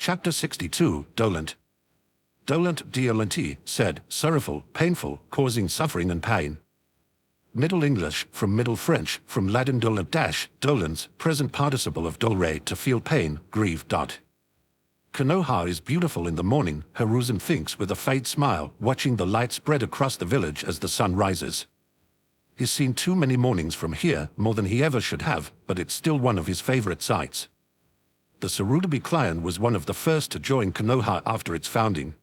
Chapter 62, Dolent. Dolent, D-O-L-E-N-T, said, sorrowful, painful, causing suffering and pain. Middle English, from Middle French, from Latin dolent dash, dolens, present participle of dolere, to feel pain, grieve. Konoha is beautiful in the morning, Hiruzen thinks with a faint smile, watching the light spread across the village as the sun rises. He's seen too many mornings from here, more than he ever should have, but it's still one of his favorite sights. The Sarutobi clan was one of the first to join Konoha after its founding.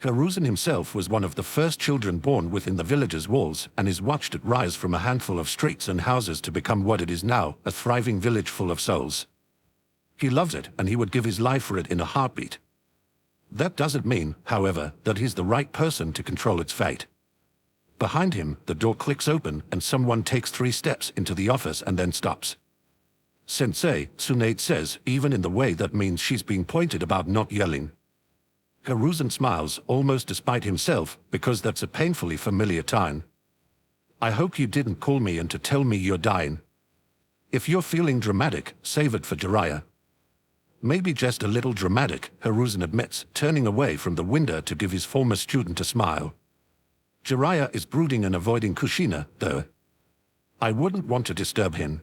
Hiruzen himself was one of the first children born within the village's walls and is watched it rise from a handful of streets and houses to become what it is now, a thriving village full of souls. He loves it and he would give his life for it in a heartbeat. That doesn't mean, however, that he's the right person to control its fate. Behind him, the door clicks open and someone takes 3 steps into the office and then stops. Sensei, Tsunade says, even in the way that means she's being pointed about not yelling. Hiruzen smiles, almost despite himself, because that's a painfully familiar tone. I hope you didn't call me in to tell me you're dying. If you're feeling dramatic, save it for Jiraiya. Maybe just a little dramatic, Hiruzen admits, turning away from the window to give his former student a smile. Jiraiya is brooding and avoiding Kushina, though. I wouldn't want to disturb him.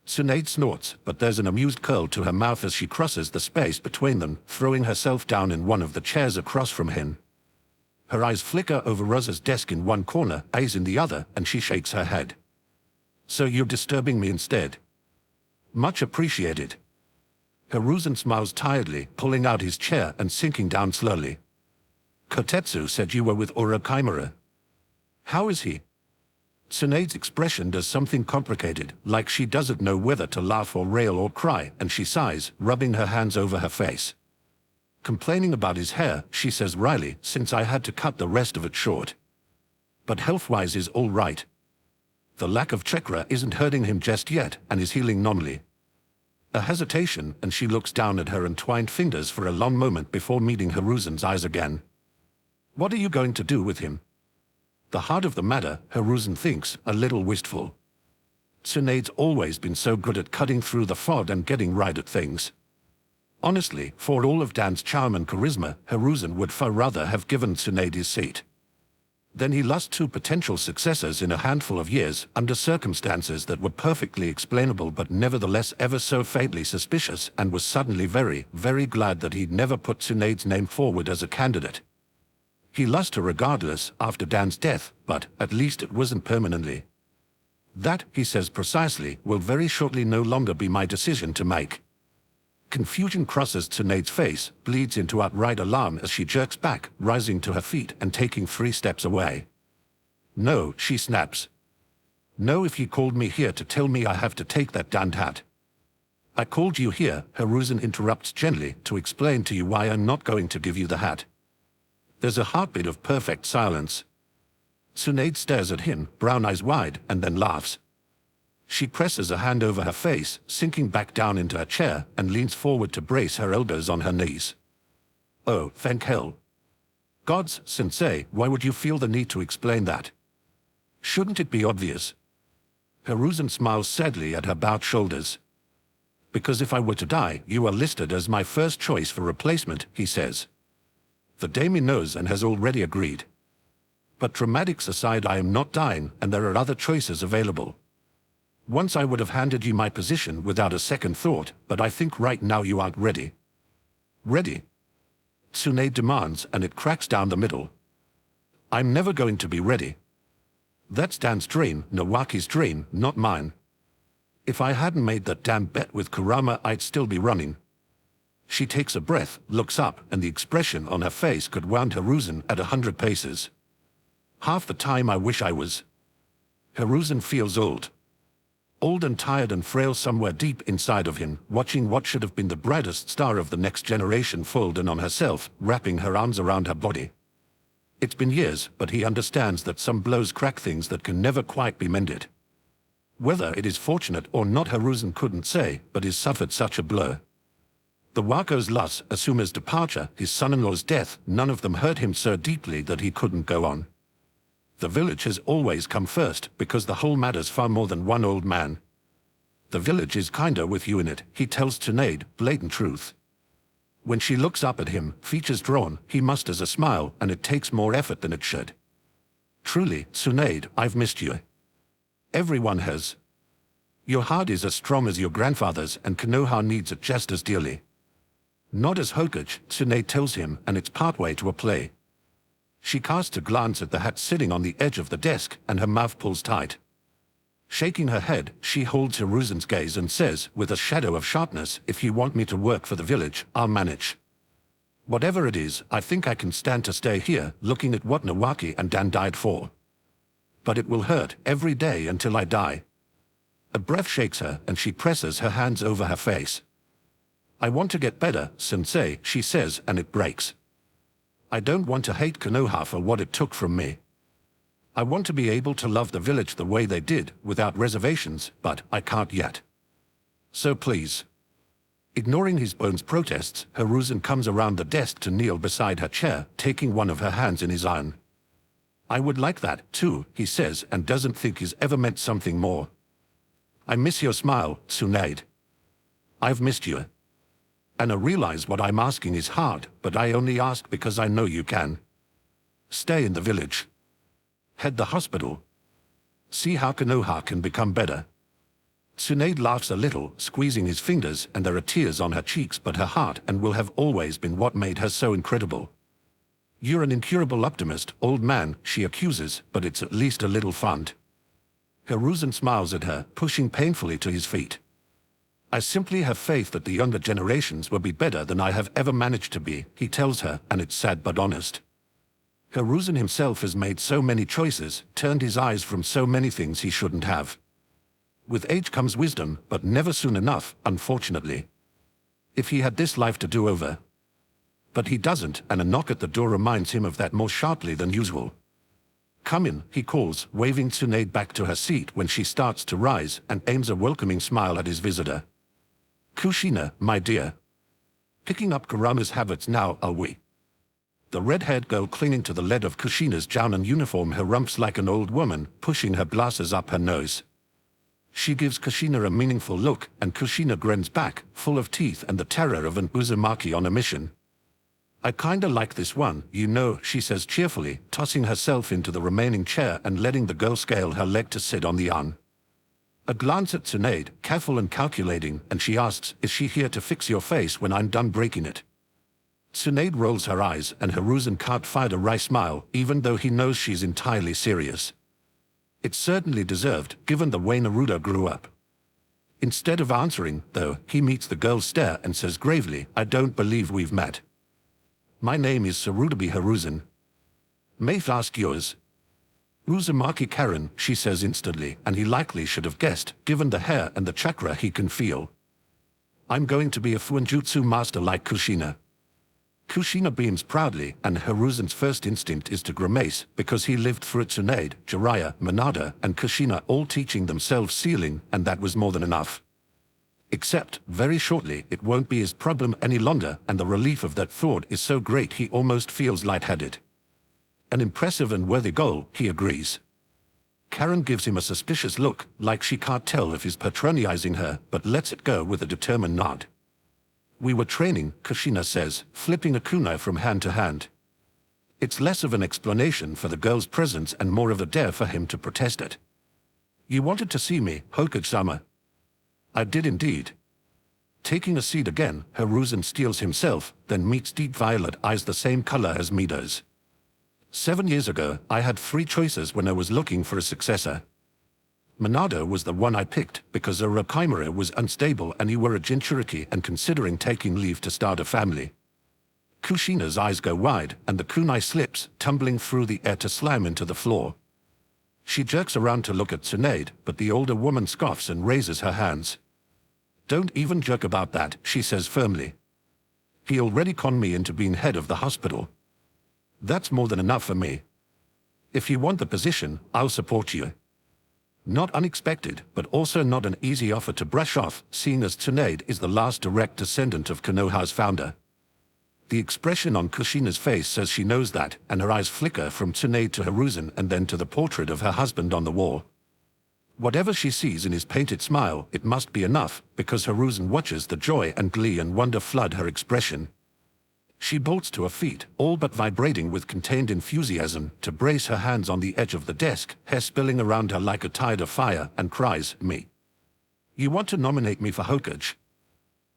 Tsunade snorts, but there's an amused curl to her mouth as she crosses the space between them, throwing herself down in one of the chairs across from him. Her eyes flicker over Rosa's desk in one corner, A's in the other, and she shakes her head. So you're disturbing me instead. Much appreciated. Hiruzen smiles tiredly, pulling out his chair and sinking down slowly. Kotetsu said you were with Orochimaru. How is he? Tsunade's expression does something complicated, like she doesn't know whether to laugh or rail or cry, and she sighs, rubbing her hands over her face. Complaining about his hair, she says wryly, since I had to cut the rest of it short. But health-wise is all right. The lack of chakra isn't hurting him just yet, and is healing normally. A hesitation, and she looks down at her entwined fingers for a long moment before meeting Hiruzen's eyes again. What are you going to do with him? The heart of the matter, Hiruzen thinks, a little wistful. Tsunade's always been so good at cutting through the fog and getting right at things. Honestly, for all of Dan's charm and charisma, Hiruzen would far rather have given Tsunade his seat. Then he lost 2 potential successors in a handful of years, under circumstances that were perfectly explainable but nevertheless ever so faintly suspicious, and was suddenly very, very glad that he'd never put Tsunade's name forward as a candidate. He lost her regardless after Dan's death, but at least it wasn't permanently. That, he says precisely, will very shortly no longer be my decision to make. Confusion crosses Tsunade's face, bleeds into outright alarm as she jerks back, rising to her feet and taking 3 steps away. No, she snaps. No, if you called me here to tell me I have to take that damned hat. I called you here, Hiruzen interrupts gently, to explain to you why I'm not going to give you the hat. There's a heartbeat of perfect silence. Tsunade stares at him, brown eyes wide, and then laughs. She presses a hand over her face, sinking back down into her chair, and leans forward to brace her elbows on her knees. Oh, thank hell. Gods, Sensei, why would you feel the need to explain that? Shouldn't it be obvious? Hiruzen smiles sadly at her bowed shoulders. Because if I were to die, you are listed as my first choice for replacement, he says. The daimyo knows and has already agreed. But dramatics aside, I am not dying, and there are other choices available. Once I would have handed you my position without a second thought, but I think right now you aren't ready. Ready? Tsunade demands, and it cracks down the middle. I'm never going to be ready. That's Dan's dream, Nawaki's dream, not mine. If I hadn't made that damn bet with Kurama, I'd still be running. She takes a breath, looks up, and the expression on her face could wound Hiruzen at 100 paces. Half the time I wish I was. Hiruzen feels old. Old and tired and frail somewhere deep inside of him, watching what should have been the brightest star of the next generation fold in on herself, wrapping her arms around her body. It's been years, but he understands that some blows crack things that can never quite be mended. Whether it is fortunate or not, Hiruzen couldn't say, but he's suffered such a blow. The Wako's loss, Asuma's departure, his son-in-law's death, none of them hurt him so deeply that he couldn't go on. The village has always come first, because the whole matters far more than one old man. The village is kinda with you in it, he tells Tsunade, blatant truth. When she looks up at him, features drawn, he musters a smile, and it takes more effort than it should. Truly, Tsunade, I've missed you. Everyone has. Your heart is as strong as your grandfather's, and Konoha needs it just as dearly. Not as Hokage, Tsunade tells him, and it's partway to a play. She casts a glance at the hat sitting on the edge of the desk, and her mouth pulls tight. Shaking her head, she holds Hiruzen's gaze and says, with a shadow of sharpness, if you want me to work for the village, I'll manage. Whatever it is, I think I can stand to stay here, looking at what Nawaki and Dan died for. But it will hurt every day until I die. A breath shakes her, and she presses her hands over her face. I want to get better, sensei, she says, and it breaks. I don't want to hate Konoha for what it took from me. I want to be able to love the village the way they did, without reservations, but I can't yet. So please. Ignoring his bones' protests, Hiruzen comes around the desk to kneel beside her chair, taking one of her hands in his iron. I would like that, too, he says, and doesn't think he's ever meant something more. I miss your smile, Tsunade. I've missed you. And I realize what I'm asking is hard, but I only ask because I know you can. Stay in the village. Head the hospital. See how Konoha can become better. Tsunade laughs a little, squeezing his fingers, and there are tears on her cheeks, but her heart and will have always been what made her so incredible. You're an incurable optimist, old man, she accuses, but it's at least a little fun. Hiruzen smiles at her, pushing painfully to his feet. I simply have faith that the younger generations will be better than I have ever managed to be, he tells her, and it's sad but honest. Hiruzen himself has made so many choices, turned his eyes from so many things he shouldn't have. With age comes wisdom, but never soon enough, unfortunately. If he had this life to do over. But he doesn't, and a knock at the door reminds him of that more sharply than usual. Come in, he calls, waving Tsunade back to her seat when she starts to rise, and aims a welcoming smile at his visitor. Kushina, my dear. Picking up Kurama's habits now, are we? The red-haired girl clinging to the lead of Kushina's Jounin uniform harumphs like an old woman, pushing her glasses up her nose. She gives Kushina a meaningful look, and Kushina grins back, full of teeth and the terror of an Uzumaki on a mission. I kinda like this one, you know, she says cheerfully, tossing herself into the remaining chair and letting the girl scale her leg to sit on the yarn. A glance at Tsunade, careful and calculating, and she asks, is she here to fix your face when I'm done breaking it? Tsunade rolls her eyes, and Hiruzen can't find a wry smile, even though he knows she's entirely serious. It's certainly deserved, given the way Naruto grew up. Instead of answering, though, he meets the girl's stare and says gravely, I don't believe we've met. My name is Sarutobi Hiruzen. May I ask yours? Uzumaki Karen, she says instantly, and he likely should have guessed, given the hair and the chakra he can feel. I'm going to be a Fuinjutsu master like Kushina. Kushina beams proudly, and Hiruzen's first instinct is to grimace, because he lived through Tsunade, Jiraiya, Minada, and Kushina all teaching themselves sealing, and that was more than enough. Except, very shortly, it won't be his problem any longer, and the relief of that thought is so great he almost feels lightheaded. An impressive and worthy goal, he agrees. Karen gives him a suspicious look, like she can't tell if he's patronizing her, but lets it go with a determined nod. We were training, Kushina says, flipping a kunai from hand to hand. It's less of an explanation for the girl's presence and more of a dare for him to protest it. You wanted to see me, Hokage-sama. I did indeed. Taking a seat again, Hiruzen steels himself, then meets deep violet eyes the same color as Mido's. 7 years ago, I had 3 choices when I was looking for a successor. Minado was the one I picked because Orochimaru was unstable and you were a Jinchuriki and considering taking leave to start a family. Kushina's eyes go wide and the kunai slips, tumbling through the air to slam into the floor. She jerks around to look at Tsunade, but the older woman scoffs and raises her hands. Don't even joke about that, she says firmly. He already conned me into being head of the hospital. That's more than enough for me. If you want the position, I'll support you. Not unexpected, but also not an easy offer to brush off, seeing as Tsunade is the last direct descendant of Konoha's founder. The expression on Kushina's face says she knows that, and her eyes flicker from Tsunade to Hiruzen and then to the portrait of her husband on the wall. Whatever she sees in his painted smile, it must be enough, because Hiruzen watches the joy and glee and wonder flood her expression. She bolts to her feet, all but vibrating with contained enthusiasm, to brace her hands on the edge of the desk, hair spilling around her like a tide of fire, and cries, "Me. You want to nominate me for Hokage?"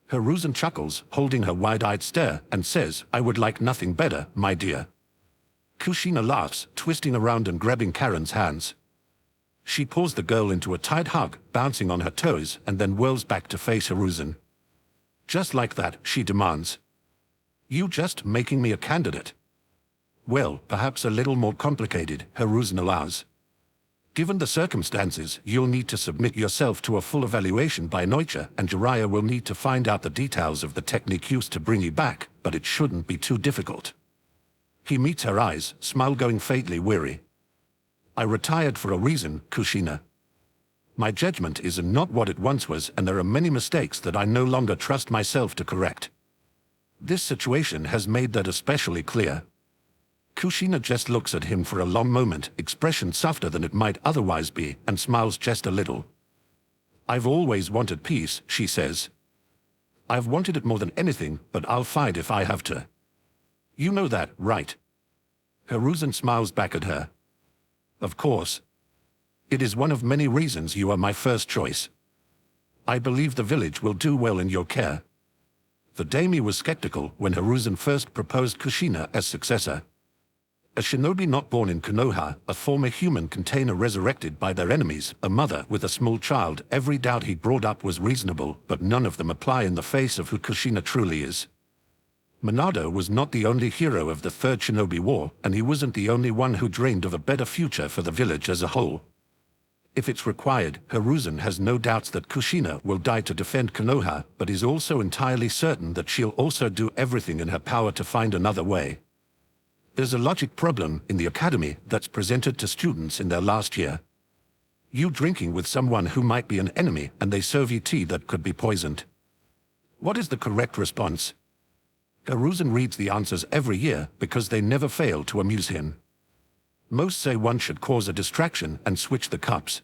Hiruzen chuckles, holding her wide-eyed stare, and says, "I would like nothing better, my dear." Kushina laughs, twisting around and grabbing Karen's hands. She pulls the girl into a tight hug, bouncing on her toes, and then whirls back to face Hiruzen. "Just like that," she demands. "You just making me a candidate?" "Well, perhaps a little more complicated," Hiruzen allows. "Given the circumstances, you'll need to submit yourself to a full evaluation by Noicha, and Jiraiya will need to find out the details of the technique used to bring you back, but it shouldn't be too difficult." He meets her eyes, smile going faintly weary. "I retired for a reason, Kushina. My judgment is not what it once was, and there are many mistakes that I no longer trust myself to correct. This situation has made that especially clear." Kushina just looks at him for a long moment, expression softer than it might otherwise be, and smiles just a little. "I've always wanted peace," she says. "I've wanted it more than anything, but I'll fight if I have to. You know that, right?" Hiruzen smiles back at her. "Of course. It is one of many reasons you are my first choice. I believe the village will do well in your care." The daimyo was skeptical when Hiruzen first proposed Kushina as successor. A shinobi not born in Konoha, a former human container resurrected by their enemies, a mother with a small child, every doubt he brought up was reasonable, but none of them apply in the face of who Kushina truly is. Minato was not the only hero of the Third Shinobi War, and he wasn't the only one who dreamed of a better future for the village as a whole. If it's required, Hiruzen has no doubts that Kushina will die to defend Konoha, but is also entirely certain that she'll also do everything in her power to find another way. There's a logic problem in the academy that's presented to students in their last year. You drinking with someone who might be an enemy, and they serve you tea that could be poisoned. What is the correct response? Hiruzen reads the answers every year because they never fail to amuse him. Most say one should cause a distraction and switch the cups.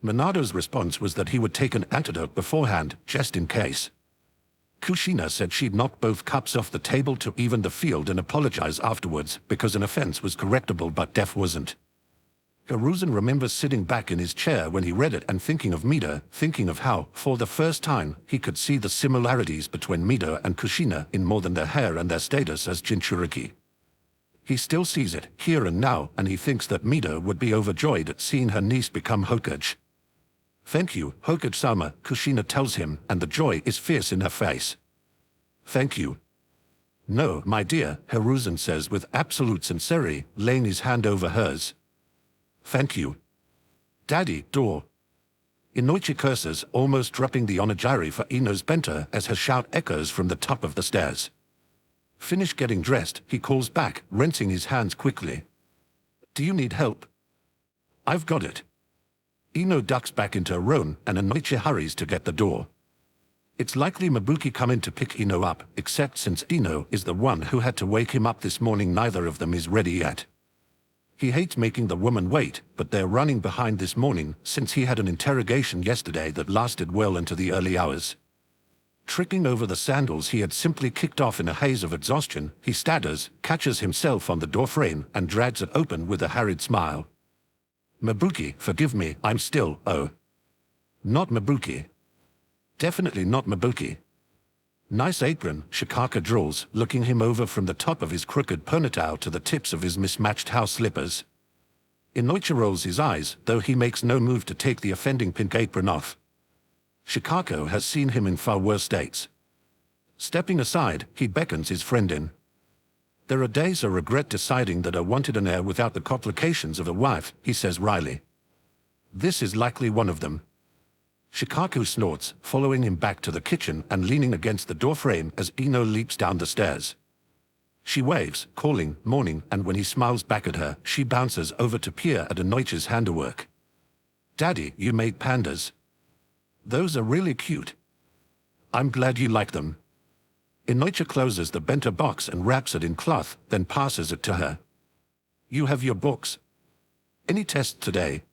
Minato's response was that he would take an antidote beforehand, just in case. Kushina said she'd knock both cups off the table to even the field and apologize afterwards because an offense was correctable but death wasn't. Hiruzen remembers sitting back in his chair when he read it and thinking of Mido, thinking of how, for the first time, he could see the similarities between Mido and Kushina in more than their hair and their status as Jinchuriki. He still sees it, here and now, and he thinks that Mido would be overjoyed at seeing her niece become Hokage. "Thank you, Hokage-sama," Kushina tells him, and the joy is fierce in her face. "Thank you." "No, my dear," Hiruzen says with absolute sincerity, laying his hand over hers. "Thank you." "Daddy, door." Inoichi curses, almost dropping the onigiri for Ino's bento as her shout echoes from the top of the stairs. Finish getting dressed, he calls back, rinsing his hands quickly. "Do you need help?" "I've got it." Ino ducks back into her room, and Inoichi hurries to get the door. It's likely Mabuki come in to pick Ino up, except since Ino is the one who had to wake him up this morning, neither of them is ready yet. He hates making the woman wait, but they're running behind this morning since he had an interrogation yesterday that lasted well into the early hours. Tripping over the sandals he had simply kicked off in a haze of exhaustion, he stutters, catches himself on the doorframe, and drags it open with a harried smile. "Mabuki, forgive me, I'm still, oh. Not Mabuki. Definitely not Mabuki." "Nice apron," Shikaka drawls, looking him over from the top of his crooked ponytail to the tips of his mismatched house slippers. Inoichi rolls his eyes, though he makes no move to take the offending pink apron off. Shikako has seen him in far worse states. Stepping aside, he beckons his friend in. "There are days I regret deciding that I wanted an heir without the complications of a wife," he says wryly. "This is likely one of them." Shikaku snorts, following him back to the kitchen and leaning against the doorframe as Ino leaps down the stairs. She waves, calling, morning, and when he smiles back at her, she bounces over to peer at Inoichi's handiwork. "Daddy, you made pandas. Those are really cute. I'm glad you like them." Inoichi closes the bento box and wraps it in cloth, then passes it to her. "You have your books. Any tests today?"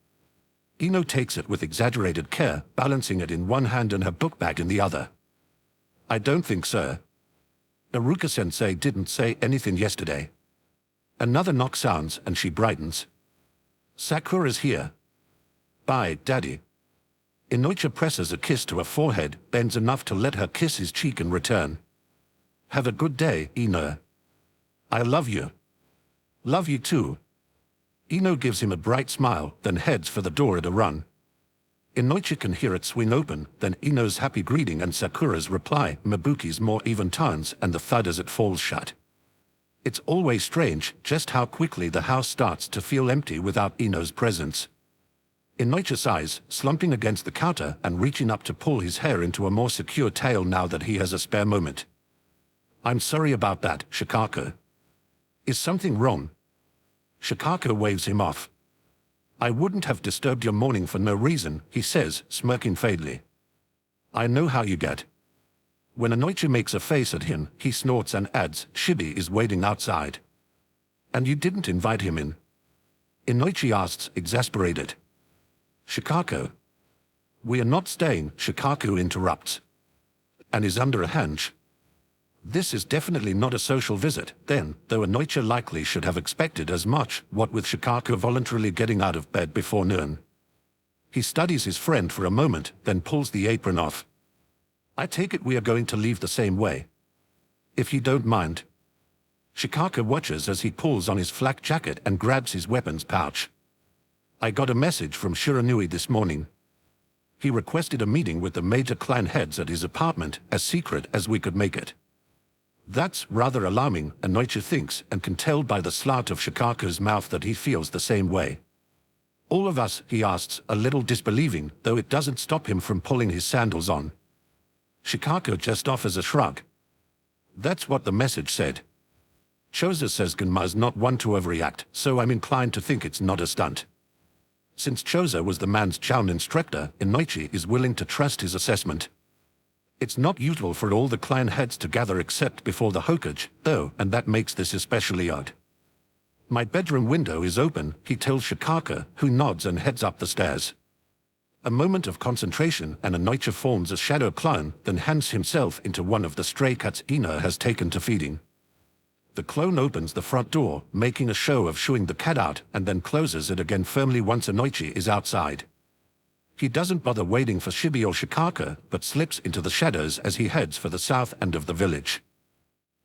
Ino takes it with exaggerated care, balancing it in one hand and her book bag in the other. "I don't think so." Naruto-sensei didn't say anything yesterday. Another knock sounds and she brightens. Sakura's here. Bye, Daddy. Inoichi presses a kiss to her forehead, bends enough to let her kiss his cheek in return. Have a good day, Ino. I love you. Love you too. Ino gives him a bright smile, then heads for the door at a run. Inoichi can hear it swing open, then Ino's happy greeting and Sakura's reply, Mabuki's more even tones, and the thud as it falls shut. It's always strange just how quickly the house starts to feel empty without Ino's presence. Inoichi sighs, slumping against the counter and reaching up to pull his hair into a more secure tail now that he has a spare moment. I'm sorry about that, Shikako. Is something wrong? Shikako waves him off. I wouldn't have disturbed your morning for no reason, he says, smirking faintly. I know how you get. When Inoichi makes a face at him, he snorts and adds, Shibi is waiting outside. And you didn't invite him in? Inoichi asks, exasperated. Shikako. We are not staying, Shikako interrupts. And is under a hunch. This is definitely not a social visit, then, though Inoichi likely should have expected as much, what with Shikako voluntarily getting out of bed before noon. He studies his friend for a moment, then pulls the apron off. I take it we are going to leave the same way. If you don't mind. Shikako watches as he pulls on his flak jacket and grabs his weapons pouch. I got a message from Shiranui this morning. He requested a meeting with the major clan heads at his apartment, as secret as we could make it. That's rather alarming, Inoichi thinks, and can tell by the slant of Shikako's mouth that he feels the same way. All of us, he asks, a little disbelieving, though it doesn't stop him from pulling his sandals on. Shikako just offers a shrug. That's what the message said. Choza says Gunma's not one to overreact, so I'm inclined to think it's not a stunt. Since Choza was the man's chown instructor, Inoichi is willing to trust his assessment. It's not usual for all the clan heads to gather except before the Hokage, though, and that makes this especially odd. My bedroom window is open, he tells Shikako, who nods and heads up the stairs. A moment of concentration and Inoichi forms a shadow clone, then hands himself into one of the stray cats Ino has taken to feeding. The clone opens the front door, making a show of shooing the cat out, and then closes it again firmly once Inoichi is outside. He doesn't bother waiting for Shibi or Shikako, but slips into the shadows as he heads for the south end of the village.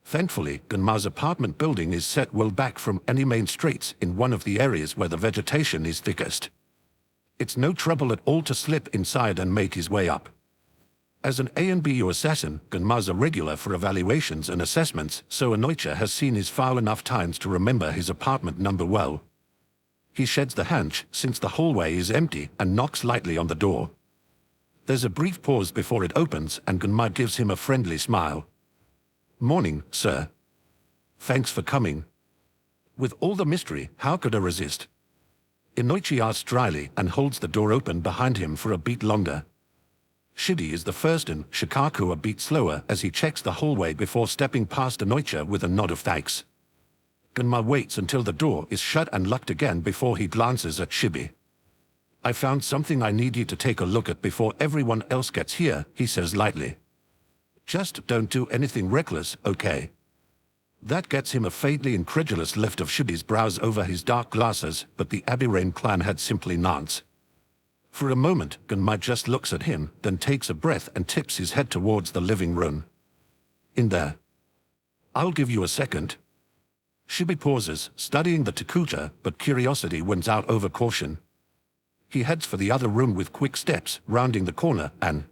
Thankfully, Gunma's apartment building is set well back from any main streets in one of the areas where the vegetation is thickest. It's no trouble at all to slip inside and make his way up. As an A&BU assassin, Gunma's a regular for evaluations and assessments, so Inoichi has seen his file enough times to remember his apartment number well. He sheds the hunch, since the hallway is empty, and knocks lightly on the door. There's a brief pause before it opens, and Gunma gives him a friendly smile. Morning, sir. Thanks for coming. With all the mystery, how could I resist? Inoichi asks dryly, and holds the door open behind him for a beat longer. Shidi is the first and Shikako a beat slower as he checks the hallway before stepping past Inoichi with a nod of thanks. Gunma waits until the door is shut and locked again before he glances at Shibi. I found something I need you to take a look at before everyone else gets here, he says lightly. Just don't do anything reckless, okay? That gets him a faintly incredulous lift of Shibi's brows over his dark glasses, but the Abirain clan had simply nods. For a moment, Gunma just looks at him, then takes a breath and tips his head towards the living room. In there. I'll give you a second. Shibi pauses, studying the Takuta, but curiosity wins out over caution. He heads for the other room with quick steps, rounding the corner, and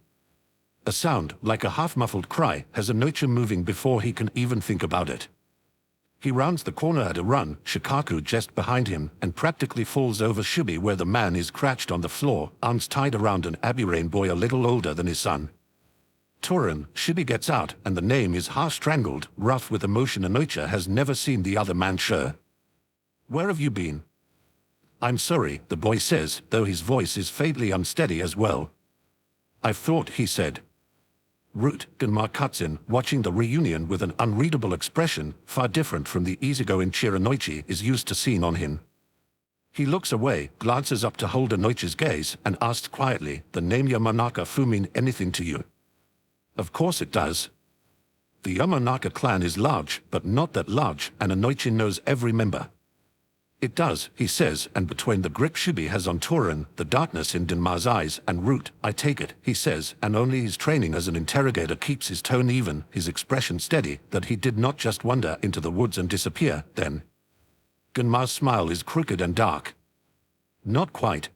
a sound, like a half-muffled cry, has Inoichi moving before he can even think about it. He rounds the corner at a run, Shikako just behind him, and practically falls over Shibi where the man is crouched on the floor, arms tied around an Abirain boy a little older than his son. Torin, Shibi gets out, and the name is half-strangled, rough with emotion. Inoichi has never seen the other man show. Where have you been? I'm sorry, the boy says, though his voice is faintly unsteady as well. I've thought, he said. Root, Gunma cuts in, watching the reunion with an unreadable expression, far different from the easygoing cheer Inoichi is used to seeing on him. He looks away, glances up to hold Inoichi's gaze, and asks quietly, the name Yamanaka Fu mean anything to you? Of course it does. The Yamanaka clan is large, but not that large, and Inoichi knows every member. It does, he says, and between the grip Shibi has on Torin, the darkness in Denmar's eyes, and Root, I take it, he says, and only his training as an interrogator keeps his tone even, his expression steady, that he did not just wander into the woods and disappear, then. Gunmar's smile is crooked and dark. Not quite.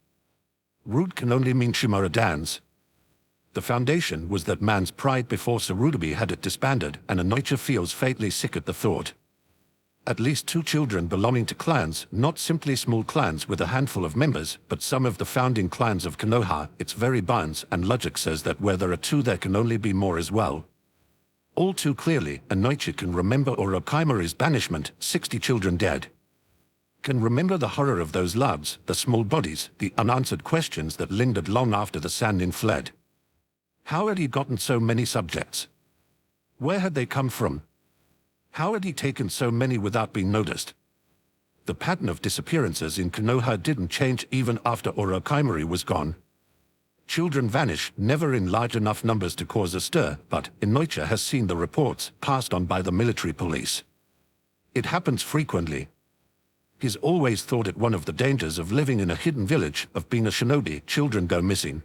Root can only mean Shimura Dan's. The foundation was that man's pride before Sarutobi had it disbanded, and Inoichi feels fatally sick at the thought. At least 2 children belonging to clans, not simply small clans with a handful of members, but some of the founding clans of Konoha, its very bones, and logic says that where there are 2 there can only be more as well. All too clearly, Inoichi can remember Orochimaru's banishment, 60 children dead. Can remember the horror of those lads, the small bodies, the unanswered questions that lingered long after the Sannin fled. How had he gotten so many subjects? Where had they come from? How had he taken so many without being noticed? The pattern of disappearances in Konoha didn't change even after Orochimaru was gone. Children vanish, never in large enough numbers to cause a stir, but Inoichi has seen the reports passed on by the military police. It happens frequently. He's always thought it one of the dangers of living in a hidden village, of being a shinobi. Children go missing.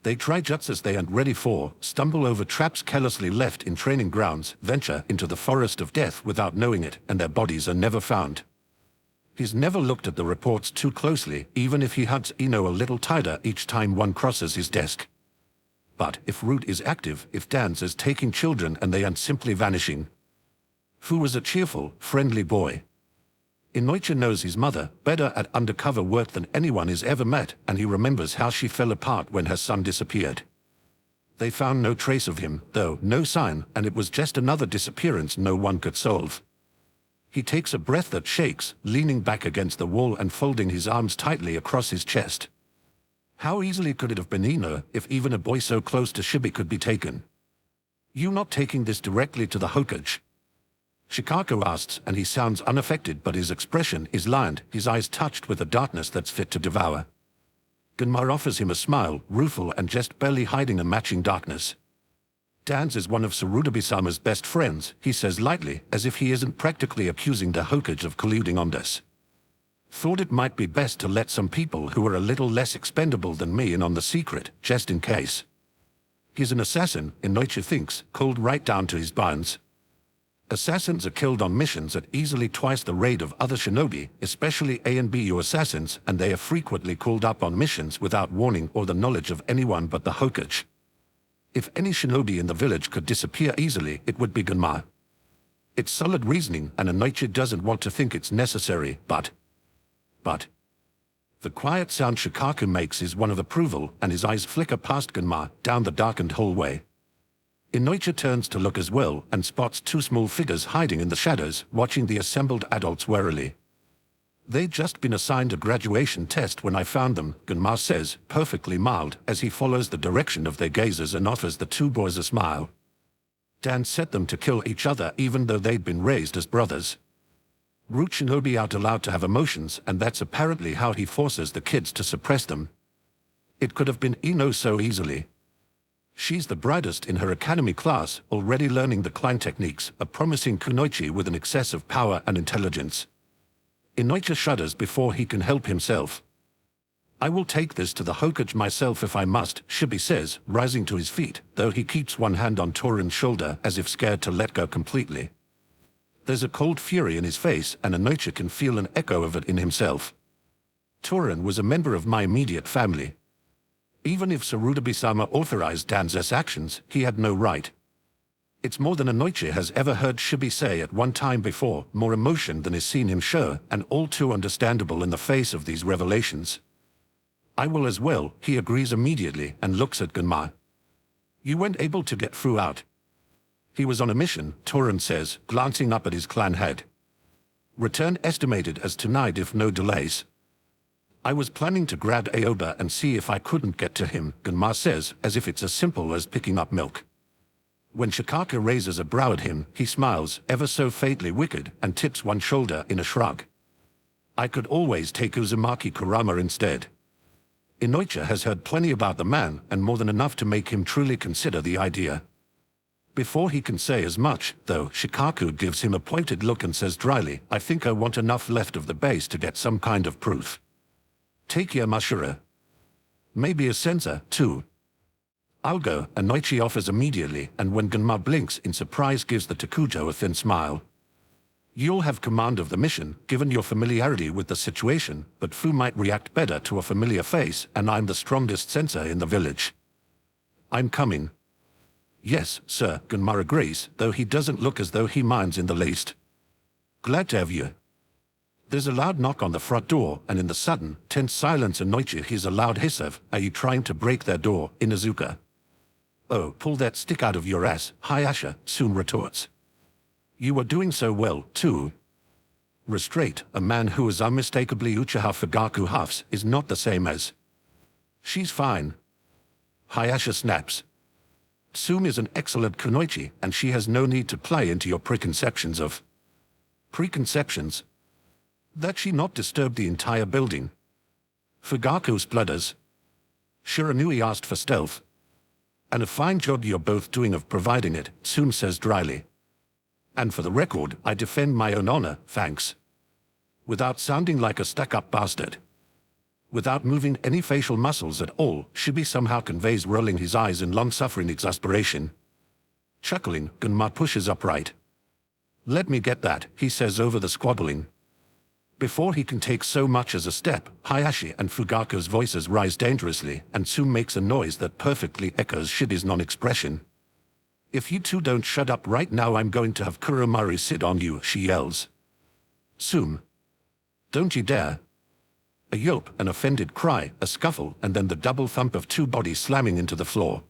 They try jutsus they aren't ready for, stumble over traps carelessly left in training grounds, venture into the forest of death without knowing it, and their bodies are never found. He's never looked at the reports too closely, even if he hunts Ino a little tighter each time one crosses his desk. But if Root is active, if Dan's is taking children and they aren't simply vanishing. Fu was a cheerful, friendly boy. Inoichi knows his mother, better at undercover work than anyone he's ever met, and he remembers how she fell apart when her son disappeared. They found no trace of him, though, no sign, and it was just another disappearance no one could solve. He takes a breath that shakes, leaning back against the wall and folding his arms tightly across his chest. How easily could it have been Ino, if even a boy so close to Shibi could be taken? You not taking this directly to the Hokage? Shikako asks, and he sounds unaffected, but his expression is lined, his eyes touched with a darkness that's fit to devour. Gunmar offers him a smile, rueful and just barely hiding a matching darkness. Dan's is one of Sarutobi-sama's best friends, he says lightly, as if he isn't practically accusing the Hokage of colluding on this. Thought it might be best to let some people who are a little less expendable than me in on the secret, just in case. He's an assassin, Inoichi thinks, cold right down to his bones. Assassins are killed on missions at easily twice the rate of other shinobi, especially A and BU assassins, and they are frequently called up on missions without warning or the knowledge of anyone but the Hokage. If any shinobi in the village could disappear easily, it would be Gunma. It's solid reasoning, and Inoichi doesn't want to think it's necessary, but... The quiet sound Shikaku makes is one of approval, and his eyes flicker past Gunma, down the darkened hallway. Inoichi turns to look as well, and spots 2 small figures hiding in the shadows, watching the assembled adults warily. They'd just been assigned a graduation test when I found them, Gunma says, perfectly mild, as he follows the direction of their gazes and offers the 2 boys a smile. Dan set them to kill each other even though they'd been raised as brothers. Root shinobi aren't allowed to have emotions, and that's apparently how he forces the kids to suppress them. It could have been Ino so easily. She's the brightest in her academy class, already learning the Klein techniques, a promising kunoichi with an excess of power and intelligence. Inoichi shudders before he can help himself. I will take this to the Hokage myself if I must, Shibi says, rising to his feet, though he keeps one hand on Torin's shoulder as if scared to let go completely. There's a cold fury in his face, and Inoichi can feel an echo of it in himself. Torin was a member of my immediate family. Even if Sarutobi-sama authorized Dan's actions, he had no right. It's more than Inoichi has ever heard Shibi say at one time before, more emotion than is seen him show, and all too understandable in the face of these revelations. I will as well, he agrees immediately, and looks at Gunma. You weren't able to get through out. He was on a mission, Torin says, glancing up at his clan head. Return estimated as tonight if no delays. I was planning to grab Aoba and see if I couldn't get to him, Gunma says, as if it's as simple as picking up milk. When Shikaka raises a brow at him, he smiles, ever so faintly wicked, and tips one shoulder in a shrug. I could always take Uzumaki Kurama instead. Inoichi has heard plenty about the man, and more than enough to make him truly consider the idea. Before he can say as much, though, Shikaku gives him a pointed look and says dryly, I think I want enough left of the base to get some kind of proof. Take Yamashiro. Maybe a sensor, too. I'll go, Anoichi offers immediately, and when Gunma blinks in surprise gives the Takujo a thin smile. You'll have command of the mission, given your familiarity with the situation, but Fu might react better to a familiar face, and I'm the strongest sensor in the village. I'm coming. Yes, sir, Gunma agrees, though he doesn't look as though he minds in the least. Glad to have you. There's a loud knock on the front door, and in the sudden, tense silence Anoichi hears a loud hiss of, are you trying to break their door, Inuzuka? Oh, pull that stick out of your ass, Hayasha, soon retorts. You were doing so well, too. Restraint, a man who is unmistakably Uchiha Fugaku huffs, is not the same as. She's fine. Hayasha snaps. Tsum is an excellent kunoichi, and she has no need to play into your preconceptions of... Preconceptions? That she not disturb the entire building. Fugaku splutters. Shiranui asked for stealth. And a fine job you're both doing of providing it, Tsum says dryly. And for the record, I defend my own honor, thanks. Without sounding like a stuck-up bastard. Without moving any facial muscles at all, Shibi somehow conveys rolling his eyes in long-suffering exasperation. Chuckling, Gunma pushes upright. Let me get that, he says over the squabbling. Before he can take so much as a step, Hayashi and Fugaku's voices rise dangerously, and Tsum makes a noise that perfectly echoes Shibi's non-expression. If you two don't shut up right now, I'm going to have Kuromari sit on you, she yells. Tsum. Don't you dare. A yelp, an offended cry, a scuffle, and then the double thump of two bodies slamming into the floor.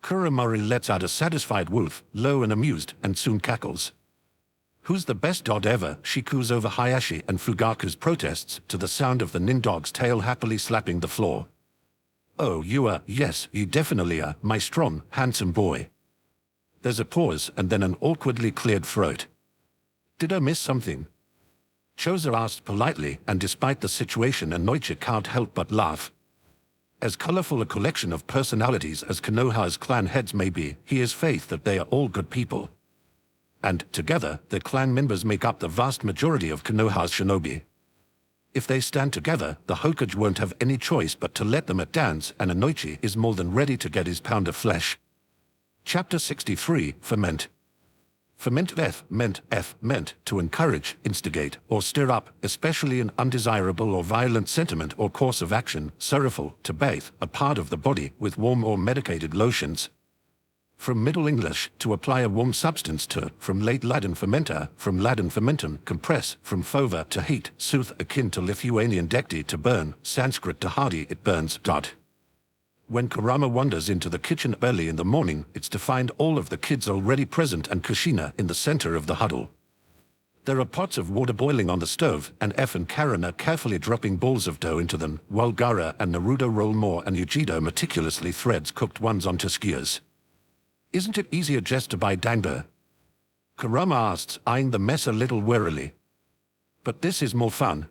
Kuromari lets out a satisfied woof, low and amused, and soon cackles. Who's the best dog ever? She coos over Hayashi and Fugaku's protests to the sound of the nindog's tail happily slapping the floor. Oh, you are, yes, you definitely are, my strong, handsome boy. There's a pause and then an awkwardly cleared throat. Did I miss something? Chozo asked politely, and despite the situation Anoichi can't help but laugh. As colorful a collection of personalities as Konoha's clan heads may be, he has faith that they are all good people. And, together, their clan members make up the vast majority of Konoha's shinobi. If they stand together, the Hokage won't have any choice but to let them at dance, and Anoichi is more than ready to get his pound of flesh. Chapter 63, Ferment. Ferment meant to encourage, instigate, or stir up, especially an undesirable or violent sentiment or course of action. Sorrowful, to bathe, a part of the body, with warm or medicated lotions. From Middle English, to apply a warm substance to, from late Latin fermenta, from Latin fermentum, compress, from fova to heat, sooth akin to Lithuanian dekti to burn, Sanskrit to hardy, it burns. When Kurama wanders into the kitchen early in the morning, it's to find all of the kids already present and Kushina in the center of the huddle. There are pots of water boiling on the stove, and F and Karen are carefully dropping balls of dough into them, while Gaara and Naruto roll more and Yujido meticulously threads cooked ones onto skewers. Isn't it easier just to buy dango? Kurama asks, eyeing the mess a little warily. But this is more fun.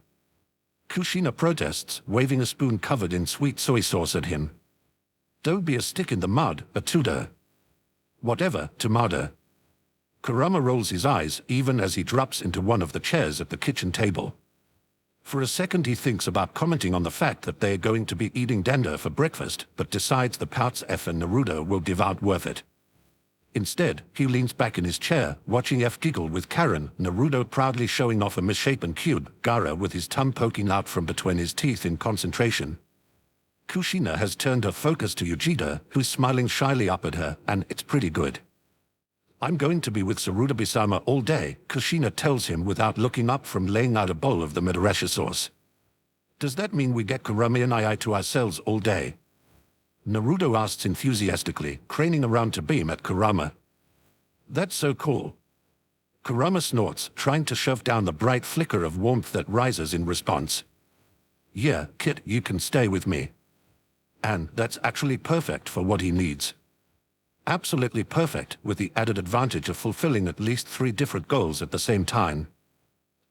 Kushina protests, waving a spoon covered in sweet soy sauce at him. Don't be a stick in the mud, Atuda. Whatever, Tomada. Kurama rolls his eyes, even as he drops into one of the chairs at the kitchen table. For a second he thinks about commenting on the fact that they are going to be eating danda for breakfast, but decides the pouts F and Naruto will give out worth it. Instead, he leans back in his chair, watching F giggle with Karen, Naruto proudly showing off a misshapen cube, Gaara with his tongue poking out from between his teeth in concentration. Kushina has turned her focus to Yujida, who's smiling shyly up at her, and it's pretty good. I'm going to be with Tsurutobi-sama all day, Kushina tells him without looking up from laying out a bowl of the Madarashi sauce. Does that mean we get Kurama and I to ourselves all day? Naruto asks enthusiastically, craning around to beam at Kurama. That's so cool. Kurama snorts, trying to shove down the bright flicker of warmth that rises in response. Yeah, Kit, you can stay with me. And that's actually perfect for what he needs. Absolutely perfect, with the added advantage of fulfilling at least 3 different goals at the same time.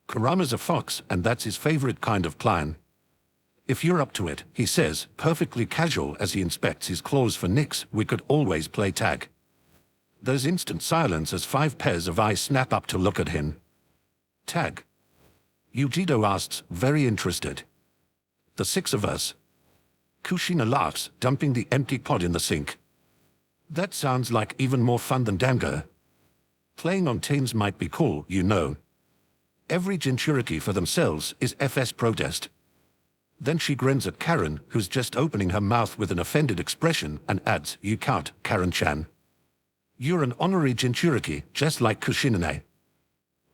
Kurama's a fox, and that's his favorite kind of plan. If you're up to it, he says, perfectly casual as he inspects his claws for nicks, we could always play tag. There's instant silence as 5 pairs of eyes snap up to look at him. Tag? Yujiro asks, very interested. The 6 of us. Kushina laughs, dumping the empty pot in the sink. That sounds like even more fun than Dango. Playing on teams might be cool, you know. Every Jinchuriki for themselves is FS protest. Then she grins at Karen, who's just opening her mouth with an offended expression, and adds, you can't, Karen-chan. You're an honorary Jinchuriki, just like Kushinane.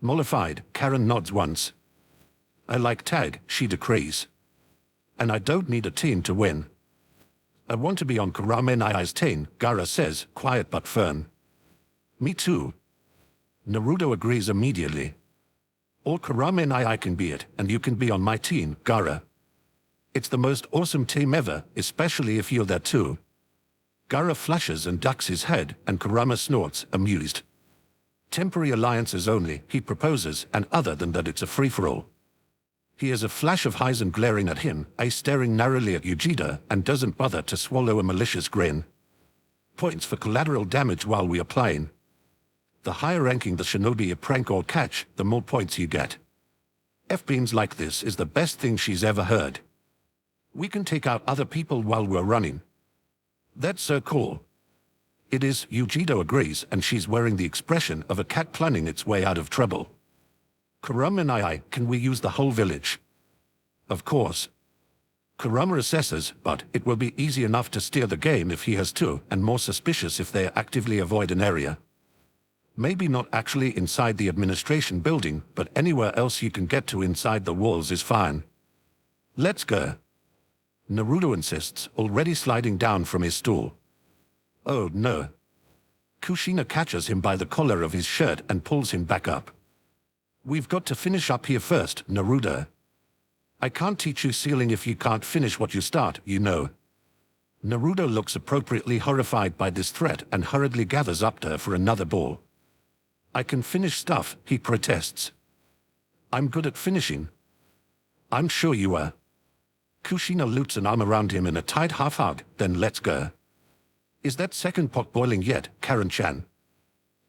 Mollified, Karen nods once. I like tag, she decrees. And I don't need a team to win. I want to be on Kurama Nai's team, Gaara says, quiet but firm. Me too. Naruto agrees immediately. All Kurama Nai can be it, and you can be on my team, Gaara. It's the most awesome team ever, especially if you're there too. Gaara flushes and ducks his head, and Kurama snorts, amused. Temporary alliances only, he proposes, and other than that it's a free-for-all. He has a flash of Hizen glaring at him, Ace staring narrowly at Yujiro, and doesn't bother to swallow a malicious grin. Points for collateral damage while we are playing. The higher ranking the shinobi you prank or catch, the more points you get. F-beams like this is the best thing she's ever heard. We can take out other people while we're running. That's so cool. It is, Yujiro agrees, and she's wearing the expression of a cat planning its way out of trouble. Kurama and I, can we use the whole village? Of course. Kurama assesses, but it will be easy enough to steer the game if he has to, and more suspicious if they actively avoid an area. Maybe not actually inside the administration building, but anywhere else you can get to inside the walls is fine. Let's go. Naruto insists, already sliding down from his stool. Oh no. Kushina catches him by the collar of his shirt and pulls him back up. We've got to finish up here first, Naruto. I can't teach you sealing if you can't finish what you start, you know. Naruto looks appropriately horrified by this threat and hurriedly gathers up to her for another ball. I can finish stuff, he protests. I'm good at finishing. I'm sure you are. Kushina loops an arm around him in a tight half-hug, then lets go. Is that second pot boiling yet, Karen-chan?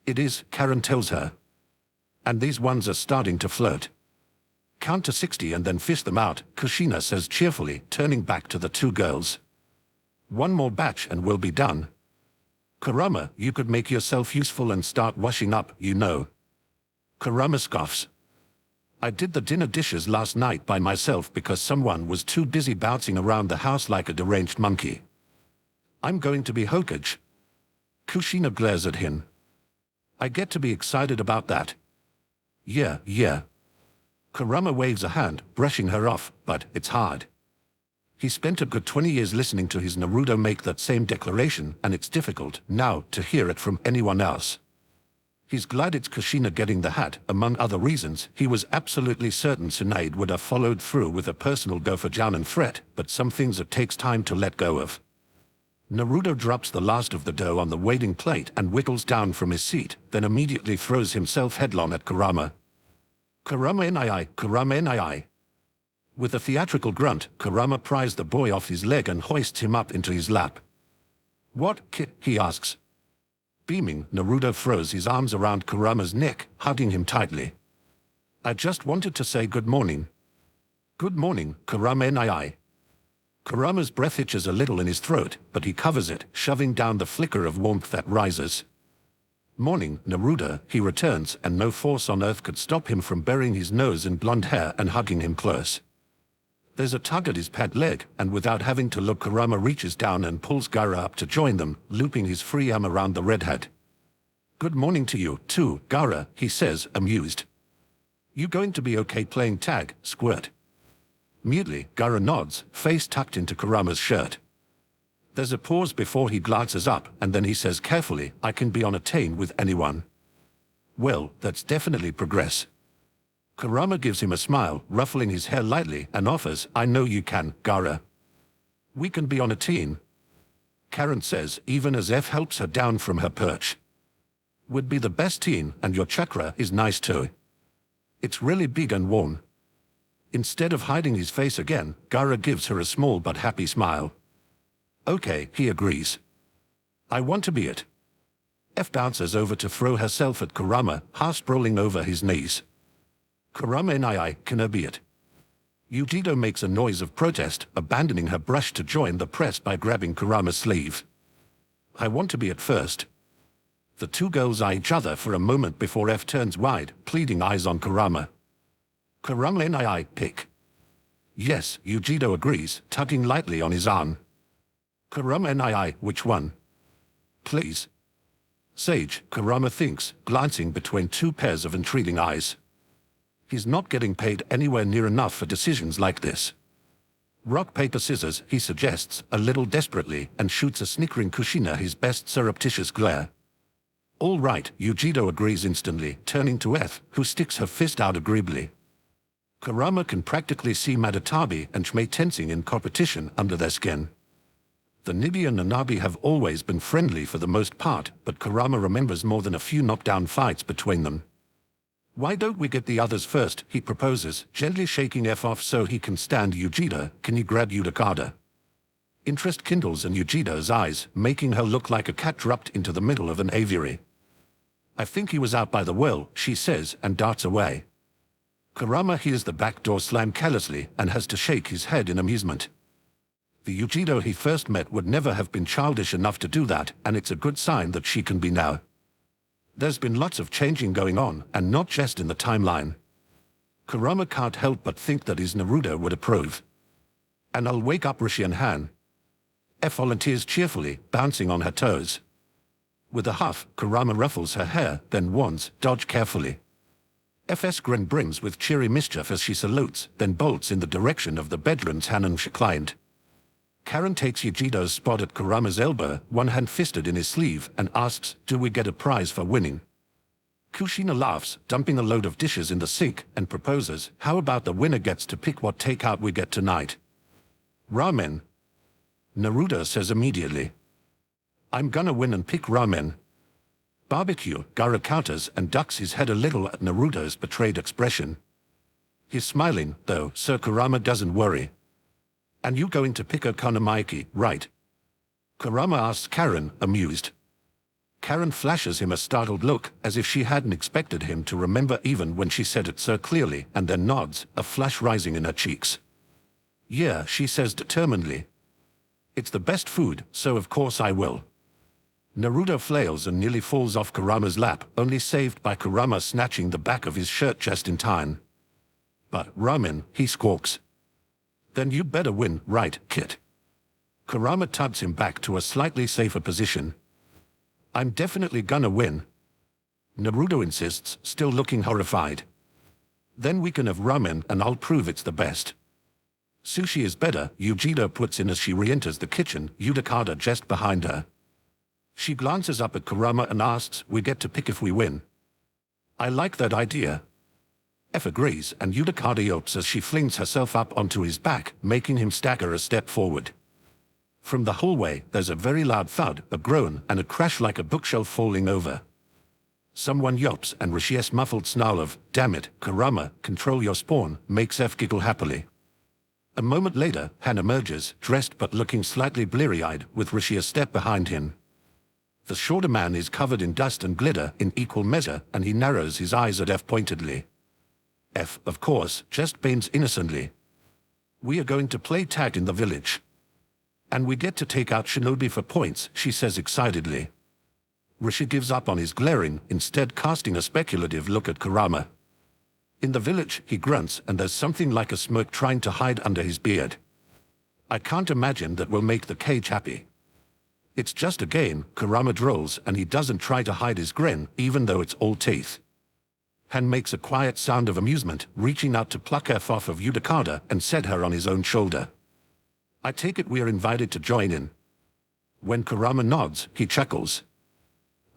It is, Karen tells her. And these ones are starting to float. Count to 60 and then fish them out, Kushina says cheerfully, turning back to the 2 girls. One more batch and we'll be done. Kurama, you could make yourself useful and start washing up, you know. Kurama scoffs. I did the dinner dishes last night by myself because someone was too busy bouncing around the house like a deranged monkey. I'm going to be Hokage. Kushina glares at him. I get to be excited about that. Yeah. Kurama waves a hand, brushing her off, but it's hard. He spent a good 20 years listening to his Naruto make that same declaration, and it's difficult, now, to hear it from anyone else. He's glad it's Kushina getting the hat, among other reasons. He was absolutely certain Tsunade would have followed through with a personal go for Jounin threat, but some things it takes time to let go of. Naruto drops the last of the dough on the waiting plate and wiggles down from his seat, then immediately throws himself headlong at Kurama. Kurama nai. With a theatrical grunt, Kurama pries the boy off his leg and hoists him up into his lap. What, kid? He asks. Beaming, Naruto throws his arms around Kurama's neck, hugging him tightly. I just wanted to say good morning. Good morning, Kurama nai. Kurama's breath hitches a little in his throat, but he covers it, shoving down the flicker of warmth that rises. Morning, Naruto, he returns, and no force on earth could stop him from burying his nose in blonde hair and hugging him close. There's a tug at his pad leg, and without having to look, Kurama reaches down and pulls Gaara up to join them, looping his free arm around the redhead. Good morning to you, too, Gaara, he says, amused. You going to be okay playing tag, squirt? Mutely, Gaara nods, face tucked into Kurama's shirt. There's a pause before he glances up, and then he says carefully, I can be on a team with anyone. Well, that's definitely progress. Kurama gives him a smile, ruffling his hair lightly, and offers, I know you can, Gaara. We can be on a team. Karen says, even as F helps her down from her perch. Would be the best team, and your chakra is nice too. It's really big and warm. Instead of hiding his face again, Gaara gives her a small but happy smile. Okay, he agrees. I want to be it. F bounces over to throw herself at Kurama, half sprawling over his knees. Kurama nii can be it. Yujiro makes a noise of protest, abandoning her brush to join the press by grabbing Kurama's sleeve. I want to be at first. The two girls eye each other for a moment before F turns wide, pleading eyes on Kurama. Kurama nii pick. Yes, Yujiro agrees, tugging lightly on his arm. Kurama nii, which one? Please. Sage, Kurama thinks, glancing between two pairs of intriguing eyes. He's not getting paid anywhere near enough for decisions like this. Rock, paper, scissors, he suggests, a little desperately, and shoots a snickering Kushina his best surreptitious glare. All right, Yujiro agrees instantly, turning to F, who sticks her fist out agreeably. Kurama can practically see Madatabi and Chmei tensing in competition under their skin. The Nibi and Nanabi have always been friendly for the most part, but Kurama remembers more than a few knockdown fights between them. Why don't we get the others first, he proposes, gently shaking F off so he can stand Yujiro. Can you grab Yudakada? Interest kindles in Yujiro's eyes, making her look like a cat dropped into the middle of an aviary. I think he was out by the well, she says, and darts away. Kurama hears the back door slam callously and has to shake his head in amusement. The Yujiro he first met would never have been childish enough to do that, and it's a good sign that she can be now. There's been lots of changing going on, and not just in the timeline. Kurama can't help but think that his Naruto would approve. And I'll wake up Rishi and Han. F volunteers cheerfully, bouncing on her toes. With a huff, Kurama ruffles her hair, then wands, dodge carefully. F's grin brims with cheery mischief as she salutes, then bolts in the direction of the bedrooms Han reclined. Karen takes Yujiro's spot at Kurama's elbow, one hand fisted in his sleeve, and asks, do we get a prize for winning? Kushina laughs, dumping a load of dishes in the sink, and proposes, how about the winner gets to pick what takeout we get tonight? Ramen. Naruto says immediately. I'm gonna win and pick ramen. Barbecue, Gaara counters and ducks his head a little at Naruto's betrayed expression. He's smiling, though, so Kurama doesn't worry. And you going to pick Okonomiyaki, right? Kurama asks Karen, amused. Karen flashes him a startled look, as if she hadn't expected him to remember even when she said it so clearly, and then nods, a flush rising in her cheeks. Yeah, she says determinedly. It's the best food, so of course I will. Naruto flails and nearly falls off Kurama's lap, only saved by Kurama snatching the back of his shirt just in time. But ramen, he squawks. Then you better win, right, kid? Kurama tugs him back to a slightly safer position. I'm definitely gonna win. Naruto insists, still looking horrified. Then we can have ramen and I'll prove it's the best. Sushi is better, Yujiro puts in as she re-enters the kitchen, Yudakada just behind her. She glances up at Kurama and asks, we get to pick if we win. I like that idea. F agrees, and Yudakada yelps as she flings herself up onto his back, making him stagger a step forward. From the hallway, there's a very loud thud, a groan, and a crash like a bookshelf falling over. Someone yelps, and Rishi's muffled snarl of, damn it, Kurama, control your spawn, makes F giggle happily. A moment later, Han emerges, dressed but looking slightly bleary-eyed, with Rishi a step behind him. The shorter man is covered in dust and glitter in equal measure, and he narrows his eyes at F pointedly. F, of course, just beams innocently. We are going to play tag in the village. And we get to take out Shinobi for points, she says excitedly. Rishi gives up on his glaring, instead casting a speculative look at Kurama. In the village, he grunts, and there's something like a smirk trying to hide under his beard. I can't imagine that will make the cage happy. It's just a game, Kurama drawls, and he doesn't try to hide his grin, even though it's all teeth. Han makes a quiet sound of amusement, reaching out to pluck F off of Yudakada and set her on his own shoulder. I take it we are invited to join in. When Kurama nods, he chuckles.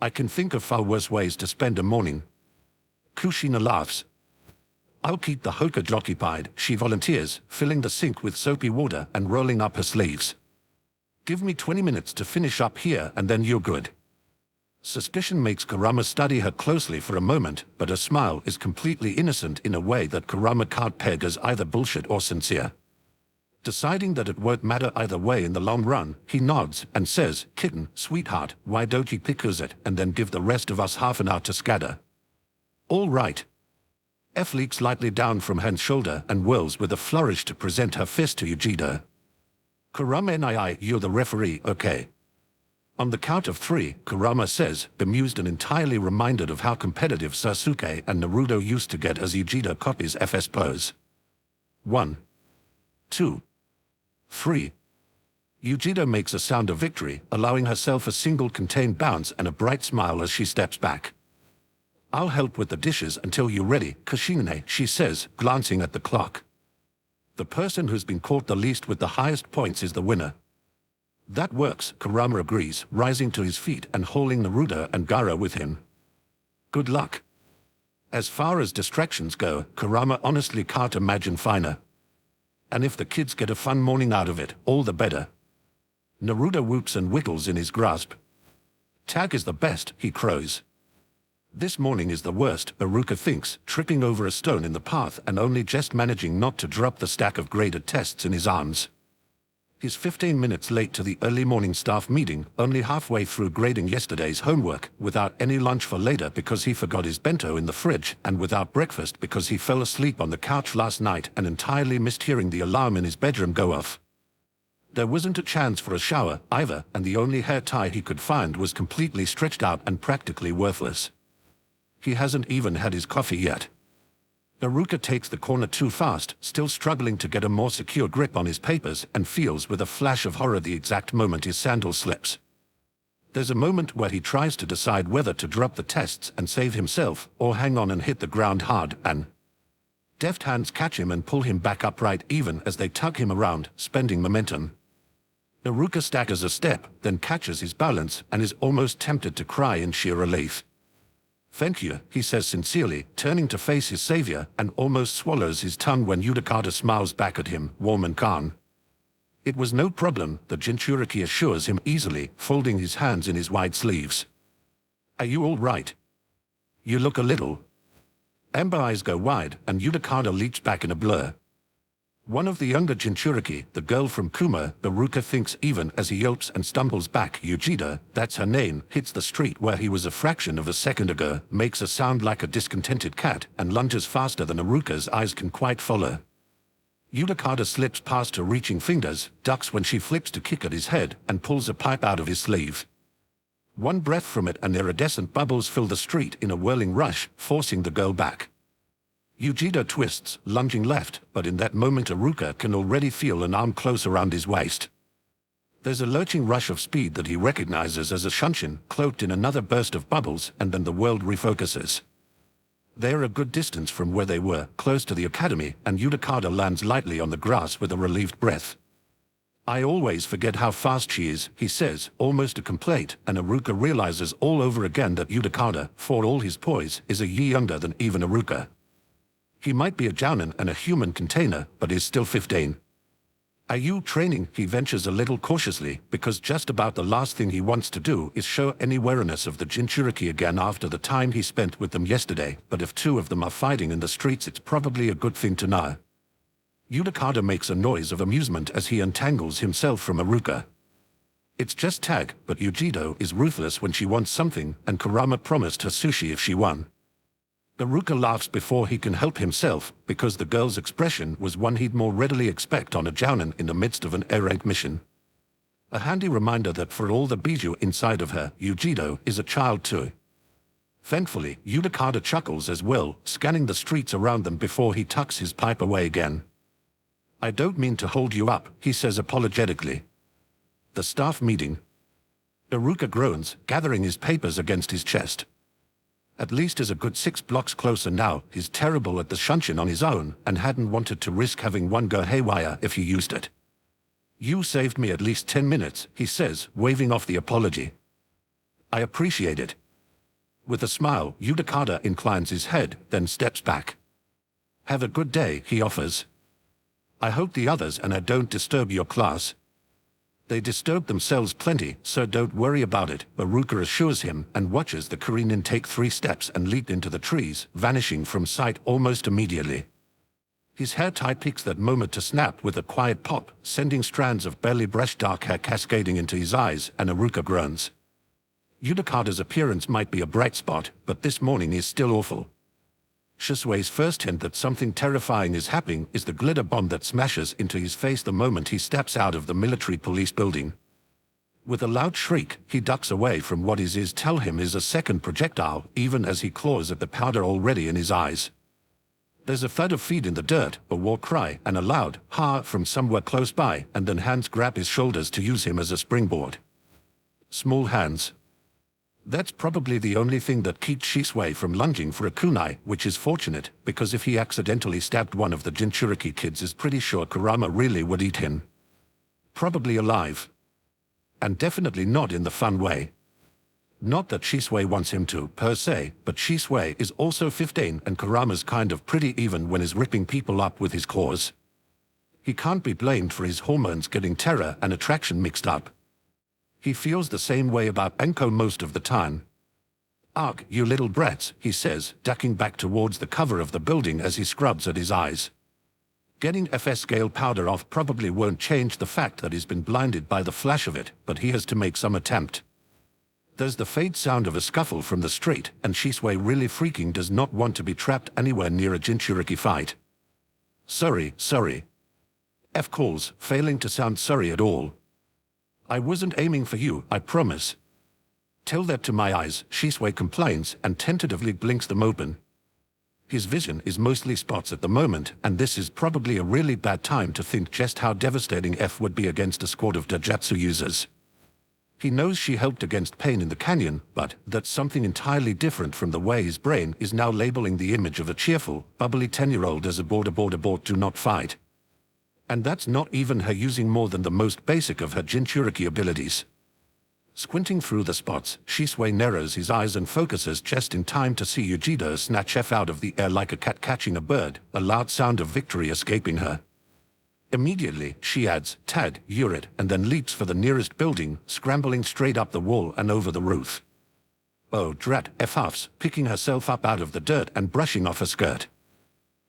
I can think of far worse ways to spend a morning. Kushina laughs. I'll keep the Hokage occupied, she volunteers, filling the sink with soapy water and rolling up her sleeves. Give me 20 minutes to finish up here and then you're good. Suspicion makes Kurama study her closely for a moment, but her smile is completely innocent in a way that Kurama can't peg as either bullshit or sincere. Deciding that it won't matter either way in the long run, he nods and says, "Kitten, sweetheart, why don't you pick it and then give the rest of us half an hour to scatter?" "All right." F leaks lightly down from Hen's shoulder and whirls with a flourish to present her fist to Yujiro. "Kurama and you're the referee, okay?" On the count of 3, Kurama says, bemused and entirely reminded of how competitive Sasuke and Naruto used to get as Yujiro copies FS pose. 1, 2, 3. Yujiro makes a sound of victory, allowing herself a single contained bounce and a bright smile as she steps back. "I'll help with the dishes until you're ready, Kushine," she says, glancing at the clock. "The person who's been caught the least with the highest points is the winner." "That works," Kurama agrees, rising to his feet and hauling Naruto and Gaara with him. "Good luck." As far as distractions go, Kurama honestly can't imagine finer. And if the kids get a fun morning out of it, all the better. Naruto whoops and wiggles in his grasp. "Tag is the best," he crows. "This morning is the worst," Iruka thinks, tripping over a stone in the path and only just managing not to drop the stack of graded tests in his arms. He's 15 minutes late to the early morning staff meeting, only halfway through grading yesterday's homework, without any lunch for later because he forgot his bento in the fridge, and without breakfast because he fell asleep on the couch last night and entirely missed hearing the alarm in his bedroom go off. There wasn't a chance for a shower, either, and the only hair tie he could find was completely stretched out and practically worthless. He hasn't even had his coffee yet. Iruka takes the corner too fast, still struggling to get a more secure grip on his papers, and feels with a flash of horror the exact moment his sandal slips. There's a moment where he tries to decide whether to drop the tests and save himself, or hang on and hit the ground hard, and deft hands catch him and pull him back upright even as they tug him around, spending momentum. Iruka staggers a step, then catches his balance and is almost tempted to cry in sheer relief. "Thank you," he says sincerely, turning to face his savior, and almost swallows his tongue when Yudakata smiles back at him, warm and calm. "It was no problem," the Jinchuriki assures him easily, folding his hands in his wide sleeves. "Are you all right? You look a little..." Amber eyes go wide, and Yudakata leaps back in a blur. One of the younger Jinchuriki, the girl from Kuma, Iruka thinks even as he yelps and stumbles back, Yujiro, that's her name, hits the street where he was a fraction of a second ago, makes a sound like a discontented cat, and lunges faster than Iruka's eyes can quite follow. Yudakata slips past her reaching fingers, ducks when she flips to kick at his head, and pulls a pipe out of his sleeve. One breath from it and iridescent bubbles fill the street in a whirling rush, forcing the girl back. Yujiro twists, lunging left, but in that moment Iruka can already feel an arm close around his waist. There's a lurching rush of speed that he recognizes as a shunshin, cloaked in another burst of bubbles, and then the world refocuses. They're a good distance from where they were, close to the academy, and Yudakata lands lightly on the grass with a relieved breath. "I always forget how fast she is," he says, almost a complaint, and Iruka realizes all over again that Yudakata, for all his poise, is a year younger than even Iruka. He might be a jounin and a human container, but is still 15. "Are you training?" he ventures a little cautiously, because just about the last thing he wants to do is show any wariness of the Jinchuriki again after the time he spent with them yesterday, but if two of them are fighting in the streets it's probably a good thing to know. Yudakata makes a noise of amusement as he untangles himself from Iruka. It's just tag, but Yujiro is ruthless when she wants something, and Kurama promised her sushi if she won. Iruka laughs before he can help himself, because the girl's expression was one he'd more readily expect on a jounin in the midst of an A-rank mission. A handy reminder that for all the bijou inside of her, Yujiro is a child too. Thankfully, Yudakata chuckles as well, scanning the streets around them before he tucks his pipe away again. "I don't mean to hold you up," he says apologetically. "The staff meeting." Iruka groans, gathering his papers against his chest. At least is a good 6 blocks closer now. He's terrible at the shunshin on his own, and hadn't wanted to risk having one go haywire if he used it. "You saved me at least 10 minutes, he says, waving off the apology. "I appreciate it." With a smile, Yudakata inclines his head, then steps back. "Have a good day," he offers. "I hope the others and I don't disturb your class." "They disturb themselves plenty, so don't worry about it," Iruka assures him, and watches the Korean take 3 steps and leap into the trees, vanishing from sight almost immediately. His hair tie picks that moment to snap with a quiet pop, sending strands of barely brushed dark hair cascading into his eyes, and Aruka groans. Yudhika's appearance might be a bright spot, but this morning is still awful. Shisue's first hint that something terrifying is happening is the glitter bomb that smashes into his face the moment he steps out of the military police building. With a loud shriek, he ducks away from what his ears tell him is a second projectile, even as he claws at the powder already in his eyes. There's a thud of feet in the dirt, a war cry, and a loud "ha" from somewhere close by, and then hands grab his shoulders to use him as a springboard. Small hands. That's probably the only thing that keeps Shisui from lunging for a kunai, which is fortunate, because if he accidentally stabbed one of the Jinchuriki kids, is pretty sure Kurama really would eat him. Probably alive. And definitely not in the fun way. Not that Shisui wants him to, per se, but Shisui is also 15 and Kurama's kind of pretty even when he's ripping people up with his claws. He can't be blamed for his hormones getting terror and attraction mixed up. He feels the same way about Enko most of the time. "Ugh, you little brats," he says, ducking back towards the cover of the building as he scrubs at his eyes. Getting FS scale powder off probably won't change the fact that he's been blinded by the flash of it, but he has to make some attempt. There's the faint sound of a scuffle from the street, and Shisui really freaking does not want to be trapped anywhere near a Jinchuriki fight. "Sorry, sorry." F calls, failing to sound sorry at all. "I wasn't aiming for you, I promise." "Tell that to my eyes," Shisui complains and tentatively blinks them open. His vision is mostly spots at the moment, and this is probably a really bad time to think just how devastating F would be against a squad of Dojutsu users. He knows she helped against pain in the canyon, but that's something entirely different from the way his brain is now labeling the image of a cheerful, bubbly 10-year-old as a abort do not fight. And that's not even her using more than the most basic of her Jinchuriki abilities. Squinting through the spots, Shisui narrows his eyes and focuses just in time to see Yujiro snatch F out of the air like a cat catching a bird, a loud sound of victory escaping her. Immediately, she adds, "Tad, Urid," and then leaps for the nearest building, scrambling straight up the wall and over the roof. "Oh drat," F huffs, picking herself up out of the dirt and brushing off her skirt.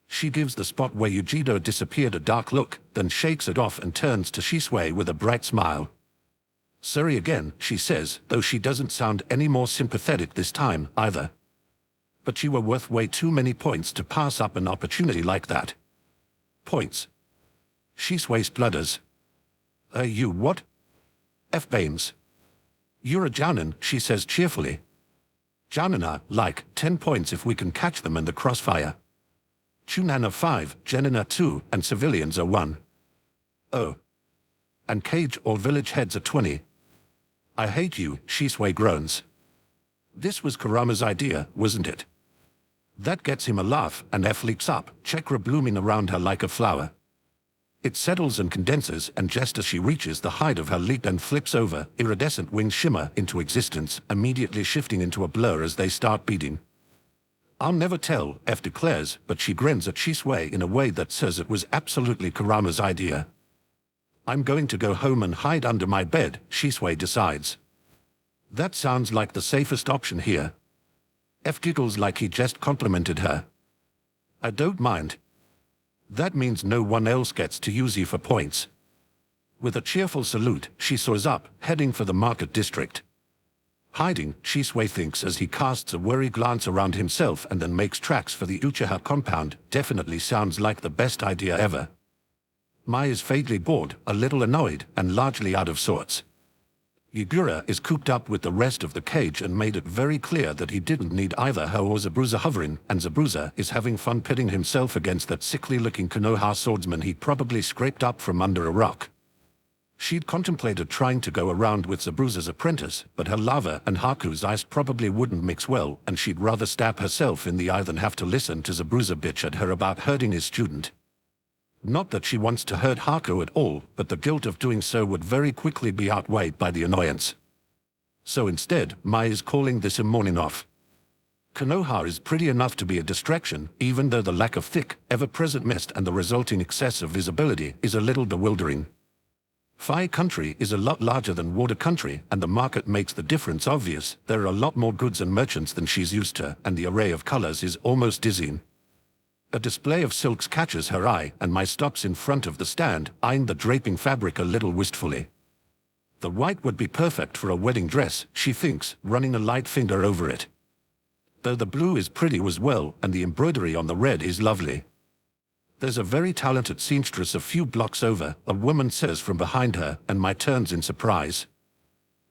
She gives the spot where Yujiro disappeared a dark look, then shakes it off and turns to Shisui with a bright smile. "Sorry again," she says, though she doesn't sound any more sympathetic this time, either. "But you were worth way too many points to pass up an opportunity like that." "Points?" Shisui splutters. You what?" F beams. "You're a jounin," she says cheerfully. "Jounin are, like, 10 points if we can catch them in the crossfire. Chunan are 5, genin are 2, and civilians are 1. Oh. And cage or village heads are 20. I hate you," Shisui groans. This was Kurama's idea, wasn't it? That gets him a laugh, and F leaps up, chakra blooming around her like a flower. It settles and condenses, and just as she reaches the height of her leap and flips over, iridescent wings shimmer into existence, immediately shifting into a blur as they start beating. "I'll never tell," F declares, but she grins at Shisui in a way that says it was absolutely Kurama's idea. "I'm going to go home and hide under my bed," Shisui decides. That sounds like the safest option here. F giggles like he just complimented her. "I don't mind. That means no one else gets to use you for points." With a cheerful salute, she soars up, heading for the market district. Hiding, Shisui thinks as he casts a worried glance around himself and then makes tracks for the Uchiha compound, definitely sounds like the best idea ever. Mai is vaguely bored, a little annoyed, and largely out of sorts. Yugura is cooped up with the rest of the cage and made it very clear that he didn't need either her or Zabuza hovering, and Zabuza is having fun pitting himself against that sickly-looking Konoha swordsman he probably scraped up from under a rock. She'd contemplated trying to go around with Zabuza's apprentice, but her lava and Haku's ice probably wouldn't mix well, and she'd rather stab herself in the eye than have to listen to Zabuza bitch at her about hurting his student. Not that she wants to hurt Haku at all, but the guilt of doing so would very quickly be outweighed by the annoyance. So instead, Mai is calling this a morning off. Konoha is pretty enough to be a distraction, even though the lack of thick, ever-present mist and the resulting excess of visibility is a little bewildering. Fire country is a lot larger than water country, and the market makes the difference obvious. There are a lot more goods and merchants than she's used to, and the array of colors is almost dizzying. A display of silks catches her eye, and Mai stops in front of the stand, eyeing the draping fabric a little wistfully. The white would be perfect for a wedding dress, she thinks, running a light finger over it. Though the blue is pretty as well, and the embroidery on the red is lovely. There's a very talented seamstress a few blocks over, a woman says from behind her, and Mai turns in surprise.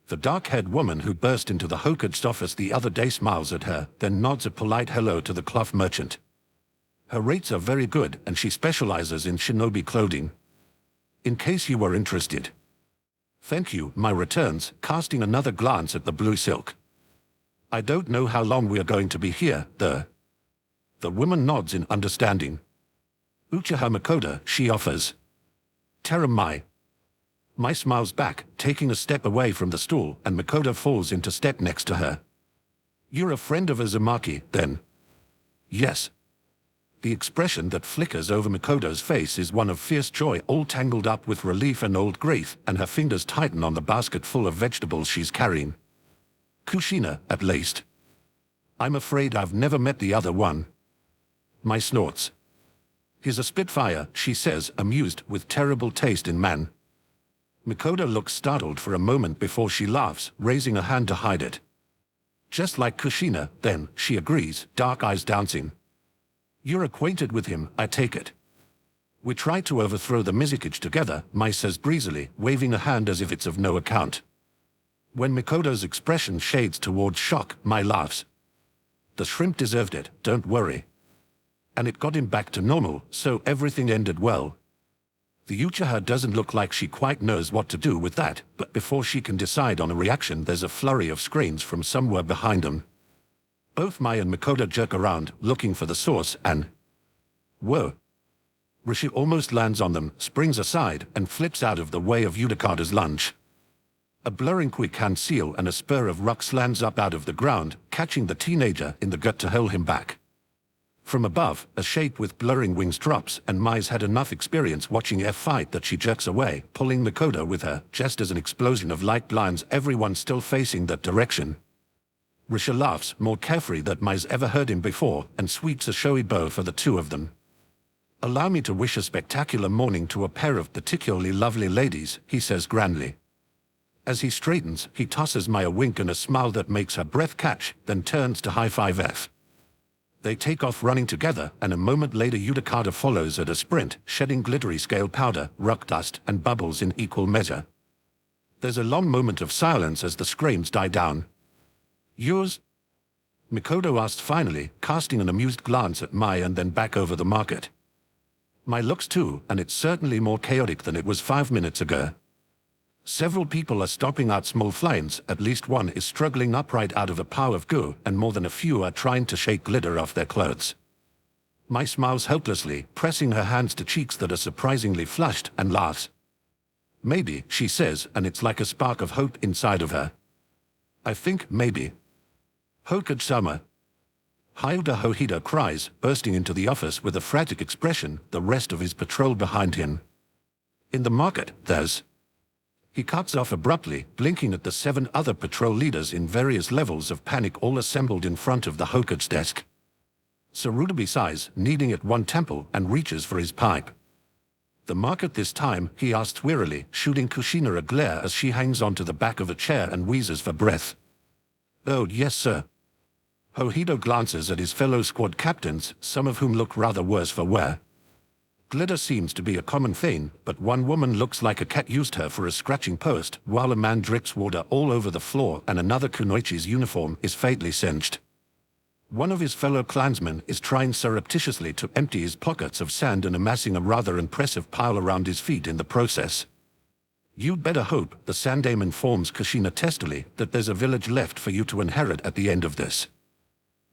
The dark-haired woman who burst into the Hokage office the other day smiles at her, then nods a polite hello to the cloth merchant. Her rates are very good, and she specializes in shinobi clothing. In case you were interested. Thank you, Mai returns, casting another glance at the blue silk. I don't know how long we are going to be here, though. The woman nods in understanding. Uchiha Makoto, she offers. Tell Mai. Mai smiles back, taking a step away from the stool, and Makoto falls into step next to her. You're a friend of Uzumaki, then? Yes. The expression that flickers over Makoto's face is one of fierce joy, all tangled up with relief and old grief, and her fingers tighten on the basket full of vegetables she's carrying. Kushina, at least. I'm afraid I've never met the other one. Mai snorts. He's a spitfire, she says, amused, with terrible taste in man. Makoto looks startled for a moment before she laughs, raising a hand to hide it. Just like Kushina, then, she agrees, dark eyes dancing. You're acquainted with him, I take it. We tried to overthrow the Mizukage together, Mai says breezily, waving a hand as if it's of no account. When Makoto's expression shades towards shock, Mai laughs. The shrimp deserved it, don't worry. And it got him back to normal, so everything ended well. The Uchiha doesn't look like she quite knows what to do with that, but before she can decide on a reaction there's a flurry of screams from somewhere behind them. Both Mai and Makoto jerk around, looking for the source, and... Whoa! Rishi almost lands on them, springs aside, and flips out of the way of Yudikata's lunge. A blurring quick hand seal and a spur of rock slams up out of the ground, catching the teenager in the gut to hurl him back. From above, a shape with blurring wings drops, and Mai's had enough experience watching F fight that she jerks away, pulling Makoto with her, just as an explosion of light blinds everyone still facing that direction. Risha laughs, more carefree than Mai's ever heard him before, and sweeps a showy bow for the two of them. Allow me to wish a spectacular morning to a pair of particularly lovely ladies, he says grandly. As he straightens, he tosses Mai a wink and a smile that makes her breath catch, then turns to high-five F. They take off running together, and a moment later Yudikata follows at a sprint, shedding glittery scale powder, rock dust, and bubbles in equal measure. There's a long moment of silence as the screams die down. Yours? Makoto asks finally, casting an amused glance at Mai and then back over the market. Mai looks too, and it's certainly more chaotic than it was 5 minutes ago. Several people are stopping out small flames, at least one is struggling upright out of a pile of goo, and more than a few are trying to shake glitter off their clothes. Mai smiles helplessly, pressing her hands to cheeks that are surprisingly flushed, and laughs. Maybe, she says, and it's like a spark of hope inside of her. I think maybe. Hokage-sama. Hyuga Hohida cries, bursting into the office with a frantic expression, the rest of his patrol behind him. In the market, there's... He cuts off abruptly, blinking at the 7 other patrol leaders in various levels of panic all assembled in front of the Hokage's desk. Sarutobi sighs, kneading at one temple, and reaches for his pipe. The market this time, he asks wearily, shooting Kushina a glare as she hangs onto the back of a chair and wheezes for breath. Oh, yes, sir. Hohido glances at his fellow squad captains, some of whom look rather worse for wear. Glitter seems to be a common thing, but one woman looks like a cat used her for a scratching post, while a man drips water all over the floor and another kunoichi's uniform is fatally singed. One of his fellow clansmen is trying surreptitiously to empty his pockets of sand and amassing a rather impressive pile around his feet in the process. You'd better hope, the Sandame informs Kushina testily, that there's a village left for you to inherit at the end of this.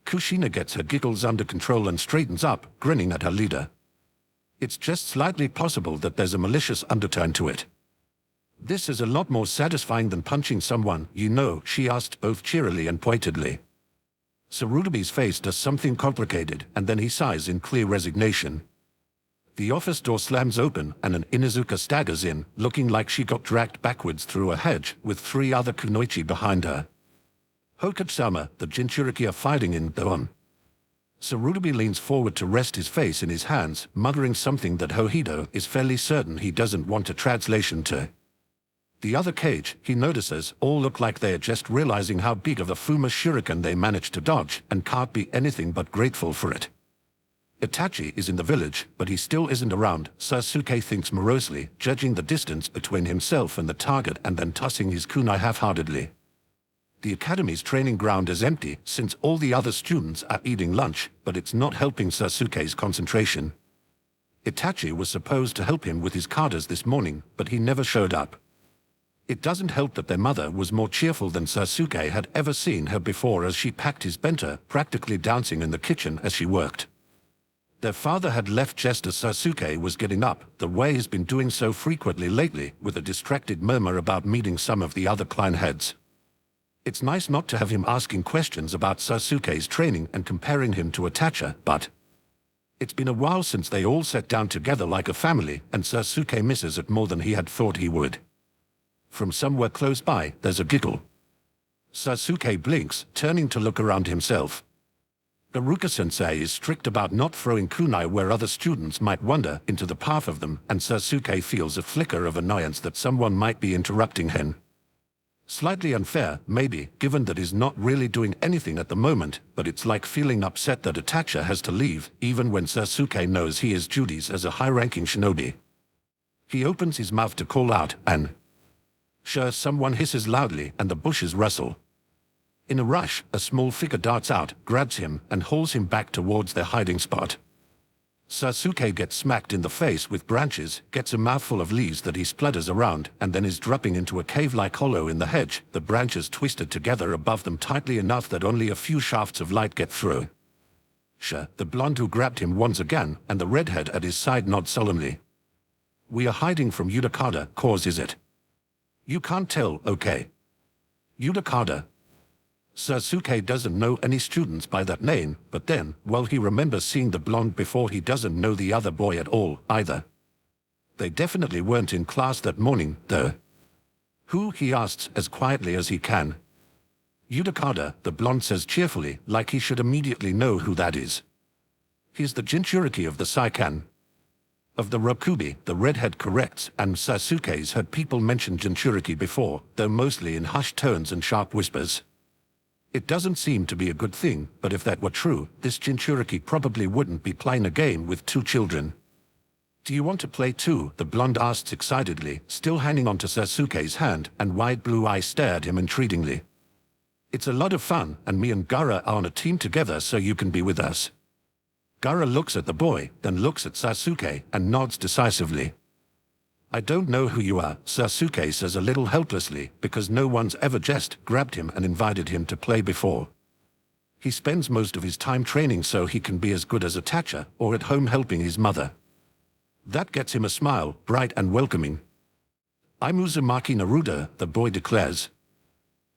Kushina gets her giggles under control and straightens up, grinning at her leader. It's just slightly possible that there's a malicious undertone to it. This is a lot more satisfying than punching someone, you know, she asked both cheerily and pointedly. Sarutobi's face does something complicated, and then he sighs in clear resignation. The office door slams open, and an Inuzuka staggers in, looking like she got dragged backwards through a hedge, with 3 other kunoichi behind her. Hokage-sama, the Jinchuriki are fighting in Doon. Sarutobi leans forward to rest his face in his hands, muttering something that Hohido is fairly certain he doesn't want a translation to. The other cage, he notices, all look like they're just realizing how big of a Fuma shuriken they managed to dodge and can't be anything but grateful for it. Itachi is in the village, but he still isn't around, Sasuke thinks morosely, judging the distance between himself and the target and then tossing his kunai half-heartedly. The academy's training ground is empty since all the other students are eating lunch, but it's not helping Sasuke's concentration. Itachi was supposed to help him with his katas this morning, but he never showed up. It doesn't help that their mother was more cheerful than Sasuke had ever seen her before as she packed his bento, practically dancing in the kitchen as she worked. Their father had left just as Sasuke was getting up, the way he's been doing so frequently lately, with a distracted murmur about meeting some of the other clan heads. It's nice not to have him asking questions about Sasuke's training and comparing him to Itachi, but it's been a while since they all sat down together like a family, and Sasuke misses it more than he had thought he would. From somewhere close by, there's a giggle. Sasuke blinks, turning to look around himself. Iruka-sensei is strict about not throwing kunai where other students might wander into the path of them, and Sasuke feels a flicker of annoyance that someone might be interrupting him. Slightly unfair, maybe, given that he's not really doing anything at the moment, but it's like feeling upset that Itachi has to leave, even when Sasuke knows he is duties as a high-ranking shinobi. He opens his mouth to call out, and sure, someone hisses loudly and the bushes rustle. In a rush, a small figure darts out, grabs him, and hauls him back towards their hiding spot. Sasuke gets smacked in the face with branches, gets a mouthful of leaves that he splutters around, and then is dropping into a cave-like hollow in the hedge, the branches twisted together above them tightly enough that only a few shafts of light get through. Sure, the blonde who grabbed him once again, and the redhead at his side nod solemnly. We are hiding from Yudakada, cause is it? You can't tell, okay. Yudakada. Sasuke doesn't know any students by that name, but then, well, he remembers seeing the blonde before. He doesn't know the other boy at all, either. They definitely weren't in class that morning, though. Who, he asks as quietly as he can. Yudakada, the blonde says cheerfully, like he should immediately know who that is. He's the Jinchuriki of the Saikan. Of the Rokubi, the redhead corrects, and Sasuke's heard people mention Jinchuriki before, though mostly in hushed tones and sharp whispers. It doesn't seem to be a good thing, but if that were true, this Jinchuriki probably wouldn't be playing a game with two children. Do you want to play too? The blonde asks excitedly, still hanging onto Sasuke's hand, and wide blue eyes stare at him entreatingly. It's a lot of fun, and me and Gaara are on a team together so you can be with us. Gaara looks at the boy, then looks at Sasuke, and nods decisively. I don't know who you are, Sasuke says a little helplessly, because no one's ever just grabbed him and invited him to play before. He spends most of his time training so he can be as good as Itachi, or at home helping his mother. That gets him a smile, bright and welcoming. I'm Uzumaki Naruto, the boy declares.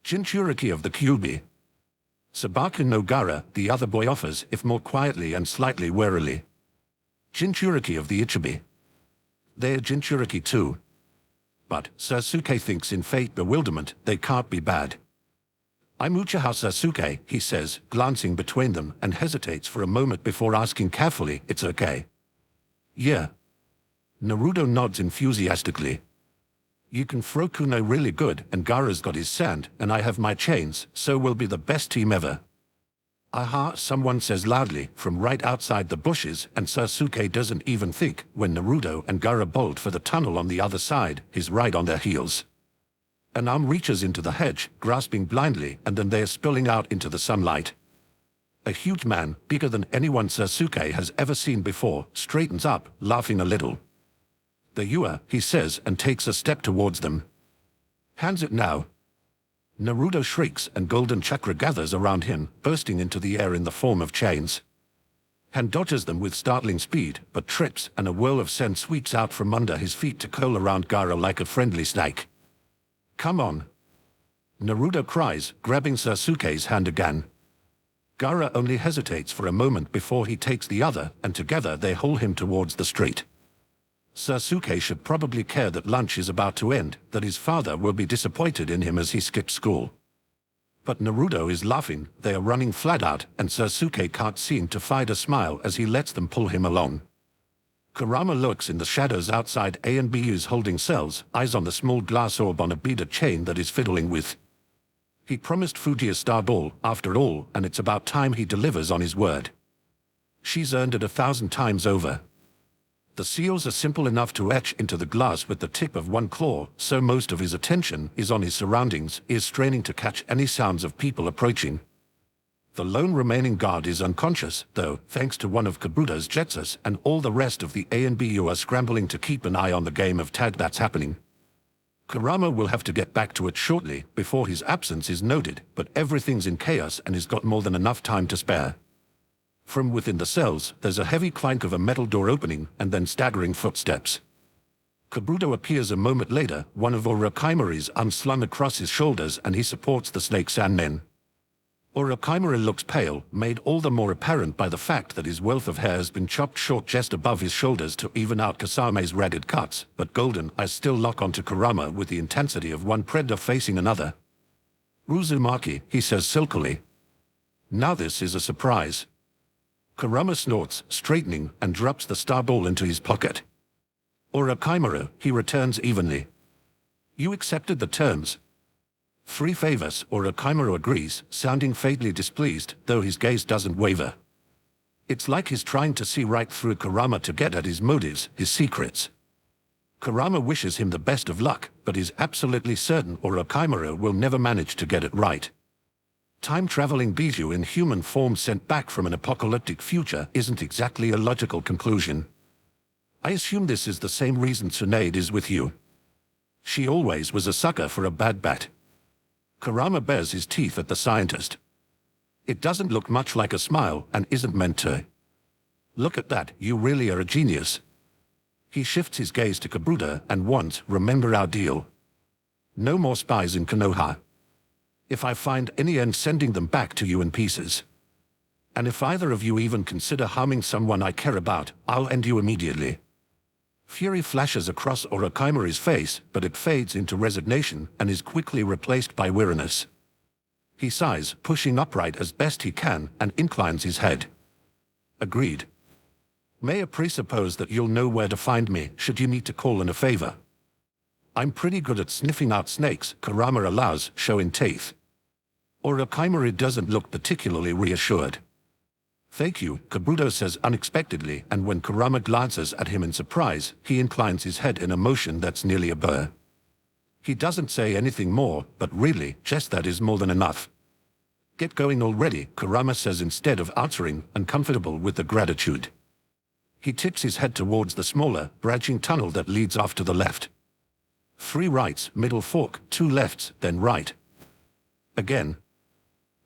Jinchuriki of the Kyuubi. Sabaku no Gaara, the other boy offers, if more quietly and slightly warily. Jinchuriki of the Ichibi. They're Jinchuriki too. But, Sasuke thinks in faint bewilderment, they can't be bad. I'm Uchiha Sasuke, he says, glancing between them, and hesitates for a moment before asking carefully, it's okay. Yeah. Naruto nods enthusiastically. You can throw kunai really good, and Gaara's got his sand, and I have my chains, so we'll be the best team ever. Aha, someone says loudly, from right outside the bushes, and Sasuke doesn't even think, when Naruto and Gaara bolt for the tunnel on the other side, his right on their heels. An arm reaches into the hedge, grasping blindly, and then they are spilling out into the sunlight. A huge man, bigger than anyone Sasuke has ever seen before, straightens up, laughing a little. The Yua, he says, and takes a step towards them. Hands it now. Naruto shrieks, and golden chakra gathers around him, bursting into the air in the form of chains. Han dodges them with startling speed, but trips, and a whirl of sen sweeps out from under his feet to curl around Gaara like a friendly snake. Come on. Naruto cries, grabbing Sasuke's hand again. Gaara only hesitates for a moment before he takes the other, and together they haul him towards the street. Sasuke should probably care that lunch is about to end, that his father will be disappointed in him as he skips school. But Naruto is laughing, they are running flat out, and Sasuke can't seem to find a smile as he lets them pull him along. Kurama lurks in the shadows outside A and Bu's holding cells, eyes on the small glass orb on a beaded chain that he's fiddling with. He promised Fuji a star ball, after all, and it's about time he delivers on his word. She's earned it 1,000 times over. The seals are simple enough to etch into the glass with the tip of one claw, so most of his attention is on his surroundings, is straining to catch any sounds of people approaching. The lone remaining guard is unconscious, though, thanks to one of Kabuto's jetsus, and all the rest of the A and BU are scrambling to keep an eye on the game of tag that's happening. Kurama will have to get back to it shortly, before his absence is noted, but everything's in chaos and he's got more than enough time to spare. From within the cells, there's a heavy clank of a metal door opening, and then staggering footsteps. Kabuto appears a moment later, one of Orochimaru's unslung across his shoulders, and he supports the snake Sannin. Orochimaru looks pale, made all the more apparent by the fact that his wealth of hair has been chopped short just above his shoulders to even out Kasame's ragged cuts, but golden eyes still lock onto Kurama with the intensity of one predator facing another. "Uzumaki," he says silkily. Now this is a surprise. Kurama snorts, straightening, and drops the star ball into his pocket. "Orochimaru," he returns evenly. "You accepted the terms." "3 favors," Orochimaru agrees, sounding faintly displeased, though his gaze doesn't waver. It's like he's trying to see right through Kurama to get at his motives, his secrets. Kurama wishes him the best of luck, but is absolutely certain Orochimaru will never manage to get it right. Time-traveling Bijou in human form sent back from an apocalyptic future isn't exactly a logical conclusion. I assume this is the same reason Tsunade is with you. She always was a sucker for a bad bat. Kurama bares his teeth at the scientist. It doesn't look much like a smile and isn't meant to. "Look at that, you really are a genius." He shifts his gaze to Kabuto and once, "Remember our deal. No more spies in Konoha. If I find any end sending them back to you in pieces. And if either of you even consider harming someone I care about, I'll end you immediately." Fury flashes across Orochimaru's face, but it fades into resignation and is quickly replaced by weariness. He sighs, pushing upright as best he can, and inclines his head. "Agreed. May I presuppose that you'll know where to find me, should you need to call in a favor?" "I'm pretty good at sniffing out snakes," Kurama allows, showing teeth. Orochimaru doesn't look particularly reassured. "Thank you," Kabuto says unexpectedly, and when Kurama glances at him in surprise, he inclines his head in a motion that's nearly a burr. He doesn't say anything more, but really, just that is more than enough. "Get going already," Kurama says instead of answering, uncomfortable with the gratitude. He tips his head towards the smaller, branching tunnel that leads off to the left. 3 rights, middle fork, 2 lefts, then right. Again.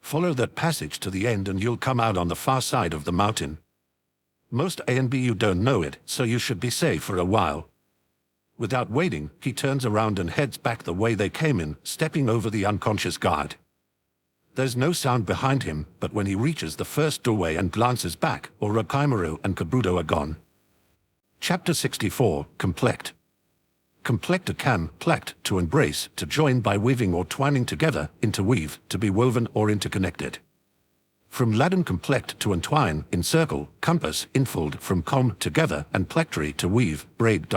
Follow that passage to the end and you'll come out on the far side of the mountain. Most A and BU don't know it, so you should be safe for a while. Without waiting, he turns around and heads back the way they came in, stepping over the unconscious guard. There's no sound behind him, but when he reaches the first doorway and glances back, Orochimaru and Kabuto are gone. Chapter 64, Complect. Complect to cam, plect, to embrace, to join by weaving or twining together, interweave, to be woven or interconnected. From Latin complect to entwine, encircle, compass, infold, from com, together, and plectory to weave, braid.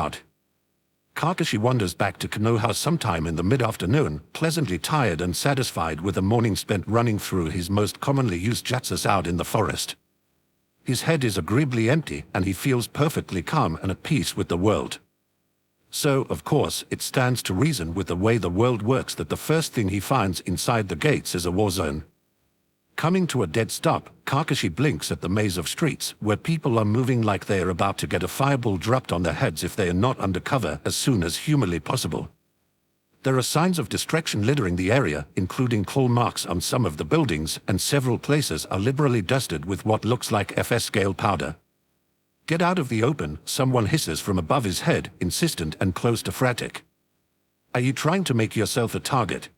Kakashi wanders back to Konoha sometime in the mid-afternoon, pleasantly tired and satisfied with a morning spent running through his most commonly used jutsus out in the forest. His head is agreeably empty, and he feels perfectly calm and at peace with the world. So, of course, it stands to reason with the way the world works that the first thing he finds inside the gates is a war zone. Coming to a dead stop, Kakashi blinks at the maze of streets, where people are moving like they are about to get a fireball dropped on their heads if they are not under cover as soon as humanly possible. There are signs of destruction littering the area, including claw marks on some of the buildings, and several places are liberally dusted with what looks like FS-scale powder. "Get out of the open," someone hisses from above his head, insistent and close to frantic. "Are you trying to make yourself a target?"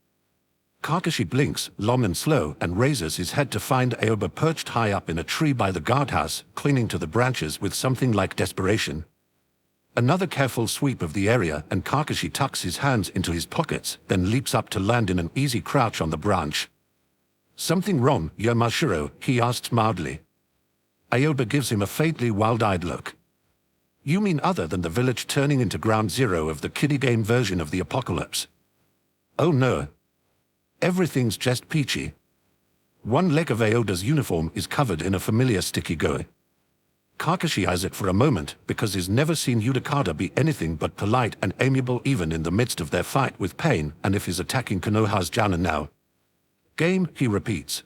Kakashi blinks, long and slow, and raises his head to find Aoba perched high up in a tree by the guardhouse, clinging to the branches with something like desperation. Another careful sweep of the area, and Kakashi tucks his hands into his pockets, then leaps up to land in an easy crouch on the branch. Something wrong, Yamashiro? He asks mildly. Aoba gives him a faintly wild-eyed look. You mean other than the village turning into ground zero of the kiddie game version of the apocalypse? Oh no. Everything's just peachy. One leg of Aoba's uniform is covered in a familiar sticky goo. Kakashi eyes it for a moment because he's never seen Yudakada be anything but polite and amiable even in the midst of their fight with Pain, and if he's attacking Konoha's Jana now. Game, he repeats.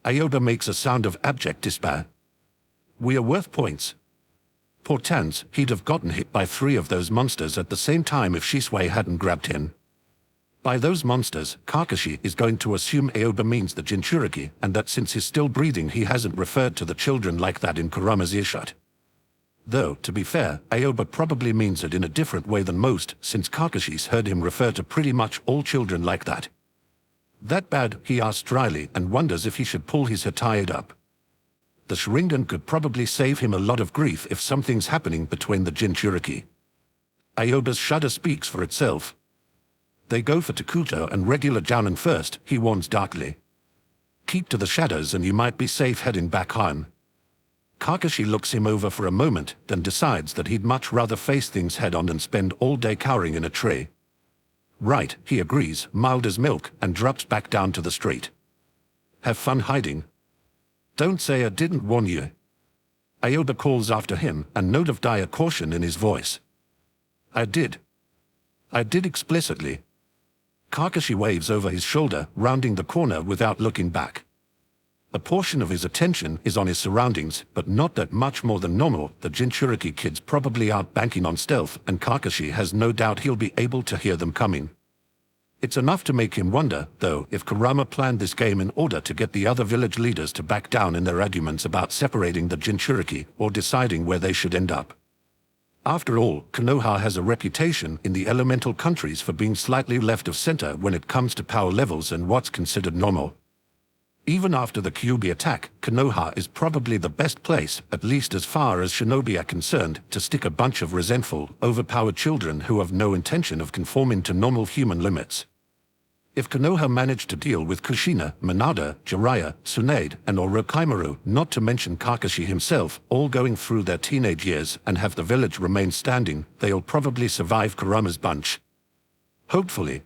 Aoba makes a sound of abject despair. We are worth points. Poor Tans, he'd have gotten hit by 3 of those monsters at the same time if Shisui hadn't grabbed him. By those monsters, Kakashi is going to assume Aoba means the Jinchuriki, and that since he's still breathing he hasn't referred to the children like that in Kurama's earshot. Though, to be fair, Aoba probably means it in a different way than most, since Kakashi's heard him refer to pretty much all children like that. That bad, he asks dryly, and wonders if he should pull his Hatayed up. The Sharingan could probably save him a lot of grief if something's happening between the Jinchuriki. Aoba's shudder speaks for itself. They go for Takuto and regular Jounin first, he warns darkly. Keep to the shadows and you might be safe heading back home. Kakashi looks him over for a moment, then decides that he'd much rather face things head-on than spend all day cowering in a tree. Right, he agrees, mild as milk, and drops back down to the street. Have fun hiding. Don't say I didn't warn you. Aoba calls after him, a note of dire caution in his voice. I did. I did explicitly. Kakashi waves over his shoulder, rounding the corner without looking back. A portion of his attention is on his surroundings, but not that much more than normal. The Jinchuriki kids probably aren't banking on stealth, and Kakashi has no doubt he'll be able to hear them coming. It's enough to make him wonder, though, if Kurama planned this game in order to get the other village leaders to back down in their arguments about separating the Jinchuriki, or deciding where they should end up. After all, Konoha has a reputation in the elemental countries for being slightly left of center when it comes to power levels and what's considered normal. Even after the Kyuubi attack, Konoha is probably the best place, at least as far as shinobi are concerned, to stick a bunch of resentful, overpowered children who have no intention of conforming to normal human limits. If Konoha managed to deal with Kushina, Minada, Jiraiya, Tsunade, and Orochimaru, not to mention Kakashi himself, all going through their teenage years, and have the village remain standing, they'll probably survive Kurama's bunch. Hopefully.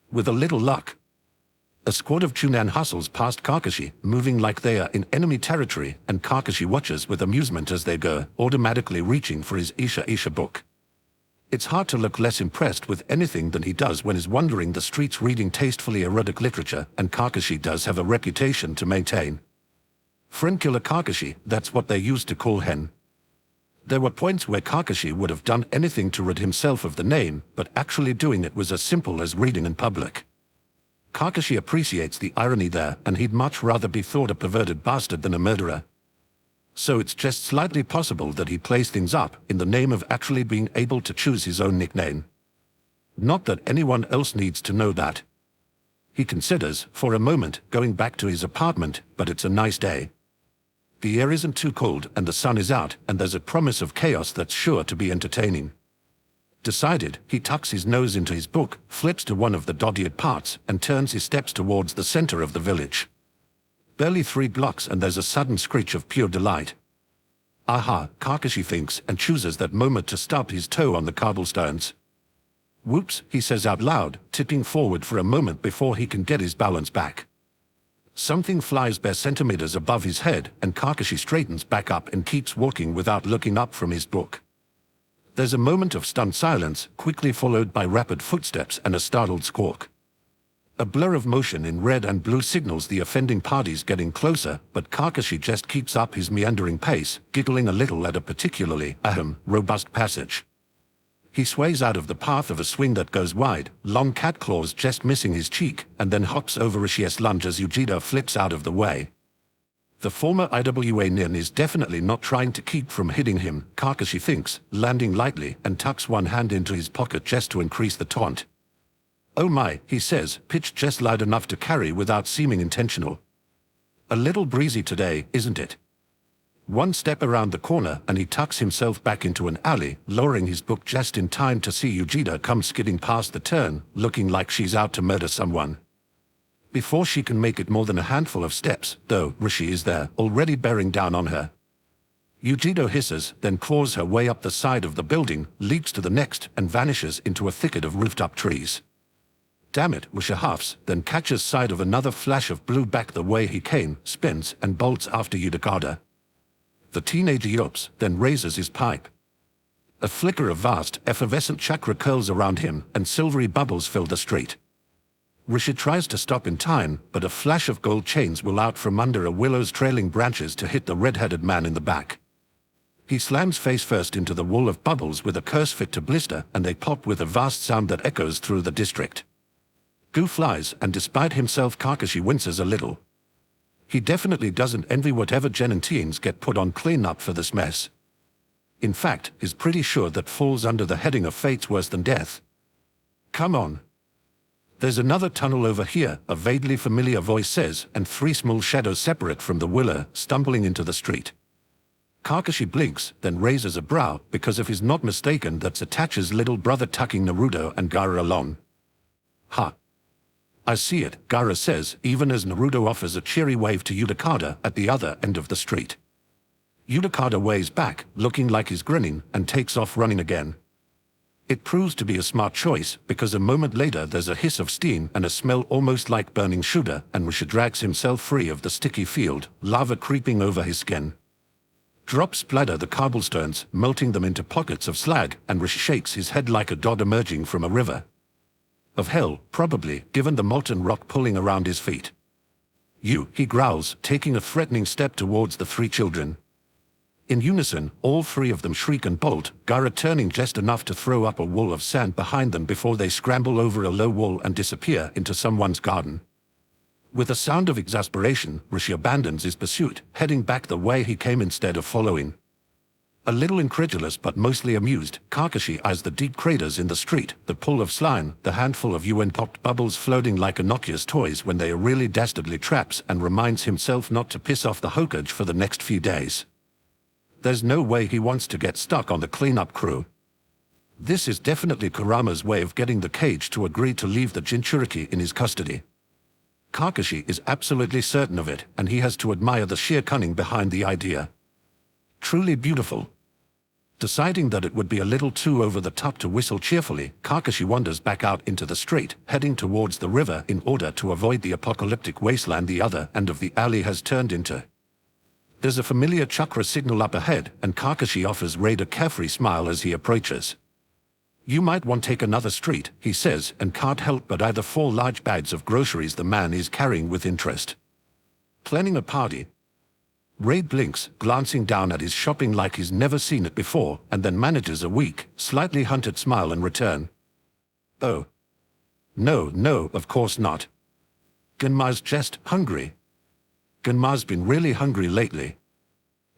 With a little luck. A squad of Chunan hustles past Kakashi, moving like they are in enemy territory, and Kakashi watches with amusement as they go, automatically reaching for his Isha book. It's hard to look less impressed with anything than he does when he's wandering the streets reading tastefully erotic literature, and Kakashi does have a reputation to maintain. Friend-killer Kakashi, that's what they used to call Hen. There were points where Kakashi would have done anything to rid himself of the name, but actually doing it was as simple as reading in public. Kakashi appreciates the irony there, and he'd much rather be thought a perverted bastard than a murderer. So it's just slightly possible that he plays things up in the name of actually being able to choose his own nickname. Not that anyone else needs to know that. He considers, for a moment, going back to his apartment, but it's a nice day. The air isn't too cold and the sun is out, and there's a promise of chaos that's sure to be entertaining. Decided, he tucks his nose into his book, flips to one of the dog-eared parts, and turns his steps towards the center of the village. Barely 3 blocks and there's a sudden screech of pure delight. Aha, Kakashi thinks, and chooses that moment to stub his toe on the cobblestones. Whoops, he says out loud, tipping forward for a moment before he can get his balance back. Something flies bare centimeters above his head, and Kakashi straightens back up and keeps walking without looking up from his book. There's a moment of stunned silence, quickly followed by rapid footsteps and a startled squawk. A blur of motion in red and blue signals the offending parties getting closer, but Kakashi just keeps up his meandering pace, giggling a little at a particularly, robust passage. He sways out of the path of a swing that goes wide, long cat claws just missing his cheek, and then hops over Rishi's lunge as Yujida flips out of the way. The former IWA nin is definitely not trying to keep from hitting him, Kakashi thinks, landing lightly, and tucks one hand into his pocket just to increase the taunt. Oh my, he says, pitched just loud enough to carry without seeming intentional. A little breezy today, isn't it? One step around the corner and he tucks himself back into an alley, lowering his book just in time to see Yujida come skidding past the turn, looking like she's out to murder someone. Before she can make it more than a handful of steps, though, Rishi is there, already bearing down on her. Yujido hisses, then claws her way up the side of the building, leaps to the next, and vanishes into a thicket of roofed-up trees. Damn it, Rishi huffs, then catches sight of another flash of blue back the way he came, spins, and bolts after Yudakada. The teenager yelps, then raises his pipe. A flicker of vast, effervescent chakra curls around him, and silvery bubbles fill the street. Rishi tries to stop in time, but a flash of gold chains will out from under a willow's trailing branches to hit the red-headed man in the back. He slams face first into the wall of bubbles with a curse fit to blister, and they pop with a vast sound that echoes through the district. Goo flies, and despite himself Kakashi winces a little. He definitely doesn't envy whatever Gen and teens get put on clean-up for this mess. In fact, is pretty sure that falls under the heading of fates worse than death. Come on. There's another tunnel over here, a vaguely familiar voice says, and three small shadows separate from the willow, stumbling into the street. Kakashi blinks, then raises a brow, because if he's not mistaken that's Itachi's little brother tucking Naruto and Gaara along. Ha. I see it, Gaara says, even as Naruto offers a cheery wave to Yudakada at the other end of the street. Yudakada waves back, looking like he's grinning, and takes off running again. It proves to be a smart choice, because a moment later there's a hiss of steam and a smell almost like burning sugar, and Rishi drags himself free of the sticky field, lava creeping over his skin. Drops splatter the cobblestones, melting them into pockets of slag, and Rishi shakes his head like a dog emerging from a river. Of hell, probably, given the molten rock pulling around his feet. He growls, taking a threatening step towards the three children. In unison, all three of them shriek and bolt, Gaara turning just enough to throw up a wall of sand behind them before they scramble over a low wall and disappear into someone's garden. With a sound of exasperation, Rishi abandons his pursuit, heading back the way he came instead of following. A little incredulous but mostly amused, Kakashi eyes the deep craters in the street, the pool of slime, the handful of UN-popped bubbles floating like Nokia's toys when they are really dastardly traps, and reminds himself not to piss off the Hokage for the next few days. There's no way he wants to get stuck on the cleanup crew. This is definitely Kurama's way of getting the cage to agree to leave the Jinchuriki in his custody. Kakashi is absolutely certain of it, and he has to admire the sheer cunning behind the idea. Truly beautiful. Deciding that it would be a little too over the top to whistle cheerfully, Kakashi wanders back out into the street, heading towards the river in order to avoid the apocalyptic wasteland the other end of the alley has turned into. There's a familiar chakra signal up ahead, and Kakashi offers Raid a carefree smile as he approaches. You might want to take another street, he says, and can't help but either fall large bags of groceries the man is carrying with interest. Planning a party? Raid blinks, glancing down at his shopping like he's never seen it before, and then manages a weak, slightly hunted smile in return. Oh. No, of course not. Genma's just hungry. Genma's been really hungry lately.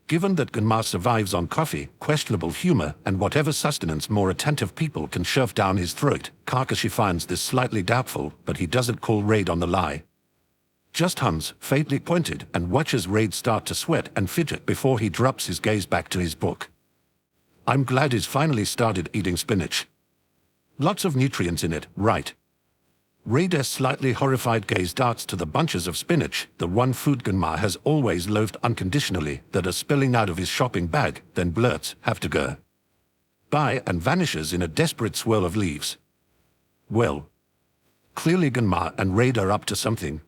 Given that Genma survives on coffee, questionable humor, and whatever sustenance more attentive people can shove down his throat, Kakashi finds this slightly doubtful, but he doesn't call Raid on the lie. Just hums, faintly pointed, and watches Raid start to sweat and fidget before he drops his gaze back to his book. I'm glad he's finally started eating spinach. Lots of nutrients in it, right? Raid's slightly horrified gaze darts to the bunches of spinach, the one food Genma has always loathed unconditionally, that are spilling out of his shopping bag, then blurts, have to go. Bye, and vanishes in a desperate swirl of leaves. Well. Clearly Genma and Raid are up to something.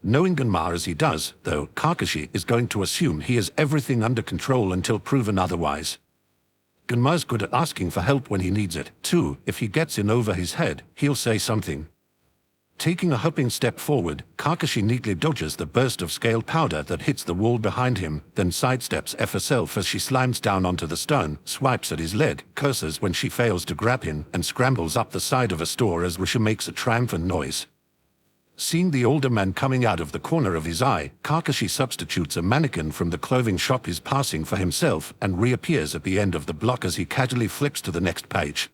Knowing Genma as he does, though, Kakashi is going to assume he has everything under control until proven otherwise. Genma's good at asking for help when he needs it, too. If he gets in over his head, he'll say something. Taking a hopping step forward, Kakashi neatly dodges the burst of scale powder that hits the wall behind him, then sidesteps F herself as she slimes down onto the stone, swipes at his leg, curses when she fails to grab him, and scrambles up the side of a store as Rishi makes a triumphant noise. Seeing the older man coming out of the corner of his eye, Kakashi substitutes a mannequin from the clothing shop he's passing for himself and reappears at the end of the block as he casually flips to the next page.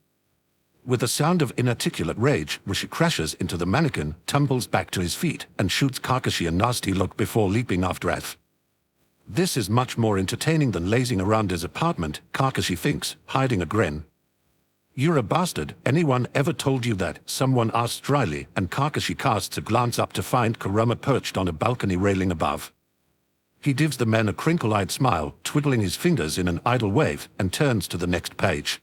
With a sound of inarticulate rage, Rishi crashes into the mannequin, tumbles back to his feet, and shoots Kakashi a nasty look before leaping after F. This is much more entertaining than lazing around his apartment, Kakashi thinks, hiding a grin. You're a bastard. Anyone ever told you that? Someone asked dryly, and Kakashi casts a glance up to find Kurama perched on a balcony railing above. He gives the man a crinkle-eyed smile, twiddling his fingers in an idle wave, and turns to the next page.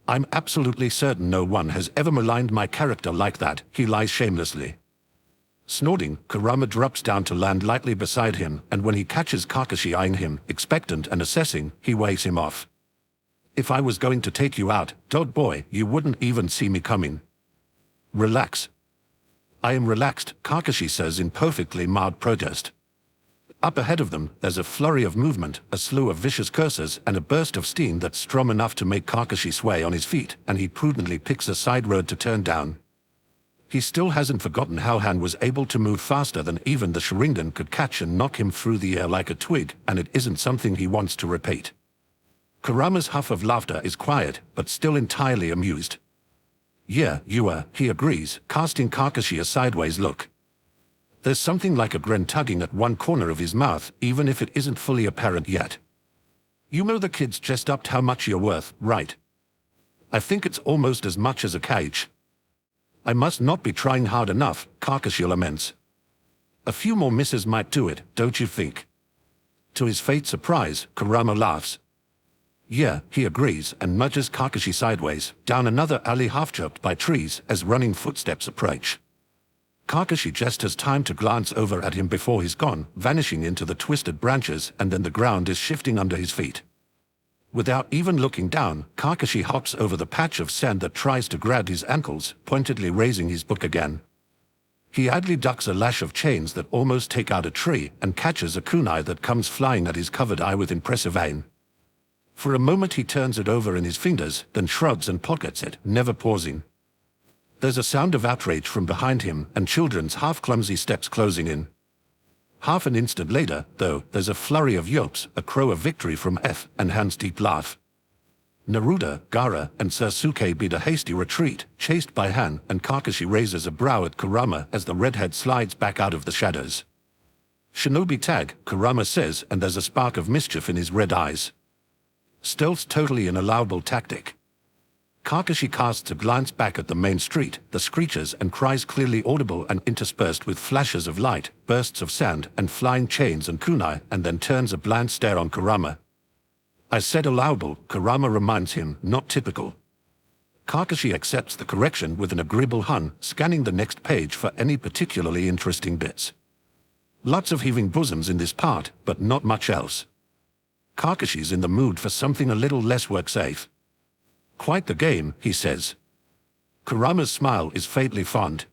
I'm absolutely certain no one has ever maligned my character like that, he lies shamelessly. Snorting, Kurama drops down to land lightly beside him, and when he catches Kakashi eyeing him, expectant and assessing, he waves him off. If I was going to take you out, dog boy, you wouldn't even see me coming. Relax. I am relaxed, Kakashi says in perfectly mild protest. Up ahead of them, there's a flurry of movement, a slew of vicious curses, and a burst of steam that's strong enough to make Kakashi sway on his feet, and he prudently picks a side road to turn down. He still hasn't forgotten how Han was able to move faster than even the Sharingan could catch and knock him through the air like a twig, and it isn't something he wants to repeat. Kurama's huff of laughter is quiet, but still entirely amused. Yeah, you are, he agrees, casting Kakashi a sideways look. There's something like a grin tugging at one corner of his mouth, even if it isn't fully apparent yet. You know the kid's just upped how much you're worth, right? I think it's almost as much as a cage. I must not be trying hard enough, Kakashi laments. A few more misses might do it, don't you think? To his fate's surprise, Kurama laughs. Yeah, he agrees and nudges Kakashi sideways, down another alley half-choked by trees as running footsteps approach. Kakashi just has time to glance over at him before he's gone, vanishing into the twisted branches, and then the ground is shifting under his feet. Without even looking down, Kakashi hops over the patch of sand that tries to grab his ankles, pointedly raising his book again. He idly ducks a lash of chains that almost take out a tree, and catches a kunai that comes flying at his covered eye with impressive aim. For a moment he turns it over in his fingers, then shrugs and pockets it, never pausing. There's a sound of outrage from behind him, and children's half-clumsy steps closing in. Half an instant later, though, there's a flurry of yelps, a crow of victory from F, and Han's deep laugh. Naruto, Gaara, and Sasuke beat a hasty retreat, chased by Han, and Kakashi raises a brow at Kurama as the redhead slides back out of the shadows. Shinobi tag, Kurama says, and there's a spark of mischief in his red eyes. Stealth's totally an allowable tactic. Kakashi casts a glance back at the main street, the screeches and cries clearly audible and interspersed with flashes of light, bursts of sand, and flying chains and kunai, and then turns a bland stare on Kurama. I said allowable, Kurama reminds him, not typical. Kakashi accepts the correction with an agreeable hun, scanning the next page for any particularly interesting bits. Lots of heaving bosoms in this part, but not much else. Kakashi's in the mood for something a little less work-safe. Quite the game, he says. Kurama's smile is faintly fond.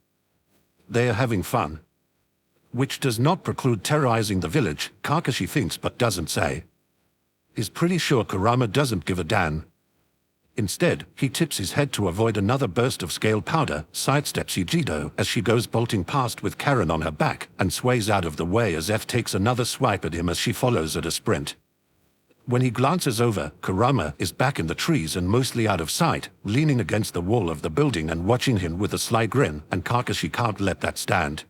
They are having fun. Which does not preclude terrorizing the village, Kakashi thinks but doesn't say. He's pretty sure Kurama doesn't give a damn. Instead, he tips his head to avoid another burst of scale powder, sidesteps Ichido as she goes bolting past with Karen on her back, and sways out of the way as F takes another swipe at him as she follows at a sprint. When he glances over, Kurama is back in the trees and mostly out of sight, leaning against the wall of the building and watching him with a sly grin, and Kakashi can't let that stand.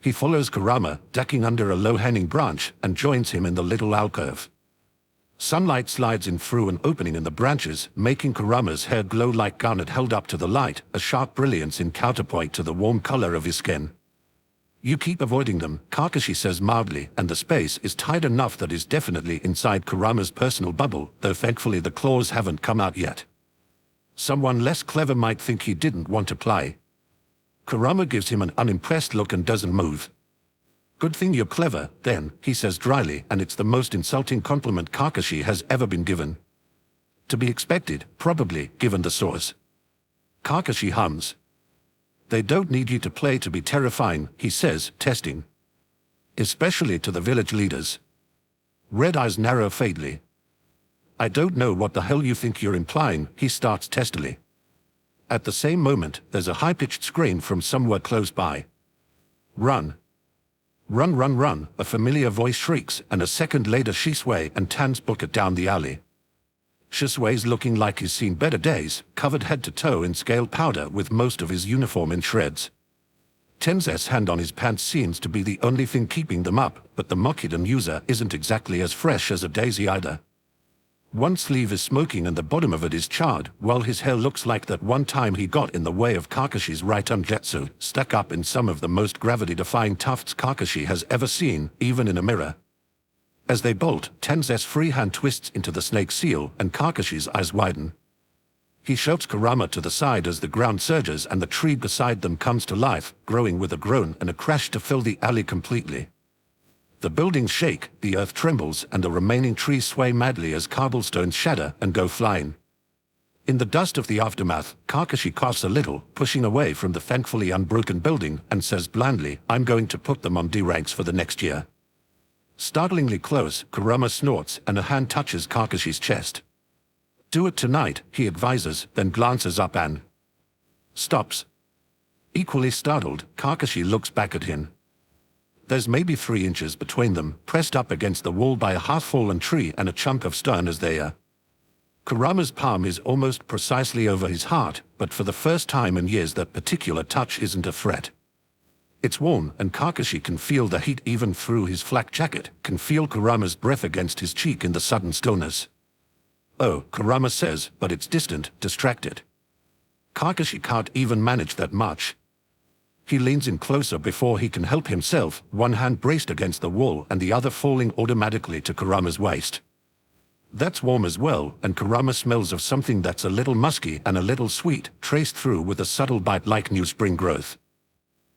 He follows Kurama, ducking under a low-hanging branch, and joins him in the little alcove. Sunlight slides in through an opening in the branches, making Kurama's hair glow like garnet held up to the light, a sharp brilliance in counterpoint to the warm color of his skin. You keep avoiding them, Kakashi says mildly, and the space is tight enough that is definitely inside Kurama's personal bubble, though thankfully the claws haven't come out yet. Someone less clever might think he didn't want to play. Kurama gives him an unimpressed look and doesn't move. Good thing you're clever, then, he says dryly, and it's the most insulting compliment Kakashi has ever been given. To be expected, probably, given the source. Kakashi hums. They don't need you to play to be terrifying, he says, testing. Especially to the village leaders. Red eyes narrow faintly. I don't know what the hell you think you're implying, he starts testily. At the same moment, there's a high-pitched scream from somewhere close by. Run. Run, run, run, a familiar voice shrieks, and a second later Shisui and Tan's book it down the alley. Shisui's looking like he's seen better days, covered head to toe in scale powder with most of his uniform in shreds. Tenzet's hand on his pants seems to be the only thing keeping them up, but the Mokiden user isn't exactly as fresh as a daisy either. One sleeve is smoking and the bottom of it is charred, while his hair looks like that one time he got in the way of Kakashi's right unjetsu, stuck up in some of the most gravity-defying tufts Kakashi has ever seen, even in a mirror. As they bolt, Tenset's free hand twists into the snake seal, and Kakashi's eyes widen. He shoves Kurama to the side as the ground surges and the tree beside them comes to life, growing with a groan and a crash to fill the alley completely. The buildings shake, the earth trembles, and the remaining trees sway madly as cobblestones shatter and go flying. In the dust of the aftermath, Kakashi coughs a little, pushing away from the thankfully unbroken building, and says blandly, "I'm going to put them on D ranks for the next year." Startlingly close, Kurama snorts and a hand touches Kakashi's chest. "Do it tonight," he advises, then glances up and stops. Equally startled, Kakashi looks back at him. There's maybe 3 inches between them, pressed up against the wall by a half-fallen tree and a chunk of stone as they are. Kurama's palm is almost precisely over his heart, but for the first time in years that particular touch isn't a threat. It's warm, and Kakashi can feel the heat even through his flak jacket, can feel Kurama's breath against his cheek in the sudden stillness. "Oh," Kurama says, but it's distant, distracted. Kakashi can't even manage that much. He leans in closer before he can help himself, one hand braced against the wall and the other falling automatically to Kurama's waist. That's warm as well, and Kurama smells of something that's a little musky and a little sweet, traced through with a subtle bite like new spring growth.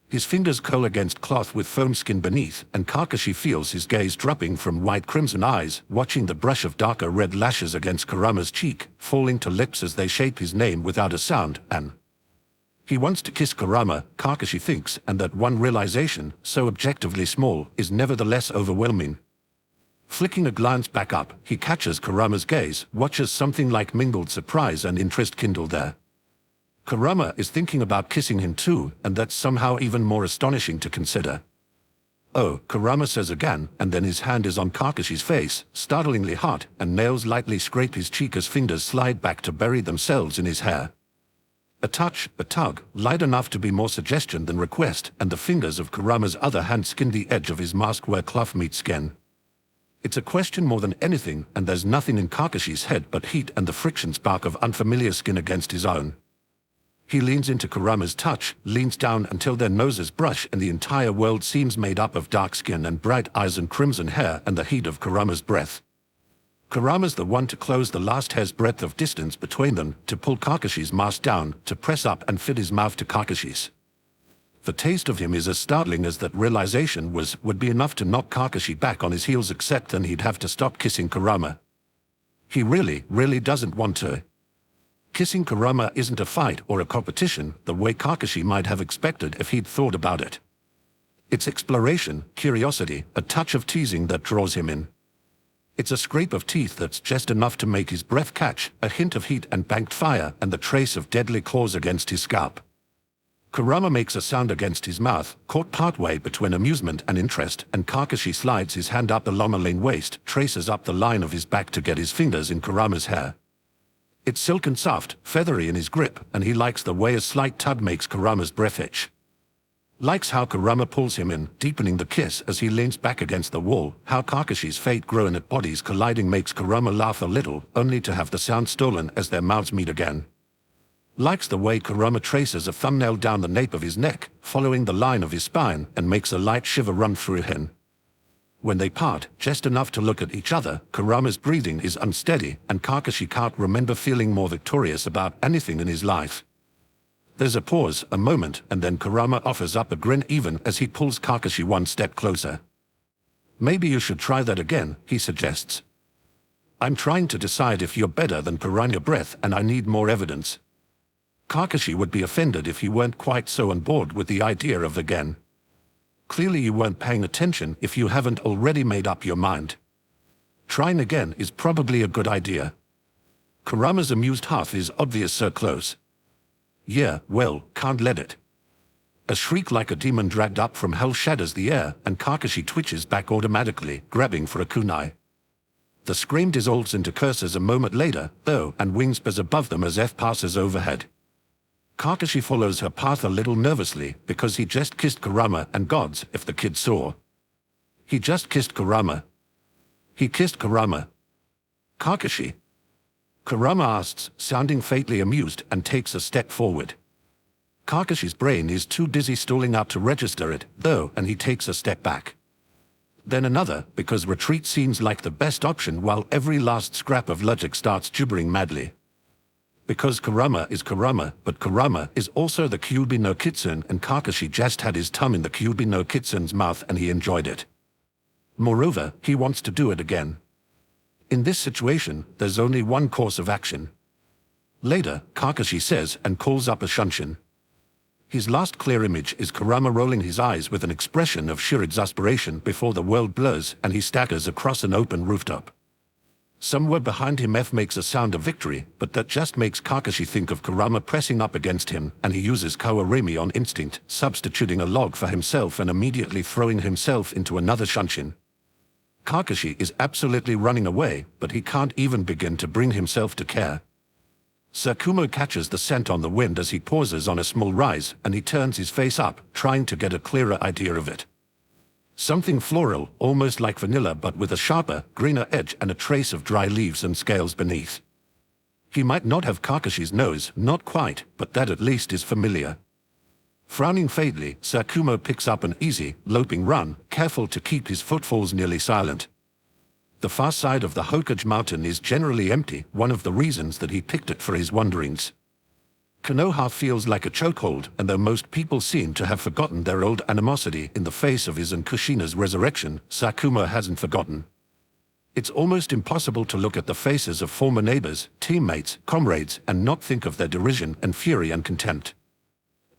His fingers curl against cloth with foam skin beneath, and Kakashi feels his gaze dropping from white-crimson eyes, watching the brush of darker red lashes against Kurama's cheek, falling to lips as they shape his name without a sound, and he wants to kiss Kurama, Kakashi thinks, and that one realization, so objectively small, is nevertheless overwhelming. Flicking a glance back up, he catches Kurama's gaze, watches something like mingled surprise and interest kindle there. Kurama is thinking about kissing him too, and that's somehow even more astonishing to consider. "Oh," Kurama says again, and then his hand is on Kakashi's face, startlingly hot, and nails lightly scrape his cheek as fingers slide back to bury themselves in his hair. A touch, a tug, light enough to be more suggestion than request, and the fingers of Kurama's other hand skin the edge of his mask where cloth meets skin. It's a question more than anything, and there's nothing in Kakashi's head but heat and the friction spark of unfamiliar skin against his own. He leans into Kurama's touch, leans down until their noses brush, and the entire world seems made up of dark skin and bright eyes and crimson hair and the heat of Kurama's breath. Kurama's the one to close the last hair's breadth of distance between them, to pull Kakashi's mask down, to press up and fit his mouth to Kakashi's. The taste of him is as startling as that realization would be enough to knock Kakashi back on his heels, except then he'd have to stop kissing Kurama. He really, really doesn't want to. Kissing Kurama isn't a fight or a competition, the way Kakashi might have expected if he'd thought about it. It's exploration, curiosity, a touch of teasing that draws him in. It's a scrape of teeth that's just enough to make his breath catch, a hint of heat and banked fire, and the trace of deadly claws against his scalp. Kurama makes a sound against his mouth, caught partway between amusement and interest, and Kakashi slides his hand up the Lomelane waist, traces up the line of his back to get his fingers in Kurama's hair. It's silken soft, feathery in his grip, and he likes the way a slight tug makes Kurama's breath itch. Likes how Kurama pulls him in, deepening the kiss as he leans back against the wall, how Kakashi's fate grown at bodies colliding makes Kurama laugh a little, only to have the sound stolen as their mouths meet again. Likes the way Kurama traces a thumbnail down the nape of his neck, following the line of his spine, and makes a light shiver run through him. When they part, just enough to look at each other, Kurama's breathing is unsteady, and Kakashi can't remember feeling more victorious about anything in his life. There's a pause, a moment, and then Kurama offers up a grin even as he pulls Kakashi one step closer. "Maybe you should try that again," he suggests. "I'm trying to decide if you're better than Piranha Breath, and I need more evidence." Kakashi would be offended if he weren't quite so on board with the idea of again. Clearly you weren't paying attention if you haven't already made up your mind. Trying again is probably a good idea. Kurama's amused half is obvious so close. "Yeah, well, can't let it." A shriek like a demon dragged up from hell shatters the air, and Kakashi twitches back automatically, grabbing for a kunai. The scream dissolves into curses a moment later, though, and wings buzz above them as F passes overhead. Kakashi follows her path a little nervously, because he just kissed Kurama, and gods, if the kid saw. He just kissed Kurama. He kissed Kurama. Kakashi, Kurama asks, sounding faintly amused, and takes a step forward. Kakashi's brain is too dizzy stalling out to register it, though, and he takes a step back. Then another, because retreat seems like the best option while every last scrap of logic starts gibbering madly. Because Kurama is Kurama, but Kurama is also the Kyuubi no Kitsune, and Kakashi just had his tongue in the Kyuubi no Kitsune's mouth and he enjoyed it. Moreover, he wants to do it again. In this situation, there's only one course of action. Later, Kakashi says and calls up a shunshin. His last clear image is Kurama rolling his eyes with an expression of sheer exasperation before the world blurs and he staggers across an open rooftop. Somewhere behind him makes a sound of victory, but that just makes Kakashi think of Kurama pressing up against him, and he uses Kawarimi on instinct, substituting a log for himself and immediately throwing himself into another shunshin. Kakashi is absolutely running away, but he can't even begin to bring himself to care. Sakumo catches the scent on the wind as he pauses on a small rise, and he turns his face up, trying to get a clearer idea of it. Something floral, almost like vanilla but with a sharper, greener edge and a trace of dry leaves and scales beneath. He might not have Kakashi's nose, not quite, but that at least is familiar. Frowning faintly, Sakumo picks up an easy, loping run, careful to keep his footfalls nearly silent. The far side of the Hokage mountain is generally empty, one of the reasons that he picked it for his wanderings. Konoha feels like a chokehold, and though most people seem to have forgotten their old animosity in the face of his and Kushina's resurrection, Sakumo hasn't forgotten. It's almost impossible to look at the faces of former neighbors, teammates, comrades, and not think of their derision and fury and contempt.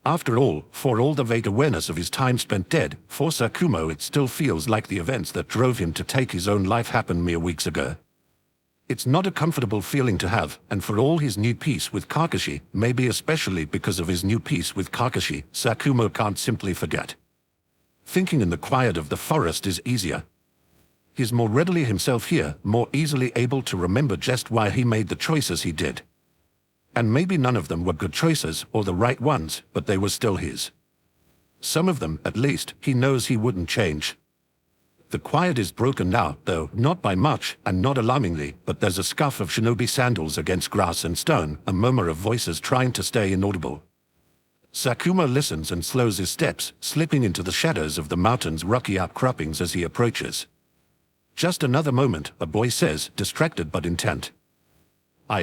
After all, for all the vague awareness of his time spent dead, for Sakumo it still feels like the events that drove him to take his own life happened mere weeks ago. It's not a comfortable feeling to have, and for all his new peace with Kakashi, maybe especially because of his new peace with Kakashi, Sakumo can't simply forget. Thinking in the quiet of the forest is easier. He's more readily himself here, more easily able to remember just why he made the choices he did. And maybe none of them were good choices or the right ones, but they were still his. Some of them, at least, he knows he wouldn't change. The quiet is broken now, though, not by much, and not alarmingly, but there's a scuff of shinobi sandals against grass and stone, a murmur of voices trying to stay inaudible. Sakumo listens and slows his steps, slipping into the shadows of the mountain's rocky outcroppings as he approaches. Just another moment, a boy says, distracted but intent.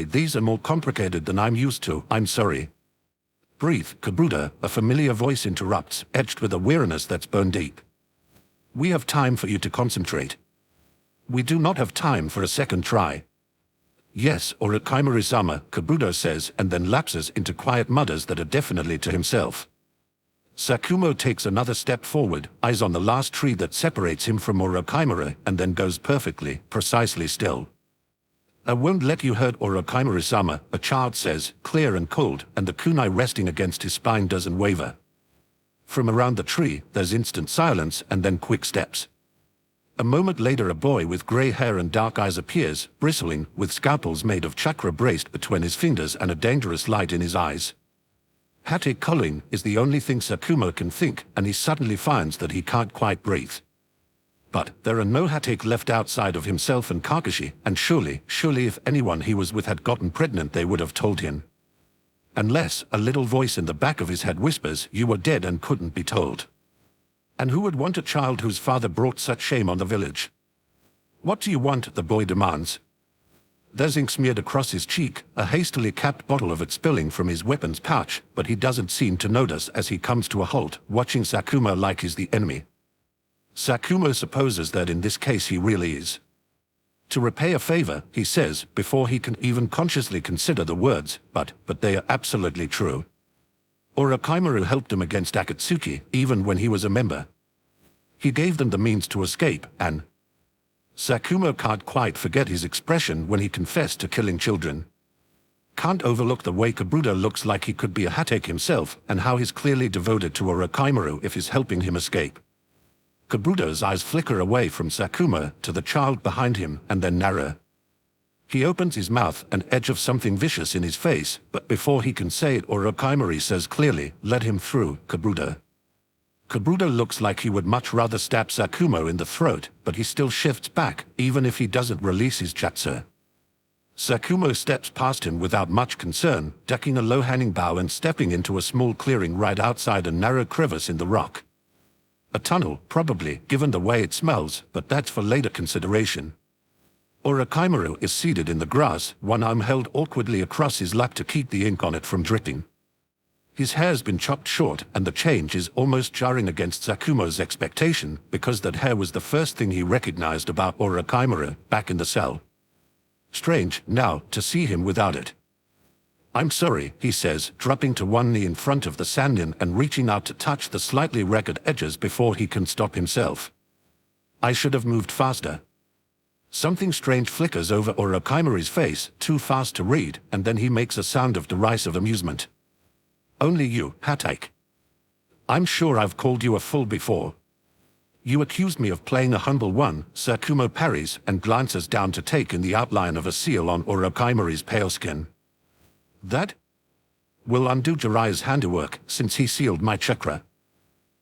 These are more complicated than I'm used to, I'm sorry. Breathe, Kabuto, a familiar voice interrupts, edged with a weariness that's bone deep. We have time for you to concentrate. We do not have time for a second try. Yes, or a Kaimari-sama, Kabuto says, and then lapses into quiet mutters that are definitely to himself. Sakumo takes another step forward, eyes on the last tree that separates him from Orochimaru, and then goes perfectly, precisely still. I won't let you hurt Orochimaru-sama, a child says, clear and cold, and the kunai resting against his spine doesn't waver. From around the tree, there's instant silence and then quick steps. A moment later a boy with grey hair and dark eyes appears, bristling, with scalpels made of chakra braced between his fingers and a dangerous light in his eyes. Hate culling is the only thing Sakumo can think, and he suddenly finds that he can't quite breathe. But there are no Hatake left outside of himself and Kakashi, and surely if anyone he was with had gotten pregnant they would have told him. Unless a little voice in the back of his head whispers, you were dead and couldn't be told. And who would want a child whose father brought such shame on the village? What do you want? The boy demands. There's ink smeared across his cheek, a hastily capped bottle of it spilling from his weapon's pouch, but he doesn't seem to notice as he comes to a halt, watching Sakumo like he's the enemy. Sakumo supposes that in this case he really is. To repay a favor, he says, before he can even consciously consider the words, but they are absolutely true. Orochimaru helped him against Akatsuki, even when he was a member. He gave them the means to escape, and Sakumo can't quite forget his expression when he confessed to killing children. Can't overlook the way Kabuto looks like he could be a Hatake himself, and how he's clearly devoted to Orochimaru if he's helping him escape. Kabuto's eyes flicker away from Sakumo to the child behind him and then narrow. He opens his mouth, an edge of something vicious in his face, but before he can say it Orochimaru says clearly, let him through, Kabuto. Kabuto looks like he would much rather stab Sakumo in the throat, but he still shifts back, even if he doesn't release his jutsu. Sakumo steps past him without much concern, ducking a low-hanging bough and stepping into a small clearing right outside a narrow crevice in the rock. A tunnel, probably, given the way it smells, but that's for later consideration. Orochimaru is seated in the grass, one arm held awkwardly across his lap to keep the ink on it from dripping. His hair's been chopped short, and the change is almost jarring against Sakumo's expectation, because that hair was the first thing he recognized about Orochimaru back in the cell. Strange, now, to see him without it. "I'm sorry," he says, dropping to one knee in front of the Sannin and reaching out to touch the slightly ragged edges before he can stop himself. "I should have moved faster." Something strange flickers over Orochimaru's face, too fast to read, and then he makes a sound of derisive amusement. "Only you, Hatake. I'm sure I've called you a fool before. You accused me of playing a humble one." Sakumo parries and glances down to take in the outline of a seal on Orochimaru's pale skin. "That will undo Jiraiya's handiwork, since he sealed my chakra."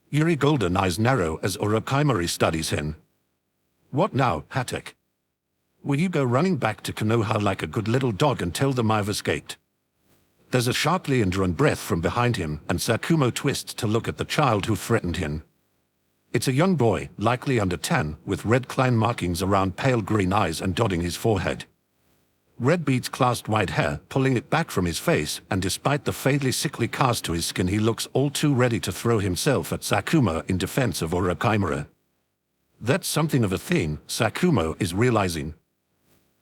Yuri golden eyes narrow as Orochimaru studies him. "What now, Hatake? Will you go running back to Konoha like a good little dog and tell them I've escaped?" There's a sharply indrawn breath from behind him, and Sakumo twists to look at the child who threatened him. It's a young boy, likely under 10, with red cline markings around pale green eyes and dotting his forehead. Red beads clasped white hair, pulling it back from his face, and despite the faintly sickly cast to his skin, he looks all too ready to throw himself at Sakumo in defense of Orochimaru. That's something of a theme, Sakumo is realizing.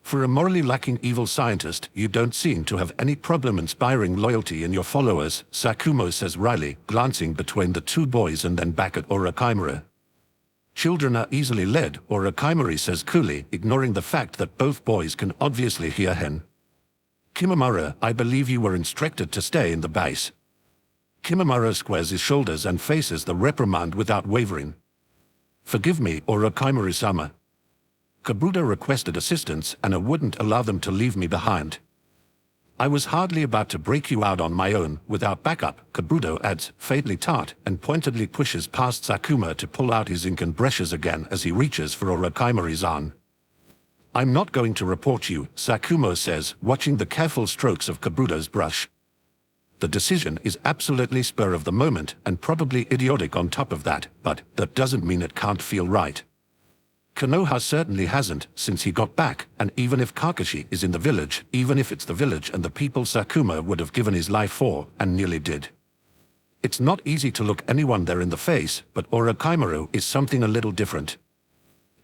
For a morally lacking evil scientist, you don't seem to have any problem inspiring loyalty in your followers, Sakumo says wryly, glancing between the two boys and then back at Orochimaru. Children are easily led, Orochimaru says coolly, ignoring the fact that both boys can obviously hear him. "Kimimaro, I believe you were instructed to stay in the base." Kimimaro squares his shoulders and faces the reprimand without wavering. "Forgive me, Orochimaru-sama. Kabuto requested assistance, and I wouldn't allow them to leave me behind. I was hardly about to break you out on my own, without backup," Kabuto adds, faintly tart, and pointedly pushes past Sakumo to pull out his ink and brushes again as he reaches for Orochimaru's arm. "I'm not going to report you," Sakumo says, watching the careful strokes of Kabuto's brush. The decision is absolutely spur of the moment, and probably idiotic on top of that, but that doesn't mean it can't feel right. Konoha certainly hasn't, since he got back, and even if Kakashi is in the village, even if it's the village and the people Sakumo would have given his life for, and nearly did. It's not easy to look anyone there in the face, but Orochimaru is something a little different.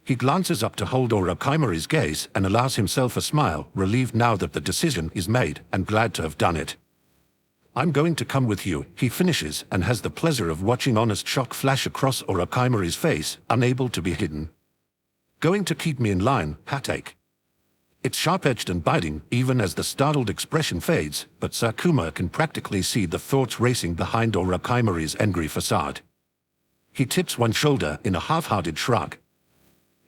He glances up to hold Orochimaru's gaze and allows himself a smile, relieved now that the decision is made, and glad to have done it. "I'm going to come with you," he finishes, and has the pleasure of watching honest shock flash across Orochimaru's face, unable to be hidden. "Going to keep me in line, Hatake?" It's sharp-edged and biting, even as the startled expression fades, but Sakumo can practically see the thoughts racing behind Orochimaru's angry facade. He tips one shoulder in a half-hearted shrug.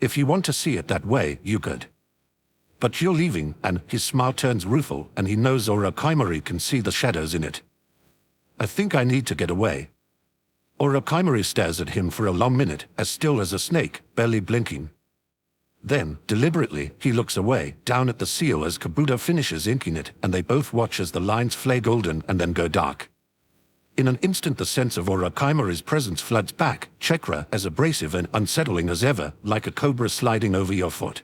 "If you want to see it that way, you could. But you're leaving," and his smile turns rueful, and he knows Orochimaru can see the shadows in it. "I think I need to get away." Orochimaru stares at him for a long minute, as still as a snake, barely blinking. Then, deliberately, he looks away, down at the seal as Kabuto finishes inking it, and they both watch as the lines flare golden and then go dark. In an instant the sense of Orochimaru's presence floods back, chakra as abrasive and unsettling as ever, like a cobra sliding over your foot.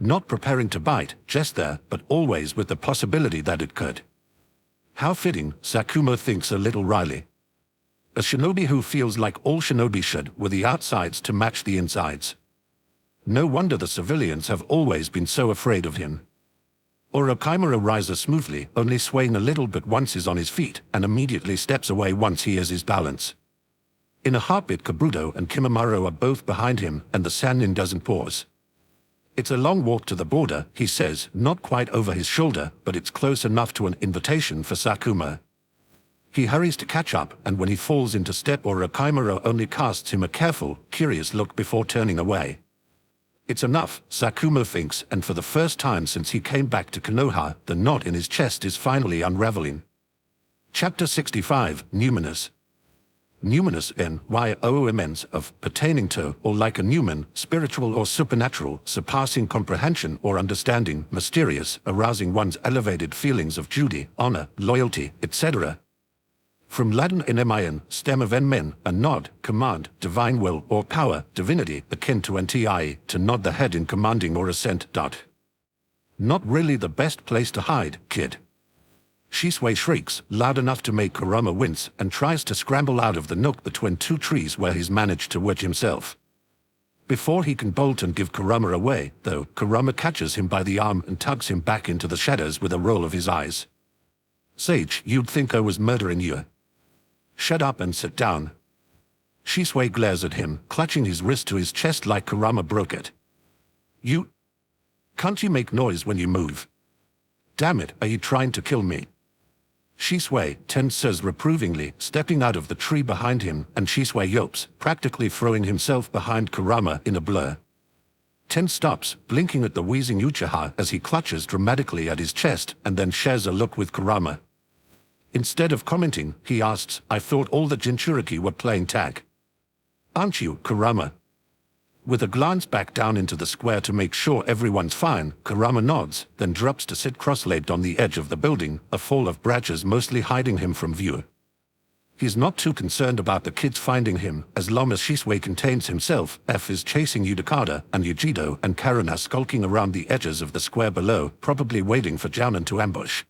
Not preparing to bite, just there, but always with the possibility that it could. How fitting, Sakumo thinks a little wryly. A shinobi who feels like all shinobi should, with the outsides to match the insides. No wonder the civilians have always been so afraid of him. Orochimaru rises smoothly, only swaying a little but once is on his feet, and immediately steps away once he has his balance. In a heartbeat Kabuto and Kimimaro are both behind him, and the Sannin doesn't pause. "It's a long walk to the border," he says, not quite over his shoulder, but it's close enough to an invitation for Sakumo. He hurries to catch up, and when he falls into step Orochimaru only casts him a careful, curious look before turning away. It's enough, Sakumo thinks, and for the first time since he came back to Konoha, the knot in his chest is finally unraveling. Chapter 65, Numinous. numinous NYOOMNs of pertaining to or like a numen, spiritual or supernatural, surpassing comprehension or understanding, mysterious, arousing one's elevated feelings of duty, honor, loyalty, etc. From Latin NMIN, stem of NMen, a nod, command, divine will or power, divinity, akin to NTI, to nod the head in commanding or assent. Not really the best place to hide, kid. Shisui shrieks, loud enough to make Kurama wince, and tries to scramble out of the nook between two trees where he's managed to wedge himself. Before he can bolt and give Kurama away, though, Kurama catches him by the arm and tugs him back into the shadows with a roll of his eyes. Sage, you'd think I was murdering you. Shut up and sit down. Shisui glares at him, clutching his wrist to his chest like Kurama broke it. Can't you make noise when you move? Damn it, are you trying to kill me? Shisui, Ten says reprovingly, stepping out of the tree behind him, and Shisui yelps, practically throwing himself behind Kurama in a blur. Ten stops, blinking at the wheezing Uchiha as he clutches dramatically at his chest and then shares a look with Kurama. Instead of commenting, he asks, I thought all the Jinchuriki were playing tag. Aren't you, Kurama? With a glance back down into the square to make sure everyone's fine, Kurama nods, then drops to sit cross-legged on the edge of the building, a fall of branches mostly hiding him from view. He's not too concerned about the kids finding him, as long as Shisui contains himself. F is chasing Yudakada, and Yujido and Karuna skulking around the edges of the square below, probably waiting for Jounin to ambush.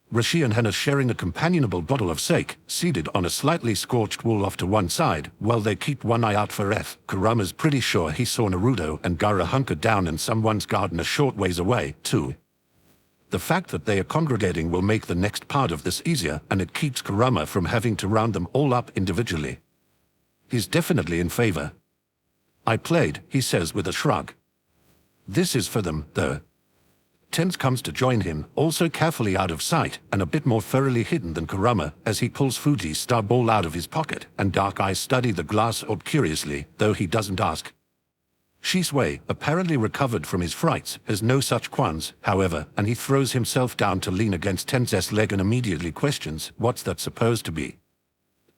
Rishi and Hana sharing a companionable bottle of sake, seated on a slightly scorched wall off to one side, while they keep one eye out for F. Kurama's pretty sure he saw Naruto and Gaara hunkered down in someone's garden a short ways away, too. The fact that they are congregating will make the next part of this easier, and it keeps Kurama from having to round them all up individually. He's definitely in favor. I played, he says with a shrug. This is for them, though. Tens comes to join him, also carefully out of sight, and a bit more thoroughly hidden than Kurama, as he pulls Fuji's star ball out of his pocket, and dark eyes study the glass orb curiously, though he doesn't ask. Shisui, apparently recovered from his frights, has no such qualms, however, and he throws himself down to lean against Ten's leg and immediately questions, what's that supposed to be?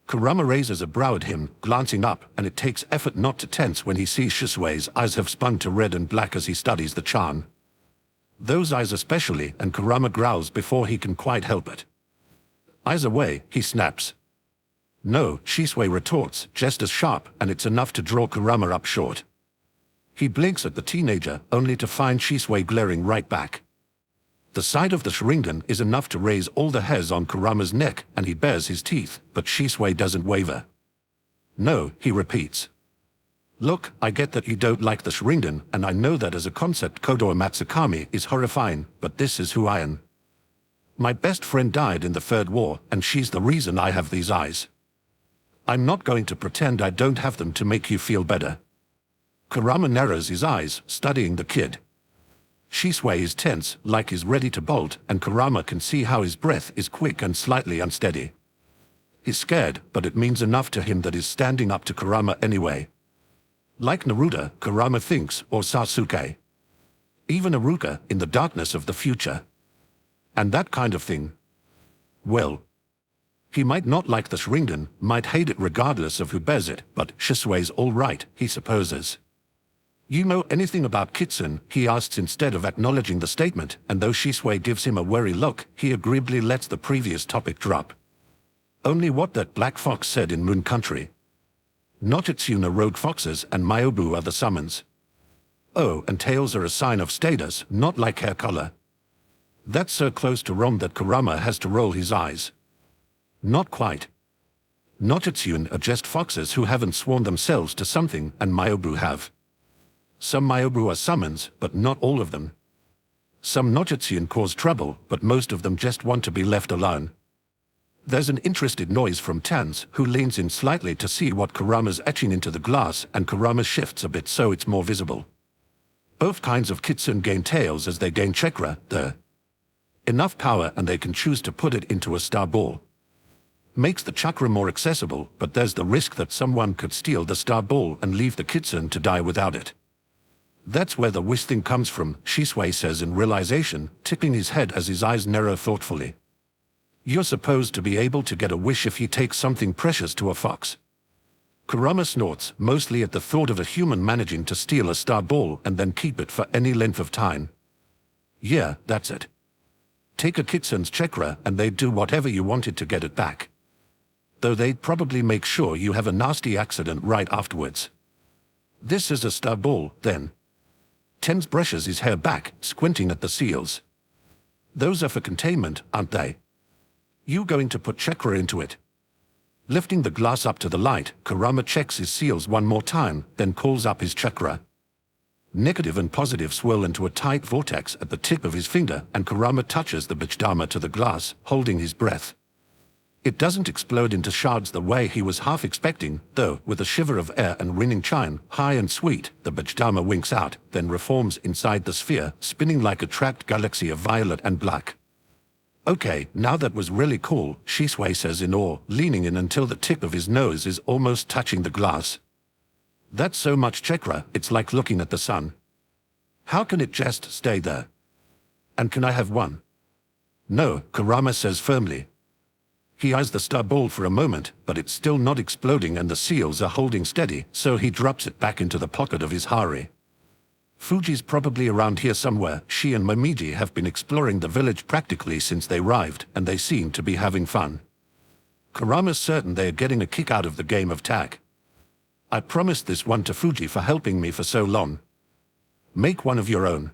Kurama raises a brow at him, glancing up, and it takes effort not to tense when he sees Shisui's eyes have spun to red and black as he studies the charm. Those eyes especially, and Kurama growls before he can quite help it. Eyes away, he snaps. No, Shisui retorts, just as sharp, and it's enough to draw Kurama up short. He blinks at the teenager, only to find Shisui glaring right back. The sight of the Sharingan is enough to raise all the hairs on Kurama's neck, and he bares his teeth, but Shisui doesn't waver. No, he repeats. Look, I get that you don't like the Sharingan, and I know that as a concept Kodoa Matsukami is horrifying, but this is who I am. My best friend died in the Third War, and she's the reason I have these eyes. I'm not going to pretend I don't have them to make you feel better. Kurama narrows his eyes, studying the kid. Shisui is tense, like he's ready to bolt, and Kurama can see how his breath is quick and slightly unsteady. He's scared, but it means enough to him that he's standing up to Kurama anyway. Like Naruto, Kurama thinks, or Sasuke. Even Iruka, in the darkness of the future. And that kind of thing. Well, he might not like the Sharingan, might hate it regardless of who bears it, but Shisui's all right, he supposes. You know anything about Kitsune? He asks instead of acknowledging the statement, and though Shisui gives him a wary look, he agreeably lets the previous topic drop. Only what that black fox said in Moon Country. Nochitsune are rogue foxes and Myobu are the summons. Oh, and tails are a sign of status, not like hair color. That's so close to wrong that Kurama has to roll his eyes. Not quite. Nochitsune are just foxes who haven't sworn themselves to something, and Myobu have. Some Myobu are summons, but not all of them. Some Nochitsune cause trouble, but most of them just want to be left alone. There's an interested noise from Tans, who leans in slightly to see what Kurama's etching into the glass, and Kurama shifts a bit so it's more visible. Both kinds of Kitsune gain tails as they gain chakra, enough power and they can choose to put it into a star ball. Makes the chakra more accessible, but there's the risk that someone could steal the star ball and leave the Kitsune to die without it. That's where the wish thing comes from, Shisui says in realization, tipping his head as his eyes narrow thoughtfully. You're supposed to be able to get a wish if you take something precious to a fox. Kurama snorts, mostly at the thought of a human managing to steal a star ball and then keep it for any length of time. Yeah, that's it. Take a kitsun's chakra and they'd do whatever you wanted to get it back. Though they'd probably make sure you have a nasty accident right afterwards. This is a star ball, then. Tens brushes his hair back, squinting at the seals. Those are for containment, aren't they? You going to put chakra into it? Lifting the glass up to the light, Kurama checks his seals one more time, then calls up his chakra. Negative and positive swirl into a tight vortex at the tip of his finger, and Kurama touches the bichdharma to the glass, holding his breath. It doesn't explode into shards the way he was half expecting, though, with a shiver of air and ringing chime, high and sweet, the bichdharma winks out, then reforms inside the sphere, spinning like a trapped galaxy of violet and black. Okay, now that was really cool, Shisui says in awe, leaning in until the tip of his nose is almost touching the glass. That's so much chakra, it's like looking at the sun. How can it just stay there? And can I have one? No, Kurama says firmly. He eyes the star ball for a moment, but it's still not exploding and the seals are holding steady, so he drops it back into the pocket of his hari. Fuji's probably around here somewhere. She and Momiji have been exploring the village practically since they arrived, and they seem to be having fun. Kurama's certain they are getting a kick out of the game of tag. I promised this one to Fuji for helping me for so long. Make one of your own.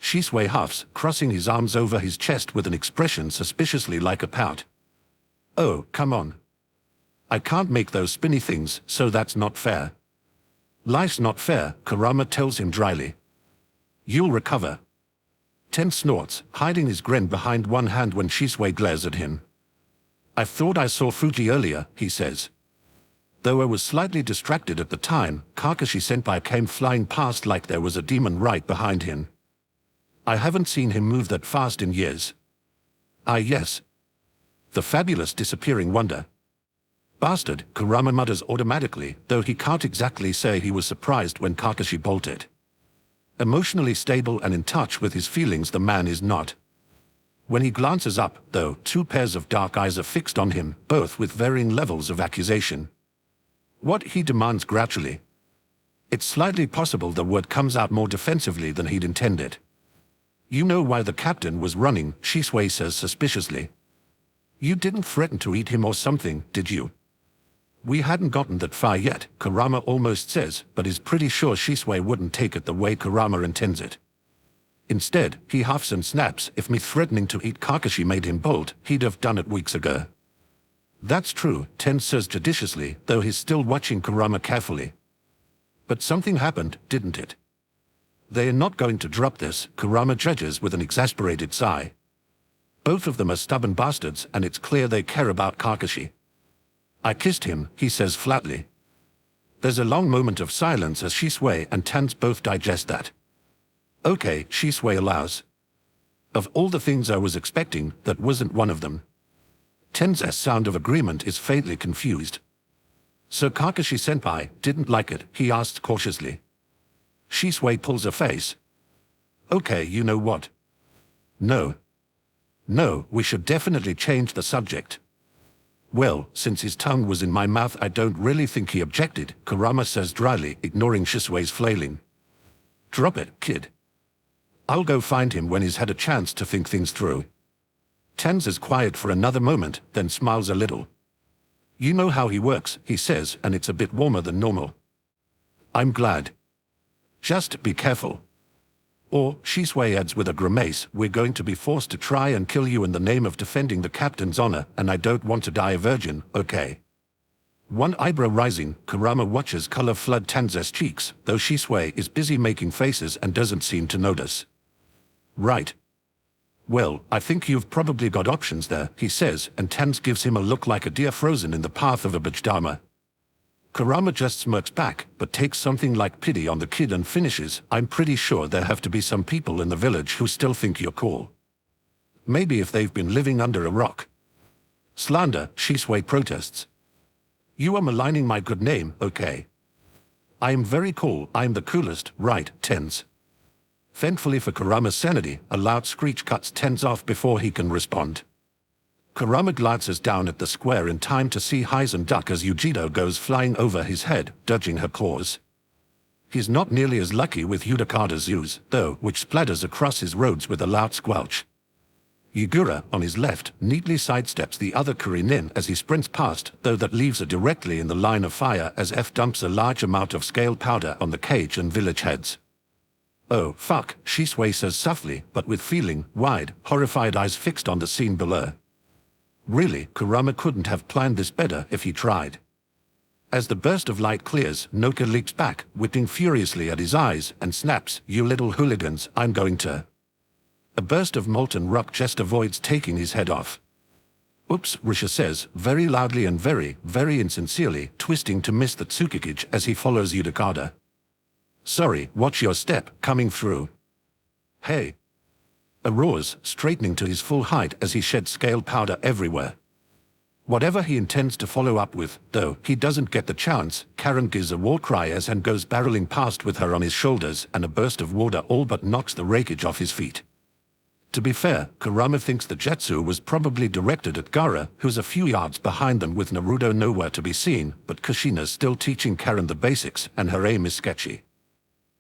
Shisui huffs, crossing his arms over his chest with an expression suspiciously like a pout. Oh, come on. I can't make those spinny things, so that's not fair. Life's not fair, Kurama tells him dryly. You'll recover. Ten snorts, hiding his grin behind one hand when Shisui glares at him. I thought I saw Fuji earlier, he says. Though I was slightly distracted at the time, Kakashi-senpai came flying past like there was a demon right behind him. I haven't seen him move that fast in years. Ah yes. The fabulous disappearing wonder. Bastard, Kurama mutters automatically, though he can't exactly say he was surprised when Kakashi bolted. Emotionally stable and in touch with his feelings the man is not. When he glances up, though, two pairs of dark eyes are fixed on him, both with varying levels of accusation. What he demands grouchily. It's slightly possible the word comes out more defensively than he'd intended. You know why the captain was running, Shisui says suspiciously. You didn't threaten to eat him or something, did you? We hadn't gotten that far yet, Kurama almost says, but is pretty sure Shisui wouldn't take it the way Kurama intends it. Instead, he huffs and snaps. If me threatening to eat Kakashi made him bold, he'd have done it weeks ago. That's true, Ten says judiciously, though he's still watching Kurama carefully. But something happened, didn't it? They are not going to drop this, Kurama judges with an exasperated sigh. Both of them are stubborn bastards, and it's clear they care about Kakashi. I kissed him, he says flatly. There's a long moment of silence as Shisui and Tans both digest that. Okay, Shisui allows. Of all the things I was expecting, that wasn't one of them. Tens's sound of agreement is faintly confused. So Kakashi-senpai didn't like it, he asked cautiously. Shisui pulls a face. Okay, you know what? No. No, we should definitely change the subject. Well, since his tongue was in my mouth I don't really think he objected, Kurama says dryly, ignoring Shisui's flailing. Drop it, kid. I'll go find him when he's had a chance to think things through. Tens is quiet for another moment, then smiles a little. You know how he works, he says, and it's a bit warmer than normal. I'm glad. Just be careful. Or, Shisui adds with a grimace, we're going to be forced to try and kill you in the name of defending the captain's honor, and I don't want to die a virgin, okay? One eyebrow rising, Kurama watches color flood Tanza's cheeks, though Shisui is busy making faces and doesn't seem to notice. Right. Well, I think you've probably got options there, he says, and Tanz gives him a look like a deer frozen in the path of a bichdharma. Kurama just smirks back, but takes something like pity on the kid and finishes, I'm pretty sure there have to be some people in the village who still think you're cool. Maybe if they've been living under a rock. Slander, Shisui protests. You are maligning my good name, okay? I am very cool, I'm the coolest, right, Tenz? Thankfully for Kurama's sanity, a loud screech cuts Tenz off before he can respond. Kurama glances down at the square in time to see Hizen duck as Yujido goes flying over his head, dodging her claws. He's not nearly as lucky with Yudakada's use, though, which splatters across his roads with a loud squelch. Yugura, on his left, neatly sidesteps the other Kurinin as he sprints past, though that leaves her directly in the line of fire as F dumps a large amount of scale powder on the cage and village heads. "Oh, fuck," Shisui says softly, but with feeling, wide, horrified eyes fixed on the scene below. Really, Kurama couldn't have planned this better if he tried. As the burst of light clears, Noka leaps back, whipping furiously at his eyes, and snaps, "You little hooligans, I'm going to..." A burst of molten rock just avoids taking his head off. "Oops," Risha says, very loudly and very, very insincerely, twisting to miss the Tsukikage as he follows Yudakada. "Sorry, watch your step, coming through." "Hey!" A roars, straightening to his full height as he sheds scale powder everywhere. Whatever he intends to follow up with, though, he doesn't get the chance. Karen gives a war cry as Han goes barreling past with her on his shoulders, and a burst of water all but knocks the rakage off his feet. To be fair, Kurama thinks the jutsu was probably directed at Gaara, who's a few yards behind them with Naruto nowhere to be seen, but Kushina's still teaching Karen the basics, and her aim is sketchy.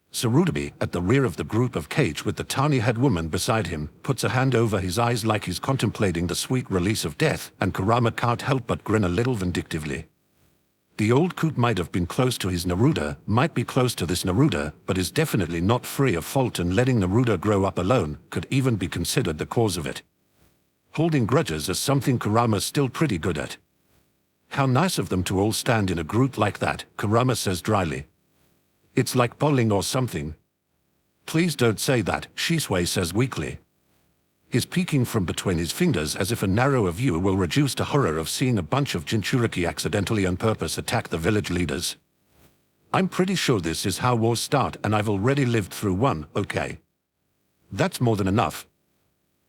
Tsurutobi, at the rear of the group of cage with the tawny-haired woman beside him, puts a hand over his eyes like he's contemplating the sweet release of death, and Kurama can't help but grin a little vindictively. The old coot might have been close to his Naruto, might be close to this Naruto, but is definitely not free of fault, and letting Naruto grow up alone could even be considered the cause of it. Holding grudges is something Kurama's still pretty good at. "How nice of them to all stand in a group like that," Kurama says dryly. "It's like bowling or something." "Please don't say that," Shisui says weakly. He's peeking from between his fingers as if a narrower view will reduce to horror of seeing a bunch of Jinchuriki accidentally on purpose attack the village leaders. "I'm pretty sure this is how wars start, and I've already lived through one, okay? That's more than enough.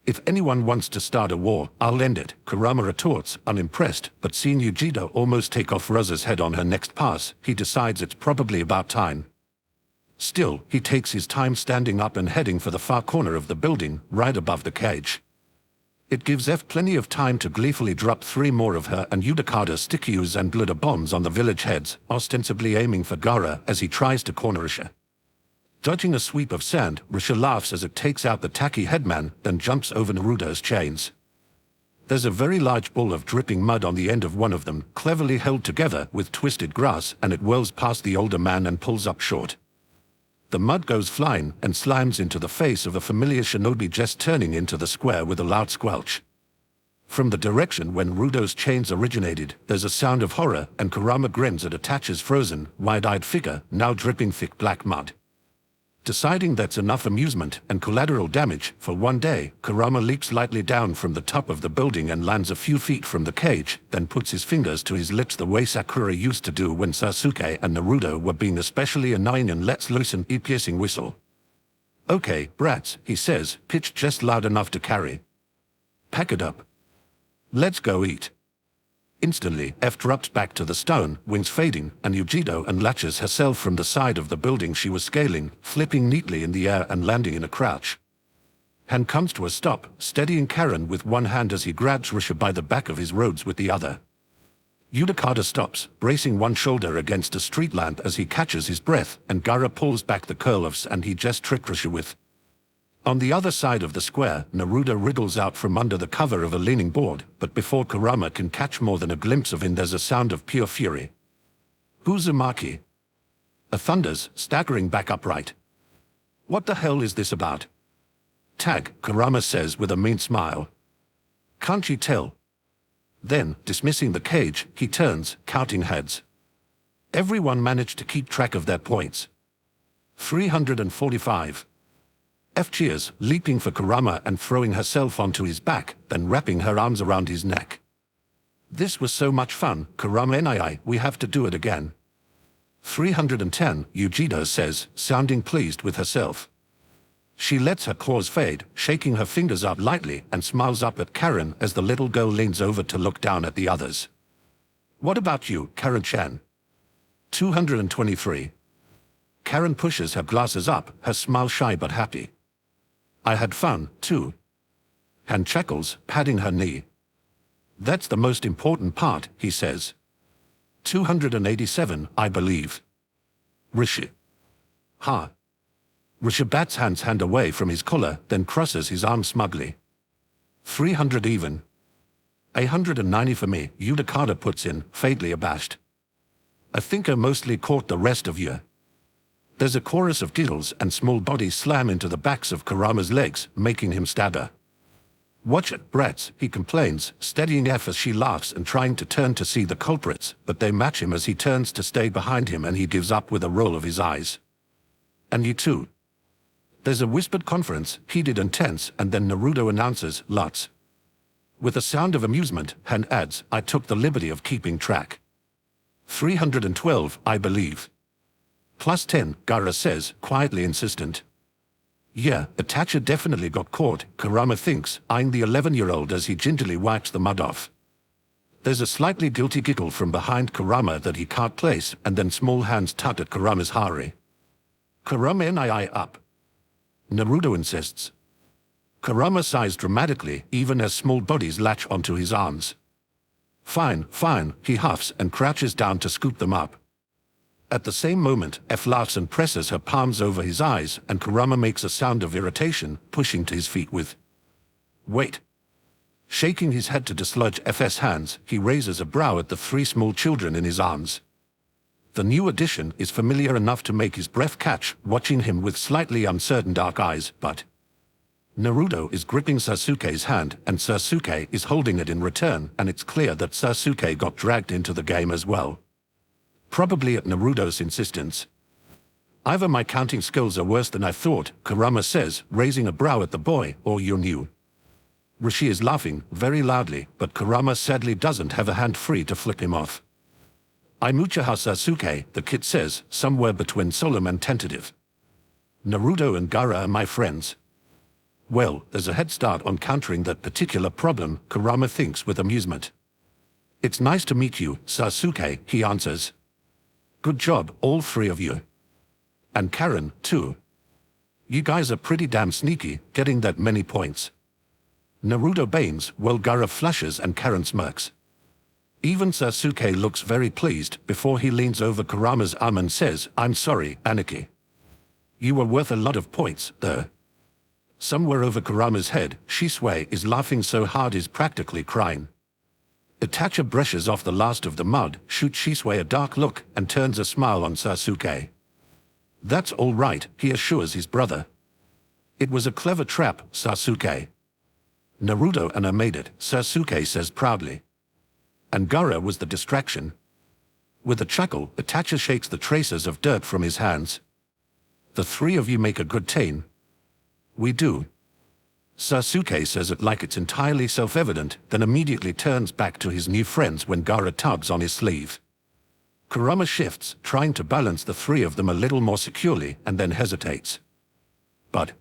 If anyone wants to start a war, I'll end it," Kurama retorts, unimpressed, but seeing Yujido almost take off Rosa's head on her next pass, he decides it's probably about time. Still, he takes his time standing up and heading for the far corner of the building, right above the cage. It gives F plenty of time to gleefully drop 3 more of her and Yudakada's stickyus and glitter bombs on the village heads, ostensibly aiming for Gaara as he tries to corner Risha. Dodging a sweep of sand, Risha laughs as it takes out the tacky headman, then jumps over Naruto's chains. There's a very large ball of dripping mud on the end of one of them, cleverly held together with twisted grass, and it whirls past the older man and pulls up short. The mud goes flying and slimes into the face of a familiar shinobi just turning into the square with a loud squelch. From the direction when Naruto's chains originated, there's a sound of horror, and Kurama grins at Itachi's frozen, wide-eyed figure, now dripping thick black mud. Deciding that's enough amusement and collateral damage for one day, Kurama leaps lightly down from the top of the building and lands a few feet from the cage, then puts his fingers to his lips the way Sakura used to do when Sasuke and Naruto were being especially annoying, and lets loose an ear-piercing whistle. "Okay, brats," he says, pitched just loud enough to carry. "Pack it up. Let's go eat." Instantly, F drops back to the stone, wings fading, and Yujido unlatches herself from the side of the building she was scaling, flipping neatly in the air and landing in a crouch. Han comes to a stop, steadying Karen with one hand as he grabs Risha by the back of his robes with the other. Yudakada stops, bracing one shoulder against a street lamp as he catches his breath, and Gaara pulls back the curl of sand he just tricked Risha with. On the other side of the square, Naruto wriggles out from under the cover of a leaning board, but before Kurama can catch more than a glimpse of him, there's a sound of pure fury. "Uzumaki!" A thunders, staggering back upright. "What the hell is this about?" "Tag," Kurama says with a mean smile. "Can't you tell?" Then, dismissing the cage, he turns, counting heads. Everyone managed to keep track of their points. 345. F cheers, leaping for Kurama and throwing herself onto his back, then wrapping her arms around his neck. "This was so much fun, Kurama nii, we have to do it again." 310, Yujido says, sounding pleased with herself. She lets her claws fade, shaking her fingers up lightly, and smiles up at Karen as the little girl leans over to look down at the others. "What about you, Karen-chan?" 223. Karen pushes her glasses up, her smile shy but happy. "I had fun, too." Han chuckles, patting her knee. That's the most important part, he says. 287, I believe. Rishi. Ha. Rishi bats hand away from his collar, then crosses his arm smugly. 300 even. 190 for me, Yudhakara puts in, faintly abashed. I think I mostly caught the rest of you. There's a chorus of giggles and small bodies slam into the backs of Kurama's legs, making him stagger. Watch it, brats, he complains, steadying F as she laughs and trying to turn to see the culprits, but they match him as he turns to stay behind him and he gives up with a roll of his eyes. And you too. There's a whispered conference, heated and tense, and then Naruto announces, lots. With a sound of amusement, Han adds, I took the liberty of keeping track. 312, I believe. Plus 10, Gaara says, quietly insistent. Yeah, Itachi definitely got caught, Kurama thinks, eyeing the 11-year-old as he gingerly wipes the mud off. There's a slightly guilty giggle from behind Kurama that he can't place, and then small hands tug at Kurama's hari. Kurama and I up. Naruto insists. Kurama sighs dramatically, even as small bodies latch onto his arms. Fine, fine, he huffs and crouches down to scoop them up. At the same moment, F laughs and presses her palms over his eyes, and Kurama makes a sound of irritation, pushing to his feet with, wait. Shaking his head to dislodge F's hands, he raises a brow at the three small children in his arms. The new addition is familiar enough to make his breath catch, watching him with slightly uncertain dark eyes, but Naruto is gripping Sasuke's hand, and Sasuke is holding it in return, and it's clear that Sasuke got dragged into the game as well. Probably at Naruto's insistence. Either my counting skills are worse than I thought, Kurama says, raising a brow at the boy, or you're new. Rishi is laughing, very loudly, but Kurama sadly doesn't have a hand free to flip him off. I'm Uchiha Sasuke, the kid says, somewhere between solemn and tentative. Naruto and Gaara are my friends. Well, there's a head start on countering that particular problem, Kurama thinks with amusement. It's nice to meet you, Sasuke, he answers. Good job, all three of you. And Karen, too. You guys are pretty damn sneaky, getting that many points. Naruto banes, while Gaara flushes and Karen smirks. Even Sasuke looks very pleased before he leans over Kurama's arm and says, I'm sorry, Aniki. You were worth a lot of points, though. Somewhere over Kurama's head, Shisui is laughing so hard he's practically crying. Itachi brushes off the last of the mud, shoots Shisui a dark look, and turns a smile on Sasuke. That's all right, he assures his brother. It was a clever trap, Sasuke. Naruto and I made it, Sasuke says proudly. And Gaara was the distraction. With a chuckle, Itachi shakes the traces of dirt from his hands. The three of you make a good team. We do. Sasuke says it like it's entirely self-evident, then immediately turns back to his new friends when Gaara tugs on his sleeve. Kurama shifts, trying to balance the three of them a little more securely, and then hesitates. But,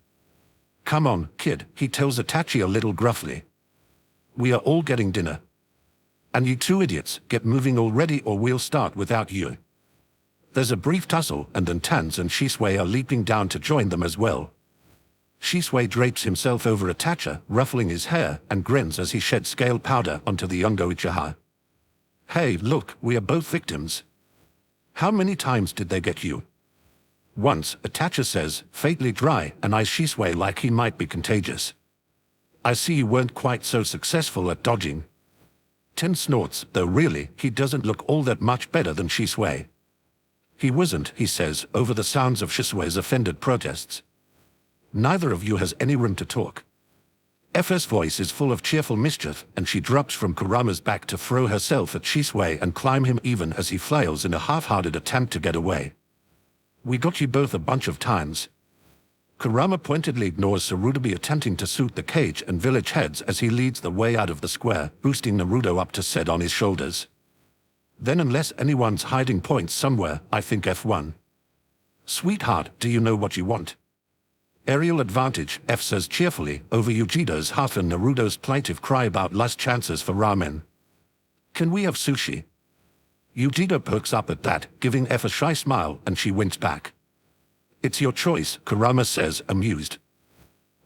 come on, kid, he tells Itachi a little gruffly. We are all getting dinner. And you two idiots, get moving already or we'll start without you. There's a brief tussle, and then Tans and Shisui are leaping down to join them as well. Shisui drapes himself over Itachi, ruffling his hair, and grins as he sheds scale powder onto the younger Uchiha. Hey, look, we are both victims. How many times did they get you? Once, Itachi says, faintly dry, and eyes Shisui like he might be contagious. I see you weren't quite so successful at dodging. Ten snorts, though really, he doesn't look all that much better than Shisui. He wasn't, he says, over the sounds of Shisui's offended protests. Neither of you has any room to talk. F's voice is full of cheerful mischief, and she drops from Kurama's back to throw herself at Shisui and climb him even as he flails in a half-hearted attempt to get away. We got you both a bunch of times. Kurama pointedly ignores Sarutobi attempting to suit the cage and village heads as he leads the way out of the square, boosting Naruto up to sit on his shoulders. Then unless anyone's hiding points somewhere, I think F1. Sweetheart, do you know what you want? Aerial advantage, F says cheerfully, over Uchida's huff and Naruto's plaintive cry about less chances for ramen. Can we have sushi? Uchida perks up at that, giving F a shy smile, and she winks back. It's your choice, Kurama says, amused.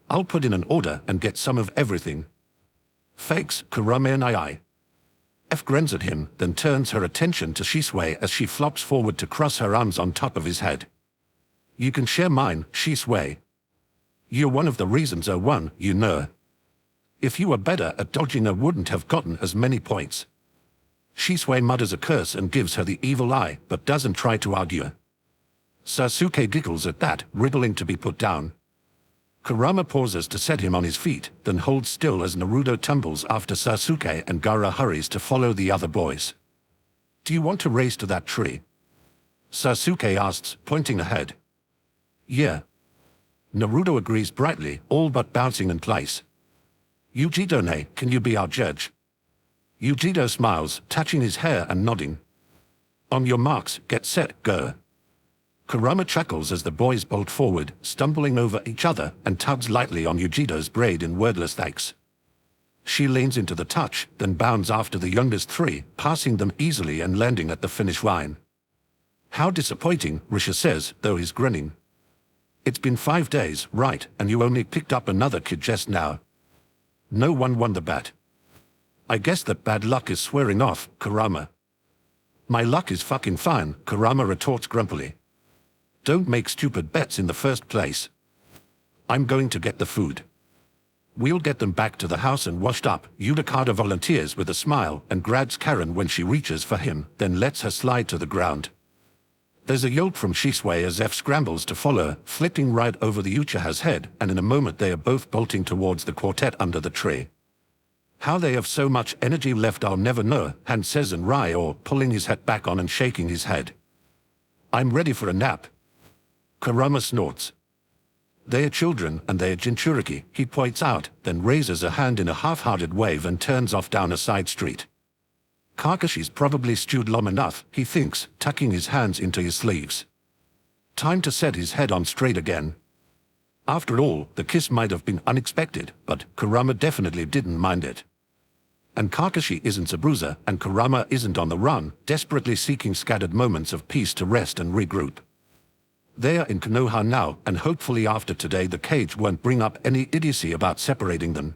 I'll put in an order and get some of everything. Fakes, Kurama and I. F grins at him, then turns her attention to Shisui as she flops forward to cross her arms on top of his head. You can share mine, Shisui. You're one of the reasons I won, you know. If you were better at dodging, I wouldn't have gotten as many points. Shisui mutters a curse and gives her the evil eye, but doesn't try to argue. Sasuke giggles at that, wriggling to be put down. Kurama pauses to set him on his feet, then holds still as Naruto tumbles after Sasuke and Gaara hurries to follow the other boys. Do you want to race to that tree? Sasuke asks, pointing ahead. Yeah. Naruto agrees brightly, all but bouncing in place. Yujidone, can you be our judge? Yujido smiles, touching his hair and nodding. On your marks, get set, go. Kurama chuckles as the boys bolt forward, stumbling over each other, and tugs lightly on Yujido's braid in wordless thanks. She leans into the touch, then bounds after the youngest three, passing them easily and landing at the finish line. How disappointing, Risha says, though he's grinning. It's been 5 days, right, and you only picked up another kid just now. No one won the bat. I guess that bad luck is swearing off, Kurama. My luck is fucking fine, Kurama retorts grumpily. Don't make stupid bets in the first place. I'm going to get the food. We'll get them back to the house and washed up. Yudakata volunteers with a smile and grabs Karen when she reaches for him, then lets her slide to the ground. There's a yelp from Shisui as F scrambles to follow, flipping right over the Uchiha's head, and in a moment they are both bolting towards the quartet under the tree. How they have so much energy left I'll never know, Han says in Rai, or pulling his hat back on and shaking his head. I'm ready for a nap. Kurama snorts. They are children and they are Jinchuriki, he points out, then raises a hand in a half-hearted wave and turns off down a side street. Kakashi's probably stewed long enough, he thinks, tucking his hands into his sleeves. Time to set his head on straight again. After all, the kiss might have been unexpected, but Kurama definitely didn't mind it. And Kakashi isn't a bruiser, and Kurama isn't on the run, desperately seeking scattered moments of peace to rest and regroup. They are in Konoha now, and hopefully after today the cage won't bring up any idiocy about separating them.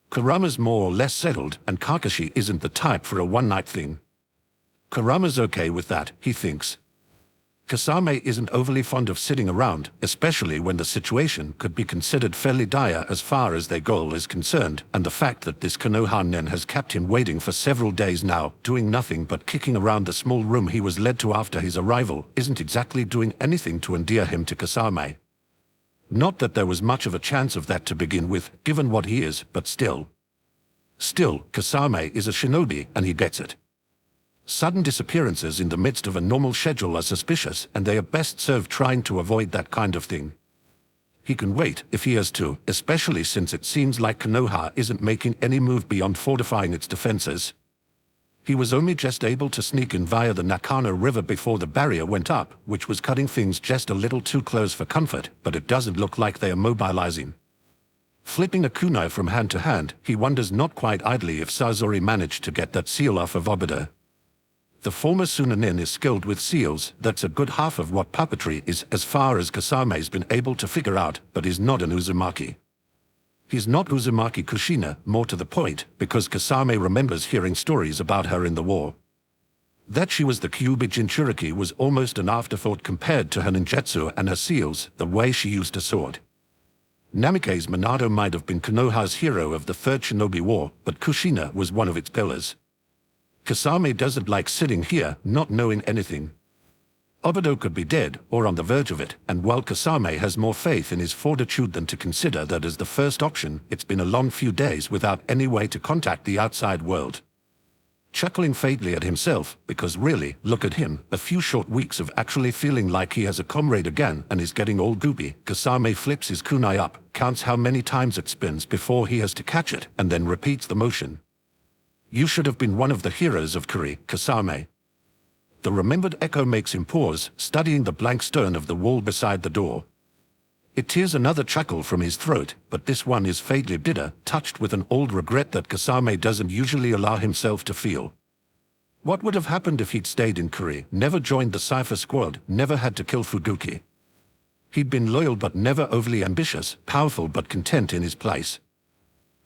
Kurama's more or less settled, and Kakashi isn't the type for a one-night thing. Kurama's okay with that, he thinks. Kasame isn't overly fond of sitting around, especially when the situation could be considered fairly dire as far as their goal is concerned, and the fact that this Konoha nen has kept him waiting for several days now, doing nothing but kicking around the small room he was led to after his arrival, isn't exactly doing anything to endear him to Kasame. Not that there was much of a chance of that to begin with, given what he is, but still. Still, Kasame is a shinobi, and he gets it. Sudden disappearances in the midst of a normal schedule are suspicious, and they are best served trying to avoid that kind of thing. He can wait if he has to, especially since it seems like Konoha isn't making any move beyond fortifying its defenses. He was only just able to sneak in via the Nakano River before the barrier went up, which was cutting things just a little too close for comfort, but it doesn't look like they are mobilizing. Flipping a kunai from hand to hand, he wonders not quite idly if Sazori managed to get that seal off of Obito. The former Sunanin is skilled with seals, that's a good half of what puppetry is as far as Kasame's been able to figure out, but is not an Uzumaki. He's not Uzumaki Kushina, more to the point, because Kasame remembers hearing stories about her in the war. That she was the Kyuubi Jinchuriki was almost an afterthought compared to her ninjutsu and her seals, the way she used a sword. Namike's Minato might have been Konoha's hero of the Third Shinobi War, but Kushina was one of its pillars. Kasame doesn't like sitting here, not knowing anything. Obito could be dead, or on the verge of it, and while Kasame has more faith in his fortitude than to consider that as the first option, it's been a long few days without any way to contact the outside world. Chuckling faintly at himself, because really, look at him, a few short weeks of actually feeling like he has a comrade again and is getting all goopy, Kasame flips his kunai up, counts how many times it spins before he has to catch it, and then repeats the motion. You should have been one of the heroes of Kuri, Kasame. The remembered echo makes him pause, studying the blank stone of the wall beside the door. It tears another chuckle from his throat, but this one is faintly bitter, touched with an old regret that Kasame doesn't usually allow himself to feel. What would have happened if he'd stayed in Kuri, never joined the Cypher Squad, never had to kill Fuguki? He'd been loyal but never overly ambitious, powerful but content in his place.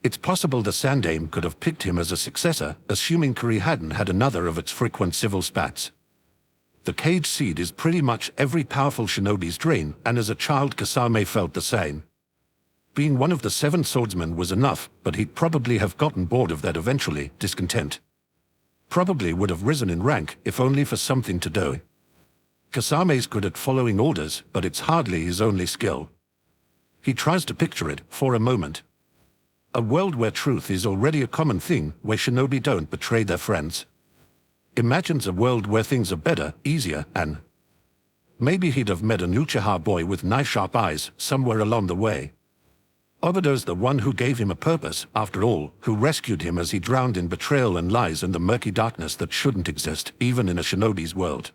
It's possible the Sandaime could have picked him as a successor, assuming Kuri hadn't had another of its frequent civil spats. The cage seed is pretty much every powerful shinobi's drain, and as a child Kasame felt the same. Being one of the 7 swordsmen was enough, but he'd probably have gotten bored of that eventually, discontent. Probably would have risen in rank, if only for something to do. Kasame's good at following orders, but it's hardly his only skill. He tries to picture it, for a moment. A world where truth is already a common thing, where shinobi don't betray their friends. Imagines a world where things are better, easier, and maybe he'd have met an Uchiha boy with nice sharp eyes somewhere along the way. Obido's the one who gave him a purpose, after all, who rescued him as he drowned in betrayal and lies and the murky darkness that shouldn't exist, even in a shinobi's world.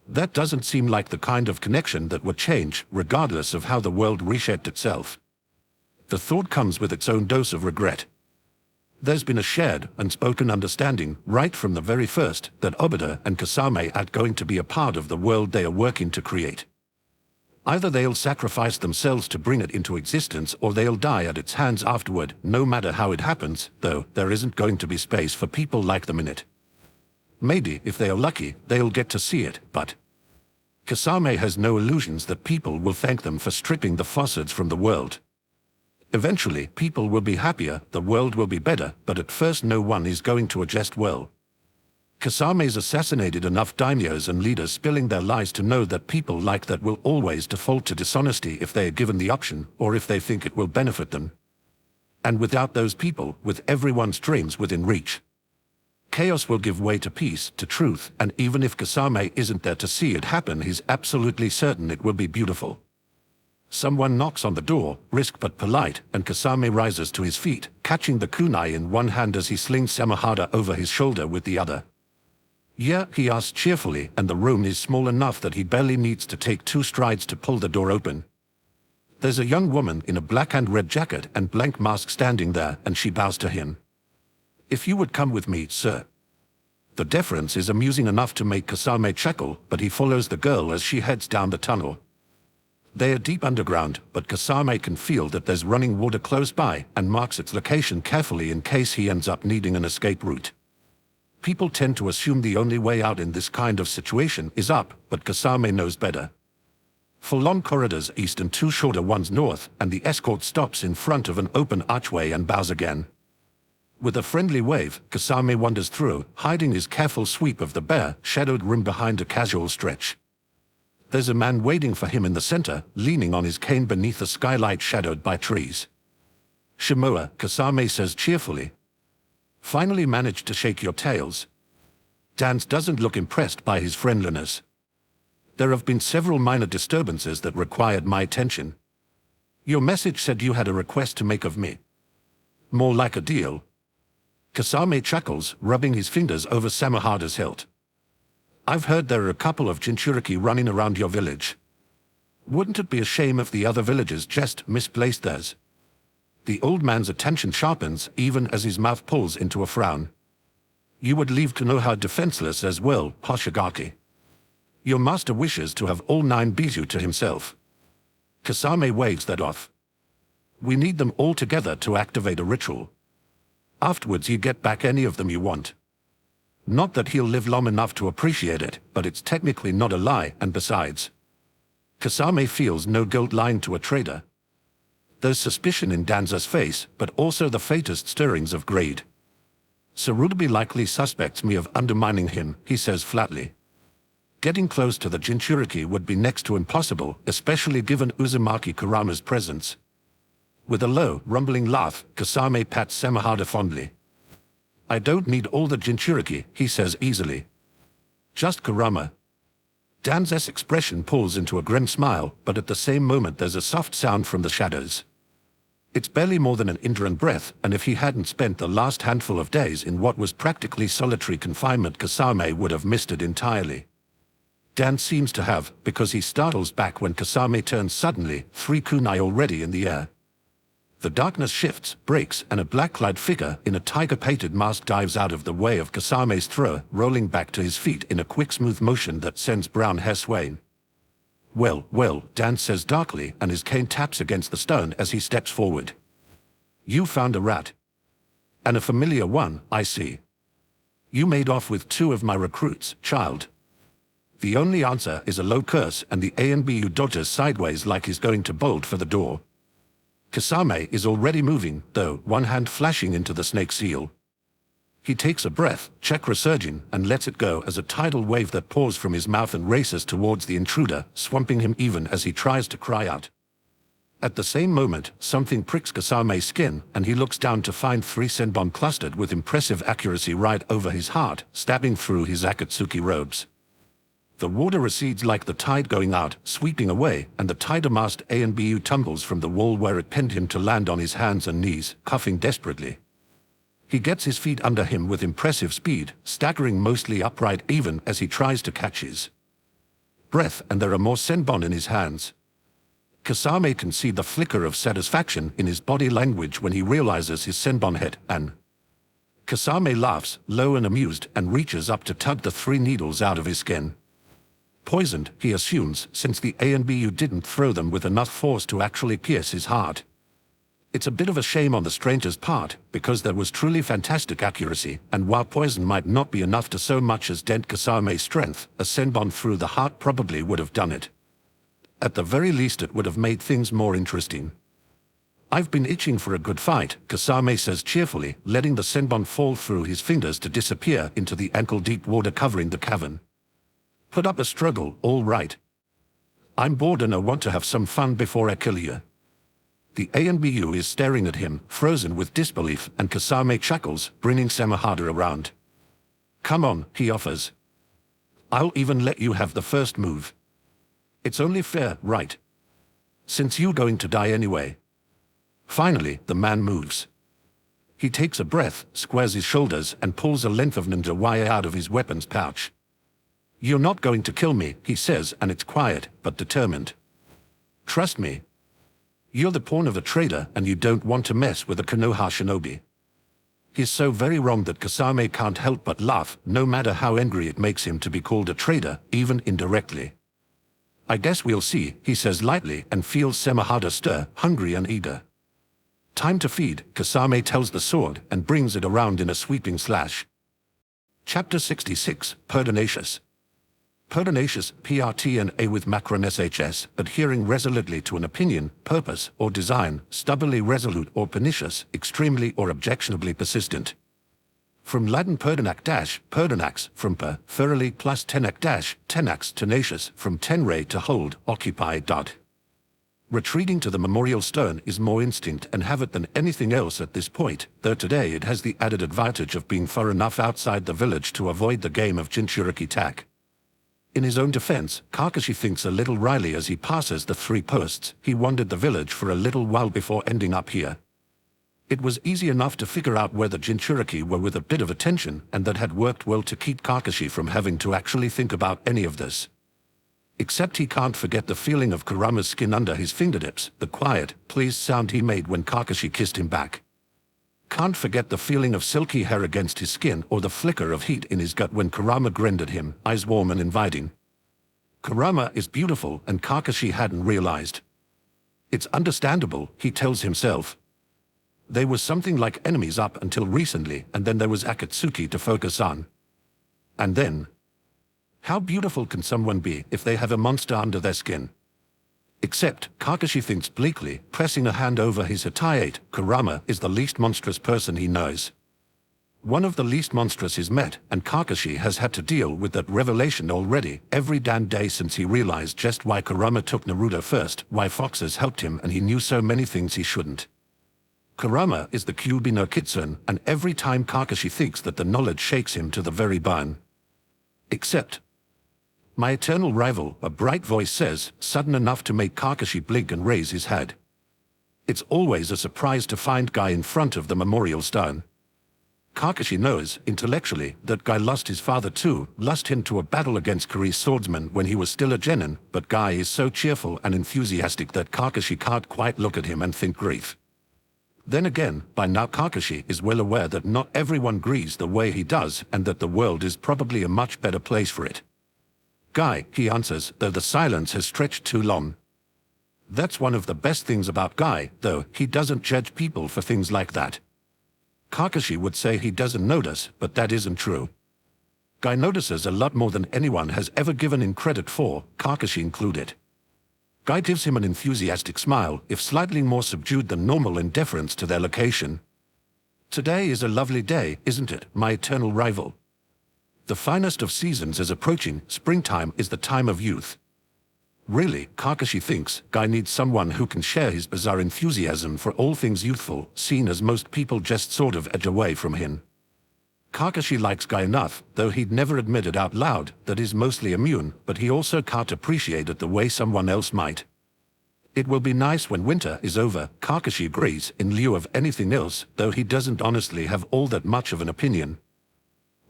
That doesn't seem like the kind of connection that would change, regardless of how the world reshaped itself. The thought comes with its own dose of regret. There's been a shared, unspoken understanding, right from the very first, that Obida and Kasame are going to be a part of the world they are working to create. Either they'll sacrifice themselves to bring it into existence, or they'll die at its hands afterward. No matter how it happens, though, there isn't going to be space for people like them in it. Maybe, if they are lucky, they'll get to see it, but Kasame has no illusions that people will thank them for stripping the facades from the world. Eventually, people will be happier, the world will be better, but at first no one is going to adjust well. Kasame's assassinated enough daimyos and leaders spilling their lies to know that people like that will always default to dishonesty if they are given the option, or if they think it will benefit them. And without those people, with everyone's dreams within reach, chaos will give way to peace, to truth, and even if Kasame isn't there to see it happen, he's absolutely certain it will be beautiful. Someone knocks on the door, brisk but polite, and Kasame rises to his feet, catching the kunai in one hand as he slings Samahada over his shoulder with the other. Yeah, he asks cheerfully, and the room is small enough that he barely needs to take 2 strides to pull the door open. There's a young woman in a black and red jacket and blank mask standing there, and she bows to him. If you would come with me, sir. The deference is amusing enough to make Kasame chuckle, but he follows the girl as she heads down the tunnel. They are deep underground, but Kasame can feel that there's running water close by and marks its location carefully in case he ends up needing an escape route. People tend to assume the only way out in this kind of situation is up, but Kasame knows better. 4 long corridors east and 2 shorter ones north, and the escort stops in front of an open archway and bows again. With a friendly wave, Kasame wanders through, hiding his careful sweep of the bare, shadowed room behind a casual stretch. There's a man waiting for him in the center, leaning on his cane beneath a skylight shadowed by trees. Shimoa, Kasame says cheerfully. Finally managed to shake your tails. Dance doesn't look impressed by his friendliness. There have been several minor disturbances that required my attention. Your message said you had a request to make of me. More like a deal. Kasame chuckles, rubbing his fingers over Samahada's hilt. I've heard there are a couple of Jinchuriki running around your village. Wouldn't it be a shame if the other villagers just misplaced theirs? The old man's attention sharpens, even as his mouth pulls into a frown. You would leave Konoha defenseless as well, Hoshigaki. Your master wishes to have all 9 bijou to himself. Kasame waves that off. We need them all together to activate a ritual. Afterwards you get back any of them you want. Not that he'll live long enough to appreciate it, but it's technically not a lie, and besides, Kasame feels no guilt lying to a traitor. There's suspicion in Danza's face, but also the faintest stirrings of greed. Sarutobi likely suspects me of undermining him, he says flatly. Getting close to the Jinchuriki would be next to impossible, especially given Uzumaki Kurama's presence. With a low, rumbling laugh, Kasame pats Samahada fondly. I don't need all the Jinchuriki, he says easily. Just Kurama. Danza's expression pulls into a grim smile, but at the same moment there's a soft sound from the shadows. It's barely more than an Indian breath, and if he hadn't spent the last handful of days in what was practically solitary confinement, Kasame would have missed it entirely. Dan seems to have, because he startles back when Kasame turns suddenly, 3 kunai already in the air. The darkness shifts, breaks, and a black-clad figure in a tiger-painted mask dives out of the way of Kasame's thrower, rolling back to his feet in a quick smooth motion that sends brown hair swaying. Well, Dan says darkly, and his cane taps against the stone as he steps forward. You found a rat. And a familiar one, I see. You made off with 2 of my recruits, child. The only answer is a low curse, and the ANBU dodges sideways like he's going to bolt for the door. Kasame is already moving, though, one hand flashing into the snake seal. He takes a breath, chakra surging, and lets it go as a tidal wave that pours from his mouth and races towards the intruder, swamping him even as he tries to cry out. At the same moment, something pricks Kasame's skin, and he looks down to find 3 senbon clustered with impressive accuracy right over his heart, stabbing through his Akatsuki robes. The water recedes like the tide going out, sweeping away, and the tiger-masked ANBU tumbles from the wall where it pinned him to land on his hands and knees, coughing desperately. He gets his feet under him with impressive speed, staggering mostly upright even as he tries to catch his breath, and there are more senbon in his hands. Kasame can see the flicker of satisfaction in his body language when he realizes his senbon hit, and Kasame laughs, low and amused, and reaches up to tug the 3 needles out of his skin. Poisoned, he assumes, since the ANBU didn't throw them with enough force to actually pierce his heart. It's a bit of a shame on the stranger's part, because there was truly fantastic accuracy, and while poison might not be enough to so much as dent Kasame's strength, a senbon through the heart probably would have done it. At the very least it would have made things more interesting. I've been itching for a good fight, Kasame says cheerfully, letting the senbon fall through his fingers to disappear into the ankle-deep water covering the cavern. Put up a struggle, all right. I'm bored and I want to have some fun before I kill you. The ANBU is staring at him, frozen with disbelief, and Kasame chuckles, bringing Samahada around. Come on, he offers. I'll even let you have the first move. It's only fair, right? Since you're going to die anyway. Finally, the man moves. He takes a breath, squares his shoulders, and pulls a length of ninja wire out of his weapons pouch. You're not going to kill me, he says, and it's quiet, but determined. Trust me. You're the pawn of a trader, and you don't want to mess with a Konoha shinobi. He's so very wrong that Kasame can't help but laugh, no matter how angry it makes him to be called a trader, even indirectly. I guess we'll see, he says lightly, and feels Samahada stir, hungry and eager. Time to feed, Kasame tells the sword, and brings it around in a sweeping slash. Chapter 66, Pertinacious. Pertinacious, PRTNA with macron SHS, adhering resolutely to an opinion, purpose, or design, stubbornly resolute or pernicious, extremely or objectionably persistent. From Latin pertinax, from per, thoroughly plus tenax, tenacious, from tenere to hold, occupy. Retreating to the memorial stone is more instinct and habit than anything else at this point, though today it has the added advantage of being far enough outside the village to avoid the game of Jinchuriki tack. In his own defense, Kakashi thinks a little wryly as he passes the 3 posts. He wandered the village for a little while before ending up here. It was easy enough to figure out where the Jinchuriki were with a bit of attention, and that had worked well to keep Kakashi from having to actually think about any of this. Except he can't forget the feeling of Kurama's skin under his fingertips, the quiet, pleased sound he made when Kakashi kissed him back. Can't forget the feeling of silky hair against his skin or the flicker of heat in his gut when Kurama grinned at him, eyes warm and inviting. Kurama is beautiful, and Kakashi hadn't realized. It's understandable, he tells himself. They were something like enemies up until recently, and then there was Akatsuki to focus on. And then, how beautiful can someone be if they have a monster under their skin? Except, Kakashi thinks bleakly, pressing a hand over his Hitayate, Kurama is the least monstrous person he knows. One of the least monstrous he's met, and Kakashi has had to deal with that revelation already, every damn day since he realized just why Kurama took Naruto first, why foxes helped him, and he knew so many things he shouldn't. Kurama is the Kyuubi no Kitsune, and every time Kakashi thinks that the knowledge shakes him to the very bone. Except, my eternal rival, a bright voice says, sudden enough to make Kakashi blink and raise his head. It's always a surprise to find Guy in front of the memorial stone. Kakashi knows, intellectually, that Guy lost his father too, lost him to a battle against Kuri's swordsman when he was still a genin, but Guy is so cheerful and enthusiastic that Kakashi can't quite look at him and think grief. Then again, by now Kakashi is well aware that not everyone grieves the way he does, and that the world is probably a much better place for it. Guy, he answers, though the silence has stretched too long. That's one of the best things about Guy, though, he doesn't judge people for things like that. Kakashi would say he doesn't notice, but that isn't true. Guy notices a lot more than anyone has ever given him credit for, Kakashi included. Guy gives him an enthusiastic smile, if slightly more subdued than normal in deference to their location. Today is a lovely day, isn't it, my eternal rival? The finest of seasons is approaching, springtime is the time of youth. Really, Kakashi thinks, Guy needs someone who can share his bizarre enthusiasm for all things youthful, seen as most people just sort of edge away from him. Kakashi likes Guy enough, though he'd never admit it out loud, that he's mostly immune, but he also can't appreciate it the way someone else might. It will be nice when winter is over, Kakashi agrees, in lieu of anything else, though he doesn't honestly have all that much of an opinion.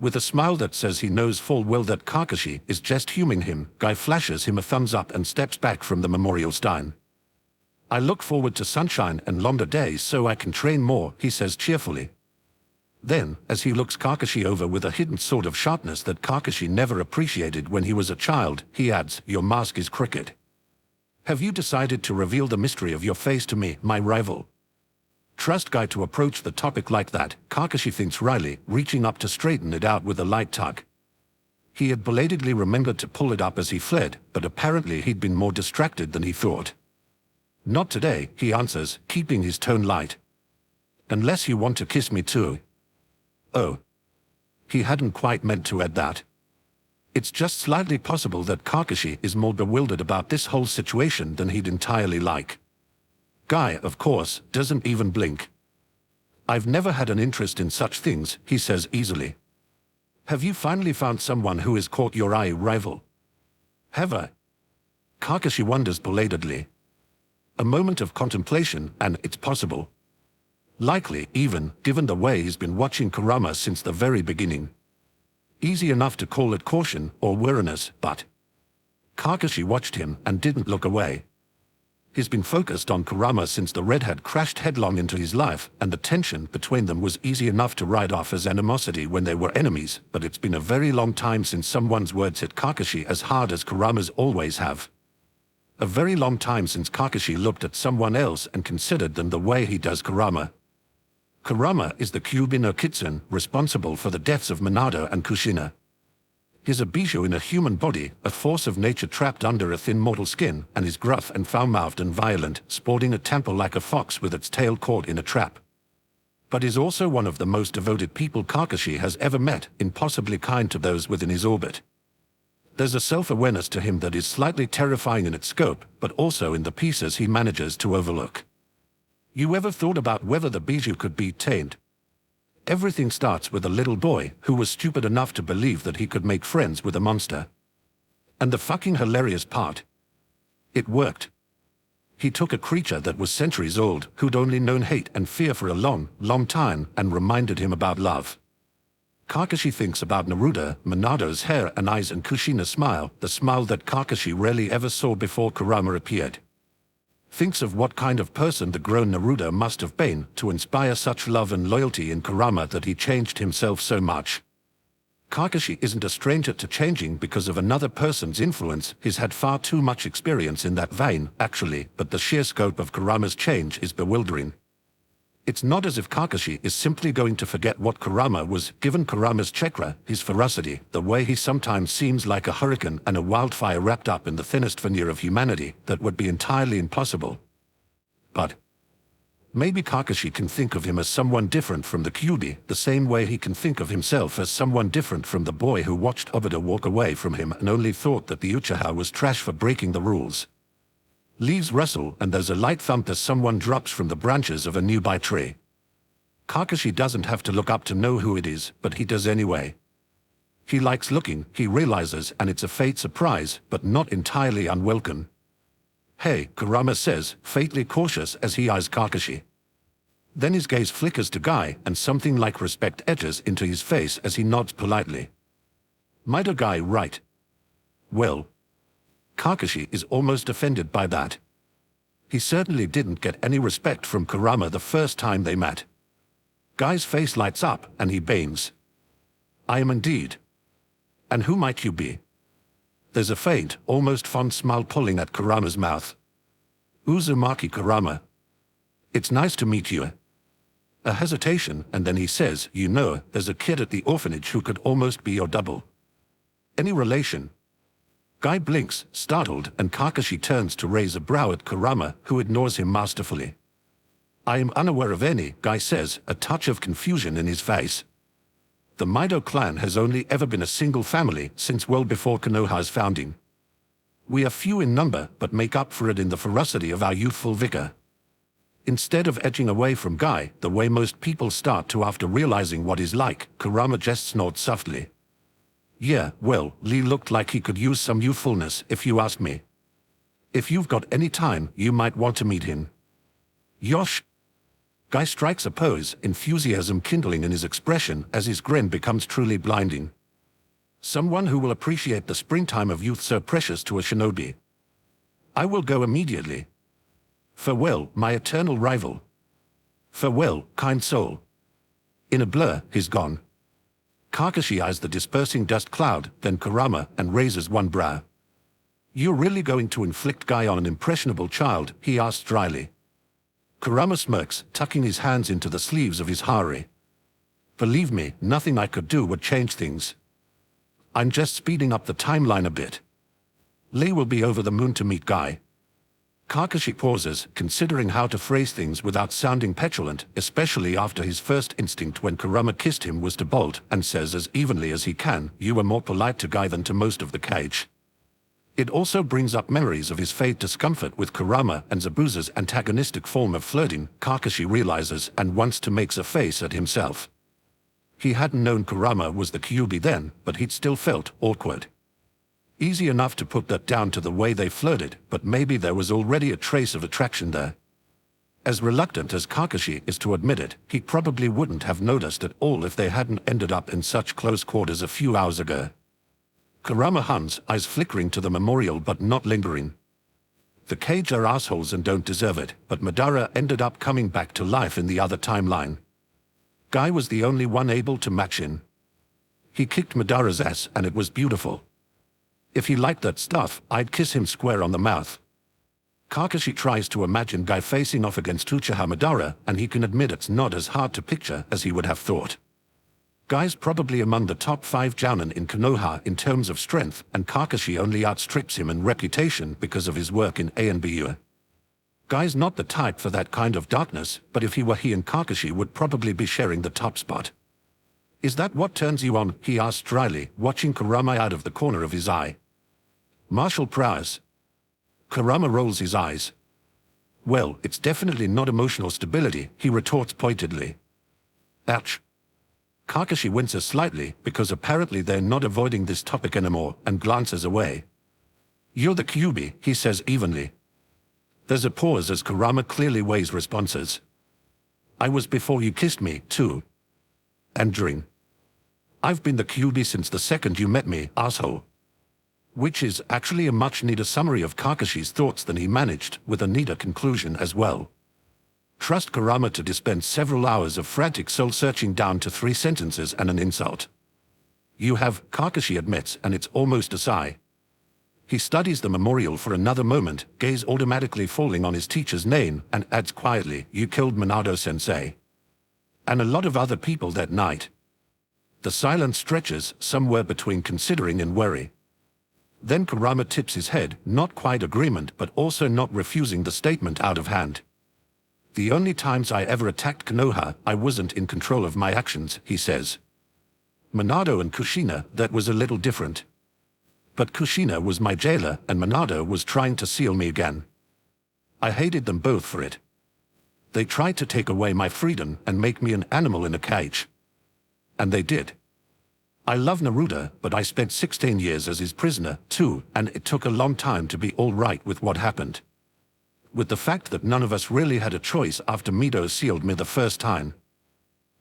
With a smile that says he knows full well that Kakashi is just humoring him, Guy flashes him a thumbs up and steps back from the memorial stein. I look forward to sunshine and longer days so I can train more, he says cheerfully. Then, as he looks Kakashi over with a hidden sort of sharpness that Kakashi never appreciated when he was a child, he adds, your mask is crooked. Have you decided to reveal the mystery of your face to me, my rival? Trust Guy to approach the topic like that, Kakashi thinks wryly, reaching up to straighten it out with a light tug. He had belatedly remembered to pull it up as he fled, but apparently he'd been more distracted than he thought. Not today, he answers, keeping his tone light. Unless you want to kiss me too. Oh. He hadn't quite meant to add that. It's just slightly possible that Kakashi is more bewildered about this whole situation than he'd entirely like. Guy, of course, doesn't even blink. I've never had an interest in such things, he says easily. Have you finally found someone who has caught your eye, rival? Have I? Kakashi wonders belatedly. A moment of contemplation, and it's possible. Likely, even, given the way he's been watching Kurama since the very beginning. Easy enough to call it caution or weariness, but... Kakashi watched him and didn't look away. He's been focused on Kurama since the redhead crashed headlong into his life, and the tension between them was easy enough to write off as animosity when they were enemies, but it's been a very long time since someone's words hit Kakashi as hard as Kurama's always have. A very long time since Kakashi looked at someone else and considered them the way he does Kurama. Kurama is the Kyuubi no Kitsune, responsible for the deaths of Minato and Kushina. He's a bijou in a human body, a force of nature trapped under a thin mortal skin, and is gruff and foul-mouthed and violent, sporting a temper like a fox with its tail caught in a trap. But is also one of the most devoted people Kakashi has ever met, impossibly kind to those within his orbit. There's a self-awareness to him that is slightly terrifying in its scope, but also in the pieces he manages to overlook. You ever thought about whether the bijou could be tamed? Everything starts with a little boy who was stupid enough to believe that he could make friends with a monster. And the fucking hilarious part? It worked. He took a creature that was centuries old, who'd only known hate and fear for a long, long time, and reminded him about love. Kakashi thinks about Naruto, Minato's hair and eyes, and Kushina's smile, the smile that Kakashi rarely ever saw before Kurama appeared. Thinks of what kind of person the grown Naruto must have been to inspire such love and loyalty in Kurama that he changed himself so much. Kakashi isn't a stranger to changing because of another person's influence. He's had far too much experience in that vein, actually, but the sheer scope of Kurama's change is bewildering. It's not as if Kakashi is simply going to forget what Kurama was, given Kurama's chakra, his ferocity, the way he sometimes seems like a hurricane and a wildfire wrapped up in the thinnest veneer of humanity. That would be entirely impossible. But maybe Kakashi can think of him as someone different from the Kyuubi, the same way he can think of himself as someone different from the boy who watched Obito walk away from him and only thought that the Uchiha was trash for breaking the rules. Leaves rustle and there's a light thump as someone drops from the branches of a nearby tree. Kakashi doesn't have to look up to know who it is, but he does anyway. He likes looking, he realizes, and it's a faint surprise, but not entirely unwelcome. Hey, Kurama says, faintly cautious as he eyes Kakashi. Then his gaze flickers to Guy, and something like respect etches into his face as he nods politely. Might a Guy right? Well, Kakashi is almost offended by that. He certainly didn't get any respect from Kurama the first time they met. Guy's face lights up, and he beams. I am indeed. And who might you be? There's a faint, almost fond smile pulling at Kurama's mouth. Uzumaki Kurama. It's nice to meet you. A hesitation, and then he says, you know, there's a kid at the orphanage who could almost be your double. Any relation? Guy blinks, startled, and Kakashi turns to raise a brow at Kurama, who ignores him masterfully. I am unaware of any, Guy says, a touch of confusion in his face. The Mido clan has only ever been a single family since well before Konoha's founding. We are few in number, but make up for it in the ferocity of our youthful vigor. Instead of edging away from Guy, the way most people start to after realizing what he's like, Kurama just snorts softly. Yeah, well, Lee looked like he could use some youthfulness, if you ask me. If you've got any time, you might want to meet him. Yosh! Guy strikes a pose, enthusiasm kindling in his expression as his grin becomes truly blinding. Someone who will appreciate the springtime of youth so precious to a shinobi. I will go immediately. Farewell, my eternal rival. Farewell, kind soul. In a blur, he's gone. Kakashi eyes the dispersing dust cloud, then Kurama, and raises one brow. You're really going to inflict Guy on an impressionable child? He asks dryly. Kurama smirks, tucking his hands into the sleeves of his hari. Believe me, nothing I could do would change things. I'm just speeding up the timeline a bit. Lee will be over the moon to meet Guy. Kakashi pauses, considering how to phrase things without sounding petulant, especially after his first instinct when Kurama kissed him was to bolt, and says as evenly as he can, you were more polite to Guy than to most of the cage. It also brings up memories of his fade discomfort with Kurama and Zabuza's antagonistic form of flirting, Kakashi realizes, and wants to make a face at himself. He hadn't known Kurama was the Kyuubi then, but he'd still felt awkward. Easy enough to put that down to the way they flirted, but maybe there was already a trace of attraction there. As reluctant as Kakashi is to admit it, he probably wouldn't have noticed at all if they hadn't ended up in such close quarters a few hours ago. Kurama huns, eyes flickering to the memorial but not lingering. The cage are assholes and don't deserve it, but Madara ended up coming back to life in the other timeline. Guy was the only one able to match in. He kicked Madara's ass and it was beautiful. If he liked that stuff, I'd kiss him square on the mouth. Kakashi tries to imagine Guy facing off against Uchiha Madara, and he can admit it's not as hard to picture as he would have thought. Guy's probably among the top 5 jounin in Konoha in terms of strength, and Kakashi only outstrips him in reputation because of his work in ANBU. Guy's not the type for that kind of darkness, but if he were, he and Kakashi would probably be sharing the top spot. Is that what turns you on? He asks dryly, watching Kurama out of the corner of his eye. Martial prowess. Kurama rolls his eyes. Well, it's definitely not emotional stability, he retorts pointedly. Ouch. Kakashi winces slightly, because apparently they're not avoiding this topic anymore, and glances away. You're the Kyuubi, he says evenly. There's a pause as Kurama clearly weighs responses. I was before you kissed me, too. And during. I've been the Kyuubi since the second you met me, asshole. Which is actually a much neater summary of Kakashi's thoughts than he managed, with a neater conclusion as well. Trust Kurama to dispense several hours of frantic soul-searching down to 3 sentences and an insult. You have, Kakashi admits, and it's almost a sigh. He studies the memorial for another moment, gaze automatically falling on his teacher's name, and adds quietly, you killed Minato-sensei. And a lot of other people that night. The silence stretches, somewhere between considering and worry. Then Kurama tips his head, not quite agreement but also not refusing the statement out of hand. The only times I ever attacked Konoha, I wasn't in control of my actions, he says. Minato and Kushina, that was a little different. But Kushina was my jailer and Minato was trying to seal me again. I hated them both for it. They tried to take away my freedom and make me an animal in a cage. And they did. I love Naruto, but I spent 16 years as his prisoner, too, and it took a long time to be all right with what happened. With the fact that none of us really had a choice after Mido sealed me the first time.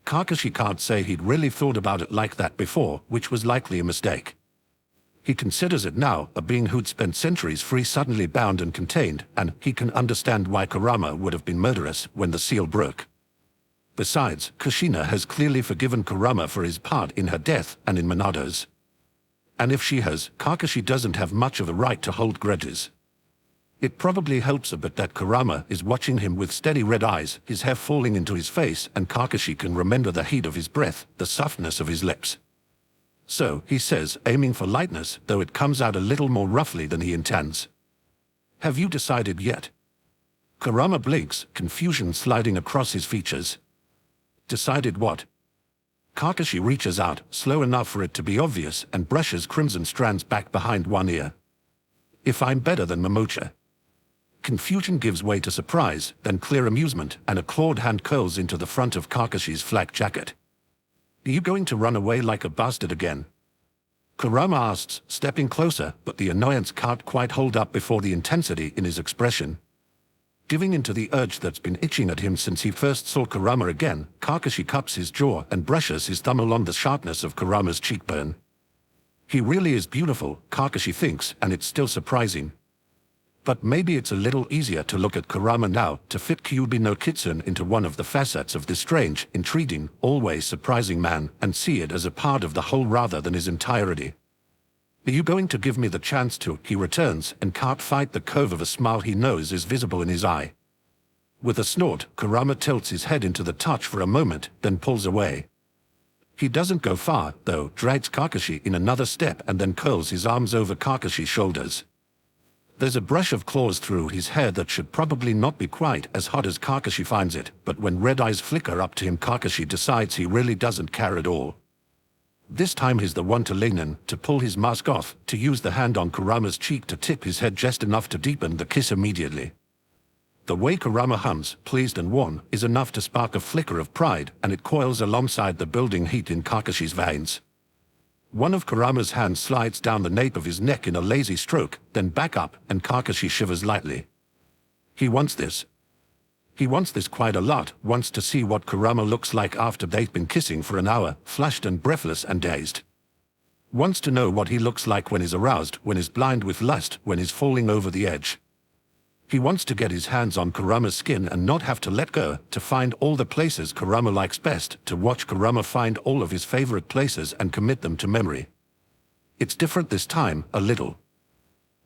Kakashi can't say he'd really thought about it like that before, which was likely a mistake. He considers it now, a being who'd spent centuries free suddenly bound and contained, and he can understand why Kurama would have been murderous when the seal broke. Besides, Kushina has clearly forgiven Kurama for his part in her death and in Minato's. And if she has, Kakashi doesn't have much of a right to hold grudges. It probably helps a bit that Kurama is watching him with steady red eyes, his hair falling into his face, and Kakashi can remember the heat of his breath, the softness of his lips. So, he says, aiming for lightness, though it comes out a little more roughly than he intends. Have you decided yet? Kurama blinks, confusion sliding across his features. Decided what? Kakashi reaches out, slow enough for it to be obvious, and brushes crimson strands back behind one ear. If I'm better than Momocha. Confusion gives way to surprise, then clear amusement, and a clawed hand curls into the front of Kakashi's flak jacket. Are you going to run away like a bastard again? Kurama asks, stepping closer, but the annoyance can't quite hold up before the intensity in his expression. Giving into the urge that's been itching at him since he first saw Kurama again, Kakashi cups his jaw and brushes his thumb along the sharpness of Kurama's cheekbone. He really is beautiful, Kakashi thinks, and it's still surprising. But maybe it's a little easier to look at Kurama now, to fit Kyuubi no Kitsune into one of the facets of this strange, intriguing, always surprising man, and see it as a part of the whole rather than his entirety. Are you going to give me the chance to? He returns, and can't fight the curve of a smile he knows is visible in his eye. With a snort, Kurama tilts his head into the touch for a moment, then pulls away. He doesn't go far, though, drags Kakashi in another step and then curls his arms over Kakashi's shoulders. There's a brush of claws through his hair that should probably not be quite as hot as Kakashi finds it, but when red eyes flicker up to him, Kakashi decides he really doesn't care at all. This time he's the one to lean in, to pull his mask off, to use the hand on Kurama's cheek to tip his head just enough to deepen the kiss immediately. The way Kurama hums, pleased and warm, is enough to spark a flicker of pride, and it coils alongside the building heat in Kakashi's veins. One of Kurama's hands slides down the nape of his neck in a lazy stroke, then back up, and Kakashi shivers lightly. He wants this. He wants this quite a lot, wants to see what Kurama looks like after they've been kissing for an hour, flushed and breathless and dazed. Wants to know what he looks like when he's aroused, when he's blind with lust, when he's falling over the edge. He wants to get his hands on Kurama's skin and not have to let go, to find all the places Kurama likes best, to watch Kurama find all of his favorite places and commit them to memory. It's different this time, a little.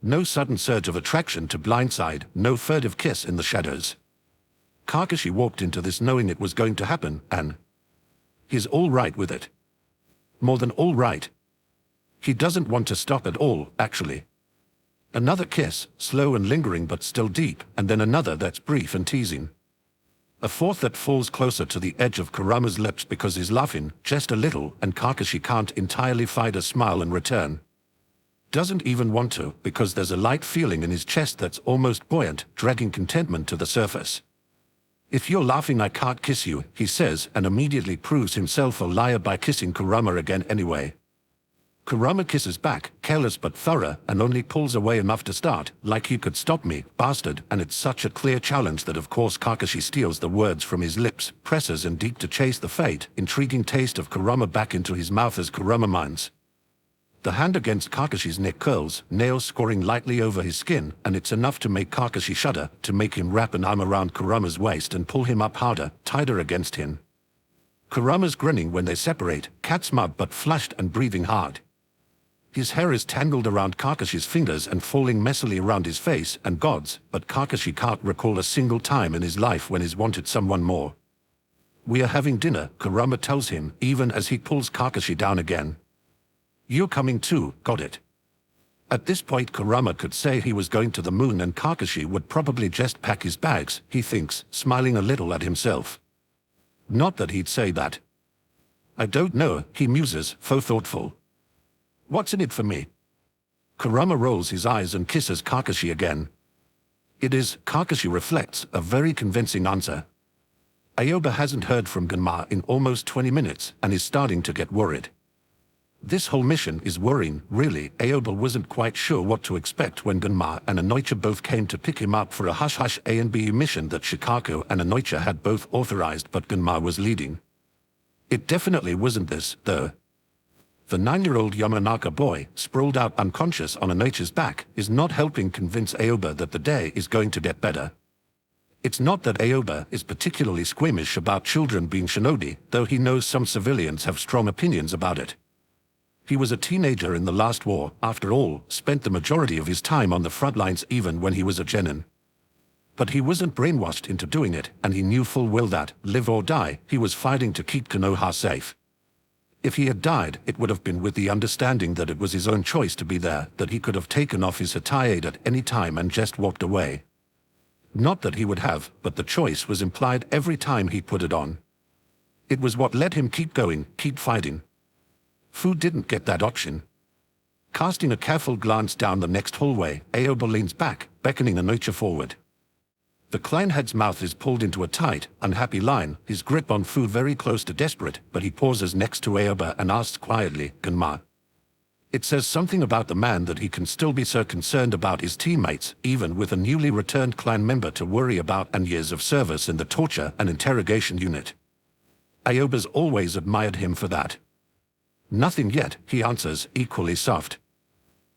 No sudden surge of attraction to blindside, no furtive kiss in the shadows. Kakashi walked into this knowing it was going to happen, and he's all right with it. More than all right. He doesn't want to stop at all, actually. Another kiss, slow and lingering but still deep, and then another that's brief and teasing. A fourth that falls closer to the edge of Kurama's lips because he's laughing, just a little, and Kakashi can't entirely fight a smile in return. Doesn't even want to, because there's a light feeling in his chest that's almost buoyant, dragging contentment to the surface. If you're laughing I can't kiss you, he says, and immediately proves himself a liar by kissing Kurama again anyway. Kurama kisses back, careless but thorough, and only pulls away enough to start, like you could stop me, bastard, and it's such a clear challenge that of course Kakashi steals the words from his lips, presses and deep to chase the fate, intriguing taste of Kurama back into his mouth as Kurama minds. The hand against Kakashi's neck curls, nails scoring lightly over his skin, and it's enough to make Kakashi shudder, to make him wrap an arm around Kurama's waist and pull him up harder, tighter against him. Kurama's grinning when they separate, cat-smug but flushed and breathing hard. His hair is tangled around Kakashi's fingers and falling messily around his face, and gods, but Kakashi can't recall a single time in his life when he's wanted someone more. We are having dinner, Kurama tells him, even as he pulls Kakashi down again. You're coming too, got it. At this point Kurama could say he was going to the moon and Kakashi would probably just pack his bags, he thinks, smiling a little at himself. Not that he'd say that. I don't know, he muses, faux thoughtful. What's in it for me? Kurama rolls his eyes and kisses Kakashi again. It is, Kakashi reflects, a very convincing answer. Aoba hasn't heard from Gunma in almost 20 minutes and is starting to get worried. This whole mission is worrying, really. Aoba wasn't quite sure what to expect when Gunma and Anoicha both came to pick him up for a hush-hush A&B mission that Shikaku and Anoicha had both authorized but Gunma was leading. It definitely wasn't this, though. The 9-year-old Yamanaka boy, sprawled out unconscious on Anoicha's back, is not helping convince Aoba that the day is going to get better. It's not that Aoba is particularly squeamish about children being shinobi, though he knows some civilians have strong opinions about it. He was a teenager in the last war, after all, spent the majority of his time on the front lines even when he was a genin. But he wasn't brainwashed into doing it, and he knew full well that, live or die, he was fighting to keep Konoha safe. If he had died, it would have been with the understanding that it was his own choice to be there, that he could have taken off his hatayade at any time and just walked away. Not that he would have, but the choice was implied every time he put it on. It was what let him keep going, keep fighting. Fu didn't get that option. Casting a careful glance down the next hallway, Aoba leans back, beckoning Anocha forward. The Kleinhead's mouth is pulled into a tight, unhappy line, his grip on Fu very close to desperate, but he pauses next to Aoba and asks quietly, Gunma. It says something about the man that he can still be so concerned about his teammates, even with a newly returned clan member to worry about and years of service in the torture and interrogation unit. Aoba's always admired him for that. Nothing yet, he answers, equally soft.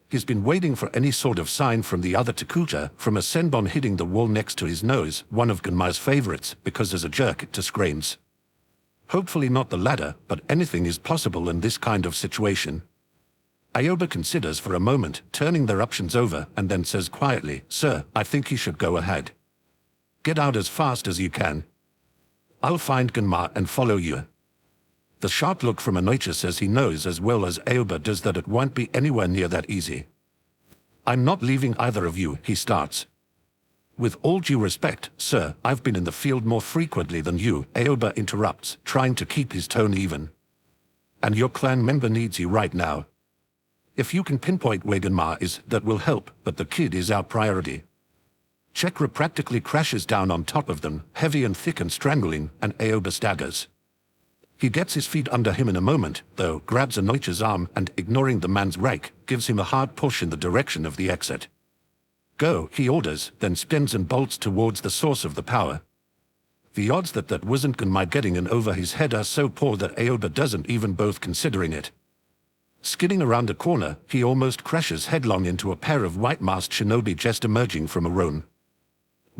He's been waiting for any sort of sign from the other Takuja, from a senbon hitting the wall next to his nose, one of Gunma's favorites, because as a jerk it screams. Hopefully not the latter, but anything is possible in this kind of situation. Aoba considers for a moment, turning their options over, and then says quietly, Sir, I think you should go ahead. Get out as fast as you can. I'll find Gunma and follow you. The sharp look from Anocha says he knows as well as Aoba does that it won't be anywhere near that easy. I'm not leaving either of you, he starts. With all due respect, sir, I've been in the field more frequently than you, Aoba interrupts, trying to keep his tone even. And your clan member needs you right now. If you can pinpoint where Gunma is, that will help, but the kid is our priority. Chakra practically crashes down on top of them, heavy and thick and strangling, and Aoba staggers. He gets his feet under him in a moment, though, grabs Anocha's arm and, ignoring the man's rake, gives him a hard push in the direction of the exit. Go, he orders, then spins and bolts towards the source of the power. The odds that wasn't Gunma getting in over his head are so poor that Aoba doesn't even bother considering it. Skidding around a corner, he almost crashes headlong into a pair of white-masked shinobi just emerging from a roan.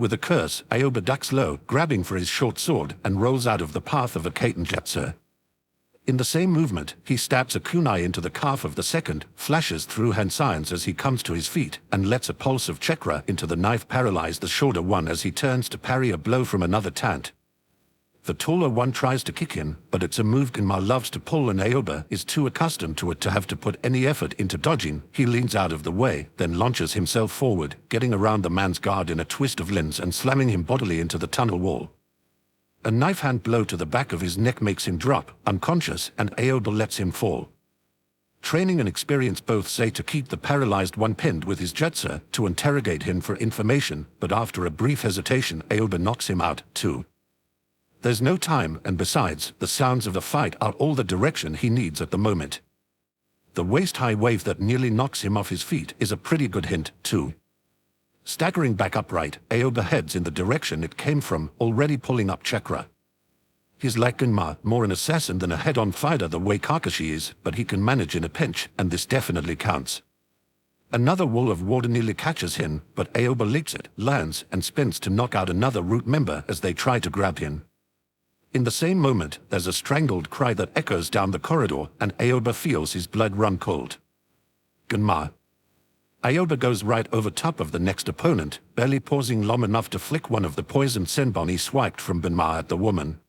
With a curse, Aoba ducks low, grabbing for his short sword, and rolls out of the path of a Kaitenjutsu. In the same movement, he stabs a kunai into the calf of the second, flashes through hand signs as he comes to his feet, and lets a pulse of chakra into the knife paralyze the shorter one as he turns to parry a blow from another tant. The taller one tries to kick him, but it's a move Gunma loves to pull and Aoba is too accustomed to it to have to put any effort into dodging. He leans out of the way, then launches himself forward, getting around the man's guard in a twist of limbs and slamming him bodily into the tunnel wall. A knife hand blow to the back of his neck makes him drop, unconscious, and Aoba lets him fall. Training and experience both say to keep the paralyzed one pinned with his jutsu, to interrogate him for information, but after a brief hesitation Aoba knocks him out, too. There's no time, and besides, the sounds of the fight are all the direction he needs at the moment. The waist-high wave that nearly knocks him off his feet is a pretty good hint, too. Staggering back upright, Aoba heads in the direction it came from, already pulling up chakra. He's like Gunma, more an assassin than a head-on fighter the way Kakashi is, but he can manage in a pinch, and this definitely counts. Another wall of water nearly catches him, but Aoba leaps it, lands, and spins to knock out another root member as they try to grab him. In the same moment, there's a strangled cry that echoes down the corridor, and Aoba feels his blood run cold. Gunma. Aoba goes right over top of the next opponent, barely pausing long enough to flick one of the poisoned senbon he swiped from Gunma at the woman.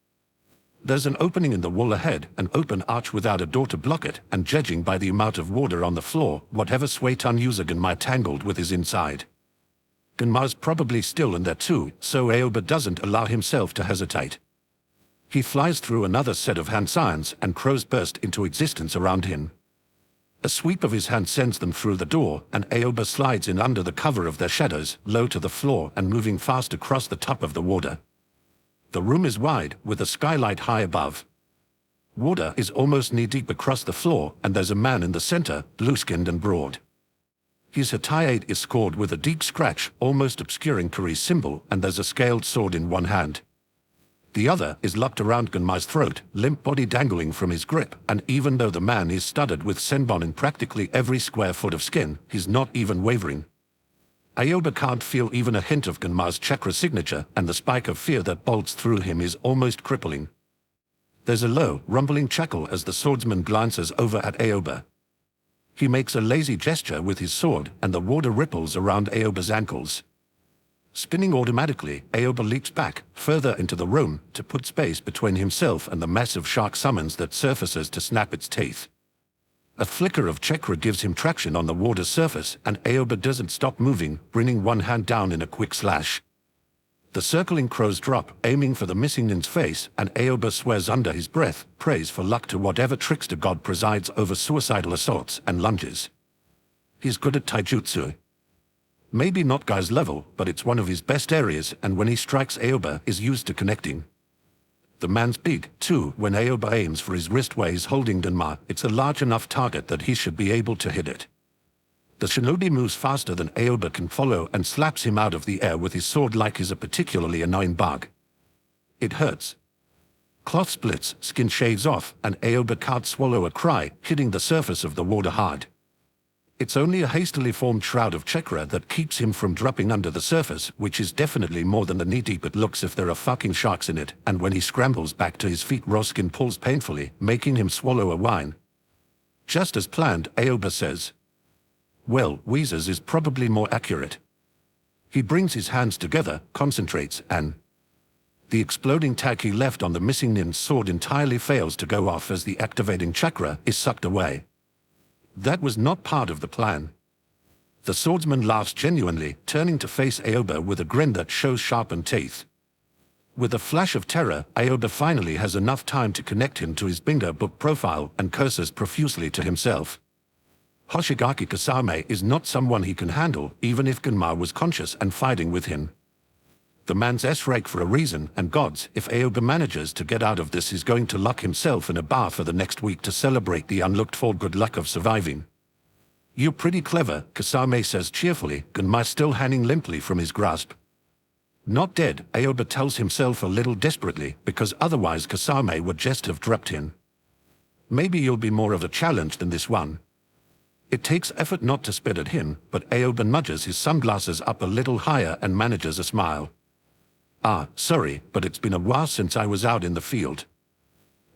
There's an opening in the wall ahead, an open arch without a door to block it, and judging by the amount of water on the floor, whatever Sueton user Gunma tangled with is inside. Gunma's probably still in there too, so Aoba doesn't allow himself to hesitate. He flies through another set of hand signs, and crows burst into existence around him. A sweep of his hand sends them through the door, and Aoba slides in under the cover of their shadows, low to the floor and moving fast across the top of the water. The room is wide, with a skylight high above. Water is almost knee-deep across the floor, and there's a man in the center, blue-skinned and broad. His hatayade is scored with a deep scratch, almost obscuring Kuri's symbol, and there's a scaled sword in one hand. The other is locked around Gunma's throat, limp body dangling from his grip, and even though the man is studded with senbon in practically every square foot of skin, he's not even wavering. Aoba can't feel even a hint of Gunma's chakra signature, and the spike of fear that bolts through him is almost crippling. There's a low, rumbling chuckle as the swordsman glances over at Aoba. He makes a lazy gesture with his sword, and the water ripples around Aoba's ankles. Spinning automatically, Aoba leaps back, further into the room, to put space between himself and the massive shark summons that surfaces to snap its teeth. A flicker of chakra gives him traction on the water's surface, and Aoba doesn't stop moving, bringing one hand down in a quick slash. The circling crows drop, aiming for the missing nin's face, and Aoba swears under his breath, prays for luck to whatever trickster god presides over suicidal assaults and lunges. He's good at taijutsu. Maybe not guy's level, but it's one of his best areas, and when he strikes Aoba is used to connecting. The man's big, too. When Aoba aims for his wrist where he's holding Gunma, it's a large enough target that he should be able to hit it. The shinobi moves faster than Aoba can follow and slaps him out of the air with his sword like he's a particularly annoying bug. It hurts. Cloth splits, skin shaves off, and Aoba can't swallow a cry, hitting the surface of the water hard. It's only a hastily formed shroud of chakra that keeps him from dropping under the surface, which is definitely more than the knee-deep it looks if there are fucking sharks in it, and when he scrambles back to his feet raw skin pulls painfully, making him swallow a whine. Just as planned, Aoba says. Well, Weezer's is probably more accurate. He brings his hands together, concentrates, and the exploding tag he left on the missing nin's sword entirely fails to go off as the activating chakra is sucked away. That was not part of the plan. The swordsman laughs genuinely, turning to face Aoba with a grin that shows sharpened teeth. With a flash of terror, Aoba finally has enough time to connect him to his bingo book profile and curses profusely to himself. Hoshigaki Kasame is not someone he can handle, even if Gunma was conscious and fighting with him. The man's S-rank for a reason, and gods, if Aoba manages to get out of this, he's going to lock himself in a bar for the next week to celebrate the unlooked-for good luck of surviving. You're pretty clever, Kasame says cheerfully, Gunma still hanging limply from his grasp. Not dead, Aoba tells himself a little desperately, because otherwise Kasame would just have dropped him. Maybe you'll be more of a challenge than this one. It takes effort not to spit at him, but Aoba nudges his sunglasses up a little higher and manages a smile. Ah, sorry, but it's been a while since I was out in the field.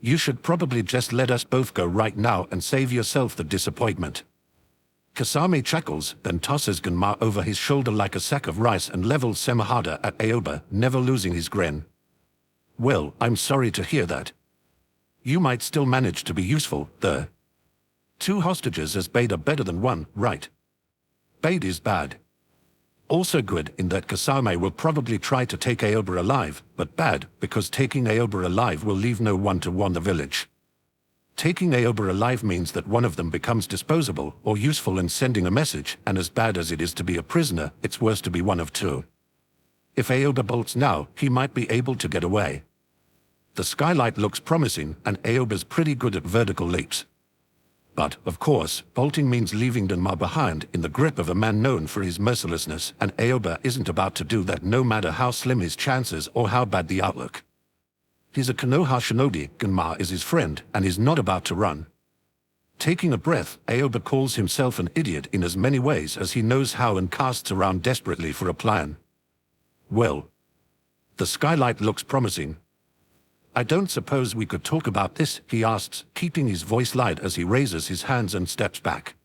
You should probably just let us both go right now and save yourself the disappointment. Kasame chuckles, then tosses Gunma over his shoulder like a sack of rice and levels Semihada at Aoba, never losing his grin. Well, I'm sorry to hear that. You might still manage to be useful, though. 2 hostages as bait are better than 1, right? Bait is bad. Also good in that Kasame will probably try to take Aoba alive, but bad because taking Aoba alive will leave no one to warn the village. Taking Aoba alive means that one of them becomes disposable or useful in sending a message, and as bad as it is to be a prisoner, it's worse to be one of 2. If Aoba bolts now, he might be able to get away. The skylight looks promising, and Aoba's pretty good at vertical leaps. But, of course, bolting means leaving Gunma behind in the grip of a man known for his mercilessness, and Aoba isn't about to do that no matter how slim his chances or how bad the outlook. He's a Konoha shinobi, Gunma is his friend, and is not about to run. Taking a breath, Aoba calls himself an idiot in as many ways as he knows how and casts around desperately for a plan. Well, the skylight looks promising. I don't suppose we could talk about this, he asks, keeping his voice light as he raises his hands and steps back.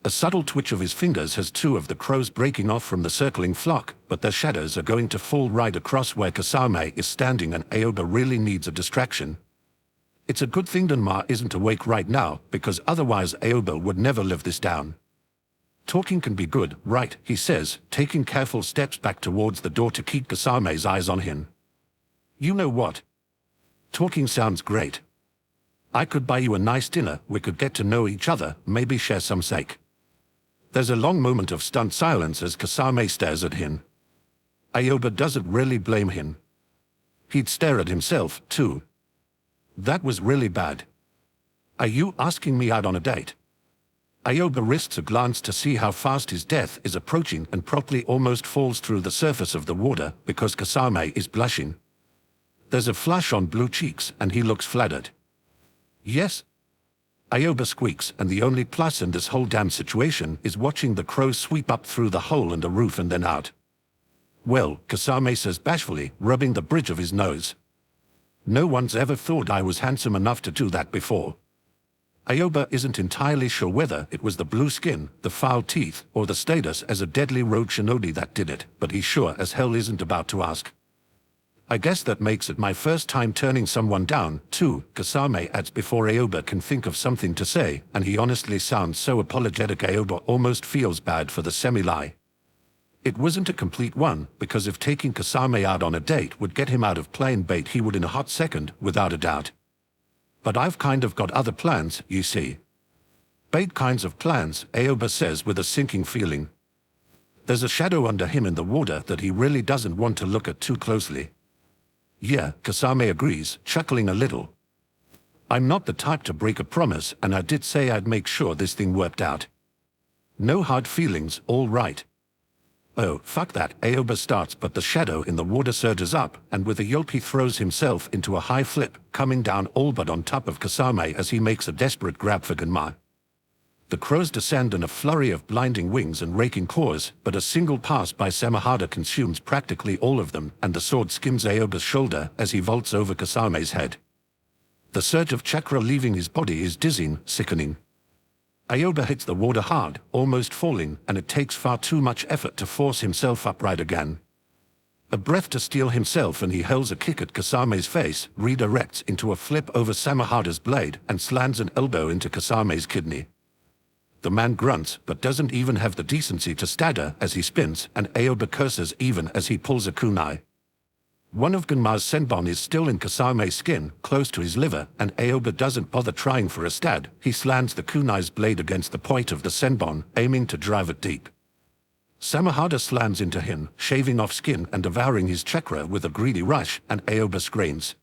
A subtle twitch of his fingers has 2 of the crows breaking off from the circling flock, but their shadows are going to fall right across where Kasame is standing, and Aoba really needs a distraction. It's a good thing Gunma isn't awake right now, because otherwise Aoba would never live this down. Talking can be good, right, he says, taking careful steps back towards the door to keep Kasame's eyes on him. You know what? Talking sounds great. I could buy you a nice dinner, we could get to know each other, maybe share some sake. There's a long moment of stunned silence as Kasame stares at him. Aoba doesn't really blame him. He'd stare at himself, too. That was really bad. Are you asking me out on a date? Aoba risks a glance to see how fast his death is approaching and promptly almost falls through the surface of the water because Kasame is blushing. There's a flush on blue cheeks and he looks flattered. Yes? Aoba squeaks, and the only plus in this whole damn situation is watching the crows sweep up through the hole in the roof and then out. Well, Kasame says bashfully, rubbing the bridge of his nose. No one's ever thought I was handsome enough to do that before. Aoba isn't entirely sure whether it was the blue skin, the foul teeth, or the status as a deadly rogue shinobi that did it, but he sure as hell isn't about to ask. I guess that makes it my first time turning someone down, too, Kasame adds before Aoba can think of something to say, and he honestly sounds so apologetic Aoba almost feels bad for the semi-lie. It wasn't a complete one, because if taking Kasame out on a date would get him out of playing bait he would in a hot second, without a doubt. But I've kind of got other plans, you see. Bait kinds of plans, Aoba says with a sinking feeling. There's a shadow under him in the water that he really doesn't want to look at too closely. Yeah, Kasame agrees, chuckling a little. I'm not the type to break a promise, and I did say I'd make sure this thing worked out. No hard feelings, all right. Oh, fuck that, Aoba starts, but the shadow in the water surges up, and with a yelp he throws himself into a high flip, coming down all but on top of Kasame as he makes a desperate grab for Ganma. The crows descend in a flurry of blinding wings and raking claws, but a single pass by Samahada consumes practically all of them, and the sword skims Aoba's shoulder as he vaults over Kasame's head. The surge of chakra leaving his body is dizzying, sickening. Aoba hits the water hard, almost falling, and it takes far too much effort to force himself upright again. A breath to steel himself, and he hurls a kick at Kasame's face, redirects into a flip over Samahada's blade, and slams an elbow into Kasame's kidney. The man grunts, but doesn't even have the decency to stagger as he spins, and Aoba curses even as he pulls a kunai. One of Ganma's senbon is still in Kasame's skin, close to his liver, and Aoba doesn't bother trying for a stab. He slams the kunai's blade against the point of the senbon, aiming to drive it deep. Samahada slams into him, shaving off skin and devouring his chakra with a greedy rush, and Aoba screams.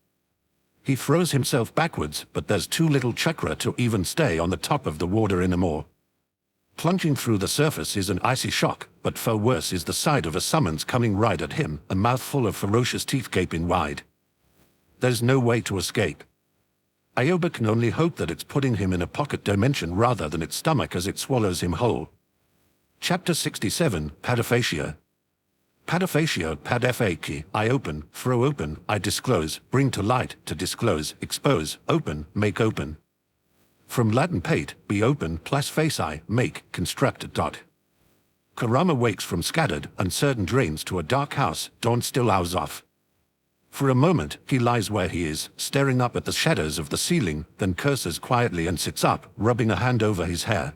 He throws himself backwards, but there's too little chakra to even stay on the top of the water anymore. Plunging through the surface is an icy shock, but far worse is the sight of a summons coming right at him, a mouthful of ferocious teeth gaping wide. There's no way to escape. Aoba can only hope that it's putting him in a pocket dimension rather than its stomach as it swallows him whole. Chapter 67, Padaphasia. Padaphasia, padafaki, I open, throw open, I disclose, bring to light, to disclose, expose, open, make open. From Latin pate, be open, plus faci, make, construct, dot. Kurama wakes from scattered, uncertain dreams to a dark house, dawn still hours off. For a moment, he lies where he is, staring up at the shadows of the ceiling, then curses quietly and sits up, rubbing a hand over his hair.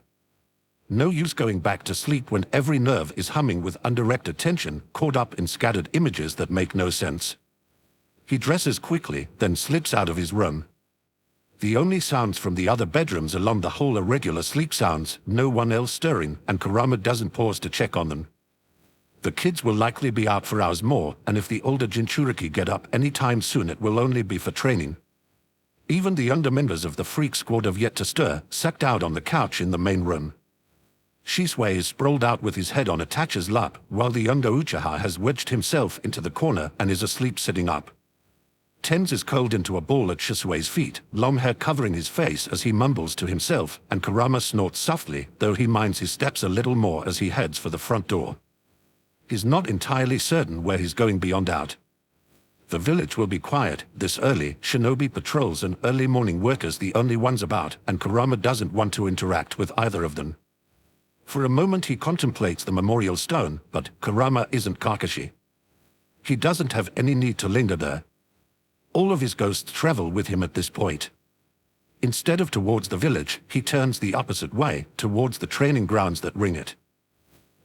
No use going back to sleep when every nerve is humming with undirected tension, caught up in scattered images that make no sense. He dresses quickly, then slips out of his room. The only sounds from the other bedrooms along the hall are regular sleep sounds, no one else stirring, and Kurama doesn't pause to check on them. The kids will likely be out for hours more, and if the older Jinchuriki get up any time soon it will only be for training. Even the younger members of the freak squad have yet to stir, sacked out on the couch in the main room. Shisui is sprawled out with his head on Itachi's lap, while the younger Uchiha has wedged himself into the corner and is asleep sitting up. Tens is curled into a ball at Shisui's feet, long hair covering his face as he mumbles to himself, and Kurama snorts softly, though he minds his steps a little more as he heads for the front door. He's not entirely certain where he's going beyond out. The village will be quiet, this early, shinobi patrols and early morning workers the only ones about, and Kurama doesn't want to interact with either of them. For a moment he contemplates the memorial stone, but Kurama isn't Kakashi. He doesn't have any need to linger there. All of his ghosts travel with him at this point. Instead of towards the village, he turns the opposite way, towards the training grounds that ring it.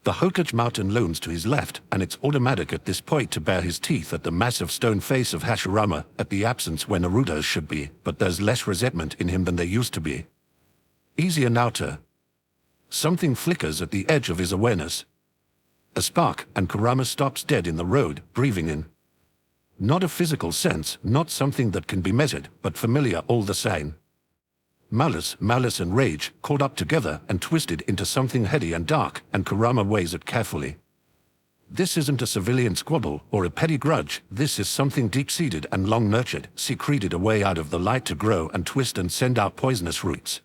The Hokage Mountain looms to his left, and it's automatic at this point to bare his teeth at the massive stone face of Hashirama, at the absence where Naruto's should be, but there's less resentment in him than there used to be. Easier now to... Something flickers at the edge of his awareness. A spark, and Kurama stops dead in the road, breathing in. Not a physical sense, not something that can be measured, but familiar all the same. Malice and rage, caught up together and twisted into something heady and dark, and Kurama weighs it carefully. This isn't a civilian squabble or a petty grudge, this is something deep-seated and long-nurtured, secreted away out of the light to grow and twist and send out poisonous roots.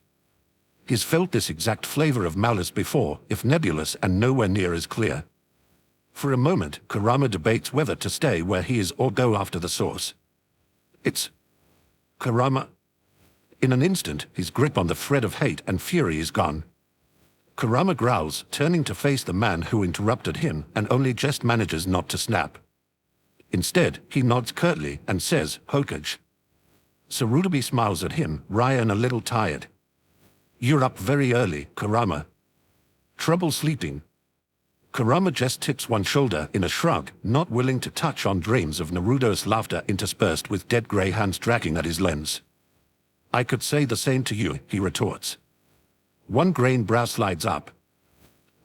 He's felt this exact flavor of malice before, if nebulous and nowhere near as clear. For a moment, Kurama debates whether to stay where he is or go after the source. It's... Kurama... In an instant, his grip on the thread of hate and fury is gone. Kurama growls, turning to face the man who interrupted him, and only just manages not to snap. Instead, he nods curtly and says, "Hokage." Sarutobi smiles at him, wry and a little tired. "You're up very early, Kurama. Trouble sleeping?" Kurama just tips one shoulder in a shrug, not willing to touch on dreams of Naruto's laughter interspersed with dead gray hands dragging at his lens. "I could say the same to you," he retorts. One grain brow slides up.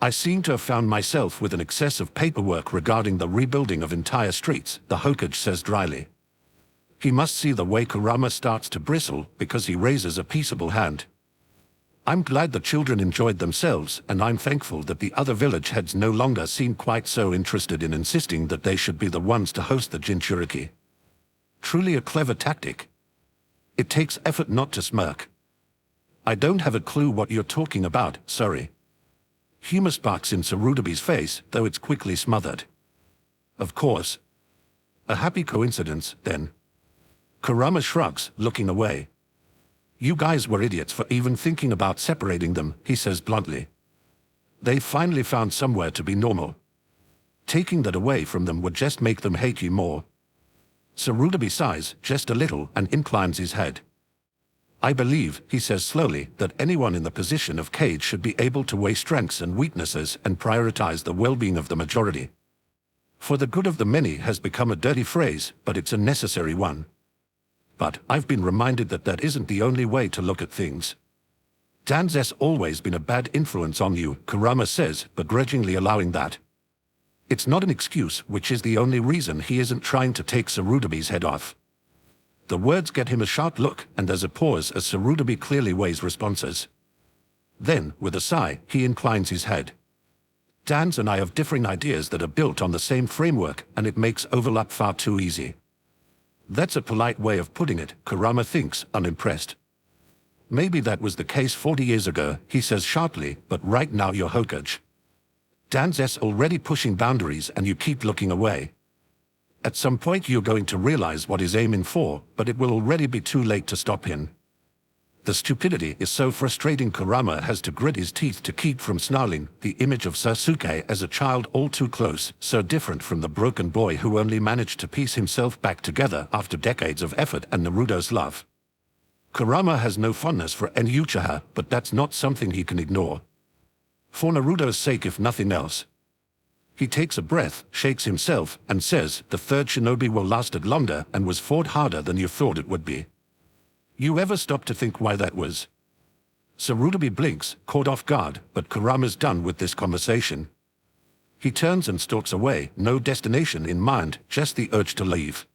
"I seem to have found myself with an excess of paperwork regarding the rebuilding of entire streets," the Hokage says dryly. He must see the way Kurama starts to bristle because he raises a peaceable hand. "I'm glad the children enjoyed themselves, and I'm thankful that the other village heads no longer seem quite so interested in insisting that they should be the ones to host the Jinchuriki. Truly a clever tactic. It takes effort not to smirk." "I don't have a clue what you're talking about, sorry." Humor sparks in Sarutobi's face, though it's quickly smothered. "Of course. A happy coincidence, then." Kurama shrugs, looking away. "You guys were idiots for even thinking about separating them," he says bluntly. "They finally found somewhere to be normal. Taking that away from them would just make them hate you more." Sarutobi sighs, just a little, and inclines his head. "I believe," he says slowly, "that anyone in the position of Cage should be able to weigh strengths and weaknesses and prioritize the well-being of the majority. For the good of the many has become a dirty phrase, but it's a necessary one. But I've been reminded that that isn't the only way to look at things." "Dan's always been a bad influence on you," Kurama says, begrudgingly allowing that. It's not an excuse, which is the only reason he isn't trying to take Sarutobi's head off. The words get him a sharp look, and there's a pause as Sarutobi clearly weighs responses. Then, with a sigh, he inclines his head. "Dan's and I have differing ideas that are built on the same framework, and it makes overlap far too easy." That's a polite way of putting it, Kurama thinks, unimpressed. "Maybe that was the case 40 years ago," he says sharply, "but right now you're Hokage. Dan's already pushing boundaries and you keep looking away. At some point you're going to realize what he's aiming for, but it will already be too late to stop him." The stupidity is so frustrating Kurama has to grit his teeth to keep from snarling, the image of Sasuke as a child all too close, so different from the broken boy who only managed to piece himself back together after decades of effort and Naruto's love. Kurama has no fondness for any Uchiha, but that's not something he can ignore. For Naruto's sake if nothing else. He takes a breath, shakes himself, and says, "The third shinobi will lasted longer and was fought harder than you thought it would be. You ever stop to think why that was?" Sarutobi blinks, caught off guard, but Kurama's done with this conversation. He turns and stalks away, no destination in mind, just the urge to leave.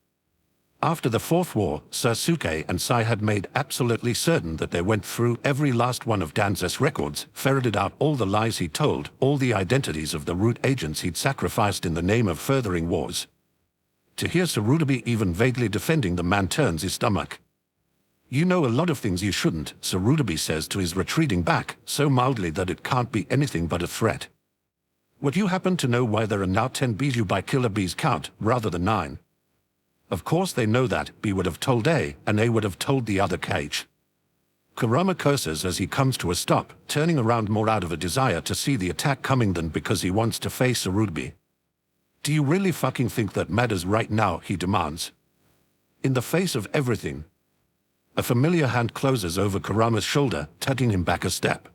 After the Fourth War, Sasuke and Sai had made absolutely certain that they went through every last one of Dan's records, ferreted out all the lies he told, all the identities of the root agents he'd sacrificed in the name of furthering wars. To hear Sarutobi even vaguely defending the man turns his stomach. "You know a lot of things you shouldn't," Sarutobi says to his retreating back, so mildly that it can't be anything but a threat. "Would you happen to know why there are now 10 Biju by Killer Bees count, rather than 9? Of course they know that, B would have told A, and A would have told the other Cage." Kurama curses as he comes to a stop, turning around more out of a desire to see the attack coming than because he wants to face Sarutobi. "Do you really fucking think that matters right now?" he demands. "In the face of everything." A familiar hand closes over Kurama's shoulder, tugging him back a step.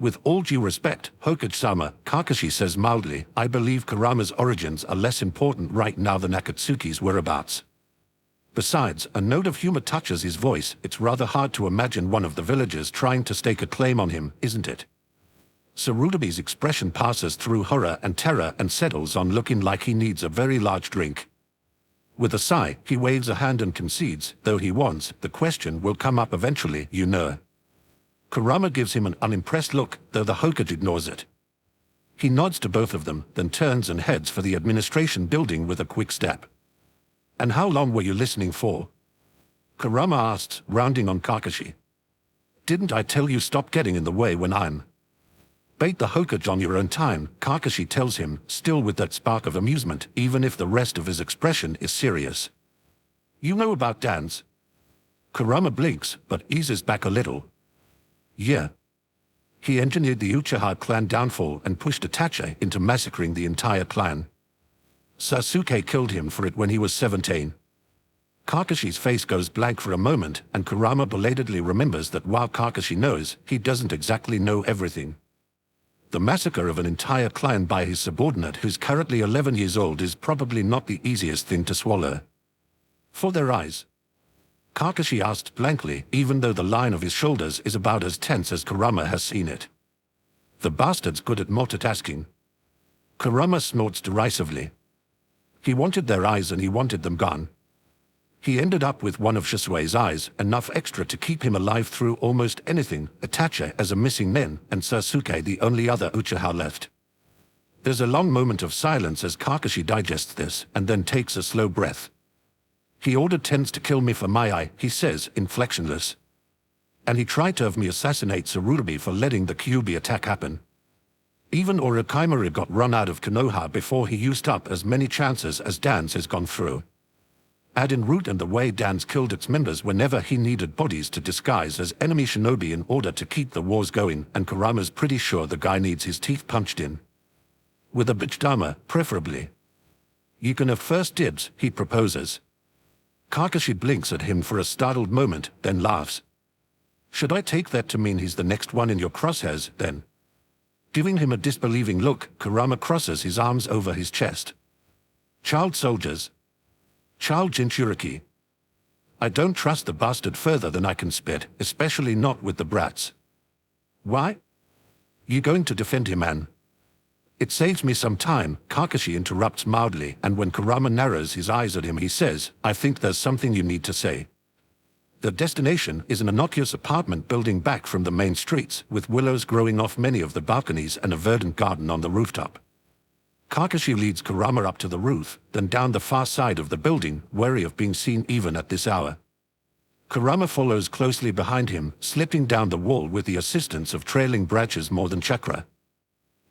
"With all due respect, Hokage-sama," Kakashi says mildly, "I believe Kurama's origins are less important right now than Akatsuki's whereabouts. Besides, a note of humor touches his voice. It's rather hard to imagine one of the villagers trying to stake a claim on him, isn't it?" Sarutobi's expression passes through horror and terror and settles on looking like he needs a very large drink. With a sigh, he waves a hand and concedes, though he warns, "The question will come up eventually, you know." Kurama gives him an unimpressed look, though the Hokage ignores it. He nods to both of them, then turns and heads for the administration building with a quick step. "And how long were you listening for?" Kurama asks, rounding on Kakashi. "Didn't I tell you stop getting in the way when I'm—" "Bait the Hokage on your own time," Kakashi tells him, still with that spark of amusement, even if the rest of his expression is serious. "You know about Dan's?" Kurama blinks, but eases back a little. Yeah. He engineered the Uchiha clan downfall and pushed Itachi into massacring the entire clan. Sasuke killed him for it when he was 17. Kakashi's face goes blank for a moment, and Kurama belatedly remembers that while Kakashi knows, he doesn't exactly know everything. The massacre of an entire clan by his subordinate who's currently 11 years old is probably not the easiest thing to swallow. For their eyes. Kakashi asked blankly, even though the line of his shoulders is about as tense as Kurama has seen it. The bastard's good at multitasking. Kurama snorts derisively. He wanted their eyes and he wanted them gone. He ended up with one of Shisui's eyes, enough extra to keep him alive through almost anything, Itachi as a missing nen, and Sasuke the only other Uchiha left. There's a long moment of silence as Kakashi digests this, and then takes a slow breath. He ordered tens to kill me for my eye, he says, inflectionless. And he tried to have me assassinate Tsurugi for letting the Kyuubi attack happen. Even Orochimaru got run out of Konoha before he used up as many chances as Dan's has gone through. Add in Root and the way Dan's killed its members whenever he needed bodies to disguise as enemy shinobi in order to keep the wars going, and Kurama's pretty sure the guy needs his teeth punched in. With a bitch-dama, preferably. You can have first dibs, he proposes. Kakashi blinks at him for a startled moment, then laughs. Should I take that to mean he's the next one in your crosshairs, then? Giving him a disbelieving look, Kurama crosses his arms over his chest. Child soldiers. Child Jinchuriki. I don't trust the bastard further than I can spit, especially not with the brats. Why? You going to defend him, man? It saves me some time, Kakashi interrupts mildly, and when Kurama narrows his eyes at him he says, I think there's something you need to say. The destination is an innocuous apartment building back from the main streets, with willows growing off many of the balconies and a verdant garden on the rooftop. Kakashi leads Kurama up to the roof, then down the far side of the building, wary of being seen even at this hour. Kurama follows closely behind him, slipping down the wall with the assistance of trailing branches more than chakra.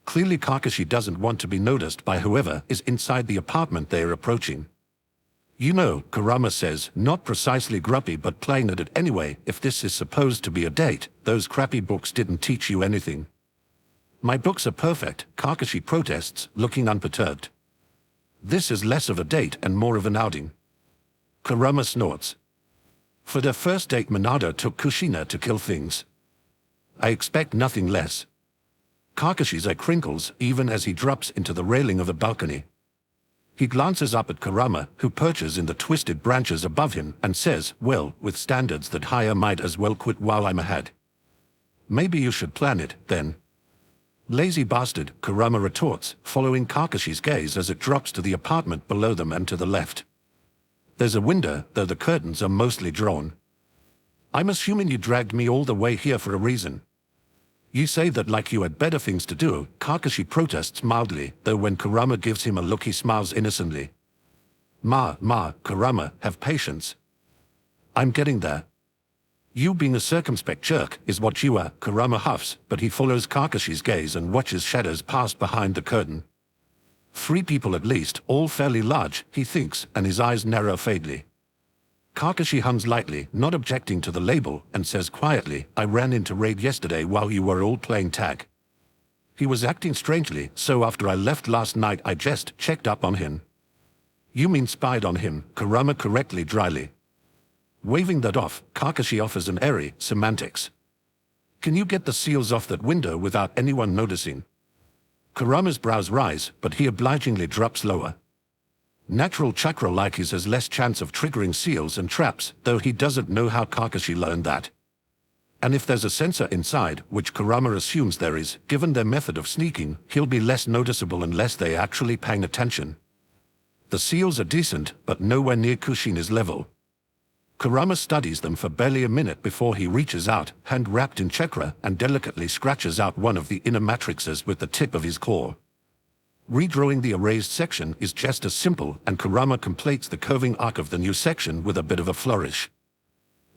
Clearly Kakashi doesn't want to be noticed by whoever is inside the apartment they are approaching. You know, Kurama says, not precisely grumpy but playing at it anyway, if this is supposed to be a date, those crappy books didn't teach you anything. My books are perfect, Kakashi protests, looking unperturbed. This is less of a date and more of an outing. Kurama snorts. For their first date Minato took Kushina to kill things. I expect nothing less. Kakashi's eye crinkles even as he drops into the railing of a balcony. He glances up at Kurama, who perches in the twisted branches above him, and says, well, with standards that higher might as well quit while I'm ahead. Maybe you should plan it, then. Lazy bastard, Kurama retorts, following Kakashi's gaze as it drops to the apartment below them and to the left. There's a window, though the curtains are mostly drawn. I'm assuming you dragged me all the way here for a reason. You say that like you had better things to do, Kakashi protests mildly, though when Kurama gives him a look he smiles innocently. Kurama, have patience. I'm getting there. You being a circumspect jerk is what you are, Kurama huffs, but he follows Kakashi's gaze and watches shadows pass behind the curtain. 3 people at least, all fairly large, he thinks, and his eyes narrow faintly. Kakashi hums lightly, not objecting to the label, and says quietly, I ran into Raid yesterday while you were all playing tag. He was acting strangely, so after I left last night I just checked up on him. You mean spied on him, Kurama correctly dryly. Waving that off, Kakashi offers an airy semantics. Can you get the seals off that window without anyone noticing? Kurama's brows rise, but he obligingly drops lower. Natural chakra like his has less chance of triggering seals and traps, though he doesn't know how Kakashi learned that. And if there's a sensor inside, which Kurama assumes there is, given their method of sneaking, he'll be less noticeable unless they're actually paying attention. The seals are decent, but nowhere near Kushina's level. Kurama studies them for barely a minute before he reaches out, hand wrapped in chakra, and delicately scratches out one of the inner matrices with the tip of his claw. Redrawing the erased section is just as simple, and Kurama completes the curving arc of the new section with a bit of a flourish.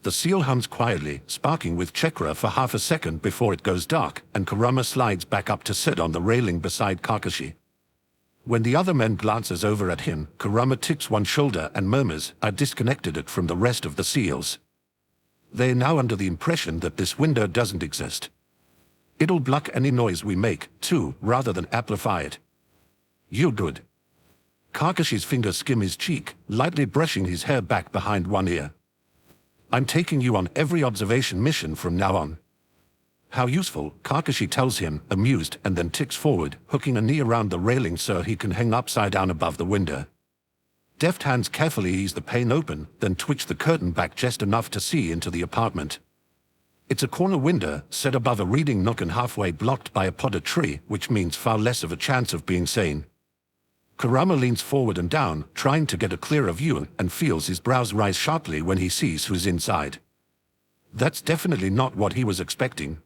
The seal hums quietly, sparking with chakra for half a second before it goes dark, and Kurama slides back up to sit on the railing beside Kakashi. When the other man glances over at him, Kurama tips one shoulder and murmurs, I disconnected it from the rest of the seals. They're now under the impression that this window doesn't exist. It'll block any noise we make, too, rather than amplify it. You're good. Kakashi's fingers skim his cheek, lightly brushing his hair back behind one ear. I'm taking you on every observation mission from now on. How useful, Kakashi tells him, amused, and then ticks forward, hooking a knee around the railing so he can hang upside down above the window. Deft hands carefully ease the pane open, then twitch the curtain back just enough to see into the apartment. It's a corner window, set above a reading nook and halfway blocked by a potted tree, which means far less of a chance of being seen. Kurama leans forward and down, trying to get a clearer view, and feels his brows rise sharply when he sees who's inside. That's definitely not what he was expecting.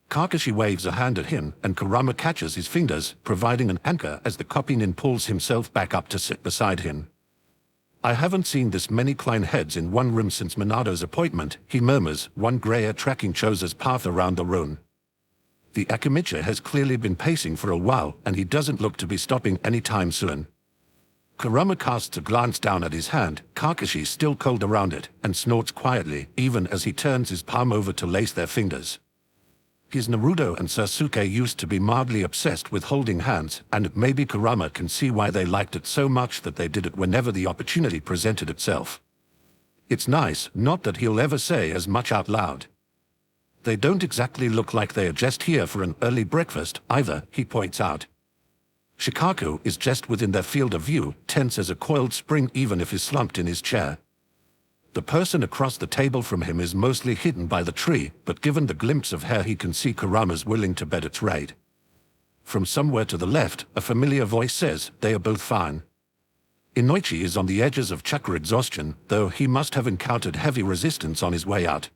Kakashi waves a hand at him, and Kurama catches his fingers, providing an anchor as the copynin pulls himself back up to sit beside him. I haven't seen this many Klein heads in one room since Minado's appointment, he murmurs, one grayer tracking Choza's path around the room. The Akimicha has clearly been pacing for a while, and he doesn't look to be stopping anytime soon. Kurama casts a glance down at his hand, Kakashi still cold around it, and snorts quietly, even as he turns his palm over to lace their fingers. His Naruto and Sasuke used to be mildly obsessed with holding hands, and maybe Kurama can see why they liked it so much that they did it whenever the opportunity presented itself. It's nice, not that he'll ever say as much out loud. They don't exactly look like they are just here for an early breakfast, either, he points out. Shikaku is just within their field of view, tense as a coiled spring even if he's slumped in his chair. The person across the table from him is mostly hidden by the tree, but given the glimpse of hair he can see Kurama's willing to bet its raid. From somewhere to the left, a familiar voice says, they are both fine. Inoichi is on the edges of chakra exhaustion, though he must have encountered heavy resistance on his way out.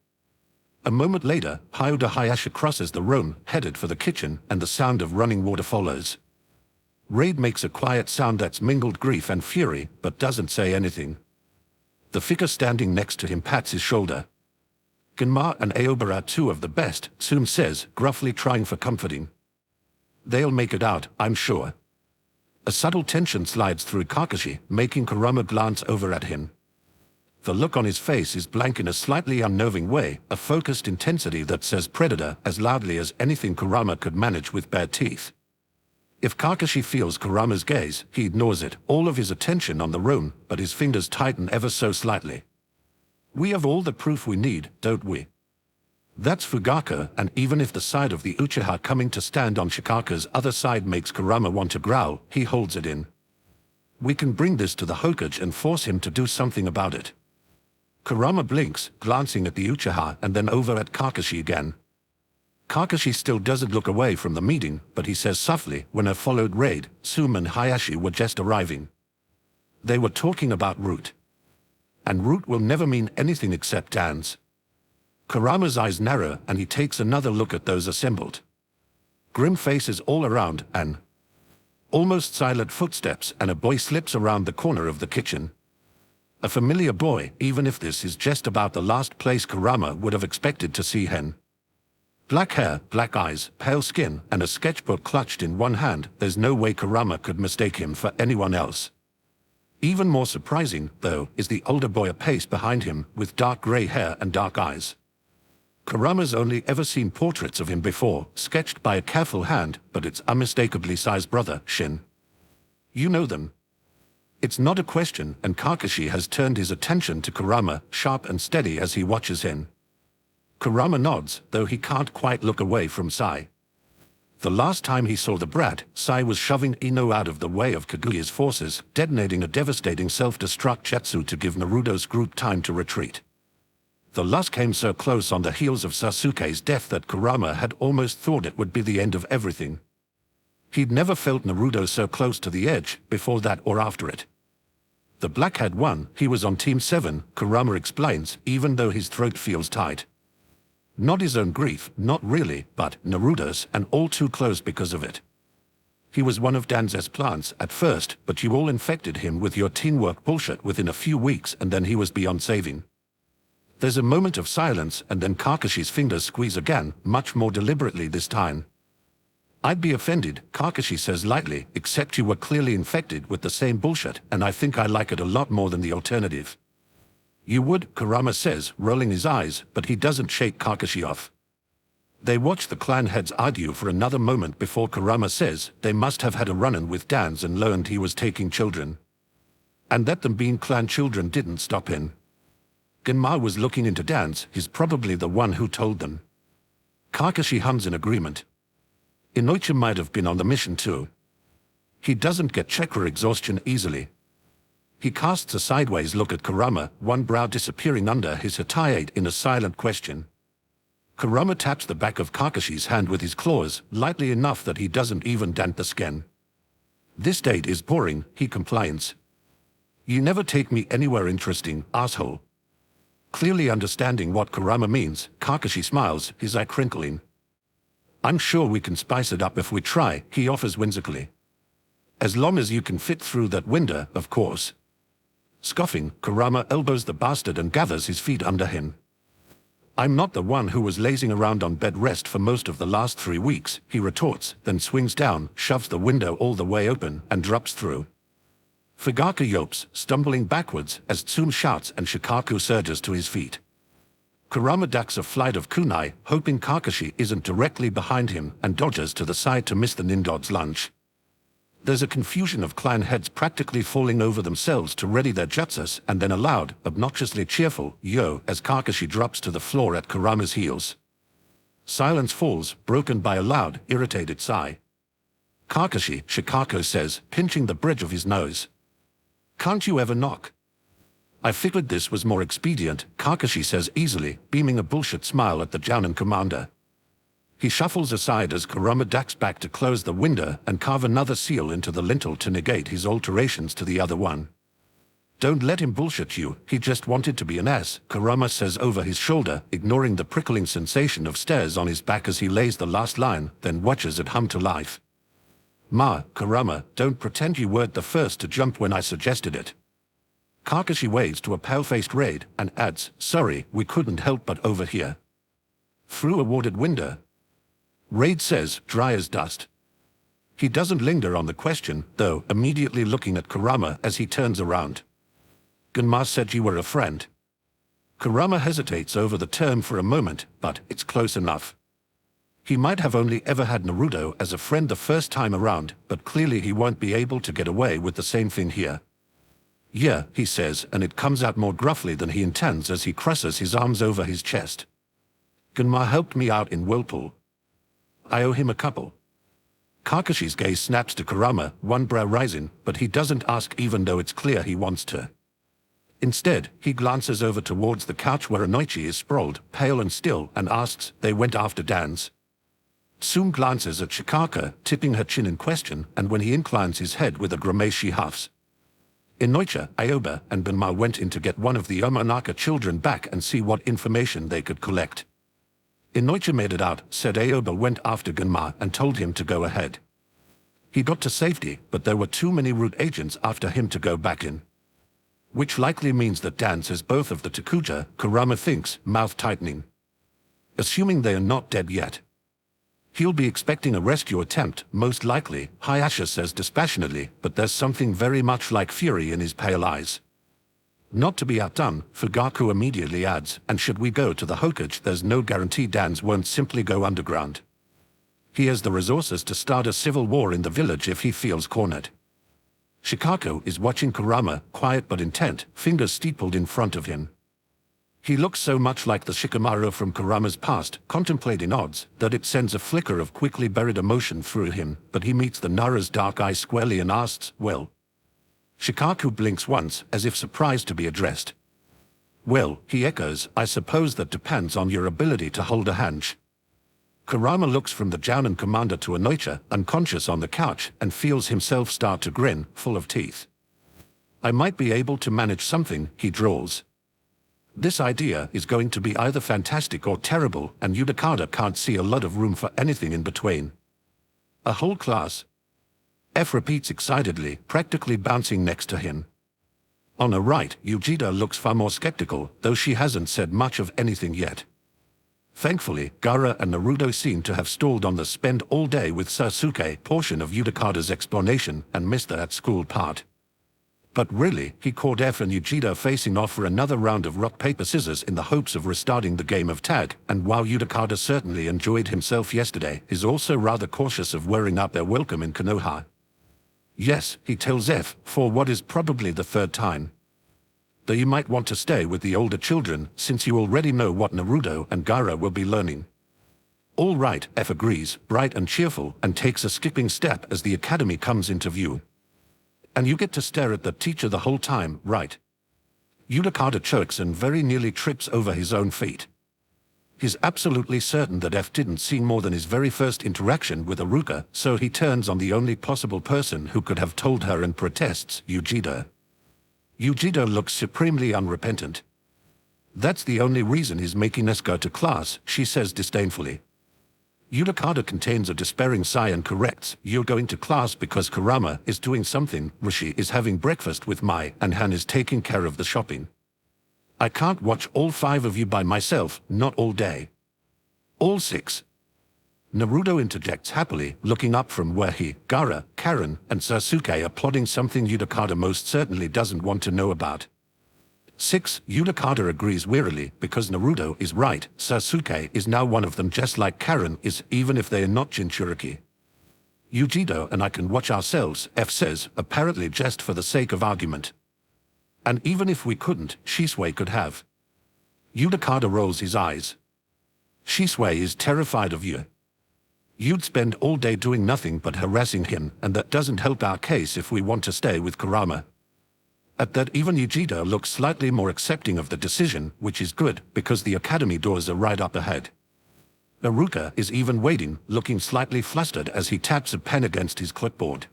A moment later, Hyuga Hayashi crosses the room, headed for the kitchen, and the sound of running water follows. Raid makes a quiet sound that's mingled grief and fury, but doesn't say anything. The figure standing next to him pats his shoulder. Genma and Aoba are two of the best, Tsume says, gruffly trying for comforting. They'll make it out, I'm sure. A subtle tension slides through Kakashi, making Kurama glance over at him. The look on his face is blank in a slightly unnerving way, a focused intensity that says predator as loudly as anything Kurama could manage with bare teeth. If Kakashi feels Kurama's gaze, he ignores it, all of his attention on the room, but his fingers tighten ever so slightly. We have all the proof we need, don't we? That's Fugaka, and even if the side of the Uchiha coming to stand on Shikaku's other side makes Kurama want to growl, he holds it in. We can bring this to the Hokage and force him to do something about it. Kurama blinks, glancing at the Uchiha and then over at Kakashi again. Kakashi still doesn't look away from the meeting, but he says softly, when a followed raid, Tsume and Hayashi were just arriving. They were talking about root. And root will never mean anything except dance. Kurama's eyes narrow and he takes another look at those assembled. Grim faces all around and almost silent footsteps, and a boy slips around the corner of the kitchen. A familiar boy, even if this is just about the last place Kurama would have expected to see him. Black hair, black eyes, pale skin, and a sketchbook clutched in one hand, there's no way Kurama could mistake him for anyone else. Even more surprising, though, is the older boy a pace behind him, with dark gray hair and dark eyes. Kurama's only ever seen portraits of him before, sketched by a careful hand, but it's unmistakably Sai's brother, Shin. You know them. It's not a question, and Kakashi has turned his attention to Kurama, sharp and steady as he watches him. Kurama nods, though he can't quite look away from Sai. The last time he saw the brat, Sai was shoving Ino out of the way of Kaguya's forces, detonating a devastating self-destruct jutsu to give Naruto's group time to retreat. The lust came so close on the heels of Sasuke's death that Kurama had almost thought it would be the end of everything. He'd never felt Naruto so close to the edge, before that or after it. The black had won, he was on Team 7, Kurama explains, even though his throat feels tight. Not his own grief, not really, but Naruto's, and all too close because of it. He was one of Danze's plants at first, but you all infected him with your teamwork bullshit within a few weeks, and then he was beyond saving. There's a moment of silence, and then Kakashi's fingers squeeze again, much more deliberately this time. I'd be offended, Kakashi says lightly, except you were clearly infected with the same bullshit, and I think I like it a lot more than the alternative. You would, Kurama says, rolling his eyes, but he doesn't shake Kakashi off. They watch the clan heads argue for another moment before Kurama says they must have had a run-in with Dans and learned he was taking children. And that them being clan children didn't stop him. Genma was looking into Dans, he's probably the one who told them. Kakashi hums in agreement. Inoichi might have been on the mission too. He doesn't get chakra exhaustion easily. He casts a sideways look at Kurama, one brow disappearing under his hatayate in a silent question. Kurama taps the back of Kakashi's hand with his claws, lightly enough that he doesn't even dent the skin. This date is boring, he complains. You never take me anywhere interesting, asshole. Clearly understanding what Kurama means, Kakashi smiles, his eye crinkling. I'm sure we can spice it up if we try, he offers whimsically. As long as you can fit through that window, of course. Scoffing, Kurama elbows the bastard and gathers his feet under him. I'm not the one who was lazing around on bed rest for most of the last 3 weeks, he retorts, then swings down, shoves the window all the way open, and drops through. Fugaka yelps, stumbling backwards, as Tsume shouts and Shikaku surges to his feet. Kurama ducks a flight of kunai, hoping Kakashi isn't directly behind him, and dodges to the side to miss the Nindod's lunge. There's a confusion of clan heads practically falling over themselves to ready their jutsus, and then a loud, obnoxiously cheerful yo as Kakashi drops to the floor at Kurama's heels. Silence falls, broken by a loud, irritated sigh. Kakashi, Shikaku says, pinching the bridge of his nose. Can't you ever knock? I figured this was more expedient, Kakashi says easily, beaming a bullshit smile at the Jounin commander. He shuffles aside as Kurama ducks back to close the window and carve another seal into the lintel to negate his alterations to the other one. Don't let him bullshit you, he just wanted to be an ass, Kurama says over his shoulder, ignoring the prickling sensation of stairs on his back as he lays the last line, then watches it hum to life. Kurama, don't pretend you weren't the first to jump when I suggested it. Kakashi waves to a pale-faced Raid and adds, sorry, we couldn't help but overhear. Through a warded window? Raid says, dry as dust. He doesn't linger on the question, though, immediately looking at Kurama as he turns around. Genma said you were a friend. Kurama hesitates over the term for a moment, but it's close enough. He might have only ever had Naruto as a friend the first time around, but clearly he won't be able to get away with the same thing here. Yeah, he says, and it comes out more gruffly than he intends as he crosses his arms over his chest. Genma helped me out in Whirlpool. I owe him a couple. Kakashi's gaze snaps to Kurama, one brow rising, but he doesn't ask even though it's clear he wants to. Instead, he glances over towards the couch where Inoichi is sprawled, pale and still, and asks, they went after Dans. Tsume glances at Shikaka, tipping her chin in question, and when he inclines his head with a grimace she huffs. Inoichi, Aoba, and Benma went in to get one of the Omanaka children back and see what information they could collect. Inoichi made it out, said Aoba went after Genma and told him to go ahead. He got to safety, but there were too many root agents after him to go back in. Which likely means that Dans has both of the Takuja, Kurama thinks, mouth tightening. Assuming they are not dead yet. He'll be expecting a rescue attempt, most likely, Hayasha says dispassionately, but there's something very much like fury in his pale eyes. Not to be outdone, Fugaku immediately adds, and should we go to the Hokage, there's no guarantee Dans won't simply go underground. He has the resources to start a civil war in the village if he feels cornered. Shikaku is watching Kurama, quiet but intent, fingers steepled in front of him. He looks so much like the Shikamaru from Kurama's past, contemplating odds, that it sends a flicker of quickly buried emotion through him, but he meets the Nara's dark eye squarely and asks, well. Shikaku blinks once, as if surprised to be addressed. Well, he echoes, I suppose that depends on your ability to hold a hunch. Kurama looks from the Jounin commander to Inoichi, unconscious on the couch, and feels himself start to grin, full of teeth. I might be able to manage something, he drawls. This idea is going to be either fantastic or terrible, and Yudakada can't see a lot of room for anything in between. A whole class? F repeats excitedly, practically bouncing next to him. On her right, Yujida looks far more skeptical, though she hasn't said much of anything yet. Thankfully, Gaara and Naruto seem to have stalled on the spend all day with Sasuke portion of Yudakada's explanation and missed the at school part. But really, he caught F and Yujiro facing off for another round of rock paper scissors in the hopes of restarting the game of tag, and while Yudakada certainly enjoyed himself yesterday, is also rather cautious of wearing out their welcome in Konoha. Yes, he tells F, for what is probably the third time, that you might want to stay with the older children, since you already know what Naruto and Gaara will be learning. All right, F agrees, bright and cheerful, and takes a skipping step as the academy comes into view. And you get to stare at the teacher the whole time, right? Yudakada chokes and very nearly trips over his own feet. He's absolutely certain that F didn't see more than his very first interaction with Iruka, so he turns on the only possible person who could have told her and protests, Yujiro. Yujiro looks supremely unrepentant. That's the only reason he's making us go to class, she says disdainfully. Yudakada contains a despairing sigh and corrects, you're going to class because Kurama is doing something, Rishi is having breakfast with Mai, and Han is taking care of the shopping. I can't watch all 5 of you by myself, not all day. All 6. Naruto interjects happily, looking up from where he, Gaara, Karen, and Sasuke are plotting something Yudakada most certainly doesn't want to know about. 6. Yudakada agrees wearily, because Naruto is right, Sasuke is now one of them just like Karen is, even if they are not Jinchuriki. Yujiro and I can watch ourselves, F says, apparently just for the sake of argument. And even if we couldn't, Shisui could have. Yudakada rolls his eyes. Shisui is terrified of you. You'd spend all day doing nothing but harassing him, and that doesn't help our case if we want to stay with Kurama. At that, even Yujiro looks slightly more accepting of the decision, which is good, because the academy doors are right up ahead. Iruka is even waiting, looking slightly flustered as he taps a pen against his clipboard.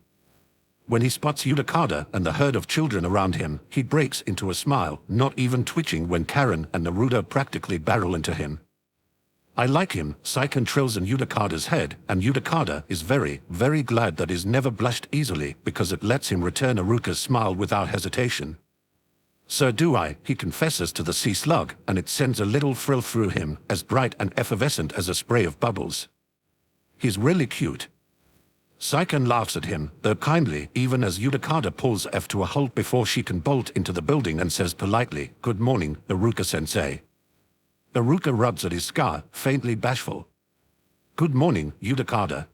When he spots Yudakada and the herd of children around him, he breaks into a smile, not even twitching when Karen and Naruto practically barrel into him. I like him, Saiken trills in Yudakada's head, and Yudakada is very, very glad that he's never blushed easily because it lets him return Iruka's smile without hesitation. So do I, he confesses to the sea slug, and it sends a little thrill through him, as bright and effervescent as a spray of bubbles. He's really cute. Saiken laughs at him, though kindly, even as Yudakada pulls F to a halt before she can bolt into the building and says politely, "Good morning, Iruka-sensei." Iruka rubs at his scar, faintly bashful. "Good morning, Yudakada.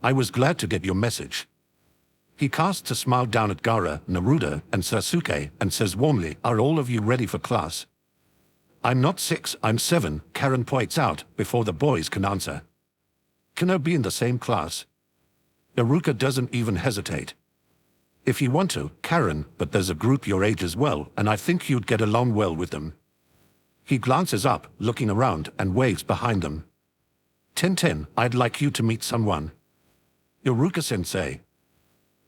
I was glad to get your message." He casts a smile down at Gaara, Naruto, and Sasuke, and says warmly, "Are all of you ready for class?" "I'm not 6, I'm 7, Karen points out, before the boys can answer. "Can I be in the same class?" Iruka doesn't even hesitate. "If you want to, Karen, but there's a group your age as well, and I think you'd get along well with them." He glances up, looking around, and waves behind them. "Ten, I'd like you to meet someone." "Iruka-sensei."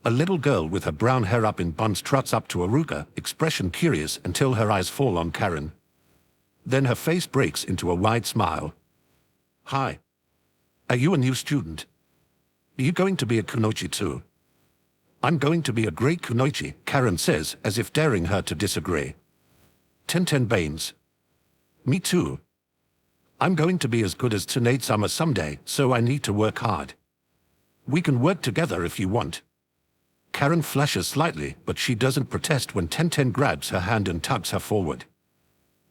A little girl with her brown hair up in buns trots up to Iruka, expression curious until her eyes fall on Karen. Then her face breaks into a wide smile. "Hi. Are you a new student? Are you going to be a kunoichi too?" "I'm going to be a great kunoichi," Karen says, as if daring her to disagree. Ten beams. "Me too. I'm going to be as good as Tsunade-sama someday, so I need to work hard. We can work together if you want." Karen flushes slightly, but she doesn't protest when Ten grabs her hand and tugs her forward.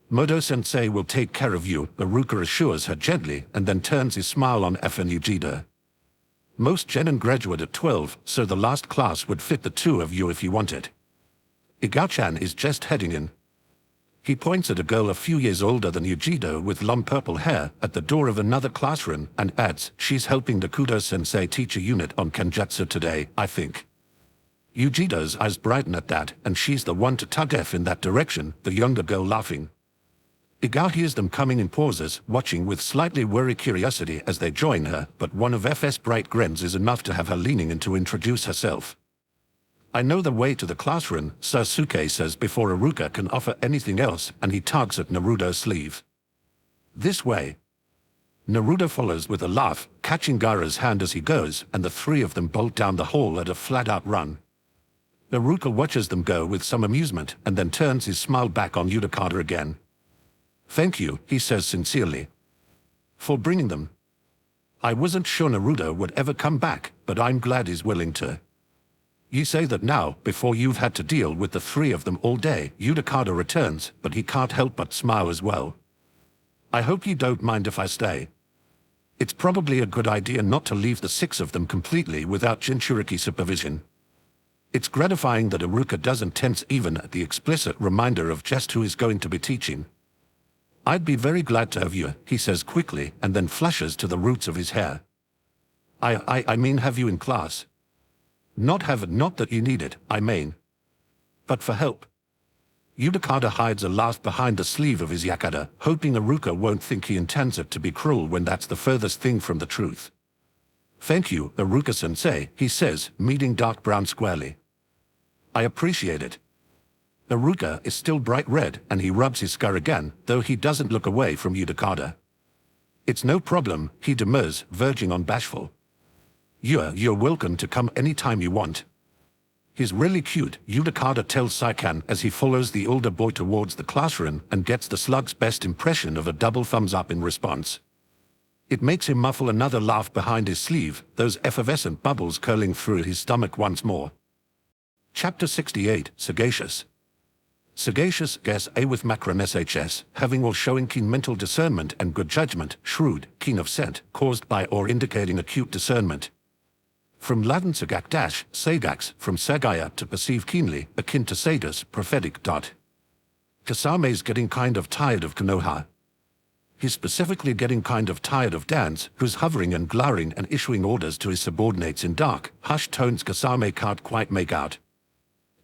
"Moto-sensei will take care of you," Iruka assures her gently, and then turns his smile on F and Yujiro. "Most genin graduate at 12, so the last class would fit the 2 of you if you want it. Igao-chan is just heading in." He points at a girl a few years older than Yujiro with long purple hair at the door of another classroom and adds, "She's helping the Kudo-sensei teach a unit on Kenjutsu today, I think." Yujiro's eyes brighten at that, and she's the one to tug F in that direction, the younger girl laughing. Igao hears them coming in pauses, watching with slightly worried curiosity as they join her, but one of F's bright grins is enough to have her leaning in to introduce herself. "I know the way to the classroom," Sasuke says before Iruka can offer anything else, and he tugs at Naruto's sleeve. "This way." Naruto follows with a laugh, catching Gaara's hand as he goes, and the 3 of them bolt down the hall at a flat-out run. Iruka watches them go with some amusement, and then turns his smile back on Yudakada again. "Thank you," he says sincerely, "for bringing them. I wasn't sure Naruto would ever come back, but I'm glad he's willing to." You say that now, before you've had to deal with the three of them all day, Yudakata returns, but he can't help but smile as well. I hope you don't mind if I stay. It's probably a good idea not to leave the six of them completely without Jinchuriki supervision. It's gratifying that Iruka doesn't tense even at the explicit reminder of just who is going to be teaching. I'd be very glad to have you, he says quickly, and then flushes to the roots of his hair. I mean have you in class. Not that you need it, I mean. But for help. Yudakata hides a laugh behind the sleeve of his yakata, hoping Iruka won't think he intends it to be cruel when that's the furthest thing from the truth. Thank you, Iruka-sensei, he says, meeting Dark Brown squarely. I appreciate it. Iruka is still bright red, and he rubs his scar again, though he doesn't look away from Yudakata. It's no problem, he demurs, verging on bashful. You're welcome to come anytime you want. He's really cute, Yudakata tells Saikan as he follows the older boy towards the classroom and gets the slug's best impression of a double thumbs up in response. It makes him muffle another laugh behind his sleeve, those effervescent bubbles curling through his stomach once more. Chapter 68, Sagacious. Sagacious, guess A with macron SHS, having or showing keen mental discernment and good judgment, shrewd, keen of scent, caused by or indicating acute discernment. From Latin sagak sagax, from sagaya to perceive keenly, akin to sagas, prophetic. Kasame's getting kind of tired of Konoha. He's specifically getting kind of tired of Dan's, who's hovering and glowering and issuing orders to his subordinates in dark, hushed tones Kasame can't quite make out.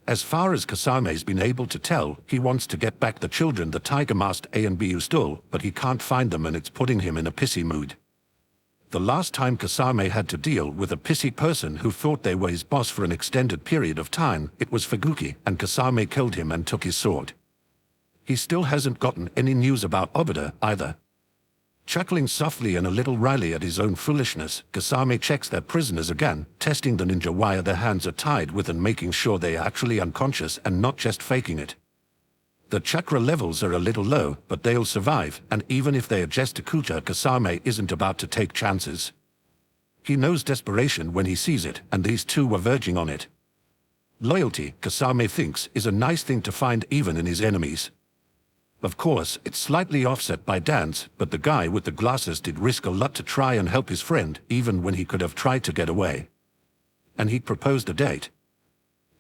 As far as Kasame's been able to tell, he wants to get back the children the Tiger Masked A and B stole, but he can't find them and it's putting him in a pissy mood. The last time Kasame had to deal with a pissy person who thought they were his boss for an extended period of time, it was Fuguki, and Kasame killed him and took his sword. He still hasn't gotten any news about Obita, either. Chuckling softly and a little wryly at his own foolishness, Kasame checks their prisoners again, testing the ninja wire their hands are tied with and making sure they are actually unconscious and not just faking it. The chakra levels are a little low, but they'll survive, and even if they are just Takuja, Kasame isn't about to take chances. He knows desperation when he sees it, and these two were verging on it. Loyalty, Kasame thinks, is a nice thing to find even in his enemies. Of course, it's slightly offset by Dan's, but the guy with the glasses did risk a lot to try and help his friend, even when he could have tried to get away. And he proposed a date.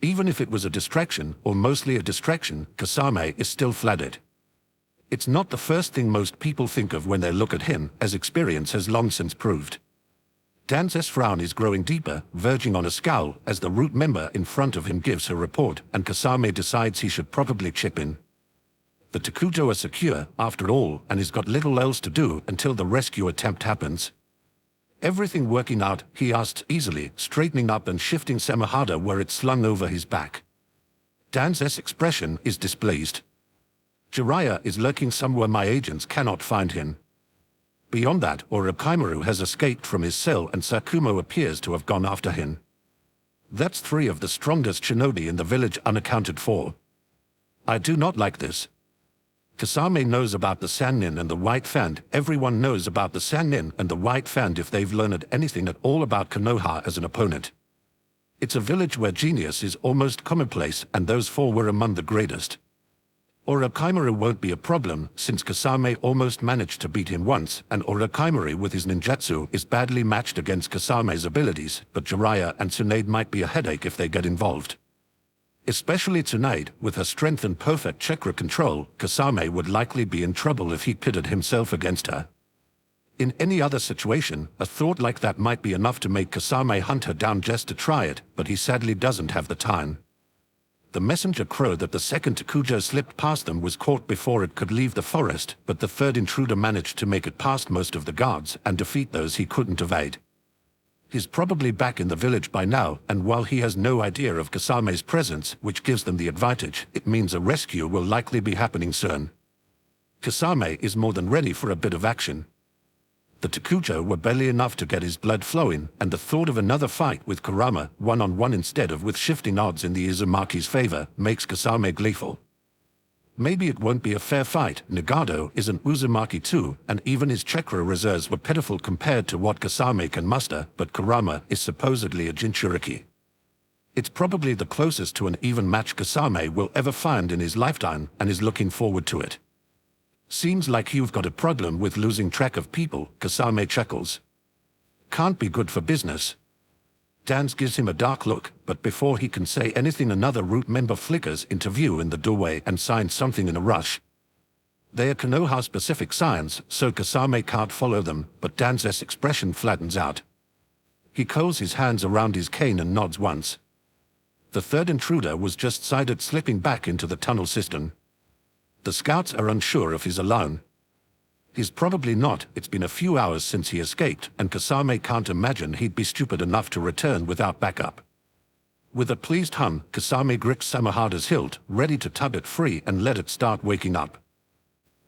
Even if it was a distraction, or mostly a distraction, Kasame is still flattered. It's not the first thing most people think of when they look at him, as experience has long since proved. Dan's frown is growing deeper, verging on a scowl, as the root member in front of him gives her report, and Kasame decides he should probably chip in. The Takujo are secure, after all, and he's got little else to do until the rescue attempt happens. Everything working out, he asks easily, straightening up and shifting Samahada where it's slung over his back. Dan's expression is displeased. Jiraiya is lurking somewhere my agents cannot find him. Beyond that, Orochimaru has escaped from his cell and Sakumo appears to have gone after him. That's three of the strongest shinobi in the village unaccounted for. I do not like this. Kasame knows about the Sannin and the White Fang. Everyone knows about the Sannin and the White Fang if they've learned anything at all about Konoha as an opponent. It's a village where genius is almost commonplace, and those four were among the greatest. Orochimaru won't be a problem, since Kasame almost managed to beat him once, and Orochimaru with his ninjutsu is badly matched against Kasame's abilities, but Jiraiya and Tsunade might be a headache if they get involved. Especially Tsunade, with her strength and perfect chakra control, Kasame would likely be in trouble if he pitted himself against her. In any other situation, a thought like that might be enough to make Kasame hunt her down just to try it, but he sadly doesn't have the time. The messenger crow that the second Takujo slipped past them was caught before it could leave the forest, but the third intruder managed to make it past most of the guards and defeat those he couldn't evade. He's probably back in the village by now, and while he has no idea of Kasame's presence, which gives them the advantage, it means a rescue will likely be happening soon. Kasame is more than ready for a bit of action. The Takujo were barely enough to get his blood flowing, and the thought of another fight with Kurama, one-on-one instead of with shifting odds in the Izumaki's favor, makes Kasame gleeful. Maybe it won't be a fair fight. Nagado is an Uzumaki too, and even his chakra reserves were pitiful compared to what Kasame can muster, but Kurama is supposedly a Jinchuriki. It's probably the closest to an even match Kasame will ever find in his lifetime and is looking forward to it. Seems like you've got a problem with losing track of people, Kasame chuckles. Can't be good for business. Dan gives him a dark look, but before he can say anything another root member flickers into view in the doorway and signs something in a rush. They are Konoha-specific signs, so Kasame can't follow them, but Dan's expression flattens out. He curls his hands around his cane and nods once. The third intruder was just sighted slipping back into the tunnel system. The scouts are unsure if he's alone. He's probably not. It's been a few hours since he escaped, and Kasame can't imagine he'd be stupid enough to return without backup. With a pleased hum, Kasame grips Samahada's hilt, ready to tug it free and let it start waking up.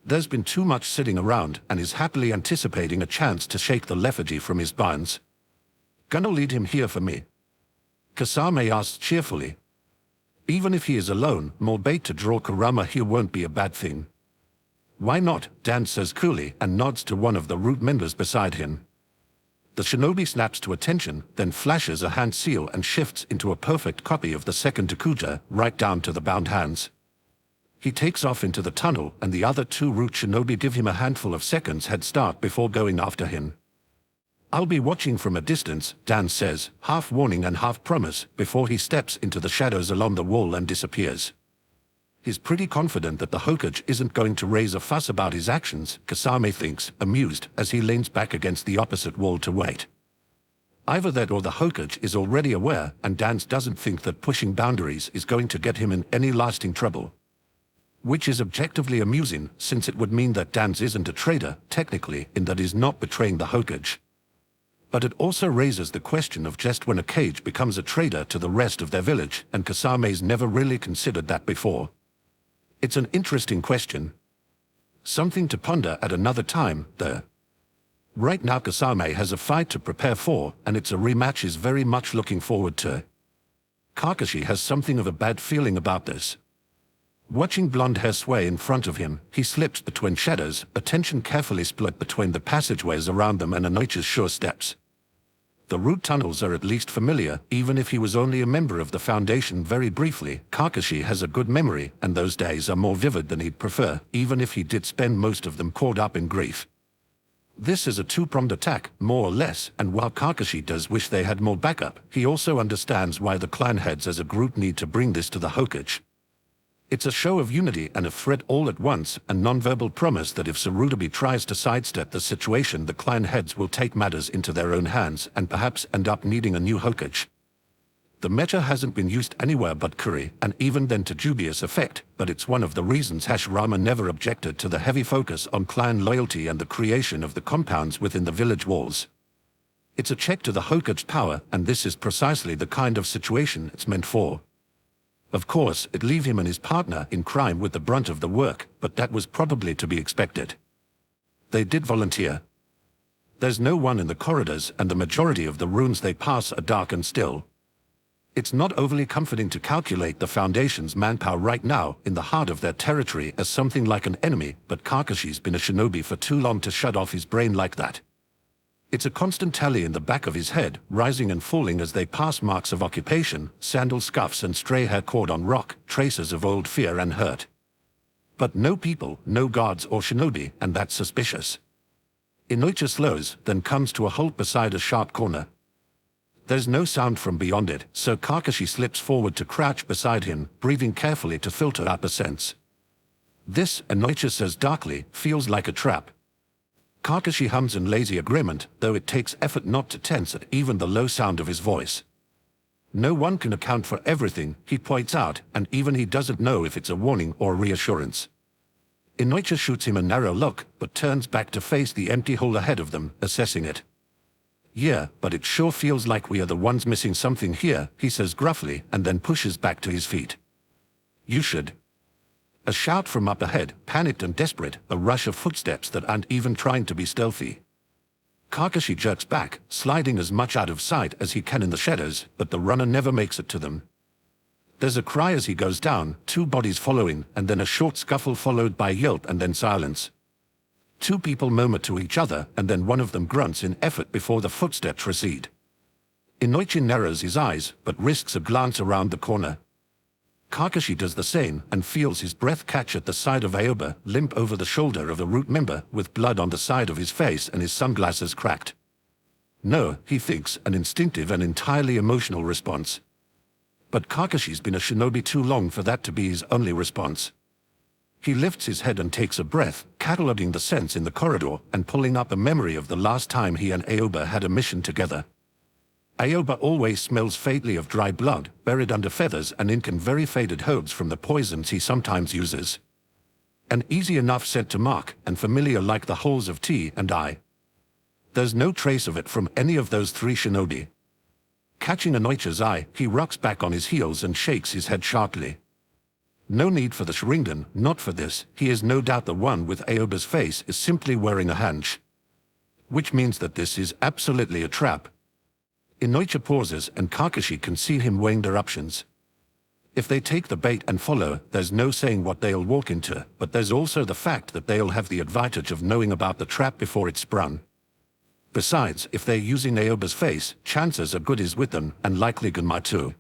There's been too much sitting around, and is happily anticipating a chance to shake the lethargy from his bonds. Gonna lead him here for me? Kasame asks cheerfully. Even if he is alone, more bait to draw Kurama here won't be a bad thing. Why not? Dan says coolly and nods to one of the root members beside him. The shinobi snaps to attention, then flashes a hand seal and shifts into a perfect copy of the second Takuja, right down to the bound hands. He takes off into the tunnel, and the other two root shinobi give him a handful of seconds head start before going after him. I'll be watching from a distance, Dan says, half warning and half promise, before he steps into the shadows along the wall and disappears. He's pretty confident that the Hokage isn't going to raise a fuss about his actions, Kasame thinks, amused, as he leans back against the opposite wall to wait. Either that or the Hokage is already aware, and Dan doesn't think that pushing boundaries is going to get him in any lasting trouble. Which is objectively amusing, since it would mean that Dan isn't a traitor, technically, in that he's not betraying the Hokage. But it also raises the question of just when a Kage becomes a traitor to the rest of their village, and Kasame's never really considered that before. It's an interesting question. Something to ponder at another time, though. Right now Kasame has a fight to prepare for, and it's a rematch he's very much looking forward to. Kakashi has something of a bad feeling about this. Watching blonde hair sway in front of him, he slips between shadows, attention carefully split between the passageways around them and Inochi's sure steps. The root tunnels are at least familiar, even if he was only a member of the Foundation very briefly. Kakashi has a good memory, and those days are more vivid than he'd prefer, even if he did spend most of them caught up in grief. This is a two-pronged attack, more or less, and while Kakashi does wish they had more backup, he also understands why the clan heads as a group need to bring this to the Hokage. It's a show of unity and a threat all at once, a non-verbal promise that if Sarutobi tries to sidestep the situation, the clan heads will take matters into their own hands and perhaps end up needing a new Hokage. The measure hasn't been used anywhere but Kuri, and even then to dubious effect, but it's one of the reasons Hashirama never objected to the heavy focus on clan loyalty and the creation of the compounds within the village walls. It's a check to the Hokage's power, and this is precisely the kind of situation it's meant for. Of course, it'd leave him and his partner in crime with the brunt of the work, but that was probably to be expected. They did volunteer. There's no one in the corridors, and the majority of the rooms they pass are dark and still. It's not overly comforting to calculate the Foundation's manpower right now in the heart of their territory as something like an enemy, but Kakashi's been a shinobi for too long to shut off his brain like that. It's a constant tally in the back of his head, rising and falling as they pass marks of occupation, sandal scuffs and stray hair caught on rock, traces of old fear and hurt. But no people, no guards or shinobi, and that's suspicious. Inochi slows, then comes to a halt beside a sharp corner. There's no sound from beyond it, so Kakashi slips forward to crouch beside him, breathing carefully to filter out the sense. This, Inochi says darkly, feels like a trap. Kakashi hums in lazy agreement, though it takes effort not to tense at even the low sound of his voice. No one can account for everything, he points out, and even he doesn't know if it's a warning or reassurance. Inochi shoots him a narrow look, but turns back to face the empty hole ahead of them, assessing it. Yeah, but it sure feels like we are the ones missing something here, he says gruffly, and then pushes back to his feet. You should. A shout from up ahead, panicked and desperate, a rush of footsteps that aren't even trying to be stealthy. Kakashi jerks back, sliding as much out of sight as he can in the shadows, but the runner never makes it to them. There's a cry as he goes down, two bodies following, and then a short scuffle followed by a yelp and then silence. Two people murmur to each other, and then one of them grunts in effort before the footsteps recede. Inoichi narrows his eyes, but risks a glance around the corner. Kakashi does the same and feels his breath catch at the side of Aoba, limp over the shoulder of a root member with blood on the side of his face and his sunglasses cracked. No, he thinks, an instinctive and entirely emotional response. But Kakashi's been a shinobi too long for that to be his only response. He lifts his head and takes a breath, cataloging the scents in the corridor and pulling up a memory of the last time he and Aoba had a mission together. Aoba always smells faintly of dry blood, buried under feathers and ink and very faded herbs from the poisons he sometimes uses. An easy enough scent to mark and familiar like the holes of T and I. There's no trace of it from any of those three shinobi. Catching Inoichi's eye, he rocks back on his heels and shakes his head sharply. No need for the Sharingan, not for this. He is no doubt the one with Aoba's face is simply wearing a hanch. Which means that this is absolutely a trap. Inoichi pauses and Kakashi can see him weighing their options. If they take the bait and follow, there's no saying what they'll walk into, but there's also the fact that they'll have the advantage of knowing about the trap before it's sprung. Besides, if they're using Aoba's face, chances are good he's with them, and likely Gunma too.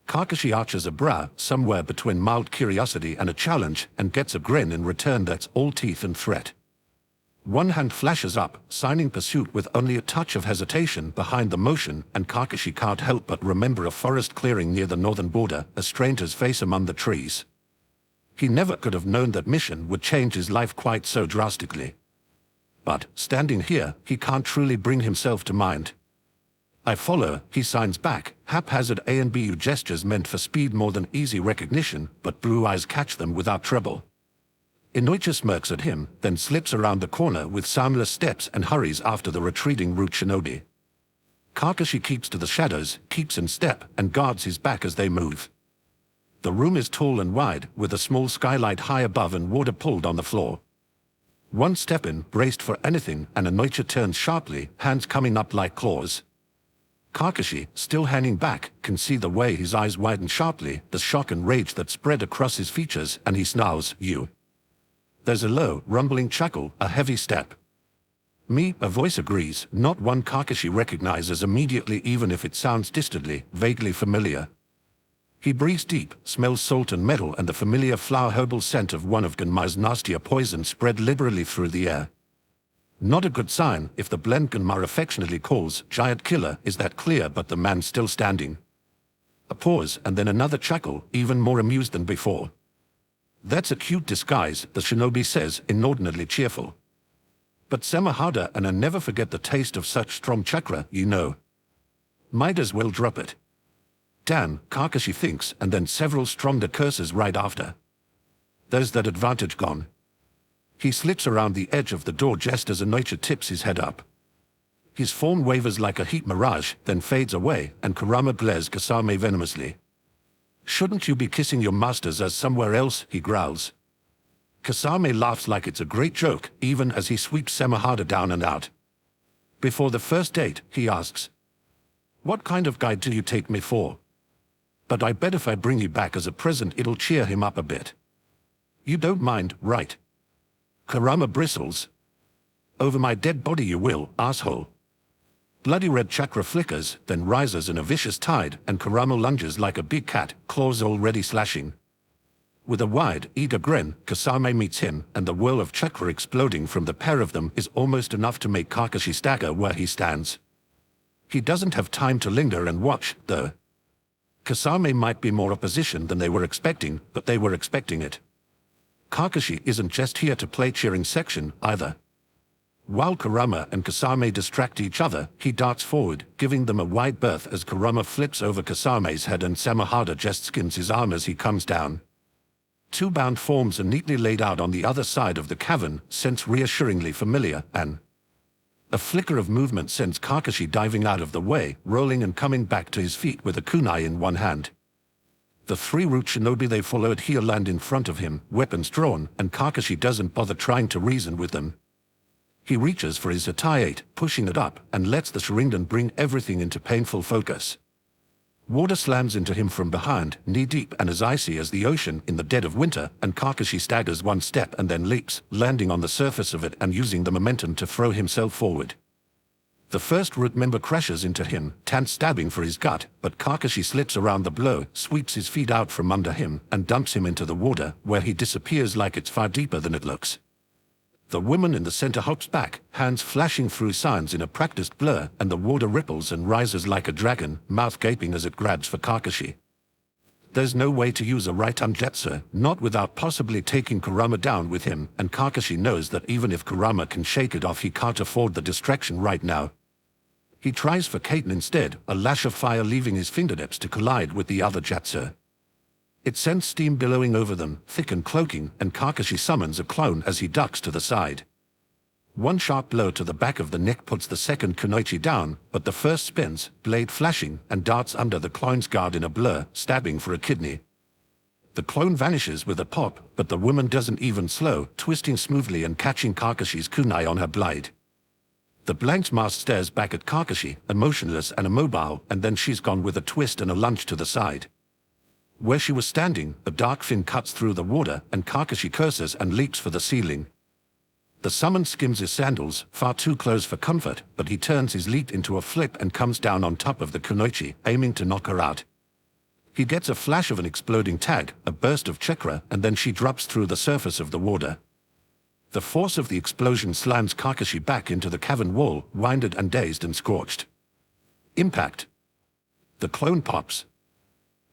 Kakashi arches a brow, somewhere between mild curiosity and a challenge, and gets a grin in return that's all teeth and threat. One hand flashes up, signing pursuit with only a touch of hesitation behind the motion, and Kakashi can't help but remember a forest clearing near the northern border, a stranger's face among the trees. He never could have known that mission would change his life quite so drastically. But, standing here, he can't truly bring himself to mind. I follow, he signs back, haphazard A and B gestures meant for speed more than easy recognition, but blue eyes catch them without trouble. Inoichi smirks at him, then slips around the corner with soundless steps and hurries after the retreating root shinobi. Kakashi keeps to the shadows, keeps in step, and guards his back as they move. The room is tall and wide, with a small skylight high above and water pulled on the floor. One step in, braced for anything, and Inoichi turns sharply, hands coming up like claws. Kakashi, still hanging back, can see the way his eyes widen sharply, the shock and rage that spread across his features, and he snarls, "You." There's a low, rumbling chuckle, a heavy step. Me, a voice agrees, not one Kakashi recognizes immediately even if it sounds distantly, vaguely familiar. He breathes deep, smells salt and metal and the familiar flower herbal scent of one of Gunma's nastier poisons spread liberally through the air. Not a good sign if the blend Gunma affectionately calls Giant Killer is that clear but the man still standing. A pause and then another chuckle, even more amused than before. "That's a cute disguise," the shinobi says, inordinately cheerful. "But Samahada and I never forget the taste of such strong chakra, you know. Might as well drop it." Damn, Kakashi thinks, and then several stronger curses right after. There's that advantage gone. He slips around the edge of the door just as Inoichi tips his head up. His form wavers like a heat mirage, then fades away, and Kurama glares Kasame venomously. "Shouldn't you be kissing your masters as somewhere else?" he growls. Kasame laughs like it's a great joke, even as he sweeps Samahada down and out. Before the first date, he asks, "What kind of guy do you take me for? But I bet if I bring you back as a present it'll cheer him up a bit. You don't mind, right?" Kurama bristles. "Over my dead body you will, asshole." Bloody red chakra flickers, then rises in a vicious tide, and Kurama lunges like a big cat, claws already slashing. With a wide, eager grin, Kasame meets him, and the whirl of chakra exploding from the pair of them is almost enough to make Kakashi stagger where he stands. He doesn't have time to linger and watch, though. Kasame might be more opposition than they were expecting, but they were expecting it. Kakashi isn't just here to play cheering section, either. While Kurama and Kasame distract each other, he darts forward, giving them a wide berth as Kurama flips over Kasame's head and Samahada just skins his arm as he comes down. Two bound forms are neatly laid out on the other side of the cavern, sense reassuringly familiar, and a flicker of movement sends Kakashi diving out of the way, rolling and coming back to his feet with a kunai in one hand. The three root shinobi they followed here land in front of him, weapons drawn, and Kakashi doesn't bother trying to reason with them. He reaches for his Hatayate, pushing it up, and lets the Sharingan bring everything into painful focus. Water slams into him from behind, knee-deep and as icy as the ocean in the dead of winter, and Kakashi staggers one step and then leaps, landing on the surface of it and using the momentum to throw himself forward. The first root member crashes into him, Tan stabbing for his gut, but Kakashi slips around the blow, sweeps his feet out from under him, and dumps him into the water, where he disappears like it's far deeper than it looks. The woman in the center hops back, hands flashing through signs in a practiced blur, and the water ripples and rises like a dragon, mouth gaping as it grabs for Kakashi. There's no way to use a right-hand jutsu, not without possibly taking Kurama down with him, and Kakashi knows that even if Kurama can shake it off, he can't afford the distraction right now. He tries for Kaiten instead, a lash of fire leaving his fingertips to collide with the other jutsu. It sends steam billowing over them, thick and cloaking, and Kakashi summons a clone as he ducks to the side. One sharp blow to the back of the neck puts the second kunoichi down, but the first spins, blade flashing, and darts under the clone's guard in a blur, stabbing for a kidney. The clone vanishes with a pop, but the woman doesn't even slow, twisting smoothly and catching Kakashi's kunai on her blade. The blank's mask stares back at Kakashi, emotionless and immobile, and then she's gone with a twist and a lunge to the side. Where she was standing, a dark fin cuts through the water, and Kakashi curses and leaps for the ceiling. The summon skims his sandals, far too close for comfort, but he turns his leap into a flip and comes down on top of the kunoichi, aiming to knock her out. He gets a flash of an exploding tag, a burst of chakra, and then she drops through the surface of the water. The force of the explosion slams Kakashi back into the cavern wall, winded and dazed and scorched. Impact. The clone pops.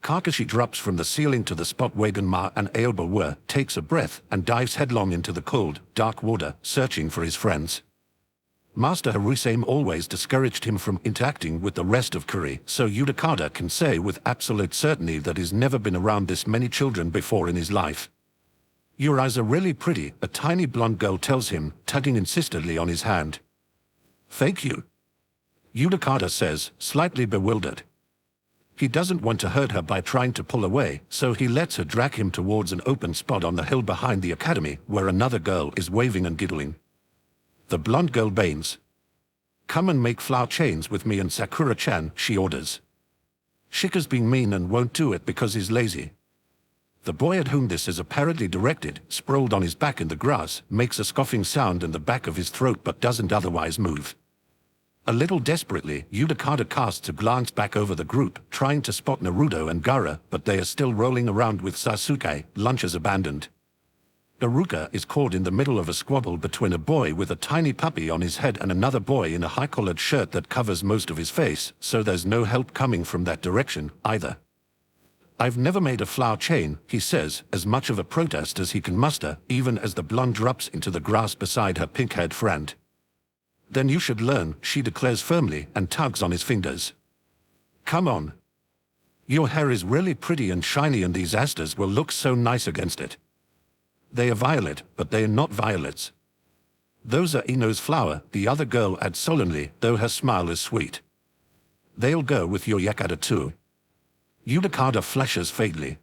Kakashi drops from the ceiling to the spot Wagon Ma and Aoba were, takes a breath, and dives headlong into the cold, dark water, searching for his friends. Master Harusame always discouraged him from interacting with the rest of Kuri, so Yudakata can say with absolute certainty that he's never been around this many children before in his life. "Your eyes are really pretty," a tiny blonde girl tells him, tugging insistently on his hand. "Thank you," Yudakata says, slightly bewildered. He doesn't want to hurt her by trying to pull away, so he lets her drag him towards an open spot on the hill behind the academy, where another girl is waving and giggling. The blonde girl banes. "Come and make flower chains with me and Sakura-chan," she orders. Shika's being mean and won't do it because he's lazy. The boy at whom this is apparently directed, sprawled on his back in the grass, makes a scoffing sound in the back of his throat but doesn't otherwise move. A little desperately, Yudakata casts a glance back over the group, trying to spot Naruto and Gaara, but they are still rolling around with Sasuke, lunches abandoned. Iruka is caught in the middle of a squabble between a boy with a tiny puppy on his head and another boy in a high-collared shirt that covers most of his face, so there's no help coming from that direction, either. "I've never made a flower chain," he says, as much of a protest as he can muster, even as the blonde drops into the grass beside her pink-haired friend. "Then you should learn," she declares firmly, and tugs on his fingers. "Come on. Your hair is really pretty and shiny and these asters will look so nice against it. They are violet, but they are not violets. Those are Ino's flower," the other girl adds solemnly, though her smile is sweet. "They'll go with your yukata too." Yudakata flashes faintly.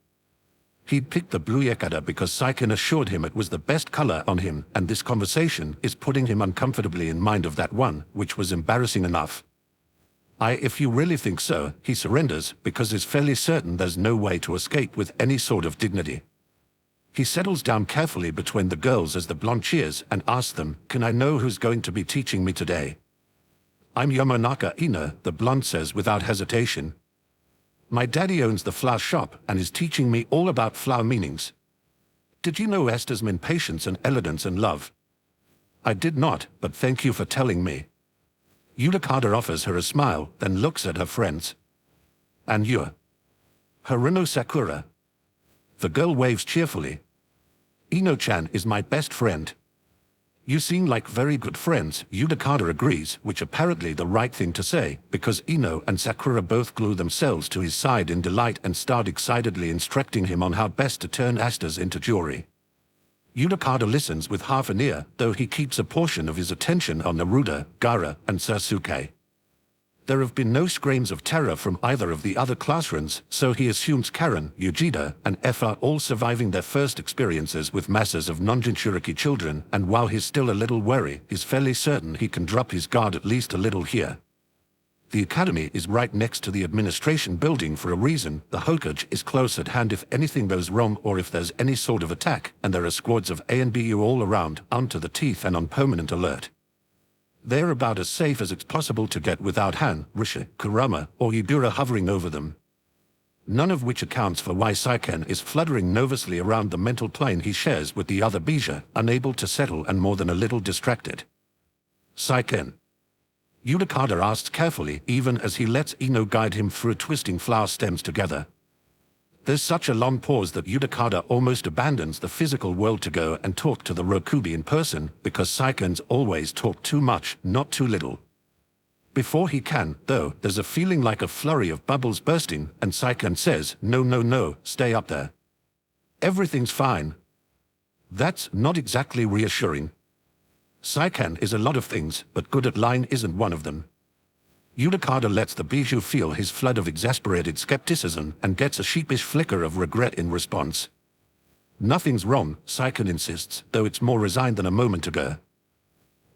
He'd picked the blue yukata because Saiken assured him it was the best color on him, and this conversation is putting him uncomfortably in mind of that one, which was embarrassing enough. If you really think so," he surrenders, because he's fairly certain there's no way to escape with any sort of dignity. He settles down carefully between the girls as the blonde cheers and asks them, "Can I know who's going to be teaching me today?" "I'm Yamanaka Ino," the blonde says without hesitation. "My daddy owns the flower shop and is teaching me all about flower meanings. Did you know asters mean patience and elegance and love?" "I did not, but thank you for telling me." Yudakata offers her a smile, then looks at her friends. "And you're?" "Haruno Sakura." The girl waves cheerfully. "Ino-chan is my best friend." "You seem like very good friends," Yudakata agrees, which apparently the right thing to say, because Ino and Sakura both glue themselves to his side in delight and start excitedly instructing him on how best to turn asters into jewelry. Yudakata listens with half an ear, though he keeps a portion of his attention on Naruto, Gaara, and Sasuke. There have been no screams of terror from either of the other classrooms, so he assumes Karen, Yujida, and F are all surviving their first experiences with masses of non-Jinchuriki children, and while he's still a little wary, he's fairly certain he can drop his guard at least a little here. The academy is right next to the administration building for a reason. The Hokage is close at hand if anything goes wrong or if there's any sort of attack, and there are squads of A and BU all around, armed to the teeth and on permanent alert. They're about as safe as it's possible to get without Han, Rishi, Kurama, or Ibura hovering over them. None of which accounts for why Saiken is fluttering nervously around the mental plane he shares with the other Bija, unable to settle and more than a little distracted. Saiken. Yudakada asks carefully, even as he lets Ino guide him through twisting flower stems together. There's such a long pause that Yudakada almost abandons the physical world to go and talk to the Rokubi in person, because Saiken's always talk too much, not too little. Before he can, though, there's a feeling like a flurry of bubbles bursting, and Saiken says, "No, no, no, stay up there. Everything's fine." That's not exactly reassuring. Saiken is a lot of things, but good at lying isn't one of them. Yudakada lets the Bijou feel his flood of exasperated skepticism and gets a sheepish flicker of regret in response. Nothing's wrong, Saiken insists, though it's more resigned than a moment ago.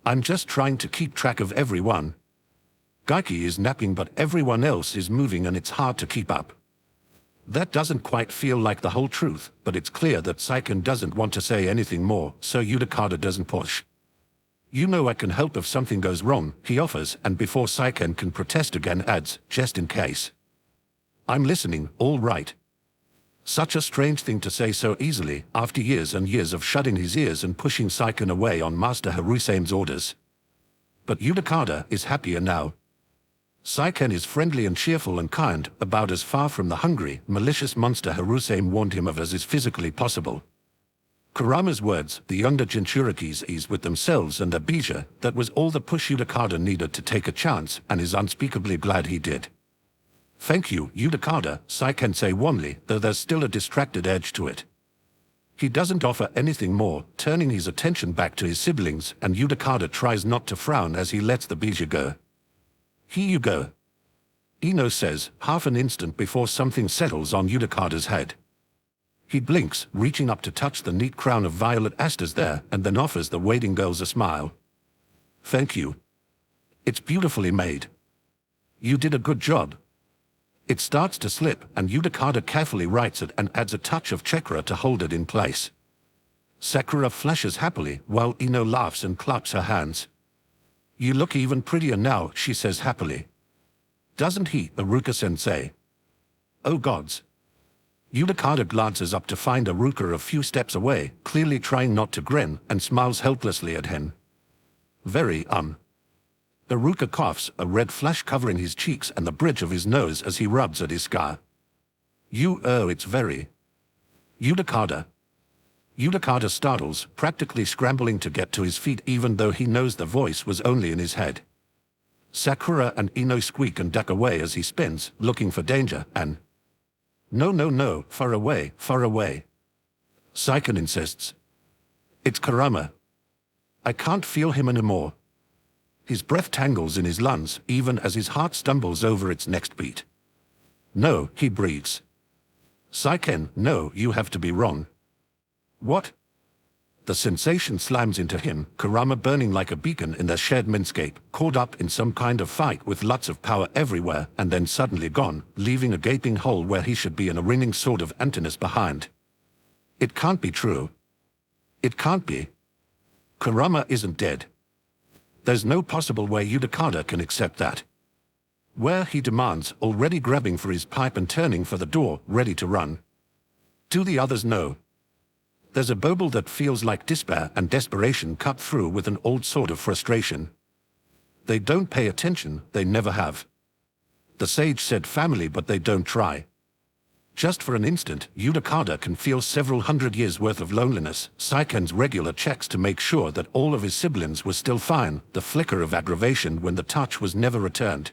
"I'm just trying to keep track of everyone. Gaiki is napping but everyone else is moving and it's hard to keep up." That doesn't quite feel like the whole truth, but it's clear that Saiken doesn't want to say anything more, so Yudakada doesn't push. "You know I can help if something goes wrong," he offers, and before Saiken can protest again adds, "just in case." "I'm listening, all right." Such a strange thing to say so easily, after years and years of shutting his ears and pushing Saiken away on Master Harusame's orders. But Yudakada is happier now. Saiken is friendly and cheerful and kind, about as far from the hungry, malicious monster Harusame warned him of as is physically possible. Kurama's words, the younger Jinchurikis ease with themselves and their Bija, that was all the push Yudakada needed to take a chance, and is unspeakably glad he did. "Thank you, Yudakada," Saiken say warmly, though there's still a distracted edge to it. He doesn't offer anything more, turning his attention back to his siblings, and Yudakada tries not to frown as he lets the Bija go. "Here you go," Ino says, half an instant before something settles on Yudakada's head. He blinks, reaching up to touch the neat crown of violet asters there, and then offers the waiting girls a smile. "Thank you. It's beautifully made. You did a good job." It starts to slip, and Yudakada carefully rights it and adds a touch of chakra to hold it in place. Sakura flashes happily, while Ino laughs and claps her hands. "You look even prettier now," she says happily. "Doesn't he, Aruka-sensei?" "Oh gods." Yudakada glances up to find Aruka a few steps away, clearly trying not to grin, and smiles helplessly at him. "Very, Aruka coughs, a red flash covering his cheeks and the bridge of his nose as he rubs at his scar. It's very..." Yudakada. Yudakada startles, practically scrambling to get to his feet even though he knows the voice was only in his head. Sakura and Ino squeak and duck away as he spins, looking for danger, and... "No, no, no, far away, far away." Saiken insists. "It's Kurama. I can't feel him anymore." His breath tangles in his lungs, even as his heart stumbles over its next beat. "No," he breathes. "Saiken, no, you have to be wrong." "What?" The sensation slams into him, Kurama burning like a beacon in their shared mindscape, caught up in some kind of fight with lots of power everywhere, and then suddenly gone, leaving a gaping hole where he should be and a ringing sword of emptiness behind. It can't be true. It can't be. Kurama isn't dead. There's no possible way Yudakada can accept that. "Where?" he demands, already grabbing for his pipe and turning for the door, ready to run. Do the others know? There's a bobble that feels like despair and desperation cut through with an old sort of frustration. They don't pay attention, they never have. The sage said family, but they don't try. Just for an instant, Yudakada can feel several hundred years' worth of loneliness, Saiken's regular checks to make sure that all of his siblings were still fine, the flicker of aggravation when the touch was never returned.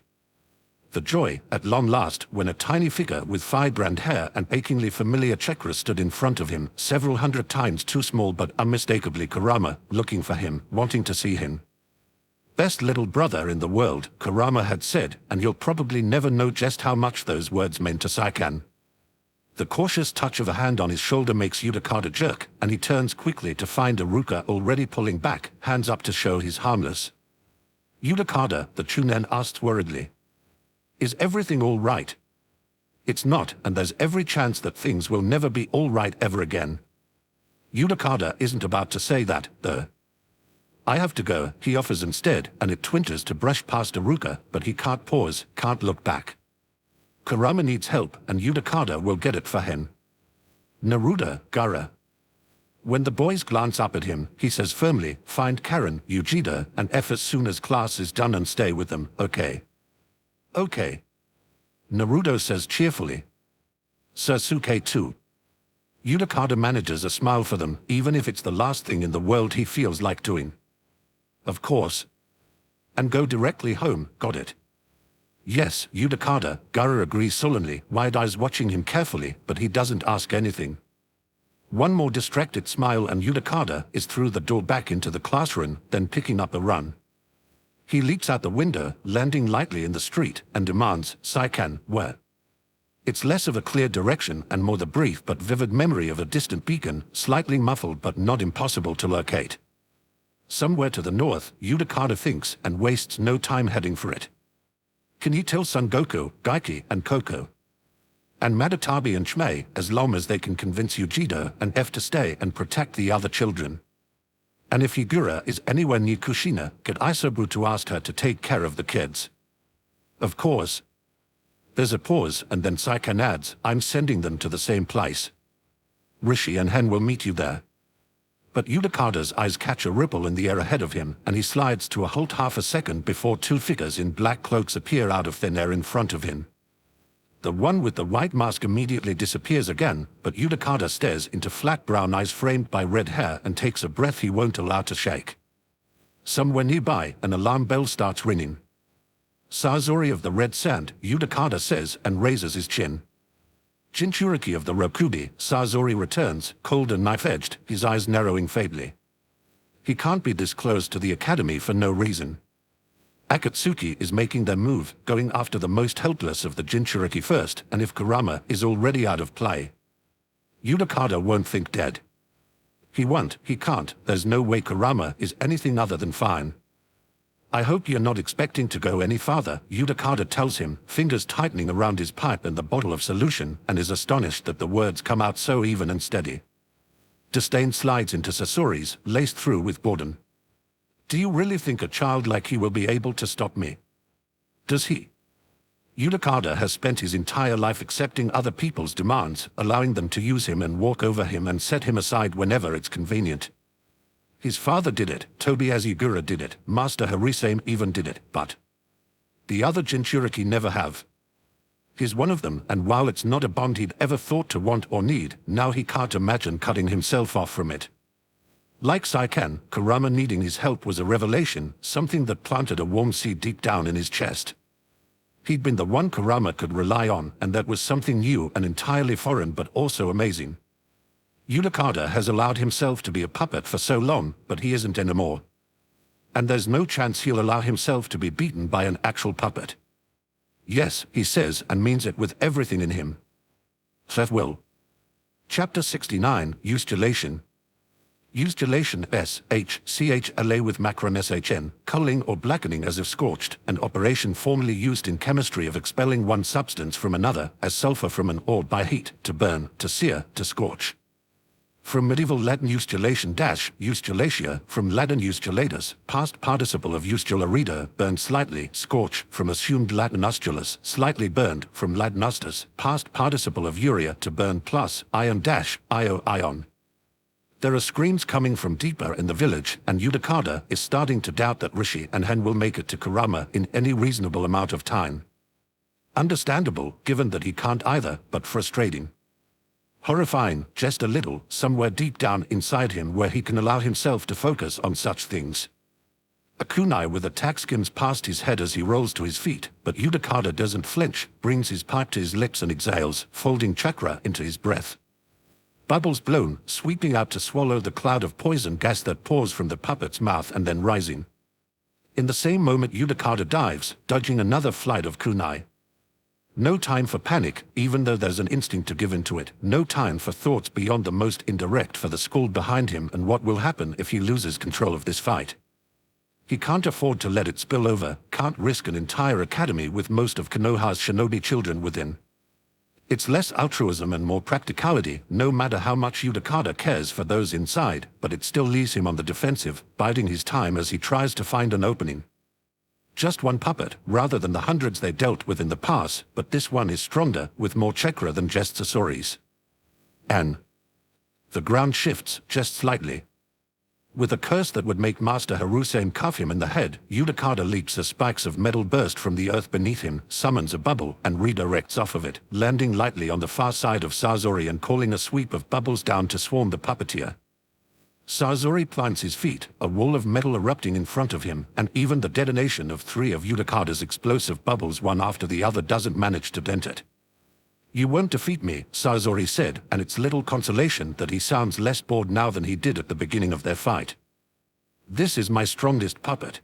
The joy, at long last, when a tiny figure with firebrand hair and achingly familiar chakra stood in front of him, several hundred times too small but unmistakably Kurama, looking for him, wanting to see him. "Best little brother in the world," Kurama had said, and you'll probably never know just how much those words meant to Saiken. The cautious touch of a hand on his shoulder makes Yudakada jerk, and he turns quickly to find Aruka already pulling back, hands up to show he's harmless. "Yudakada," the Chunin asked worriedly. "Is everything all right?" It's not, and there's every chance that things will never be all right ever again. Yudakada isn't about to say that, though. I have to go, he offers instead, and it twinters to brush past Iruka, but he can't pause, can't look back. Kurama needs help, and Yudakada will get it for him. Naruto, Gara. When the boys glance up at him, he says firmly, find Karen, Yujida, and F as soon as class is done and stay with them, okay? Okay. Naruto says cheerfully. Sasuke too. Yudakada manages a smile for them, even if it's the last thing in the world he feels like doing. Of course. And go directly home, got it? Yes, Yudakada, Gara agrees sullenly, wide eyes watching him carefully, but he doesn't ask anything. One more distracted smile and Yudakada is through the door back into the classroom, then picking up a run. He leaps out the window, landing lightly in the street, and demands, Saikan, where? It's less of a clear direction and more the brief but vivid memory of a distant beacon, slightly muffled but not impossible to locate. Somewhere to the north, Yudakada thinks and wastes no time heading for it. Can he tell Son Goku, Gaiki, and Koko? And Madatabi and Shmei, as long as they can convince Yujiro and F to stay and protect the other children. And if Higura is anywhere near Kushina, get Isobu to ask her to take care of the kids. Of course. There's a pause, and then Saikan adds, I'm sending them to the same place. Rishi and Hen will meet you there. But Yudakada's eyes catch a ripple in the air ahead of him, and he slides to a halt half a second before two figures in black cloaks appear out of thin air in front of him. The one with the white mask immediately disappears again, but Yudakada stares into flat brown eyes framed by red hair and takes a breath he won't allow to shake. Somewhere nearby, an alarm bell starts ringing. Sazori of the Red Sand, Yudakada says, and raises his chin. Jinchuriki of the Rokubi, Sazori returns, cold and knife-edged, his eyes narrowing faintly. He can't be this close to the academy for no reason. Akatsuki is making their move, going after the most helpless of the Jinchuriki first, and if Kurama is already out of play, Yudakada won't think dead. He won't, he can't, there's no way Kurama is anything other than fine. I hope you're not expecting to go any farther, Yudakada tells him, fingers tightening around his pipe and the bottle of solution, and is astonished that the words come out so even and steady. Disdain slides into Sasori's, laced through with boredom. Do you really think a child like he will be able to stop me? Does he? Yudakada has spent his entire life accepting other people's demands, allowing them to use him and walk over him and set him aside whenever it's convenient. His father did it, Tobias Igura did it, Master Harisame even did it, but the other Jinchuriki never have. He's one of them, and while it's not a bond he'd ever thought to want or need, now he can't imagine cutting himself off from it. Like Saikan, Kurama needing his help was a revelation, something that planted a warm seed deep down in his chest. He'd been the one Kurama could rely on, and that was something new and entirely foreign but also amazing. Yudakada has allowed himself to be a puppet for so long, but he isn't anymore. And there's no chance he'll allow himself to be beaten by an actual puppet. Yes, he says and means it with everything in him. Seth will. Chapter 69, Ustulation. Ustulation SHCHLA with macron SHN, culling or blackening as if scorched, an operation formerly used in chemistry of expelling one substance from another, as sulfur from an ore by heat, to burn, to sear, to scorch. From medieval Latin ustulation ustulatia, from Latin ustulatus, past participle of ustularido, burned slightly, scorch, from assumed Latin ustulus, slightly burned, from Latin ustus, past participle of uria, to burn plus, ion io ion. There are screams coming from deeper in the village, and Yudakada is starting to doubt that Rishi and Hen will make it to Kurama in any reasonable amount of time. Understandable, given that he can't either, but frustrating. Horrifying, just a little, somewhere deep down inside him where he can allow himself to focus on such things. A kunai with attack skims past his head as he rolls to his feet, but Yudakada doesn't flinch, brings his pipe to his lips and exhales, folding chakra into his breath. Bubbles blown, sweeping out to swallow the cloud of poison gas that pours from the puppet's mouth and then rising. In the same moment Yudakada dives, dodging another flight of kunai. No time for panic, even though there's an instinct to give in to it. No time for thoughts beyond the most indirect for the school behind him and what will happen if he loses control of this fight. He can't afford to let it spill over, can't risk an entire academy with most of Konoha's shinobi children within. It's less altruism and more practicality, no matter how much Yudakata cares for those inside, but it still leaves him on the defensive, biding his time as he tries to find an opening. Just one puppet, rather than the hundreds they dealt with in the past, but this one is stronger, with more chakra than just Sasori's. And the ground shifts, just slightly. With a curse that would make Master Harusame cuff him in the head, Yudakata leaps as spikes of metal burst from the earth beneath him, summons a bubble, and redirects off of it, landing lightly on the far side of Sasori and calling a sweep of bubbles down to swarm the puppeteer. Sasori plants his feet, a wall of metal erupting in front of him, and even the detonation of 3 of Yudakata's explosive bubbles one after the other doesn't manage to dent it. "You won't defeat me," Sasori said, and it's little consolation that he sounds less bored now than he did at the beginning of their fight. "This is my strongest puppet.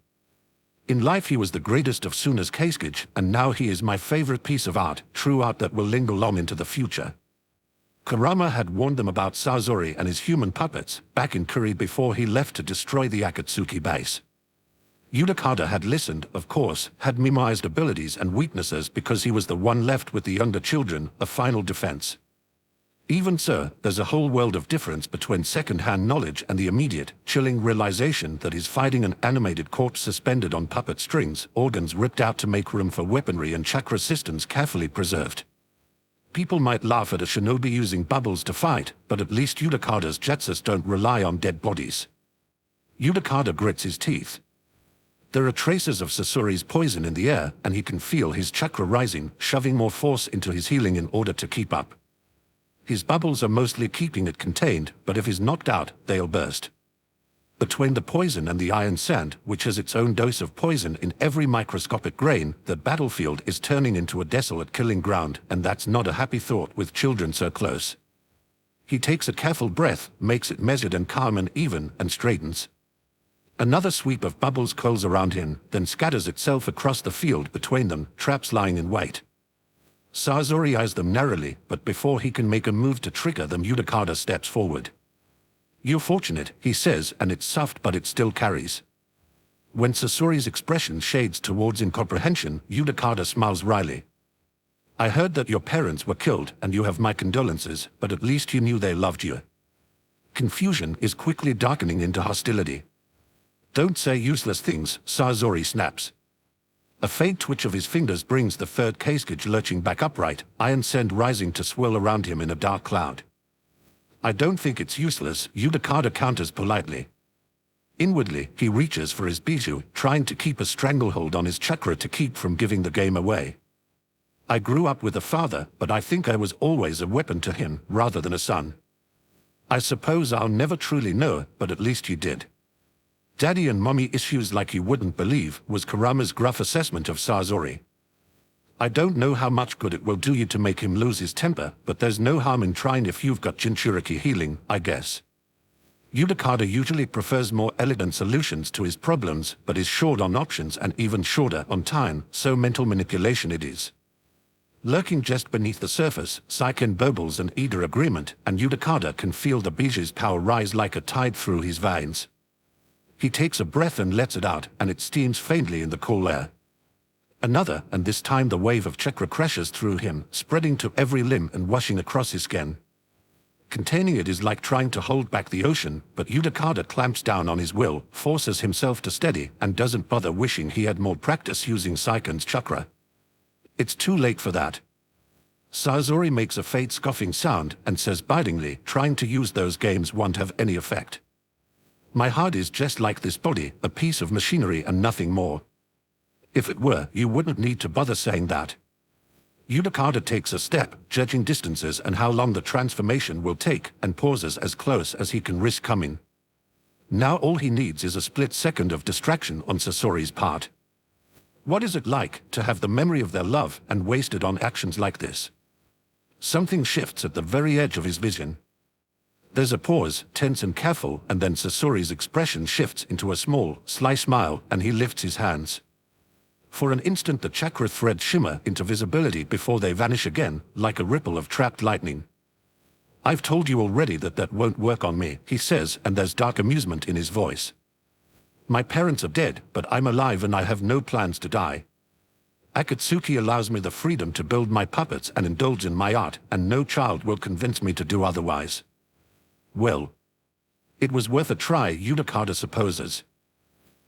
In life he was the greatest of Suna's Keisuke, and now he is my favorite piece of art, true art that will linger long into the future." Kurama had warned them about Sasori and his human puppets back in Kuri before he left to destroy the Akatsuki base. Yudakata had listened, of course, had memorized abilities and weaknesses because he was the one left with the younger children, a final defense. Even so, there's a whole world of difference between second-hand knowledge and the immediate, chilling realization that he's fighting an animated corpse suspended on puppet strings, organs ripped out to make room for weaponry and chakra systems carefully preserved. People might laugh at a shinobi using bubbles to fight, but at least Yudakata's jutsus don't rely on dead bodies. Yudakata grits his teeth. There are traces of Sasori's poison in the air, and he can feel his chakra rising, shoving more force into his healing in order to keep up. His bubbles are mostly keeping it contained, but if he's knocked out, they'll burst. Between the poison and the iron sand, which has its own dose of poison in every microscopic grain, the battlefield is turning into a desolate killing ground, and that's not a happy thought with children so close. He takes a careful breath, makes it measured and calm and even, and straightens. Another sweep of bubbles coils around him, then scatters itself across the field between them, traps lying in wait. Sasori eyes them narrowly, but before he can make a move to trigger them, Yudakata steps forward. "You're fortunate," he says, and it's soft but it still carries. When Sasori's expression shades towards incomprehension, Yudakata smiles wryly. "I heard that your parents were killed, and you have my condolences, but at least you knew they loved you." Confusion is quickly darkening into hostility. "Don't say useless things," Sasori snaps. A faint twitch of his fingers brings the third Keisuke lurching back upright, iron sand rising to swirl around him in a dark cloud. "I don't think it's useless," Yudakata counters politely. Inwardly, he reaches for his bijou, trying to keep a stranglehold on his chakra to keep from giving the game away. "I grew up with a father, but I think I was always a weapon to him, rather than a son. I suppose I'll never truly know, but at least you did." "Daddy and mommy issues like you wouldn't believe," was Kurama's gruff assessment of Sasori. "I don't know how much good it will do you to make him lose his temper, but there's no harm in trying if you've got Jinchuriki healing, I guess." Yudakata usually prefers more elegant solutions to his problems, but is short on options and even shorter on time, so mental manipulation it is. Lurking just beneath the surface, Saiken burbles an eager agreement, and Yudakata can feel the bijou's power rise like a tide through his veins. He takes a breath and lets it out, and it steams faintly in the cool air. Another, and this time the wave of chakra crashes through him, spreading to every limb and washing across his skin. Containing it is like trying to hold back the ocean, but Yudakata clamps down on his will, forces himself to steady, and doesn't bother wishing he had more practice using Saiken's chakra. It's too late for that. Sasori makes a faint scoffing sound and says bitingly, "Trying to use those games won't have any effect. My heart is just like this body, a piece of machinery and nothing more. If it were, you wouldn't need to bother saying that." Yudakata takes a step, judging distances and how long the transformation will take, and pauses as close as he can risk coming. Now all he needs is a split second of distraction on Sasori's part. What is it like to have the memory of their love and waste it on actions like this? Something shifts at the very edge of his vision. There's a pause, tense and careful, and then Sasori's expression shifts into a small, sly smile, and he lifts his hands. For an instant the chakra threads shimmer into visibility before they vanish again, like a ripple of trapped lightning. "I've told you already that won't work on me," he says, and there's dark amusement in his voice. "My parents are dead, but I'm alive and I have no plans to die. Akatsuki allows me the freedom to build my puppets and indulge in my art, and no child will convince me to do otherwise. Well, it was worth a try, Yudakata supposes.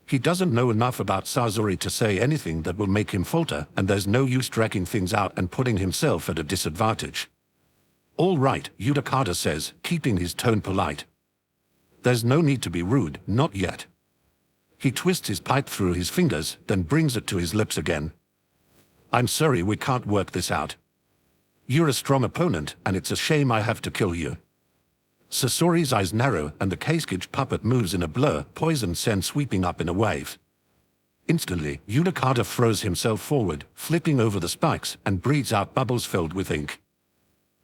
He doesn't know enough about Sasori to say anything that will make him falter, and there's no use dragging things out and putting himself at a disadvantage. All right, Yudakata says, keeping his tone polite. There's no need to be rude, not yet. He twists his pipe through his fingers, then brings it to his lips again. I'm sorry, we can't work this out. You're a strong opponent, and it's a shame I have to kill you. Sasori's eyes narrow, and the case-caged puppet moves in a blur, poison scent sweeping up in a wave. Instantly, Yudakata throws himself forward, flipping over the spikes, and breathes out bubbles filled with ink.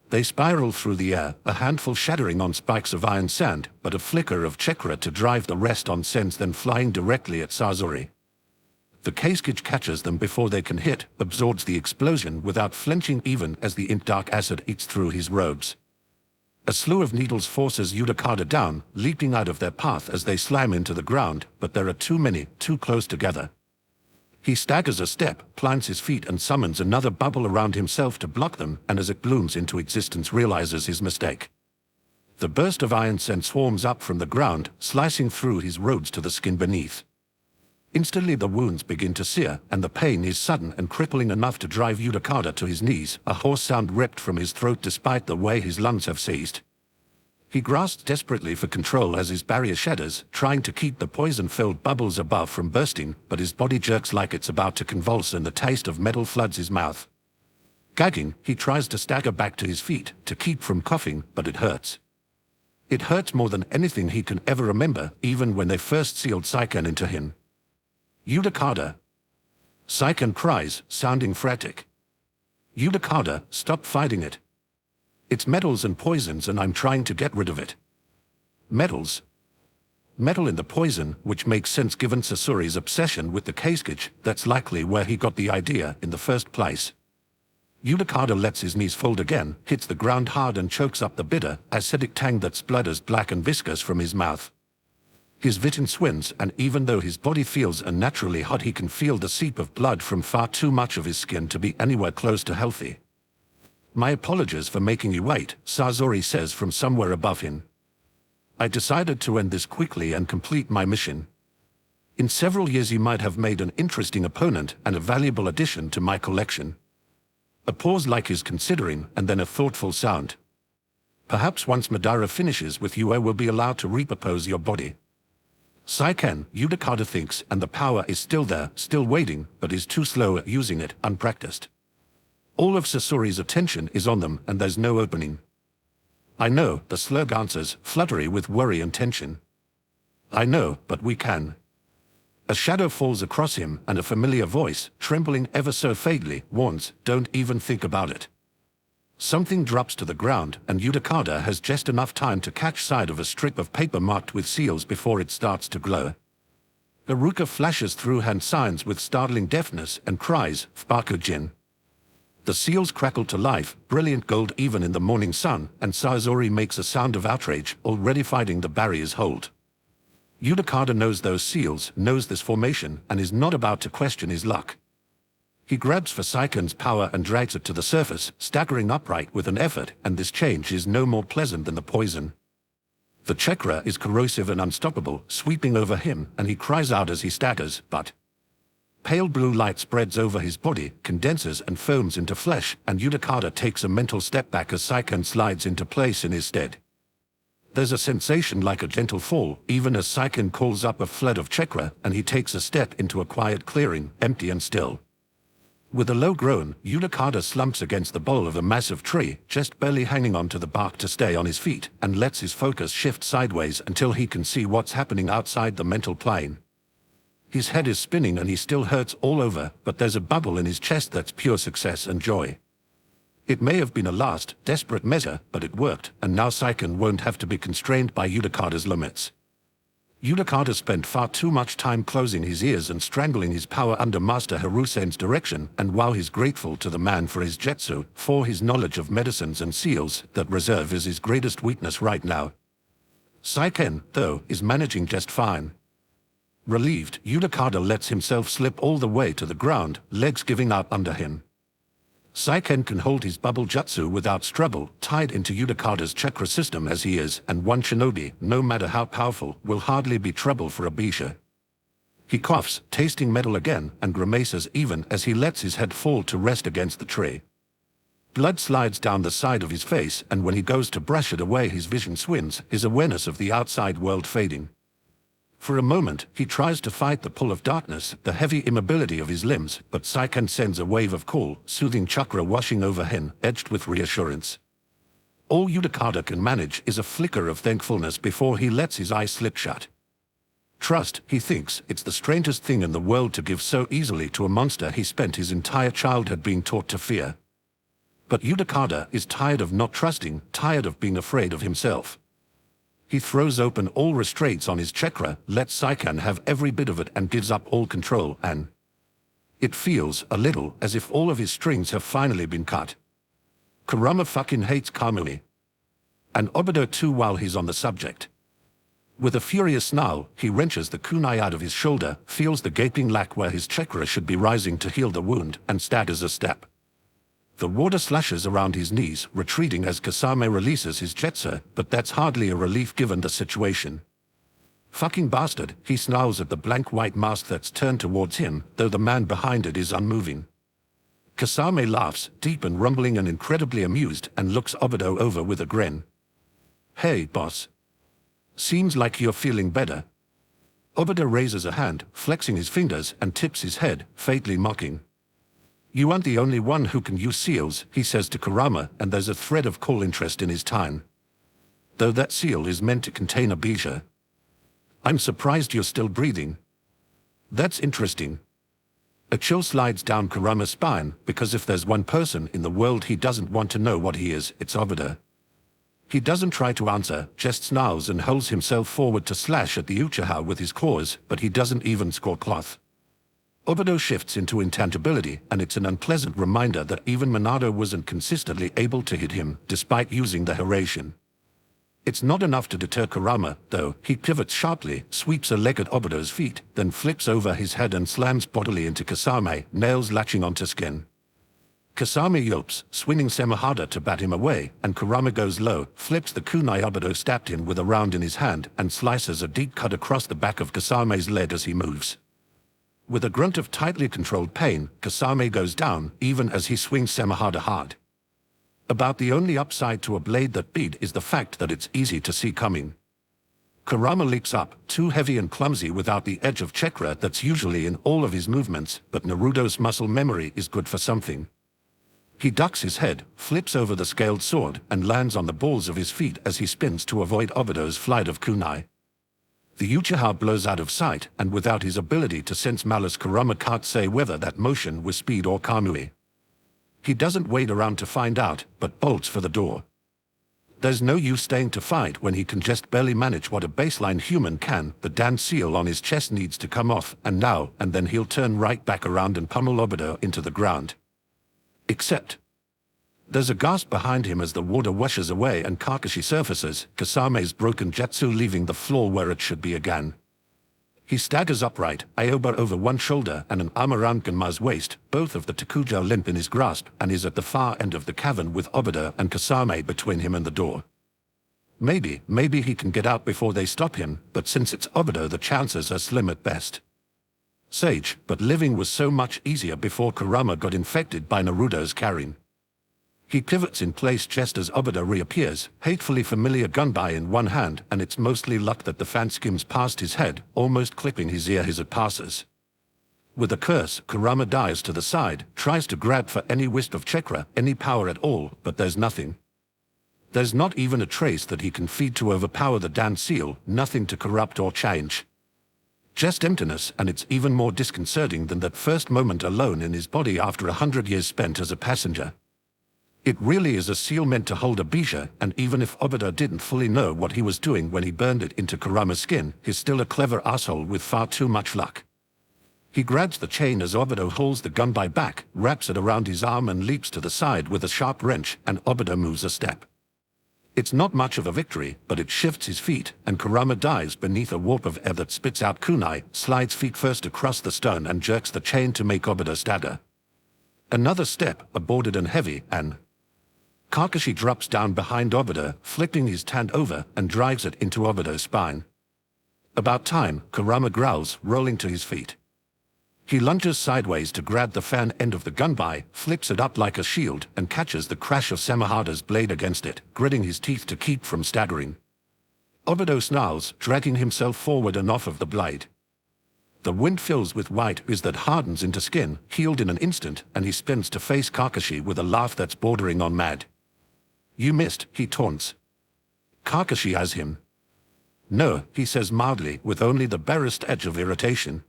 They spiral through the air, a handful shattering on spikes of iron sand, but a flicker of chakra to drive the rest on sense, then flying directly at Sasori. The case-cage catches them before they can hit, absorbs the explosion without flinching even as the ink-dark acid eats through his robes. A slew of needles forces Yudakata down, leaping out of their path as they slam into the ground, but there are too many, too close together. He staggers a step, plants his feet and summons another bubble around himself to block them, and as it blooms into existence realizes his mistake. The burst of iron scent swarms up from the ground, slicing through his robes to the skin beneath. Instantly the wounds begin to sear, and the pain is sudden and crippling enough to drive Yudakata to his knees, a hoarse sound ripped from his throat despite the way his lungs have seized. He grasps desperately for control as his barrier shatters, trying to keep the poison-filled bubbles above from bursting, but his body jerks like it's about to convulse and the taste of metal floods his mouth. Gagging, he tries to stagger back to his feet, to keep from coughing, but it hurts. It hurts more than anything he can ever remember, even when they first sealed Saiken into him. Yudakata! Saiken cries, sounding frantic. Yudakata, stop fighting it. It's metals and poisons and I'm trying to get rid of it. Metals? Metal in the poison, which makes sense given Sasori's obsession with the case-cage, that's likely where he got the idea in the first place. Yudakata lets his knees fold again, hits the ground hard and chokes up the bitter, acidic tang that splutters black and viscous from his mouth. His vision swims, and even though his body feels unnaturally hot, he can feel the seep of blood from far too much of his skin to be anywhere close to healthy. My apologies for making you wait, Sasori says from somewhere above him. I decided to end this quickly and complete my mission. In several years you might have made an interesting opponent and a valuable addition to my collection. A pause like he's considering, and then a thoughtful sound. Perhaps once Madara finishes with you I will be allowed to repurpose your body. Saiken, Yudakata thinks, and the power is still there, still waiting, but is too slow at using it, unpracticed. All of Sasori's attention is on them, and there's no opening. I know, the slug answers, fluttery with worry and tension. I know, but we can. A shadow falls across him, and a familiar voice, trembling ever so faintly, warns, don't even think about it. Something drops to the ground, and Yudakata has just enough time to catch sight of a strip of paper marked with seals before it starts to glow. Iruka flashes through hand signs with startling deftness and cries, Fbakujin. The seals crackle to life, brilliant gold even in the morning sun, and Sasori makes a sound of outrage, already fighting the barrier's hold. Yudakata knows those seals, knows this formation, and is not about to question his luck. He grabs for Saiken's power and drags it to the surface, staggering upright with an effort, and this change is no more pleasant than the poison. The chakra is corrosive and unstoppable, sweeping over him, and he cries out as he staggers, but pale blue light spreads over his body, condenses and foams into flesh, and Yudakata takes a mental step back as Saiken slides into place in his stead. There's a sensation like a gentle fall, even as Saiken calls up a flood of chakra, and he takes a step into a quiet clearing, empty and still. With a low groan, Yudakata slumps against the bole of a massive tree, just barely hanging on to the bark to stay on his feet, and lets his focus shift sideways until he can see what's happening outside the mental plane. His head is spinning and he still hurts all over, but there's a bubble in his chest that's pure success and joy. It may have been a last, desperate measure, but it worked, and now Saiken won't have to be constrained by Yudakata's limits. Yudakata spent far too much time closing his ears and strangling his power under Master Hirusen's direction, and while he's grateful to the man for his jutsu, for his knowledge of medicines and seals, that reserve is his greatest weakness right now. Saiken, though, is managing just fine. Relieved, Yudakada lets himself slip all the way to the ground, legs giving out under him. Saiken can hold his bubble jutsu without struggle, tied into Yudakada's chakra system as he is, and one shinobi, no matter how powerful, will hardly be trouble for a bisha. He coughs, tasting metal again, and grimaces even as he lets his head fall to rest against the tray. Blood slides down the side of his face, and when he goes to brush it away his vision swims, his awareness of the outside world fading. For a moment, he tries to fight the pull of darkness, the heavy immobility of his limbs, but Saiken sends a wave of cool, soothing chakra washing over him, edged with reassurance. All Yudakada can manage is a flicker of thankfulness before he lets his eyes slip shut. Trust, he thinks, it's the strangest thing in the world to give so easily to a monster he spent his entire childhood being taught to fear. But Yudakada is tired of not trusting, tired of being afraid of himself. He throws open all restraints on his chakra, lets Saiken have every bit of it and gives up all control, and it feels, a little, as if all of his strings have finally been cut. Kurama fucking hates Kamui. And Obito too while he's on the subject. With a furious snarl, he wrenches the kunai out of his shoulder, feels the gaping lack where his chakra should be rising to heal the wound, and staggers a step. The water slashes around his knees, retreating as Kasame releases his jetsu, but that's hardly a relief given the situation. Fucking bastard, he snarls at the blank white mask that's turned towards him, though the man behind it is unmoving. Kasame laughs, deep and rumbling and incredibly amused, and looks Obito over with a grin. Hey, boss. Seems like you're feeling better. Obito raises a hand, flexing his fingers, and tips his head, faintly mocking. You aren't the only one who can use seals, he says to Kurama, and there's a thread of cool interest in his tone. Though that seal is meant to contain a bisha. I'm surprised you're still breathing. That's interesting. A chill slides down Kurama's spine, because if there's one person in the world he doesn't want to know what he is, it's Obito. He doesn't try to answer, just snarls and holds himself forward to slash at the Uchiha with his claws, but he doesn't even score cloth. Obito shifts into intangibility, and it's an unpleasant reminder that even Minato wasn't consistently able to hit him, despite using the Hiraishin. It's not enough to deter Kurama, though. He pivots sharply, sweeps a leg at Obito's feet, then flips over his head and slams bodily into Kasame, nails latching onto skin. Kasame yelps, swinging Semihada to bat him away, and Kurama goes low, flips the kunai Obito stabbed him with a round in his hand, and slices a deep cut across the back of Kasame's leg as he moves. With a grunt of tightly controlled pain, Kasame goes down, even as he swings Semihada hard. About the only upside to a blade that beat is the fact that it's easy to see coming. Kurama leaps up, too heavy and clumsy without the edge of chakra that's usually in all of his movements, but Naruto's muscle memory is good for something. He ducks his head, flips over the scaled sword, and lands on the balls of his feet as he spins to avoid Obito's flight of kunai. The Uchiha blows out of sight, and without his ability to sense malice, Kurama can't say whether that motion was speed or Kamui. He doesn't wait around to find out, but bolts for the door. There's no use staying to fight when he can just barely manage what a baseline human can. The damn seal on his chest needs to come off, and now and then he'll turn right back around and pummel Obito into the ground. Except there's a gasp behind him as the water washes away and Kakashi surfaces, Kasame's broken jutsu leaving the floor where it should be again. He staggers upright, Aoba over one shoulder and an arm around Genma's waist, both of the Takuja limp in his grasp, and is at the far end of the cavern with Obito and Kasame between him and the door. Maybe he can get out before they stop him, but since it's Obito the chances are slim at best. Sage, but living was so much easier before Kurama got infected by Naruto's Karin. He pivots in place just as Obito reappears, hatefully familiar gunbai in one hand, and it's mostly luck that the fan skims past his head, almost clipping his ear as it passes. With a curse, Kurama dives to the side, tries to grab for any wisp of chakra, any power at all, but there's nothing. There's not even a trace that he can feed to overpower the damn seal, nothing to corrupt or change. Just emptiness, and it's even more disconcerting than that first moment alone in his body after 100 years spent as a passenger. It really is a seal meant to hold a bisha, and even if Obito didn't fully know what he was doing when he burned it into Kurama's skin, he's still a clever asshole with far too much luck. He grabs the chain as Obito hauls the gunbai back, wraps it around his arm and leaps to the side with a sharp wrench, and Obito moves a step. It's not much of a victory, but it shifts his feet, and Kurama dives beneath a warp of air that spits out kunai, slides feet first across the stone and jerks the chain to make Obito stagger. Another step, aborted and heavy, and Kakashi drops down behind Obito, flipping his hand over, and drives it into Obito's spine. About time, Kurama growls, rolling to his feet. He lunges sideways to grab the fan end of the gunbai, flips it up like a shield, and catches the crash of Samahada's blade against it, gritting his teeth to keep from staggering. Obito snarls, dragging himself forward and off of the blade. The wind fills with white ooze that hardens into skin, healed in an instant, and he spins to face Kakashi with a laugh that's bordering on mad. "You missed," he taunts. Kakashi has him. "No," he says mildly, with only the barest edge of irritation.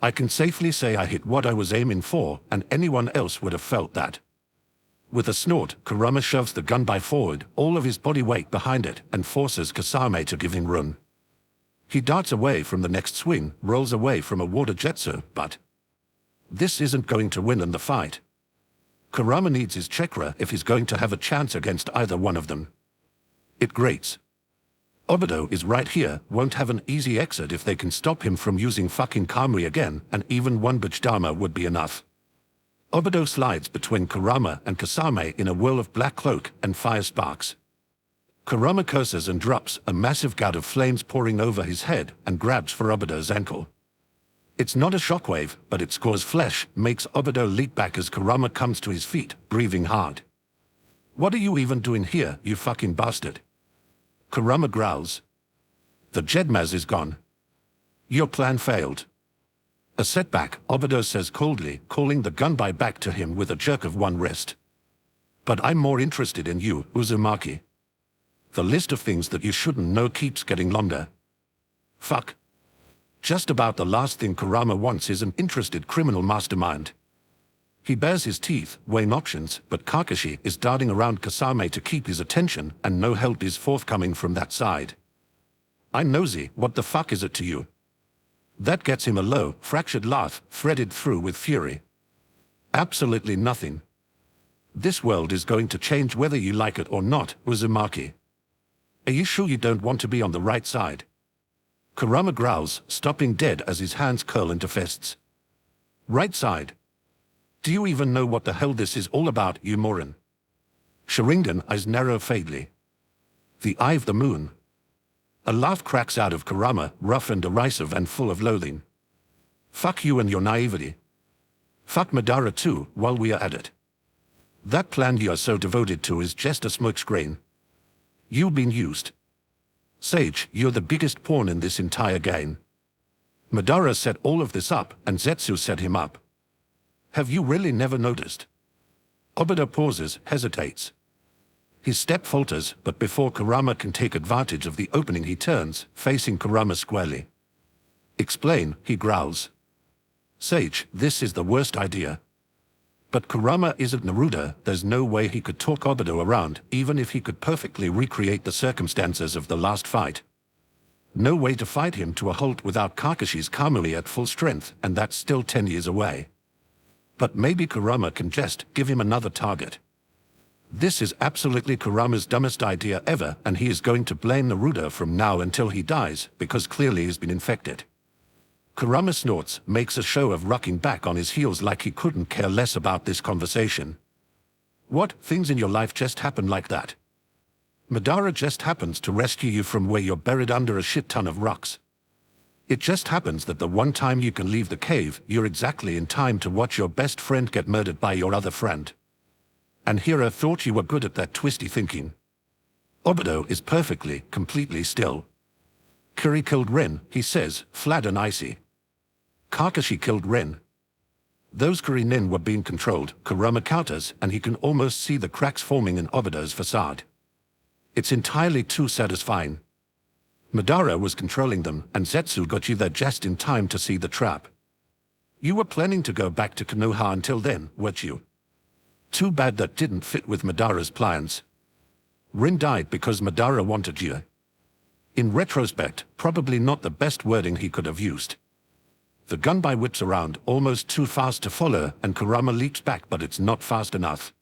"I can safely say I hit what I was aiming for, and anyone else would have felt that." With a snort, Kurama shoves the gunbai forward, all of his body weight behind it, and forces Kasame to give him room. He darts away from the next swing, rolls away from a water jetsu, but this isn't going to win in the fight. Kurama needs his chakra if he's going to have a chance against either one of them. It grates. Obito is right here, won't have an easy exit if they can stop him from using fucking Kamui again, and even one Bujidama would be enough. Obito slides between Kurama and Kasame in a whirl of black cloak and fire sparks. Kurama curses and drops, a massive gout of flames pouring over his head, and grabs for Obito's ankle. It's not a shockwave, but it scores flesh, makes Obito leap back as Kurama comes to his feet, breathing hard. "What are you even doing here, you fucking bastard?" Kurama growls. "The Jedmaz is gone. Your plan failed." "A setback," Obito says coldly, calling the gunbai back to him with a jerk of one wrist. "But I'm more interested in you, Uzumaki. The list of things that you shouldn't know keeps getting longer." Fuck. Just about the last thing Kurama wants is an interested criminal mastermind. He bares his teeth, weighing options, but Kakashi is darting around Kasame to keep his attention, and no help is forthcoming from that side. "I'm nosy, what the fuck is it to you?" That gets him a low, fractured laugh, threaded through with fury. "Absolutely nothing. This world is going to change whether you like it or not, Uzumaki. Are you sure you don't want to be on the right side?" Kurama growls, stopping dead as his hands curl into fists. "Right side? Do you even know what the hell this is all about, you moron?" Sharingan eyes narrow faintly. "The eye of the moon." A laugh cracks out of Kurama, rough and derisive and full of loathing. "Fuck you and your naivety. Fuck Madara too, while we are at it. That plan you are so devoted to is just a smokescreen. You've been used. Sage, you're the biggest pawn in this entire game. Madara set all of this up, and Zetsu set him up. Have you really never noticed?" Obito pauses, hesitates. His step falters, but before Kurama can take advantage of the opening he turns, facing Kurama squarely. "Explain," he growls. "Sage, this is the worst idea." But Kurama isn't Naruto, there's no way he could talk Obito around, even if he could perfectly recreate the circumstances of the last fight. No way to fight him to a halt without Kakashi's Kamui at full strength, and that's still 10 years away. But maybe Kurama can just give him another target. This is absolutely Kurama's dumbest idea ever, and he is going to blame Naruto from now until he dies, because clearly he's been infected. Kurama snorts, makes a show of rocking back on his heels like he couldn't care less about this conversation. "What, things in your life just happen like that? Madara just happens to rescue you from where you're buried under a shit ton of rocks. It just happens that the one time you can leave the cave, you're exactly in time to watch your best friend get murdered by your other friend. And Hira thought you were good at that twisty thinking." Obito is perfectly, completely still. "Kuri killed Rin," he says, flat and icy. "Kakashi killed Rin. Those Kuri nin were being controlled," Kurama counters, and he can almost see the cracks forming in Obito's facade. "It's entirely too satisfying. Madara was controlling them, and Zetsu got you there just in time to see the trap. You were planning to go back to Konoha until then, weren't you? Too bad that didn't fit with Madara's plans. Rin died because Madara wanted you." In retrospect, probably not the best wording he could have used. The gunbai whips around, almost too fast to follow, and Kurama leaps back, but it's not fast enough.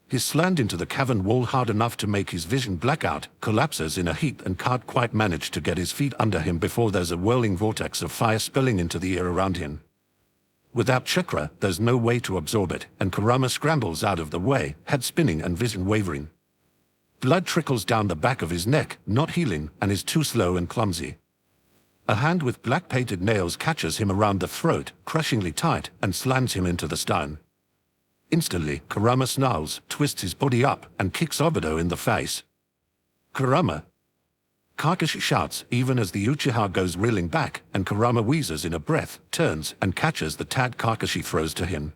He slammed into the cavern wall hard enough to make his vision black out, collapses in a heap, and can't quite manage to get his feet under him before there's a whirling vortex of fire spilling into the air around him. Without chakra, there's no way to absorb it, and Kurama scrambles out of the way, head spinning and vision wavering. Blood trickles down the back of his neck, not healing, and is too slow and clumsy. A hand with black painted nails catches him around the throat, crushingly tight, and slams him into the stone. Instantly, Kurama snarls, twists his body up, and kicks Obito in the face. "Kurama!" Kakashi shouts even as the Uchiha goes reeling back, and Kurama wheezes in a breath, turns, and catches the tag Kakashi throws to him.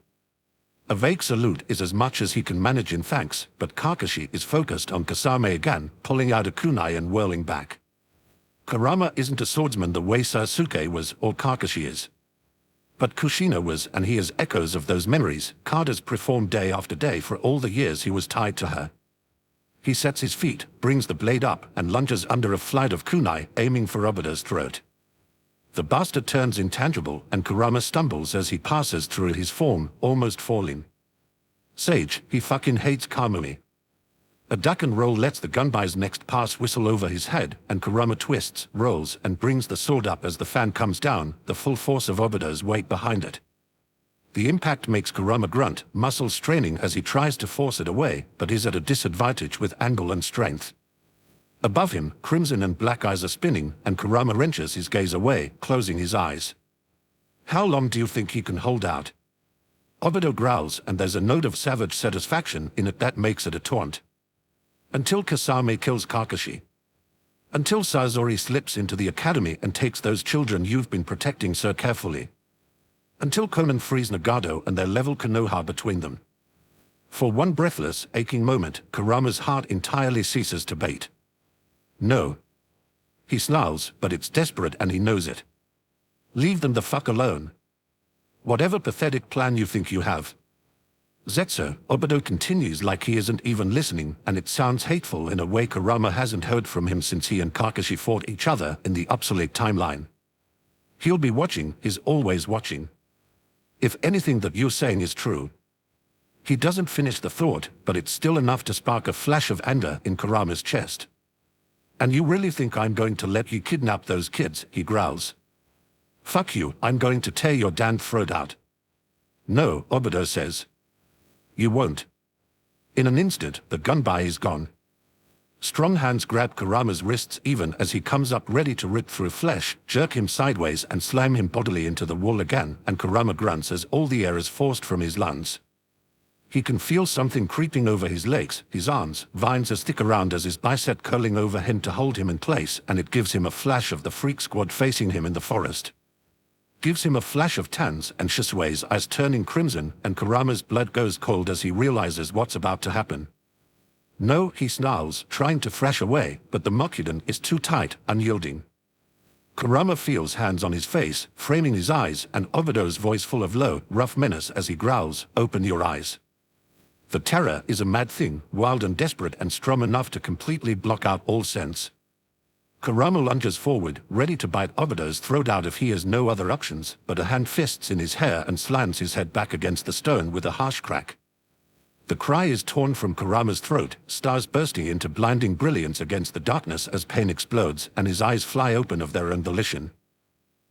A vague salute is as much as he can manage in thanks, but Kakashi is focused on Kasame again, pulling out a kunai and whirling back. Kurama isn't a swordsman the way Sasuke was or Kakashi is. But Kushina was, and he has echoes of those memories Kada's performed day after day for all the years he was tied to her. He sets his feet, brings the blade up, and lunges under a flight of kunai, aiming for Obito's throat. The bastard turns intangible, and Kurama stumbles as he passes through his form, almost falling. Sage, he fucking hates Kamui. A duck and roll lets the gunbai's next pass whistle over his head, and Kurama twists, rolls, and brings the sword up as the fan comes down, the full force of Obito's weight behind it. The impact makes Kurama grunt, muscles straining as he tries to force it away, but is at a disadvantage with angle and strength. Above him, crimson and black eyes are spinning, and Kurama wrenches his gaze away, closing his eyes. How long do you think he can hold out? Obito growls, and there's a note of savage satisfaction in it that makes it a taunt. Until Kasame kills Kakashi. Until Sasori slips into the academy and takes those children you've been protecting so carefully. Until Konan frees Nagato and they level Konoha between them. For one breathless, aching moment, Kurama's heart entirely ceases to beat. No. He snarls, but it's desperate and he knows it. Leave them the fuck alone. Whatever pathetic plan you think you have. Zetsu, Obito continues like he isn't even listening, and it sounds hateful in a way Kurama hasn't heard from him since he and Kakashi fought each other in the obsolete timeline. He'll be watching, he's always watching. If anything that you're saying is true. He doesn't finish the thought, but it's still enough to spark a flash of anger in Kurama's chest. And you really think I'm going to let you kidnap those kids, he growls. Fuck you, I'm going to tear your damned throat out. No, Obito says. You won't. In an instant, the gunbai is gone. Strong hands grab Kurama's wrists even as he comes up ready to rip through flesh, jerk him sideways and slam him bodily into the wall again, and Kurama grunts as all the air is forced from his lungs. He can feel something creeping over his legs, his arms, vines as thick around as his bicep curling over him to hold him in place, and it gives him a flash of the freak squad facing him in the forest. Gives him a flash of Tan's and Shisui's eyes turning crimson, and Kurama's blood goes cold as he realizes what's about to happen. No, he snarls, trying to thrash away, but the Mokuden is too tight, unyielding. Kurama feels hands on his face, framing his eyes, and Obito's voice full of low, rough menace as he growls, "Open your eyes." The terror is a mad thing, wild and desperate and strong enough to completely block out all sense. Kurama lunges forward, ready to bite Obito's throat out if he has no other options, but a hand fists in his hair and slams his head back against the stone with a harsh crack. The cry is torn from Kurama's throat, stars bursting into blinding brilliance against the darkness as pain explodes, and his eyes fly open of their own volition.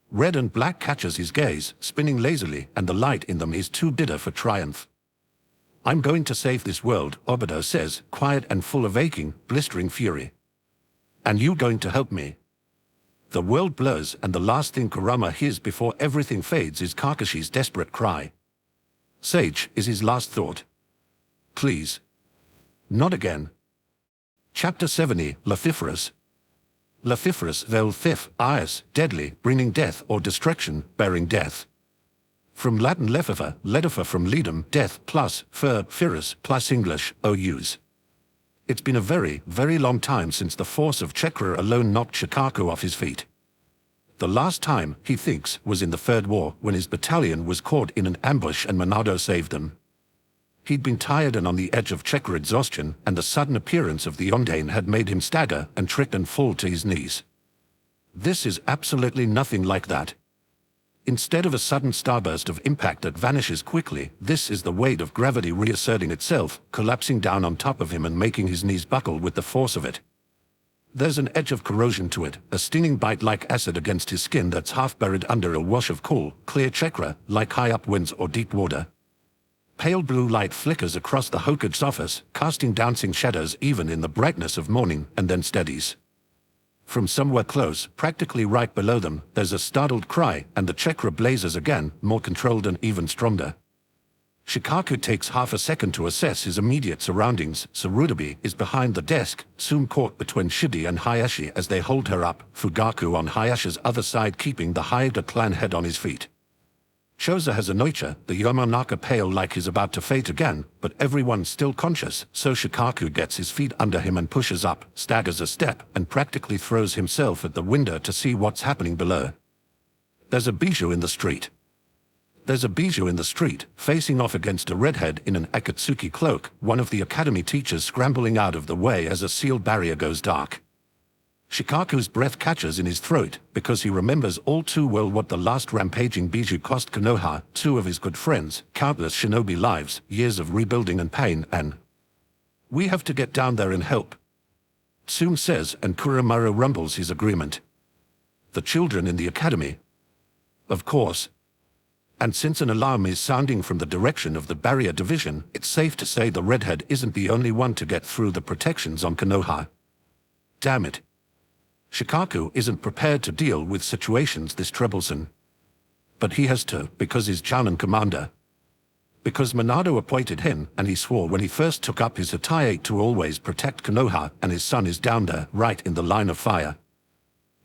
Red and black catches his gaze, spinning lazily, and the light in them is too bitter for triumph. I'm going to save this world, Obito says, quiet and full of aching, blistering fury. And you going to help me? The world blurs, and the last thing Kurama hears before everything fades is Kakashi's desperate cry. Sage is his last thought. Please. Not again. Chapter 70, Lefiferous. Lefiferous vel thif, ias, deadly, bringing death or destruction, bearing death. From Latin lefifer, ledifer from ledum, death, plus, firus, plus English, ous. It's been a very, very long time since the force of chakra alone knocked Shikaku off his feet. The last time, he thinks, was in the Third War, when his battalion was caught in an ambush and Monado saved them. He'd been tired and on the edge of chakra exhaustion, and the sudden appearance of the Ondane had made him stagger and trip and fall to his knees. This is absolutely nothing like that. Instead of a sudden starburst of impact that vanishes quickly, this is the weight of gravity reasserting itself, collapsing down on top of him and making his knees buckle with the force of it. There's an edge of corrosion to it, a stinging bite like acid against his skin that's half buried under a wash of cool, clear chakra, like high upwinds or deep water. Pale blue light flickers across the Hokage's office, casting dancing shadows even in the brightness of morning, and then steadies. From somewhere close, practically right below them, there's a startled cry, and the chakra blazes again, more controlled and even stronger. Shikaku takes half a second to assess his immediate surroundings. Tsurutobi is behind the desk, soon caught between Shidi and Hayashi as they hold her up, Fugaku on Hayashi's other side keeping the Haida clan head on his feet. Choza has a Noicha, the Yamanaka pale like he's about to fade again, but everyone's still conscious, so Shikaku gets his feet under him and pushes up, staggers a step, and practically throws himself at the window to see what's happening below. There's a bijou in the street. There's a bijou in the street, facing off against a redhead in an Akatsuki cloak, one of the academy teachers scrambling out of the way as a sealed barrier goes dark. Shikaku's breath catches in his throat, because he remembers all too well what the last rampaging bijou cost Konoha, two of his good friends, countless shinobi lives, years of rebuilding and pain, and... "We have to get down there and help," Tsume says, and Kurama rumbles his agreement. "The children in the academy?" "Of course." And since an alarm is sounding from the direction of the barrier division, it's safe to say the redhead isn't the only one to get through the protections on Konoha. Damn it. Shikaku isn't prepared to deal with situations this troublesome. But he has to, because he's Jounin commander. Because Monado appointed him, and he swore when he first took up his Hataye to always protect Konoha, and his son is down there, right in the line of fire.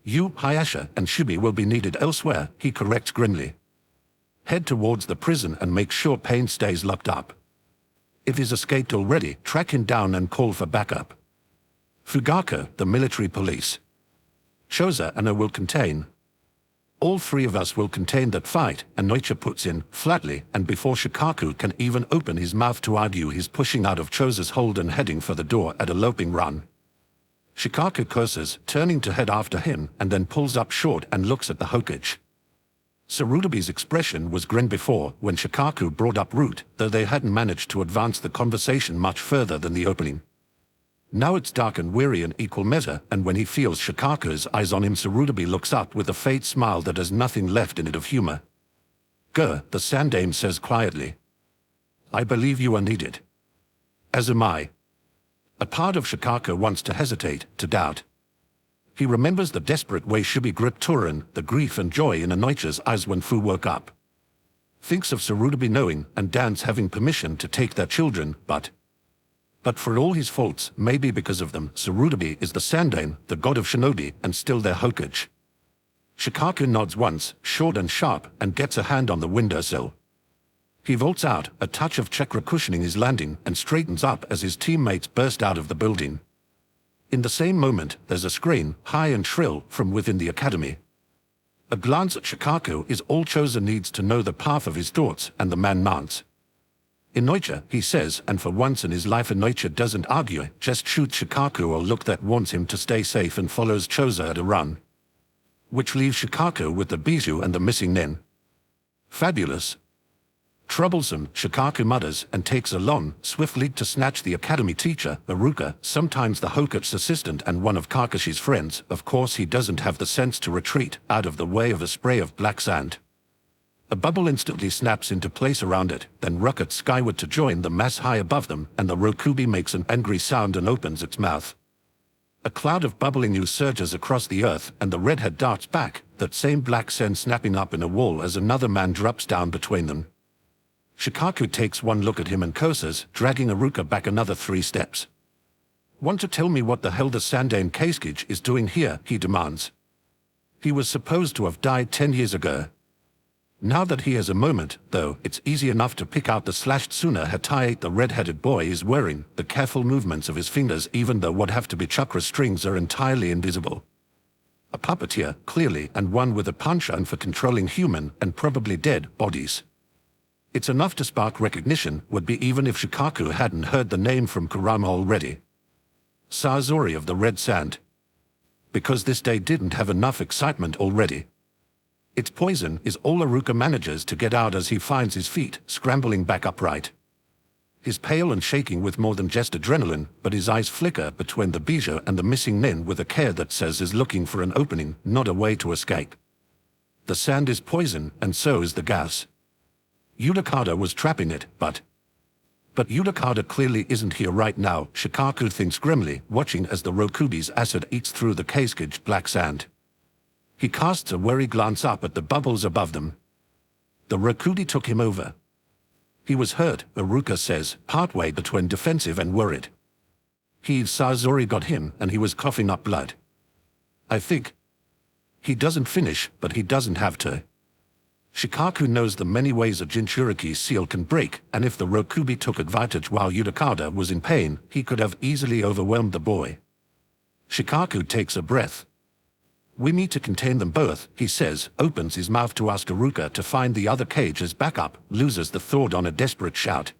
You, Hayasha, and Shibi will be needed elsewhere, he corrects grimly. Head towards the prison and make sure Pain stays locked up. If he's escaped already, track him down and call for backup. Fugaku, the military police. Choza and I will contain. All three of us will contain that fight, and Noicha puts in, flatly, and before Shikaku can even open his mouth to argue, he's pushing out of Choza's hold and heading for the door at a loping run. Shikaku curses, turning to head after him, and then pulls up short and looks at the Hokage. Tsurutobi's expression was grin before, when Shikaku brought up root, though they hadn't managed to advance the conversation much further than the opening. Now it's dark and weary in equal measure, and when he feels Shikaku's eyes on him, Tsurutobi looks up with a faint smile that has nothing left in it of humor. "Go," the Sandame says quietly. "I believe you are needed. As am I." A part of Shikaku wants to hesitate, to doubt. He remembers the desperate way Shibi gripped Turin, the grief and joy in Anoicha's eyes when Fu woke up. Thinks of Tsurutobi knowing, and Dan's having permission to take their children, but for all his faults, maybe because of them, Tsurutobi is the Sandane, the god of shinobi, and still their Hokage. Shikaku nods once, short and sharp, and gets a hand on the windowsill. He vaults out, a touch of chakra cushioning his landing, and straightens up as his teammates burst out of the building. In the same moment, there's a scream, high and shrill, from within the academy. A glance at Shikaku is all Choza needs to know the path of his thoughts, and the man mounts. "Inoicha," he says, and for once in his life Inoicha doesn't argue, just shoots Shikaku a look that warns him to stay safe and follows Choza at a run. Which leaves Shikaku with the bijou and the missing nen. Fabulous. Troublesome, Shikaku mutters and takes a long, swift leap to snatch the academy teacher, Iruka, sometimes the Hokage's assistant and one of Kakashi's friends. Of course he doesn't have the sense to retreat, out of the way of a spray of black sand. A bubble instantly snaps into place around it, then rockets skyward to join the mass high above them, and the Rokubi makes an angry sound and opens its mouth. A cloud of bubbling ooze surges across the earth, and the redhead darts back, that same black sand snapping up in a wall as another man drops down between them. Shikaku takes one look at him and curses, dragging Iruka back another 3 steps. "Want to tell me what the hell the Sandane Keisuke is doing here?" he demands. "He was supposed to have died 10 years ago. Now that he has a moment, though, it's easy enough to pick out the slashed Suna Hataye the red-headed boy is wearing, the careful movements of his fingers even though what have to be chakra strings are entirely invisible. A puppeteer, clearly, and one with a penchant for controlling human, and probably dead, bodies. It's enough to spark recognition, would be even if Shikaku hadn't heard the name from Kurama already. Sazori of the Red Sand. Because this day didn't have enough excitement already. Its poison is all Iruka manages to get out as he finds his feet, scrambling back upright. He's pale and shaking with more than just adrenaline, but his eyes flicker between the bijou and the missing nin with a care that says is looking for an opening, not a way to escape. The sand is poison, and so is the gas. Yudakata was trapping it, but Yudakata clearly isn't here right now, Shikaku thinks grimly, watching as the Rokubi's acid eats through the case-caged black sand. He casts a wary glance up at the bubbles above them. The Rokubi took him over. He was hurt, Iruka says, partway between defensive and worried. Sazori got him, and he was coughing up blood. I think. He doesn't finish, but he doesn't have to. Shikaku knows the many ways a Jinchuriki's seal can break, and if the Rokubi took advantage while Yudakata was in pain, he could have easily overwhelmed the boy. Shikaku takes a breath. We need to contain them both, he says, opens his mouth to ask Iruka to find the other cage as backup, loses the thought on a desperate shout.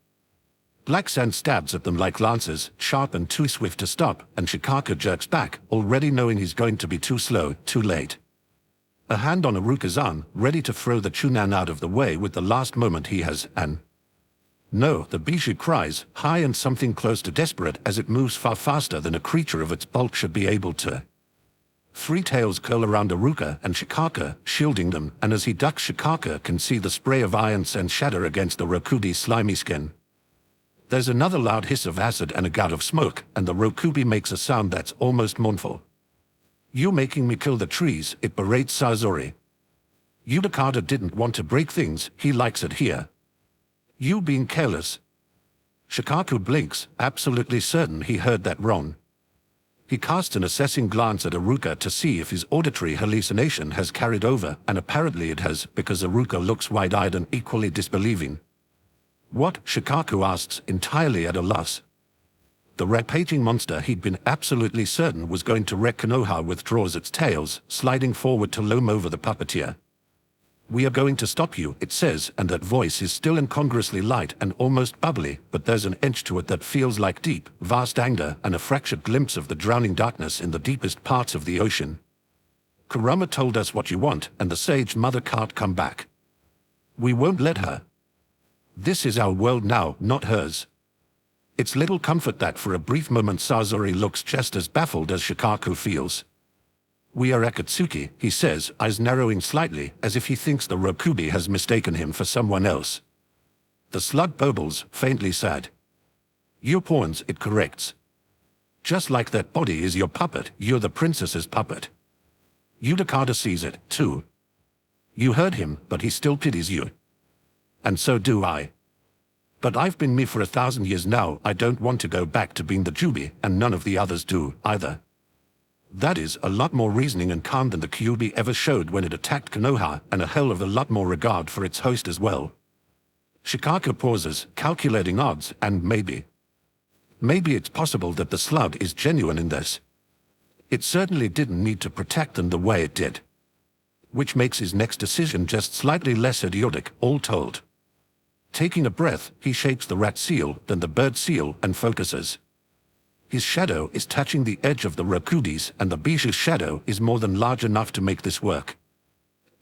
Black sand stabs at them like lances, sharp and too swift to stop, and Shikaku jerks back, already knowing he's going to be too slow, too late. A hand on Iruka's arm, ready to throw the Chunan out of the way with the last moment he has, and... No, the bijou cries, high and something close to desperate as it moves far faster than a creature of its bulk should be able to. Three tails curl around Iruka and Shikaku, shielding them, and as he ducks, Shikaku can see the spray of iron sand shatter against the Rokubi's slimy skin. There's another loud hiss of acid and a gout of smoke, and the Rokubi makes a sound that's almost mournful. You making me kill the trees, it berates Sazori. Yudakata didn't want to break things, he likes it here. You being careless. Shikaku blinks, absolutely certain he heard that wrong. He casts an assessing glance at Iruka to see if his auditory hallucination has carried over, and apparently it has, because Iruka looks wide-eyed and equally disbelieving. What? Shikaku asks, entirely at a loss. The rampaging monster he'd been absolutely certain was going to wreck Konoha withdraws its tails, sliding forward to loom over the puppeteer. We are going to stop you, it says, and that voice is still incongruously light and almost bubbly, but there's an edge to it that feels like deep, vast anger and a fractured glimpse of the drowning darkness in the deepest parts of the ocean. Kurama told us what you want, and the sage mother can't come back. We won't let her. This is our world now, not hers. It's little comfort that for a brief moment Sazori looks just as baffled as Shikaku feels. We are Akatsuki, he says, eyes narrowing slightly, as if he thinks the Rokubi has mistaken him for someone else. The slug bubbles, faintly sad. Your pawns, it corrects. Just like that body is your puppet, you're the princess's puppet. Yudakata sees it, too. You heard him, but he still pities you. And so do I. But I've been me for 1,000 years now, I don't want to go back to being the Jubi, and none of the others do, either. That is a lot more reasoning and calm than the Kyubi ever showed when it attacked Konoha, and a hell of a lot more regard for its host as well. Shikaku pauses, calculating odds, and maybe it's possible that the slug is genuine in this. It certainly didn't need to protect them the way it did. Which makes his next decision just slightly less idiotic, all told. Taking a breath, he shapes the rat seal, then the bird seal, and focuses. His shadow is touching the edge of the Rokubi's, and the bijou's shadow is more than large enough to make this work.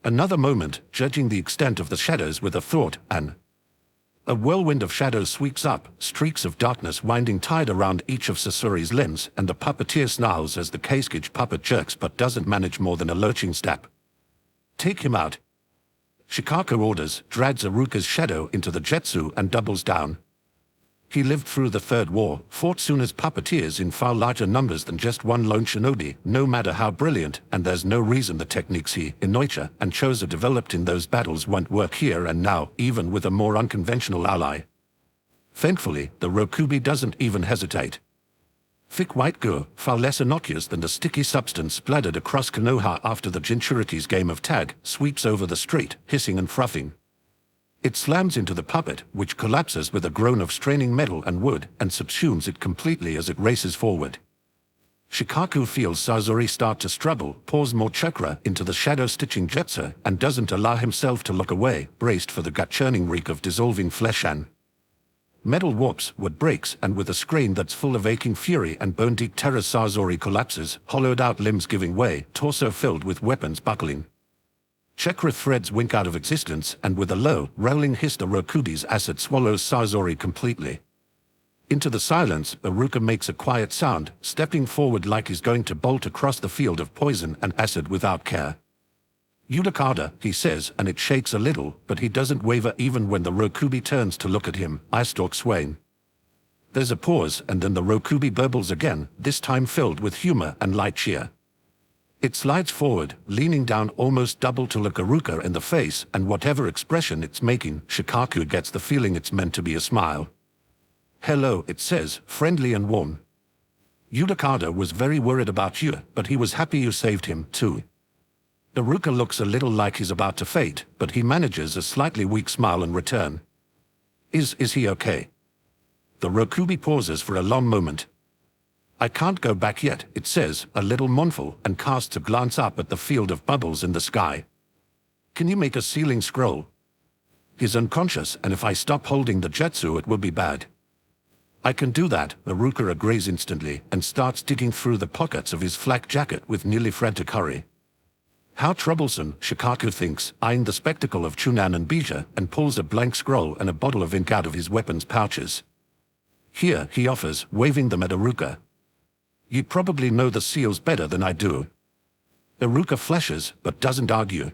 Another moment, judging the extent of the shadows with a thought, and a whirlwind of shadows sweeps up, streaks of darkness winding tight around each of Sasori's limbs, and the puppeteer snarls as the case-cage puppet jerks but doesn't manage more than a lurching step. Take him out. Shikaku orders, drags Iruka's shadow into the jetsu and doubles down. He lived through the Third War, fought soon as puppeteers in far larger numbers than just one lone shinobi, no matter how brilliant, and there's no reason the techniques he, Inoicha, and Choza developed in those battles won't work here and now, even with a more unconventional ally. Thankfully, the Rokubi doesn't even hesitate. Thick white goo, far less innocuous than the sticky substance splattered across Konoha after the Jinchuriki's game of tag, sweeps over the street, hissing and frothing. It slams into the puppet, which collapses with a groan of straining metal and wood, and subsumes it completely as it races forward. Shikaku feels Sazori start to struggle, pours more chakra into the shadow-stitching jutsu, and doesn't allow himself to look away, braced for the gut-churning reek of dissolving flesh and metal warps, wood breaks, and with a scream that's full of aching fury and bone-deep terror Sazori collapses, hollowed-out limbs giving way, torso filled with weapons buckling. Chakra threads wink out of existence, and with a low, rolling hiss the Rokubi's acid swallows Sasori completely. Into the silence, Iruka makes a quiet sound, stepping forward like he's going to bolt across the field of poison and acid without care. Yudakada, he says, and it shakes a little, but he doesn't waver even when the Rokubi turns to look at him, eye-stalk swaying. There's a pause, and then the Rokubi burbles again, this time filled with humor and light cheer. It slides forward, leaning down almost double to look Iruka in the face, and whatever expression it's making, Shikaku gets the feeling it's meant to be a smile. "Hello," it says, friendly and warm. "Yudakada was very worried about you, but he was happy you saved him, too." Iruka looks a little like he's about to faint, but he manages a slightly weak smile in return. Is he okay?" The Rokubi pauses for a long moment. "I can't go back yet," it says, a little mournful, and casts a glance up at the field of bubbles in the sky. "Can you make a ceiling scroll?" "He's unconscious, and if I stop holding the jutsu it will be bad." "I can do that," Iruka agrees instantly, and starts digging through the pockets of his flak jacket with nearly frantic hurry. How troublesome, Shikaku thinks, eyeing the spectacle of Chunan and Bija, and pulls a blank scroll and a bottle of ink out of his weapons pouches. "Here," he offers, waving them at Iruka. "You probably know the seals better than I do." Iruka flashes, but doesn't argue.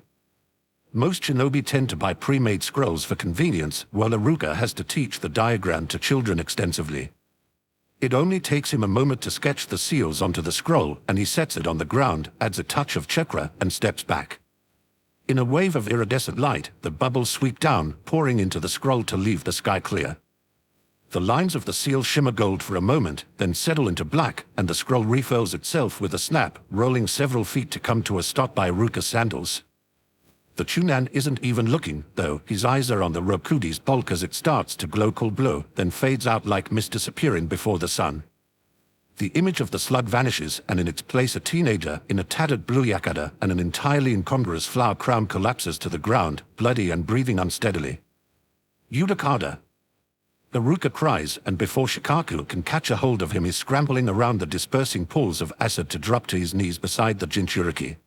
Most shinobi tend to buy pre-made scrolls for convenience, while Iruka has to teach the diagram to children extensively. It only takes him a moment to sketch the seals onto the scroll, and he sets it on the ground, adds a touch of chakra, and steps back. In a wave of iridescent light, the bubbles sweep down, pouring into the scroll to leave the sky clear. The lines of the seal shimmer gold for a moment, then settle into black, and the scroll refurls itself with a snap, rolling several feet to come to a stop by Iruka's sandals. The Chunan isn't even looking, though. His eyes are on the Rokubi's bulk as it starts to glow cold blue, then fades out like mist disappearing before the sun. The image of the slug vanishes, and in its place a teenager in a tattered blue yakada and an entirely incongruous flower crown collapses to the ground, bloody and breathing unsteadily. "Yudakada!" Iruka cries, and before Shikaku can catch a hold of him he's scrambling around the dispersing pools of acid to drop to his knees beside the Jinchuriki.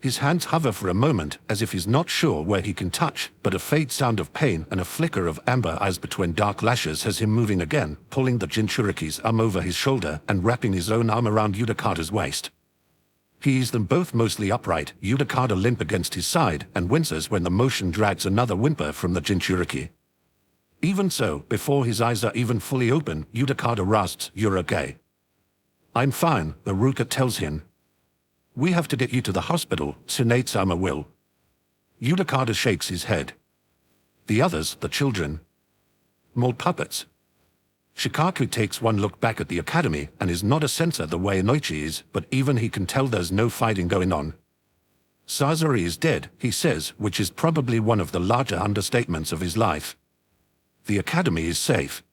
His hands hover for a moment, as if he's not sure where he can touch, but a faint sound of pain and a flicker of amber eyes between dark lashes has him moving again, pulling the Jinchuriki's arm over his shoulder and wrapping his own arm around Yudakada's waist. He eases them both mostly upright, Yudakada limp against his side, and winces when the motion drags another whimper from the Jinchuriki. Even so, before his eyes are even fully open, Yudakada rasps, "You're okay." "I'm fine," Iruka tells him. "We have to get you to the hospital, Tsunade-sama will." Yudakada shakes his head. "The others, the children." "More puppets." Shikaku takes one look back at the academy and is not a censor the way Inoichi is, but even he can tell there's no fighting going on. "Sasori is dead," he says, which is probably one of the larger understatements of his life. "The academy is safe."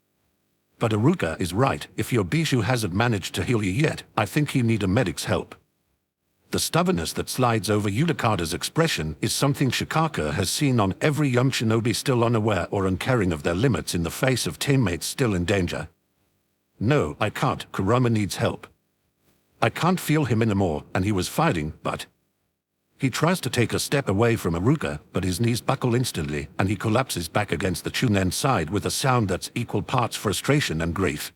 But Iruka is right. If your Bishu hasn't managed to heal you yet, I think you need a medic's help. The stubbornness that slides over Yudakada's expression is something Shikaku has seen on every young shinobi still unaware or uncaring of their limits in the face of teammates still in danger. "No, I can't. Kurama needs help. I can't feel him anymore, and he was fighting, but..." He tries to take a step away from Iruka, but his knees buckle instantly, and he collapses back against the Chunen's side with a sound that's equal parts frustration and grief.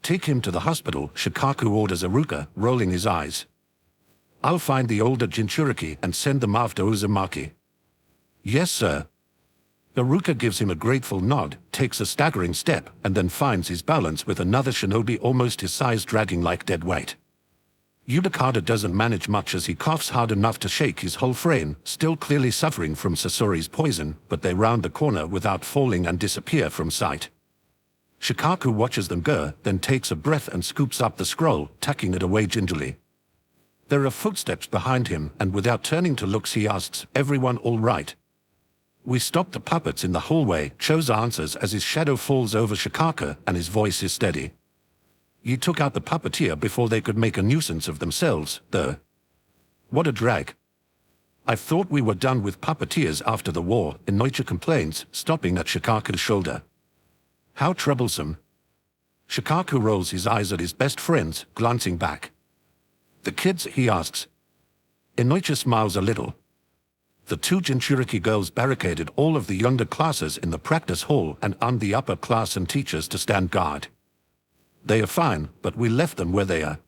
"Take him to the hospital," Shikaku orders Iruka, rolling his eyes. "I'll find the older Jinchuriki and send them after Uzumaki." "Yes, sir." Iruka gives him a grateful nod, takes a staggering step, and then finds his balance with another shinobi almost his size dragging like dead weight. Yudakada doesn't manage much as he coughs hard enough to shake his whole frame, still clearly suffering from Sasori's poison, but they round the corner without falling and disappear from sight. Shikaku watches them go, then takes a breath and scoops up the scroll, tucking it away gingerly. There are footsteps behind him, and without turning to look he asks, "Everyone all right?" "We stopped the puppets in the hallway," Choza answers as his shadow falls over Shikaku and his voice is steady. "You took out the puppeteer before they could make a nuisance of themselves, though." "What a drag. I thought we were done with puppeteers after the war," Inoichi complains, stopping at Shikaku's shoulder. "How troublesome." Shikaku rolls his eyes at his best friends, glancing back. "The kids?" he asks. Inoichi smiles a little. The two Jinchuriki girls barricaded all of the younger classes in the practice hall and armed the upper class and teachers to stand guard. They are fine, but we left them where they are.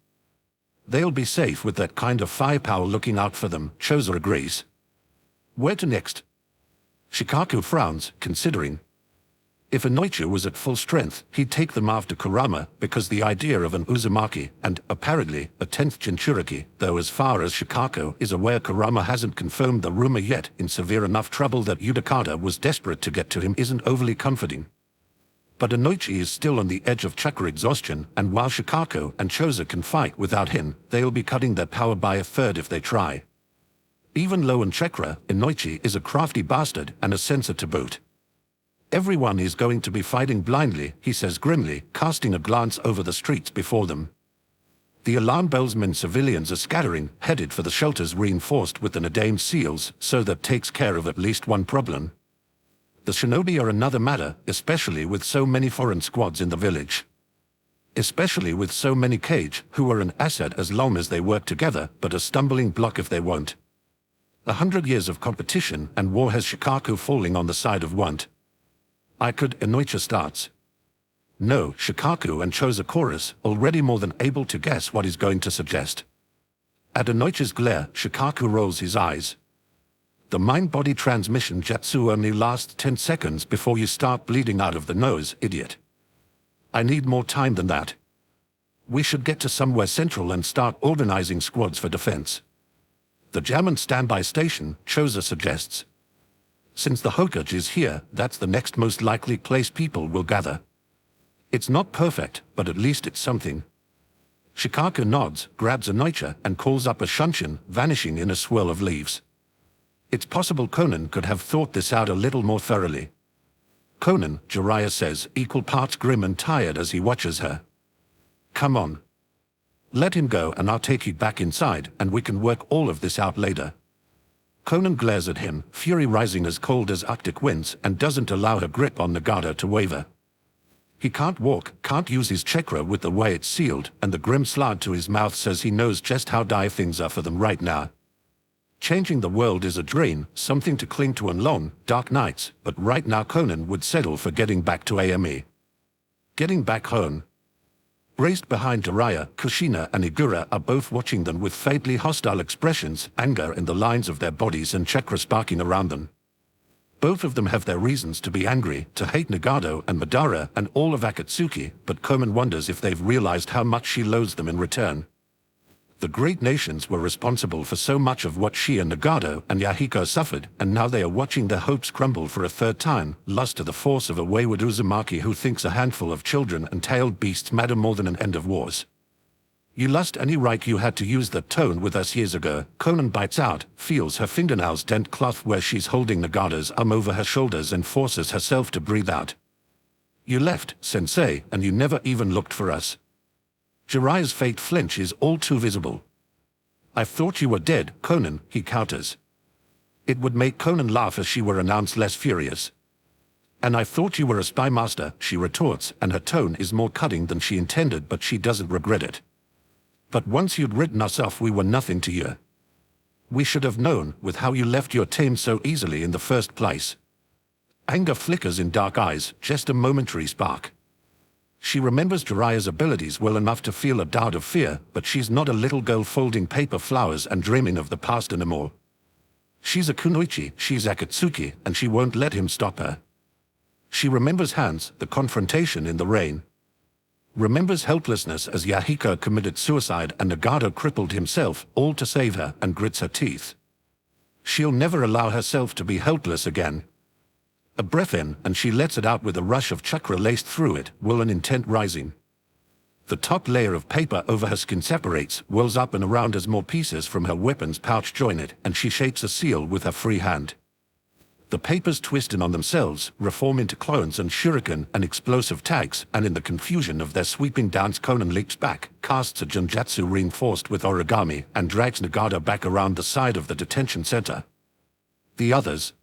They'll be safe with that kind of firepower looking out for them, Choza agrees. Where to next? Shikaku frowns, considering. If Inoichi was at full strength, he'd take them after Kurama, because the idea of an Uzumaki, and, apparently, a 10th Jinchuriki, though as far as Shikaku is aware Kurama hasn't confirmed the rumor yet, in severe enough trouble that Yudakata was desperate to get to him isn't overly comforting. But Inoichi is still on the edge of chakra exhaustion, and while Shikaku and Choza can fight without him, they'll be cutting their power by a third if they try. Even low on chakra, Inoichi is a crafty bastard and a sensor to boot. Everyone is going to be fighting blindly, he says grimly, casting a glance over the streets before them. The alarm bellsmen civilians are scattering, headed for the shelters reinforced with the Nadame seals, so that takes care of at least one problem. The shinobi are another matter, especially with so many foreign squads in the village. Especially with so many Cage, who are an asset as long as they work together, but a stumbling block if they won't. 100 years of competition and war has Shikaku falling on the side of want. Inoichi starts. No, Shikaku and Choza chorus, already more than able to guess what he's going to suggest. At Inoichi's glare, Shikaku rolls his eyes. The mind-body transmission jutsu only lasts 10 seconds before you start bleeding out of the nose, idiot. I need more time than that. We should get to somewhere central and start organizing squads for defense. The German standby station, Choza suggests. Since the Hokage is here, that's the next most likely place people will gather. It's not perfect, but at least it's something. Shikaku nods, grabs a Inoichi, and calls up a Shunshin, vanishing in a swirl of leaves. It's possible Conan could have thought this out a little more thoroughly. Conan, Jiraiya says, equal parts grim and tired as he watches her. Come on. Let him go and I'll take you back inside, and we can work all of this out later. Conan glares at him, fury rising as cold as Arctic winds, and doesn't allow her grip on Nagata to waver. He can't walk, can't use his chakra with the way it's sealed, and the grim slide to his mouth says he knows just how dire things are for them right now. Changing the world is a dream, something to cling to on long, dark nights, but right now Conan would settle for getting back to AME. Getting back home. Raised behind Jiraiya, Kushina and Igura are both watching them with faintly hostile expressions, anger in the lines of their bodies and chakra sparking around them. Both of them have their reasons to be angry, to hate Nagado and Madara and all of Akatsuki, but Conan wonders if they've realized how much she loathes them in return. The great nations were responsible for so much of what she and Nagado and Yahiko suffered, and now they are watching their hopes crumble for a third time, lost to the force of a wayward Uzumaki who thinks a handful of children and tailed beasts matter more than an end of wars. You lost any right you had to use that tone with us years ago, Conan bites out, feels her fingernails dent cloth where she's holding Nagado's arm over her shoulders and forces herself to breathe out. You left, sensei, and you never even looked for us. Jiraiya's faint flinch is all too visible. I thought you were dead, Conan, he counters. It would make Conan laugh if she were announced less furious. And I thought you were a spy master, she retorts, and her tone is more cutting than she intended, but she doesn't regret it. But once you'd written us off, we were nothing to you. We should have known, with how you left your team so easily in the first place. Anger flickers in dark eyes, just a momentary spark. She remembers Jiraiya's abilities well enough to feel a doubt of fear, but she's not a little girl folding paper flowers and dreaming of the past anymore. She's a kunoichi, she's Akatsuki, and she won't let him stop her. She remembers Hans, the confrontation in the rain. Remembers helplessness as Yahiko committed suicide and Nagado crippled himself, all to save her, and grits her teeth. She'll never allow herself to be helpless again. A breath in, and she lets it out with a rush of chakra laced through it, will and intent rising. The top layer of paper over her skin separates, whirls up and around as more pieces from her weapon's pouch join it, and she shapes a seal with her free hand. The papers twist in on themselves, reform into clones and shuriken and explosive tags, and in the confusion of their sweeping dance Conan leaps back, casts a Junjatsu reinforced with origami, and drags Nagata back around the side of the detention center. The others.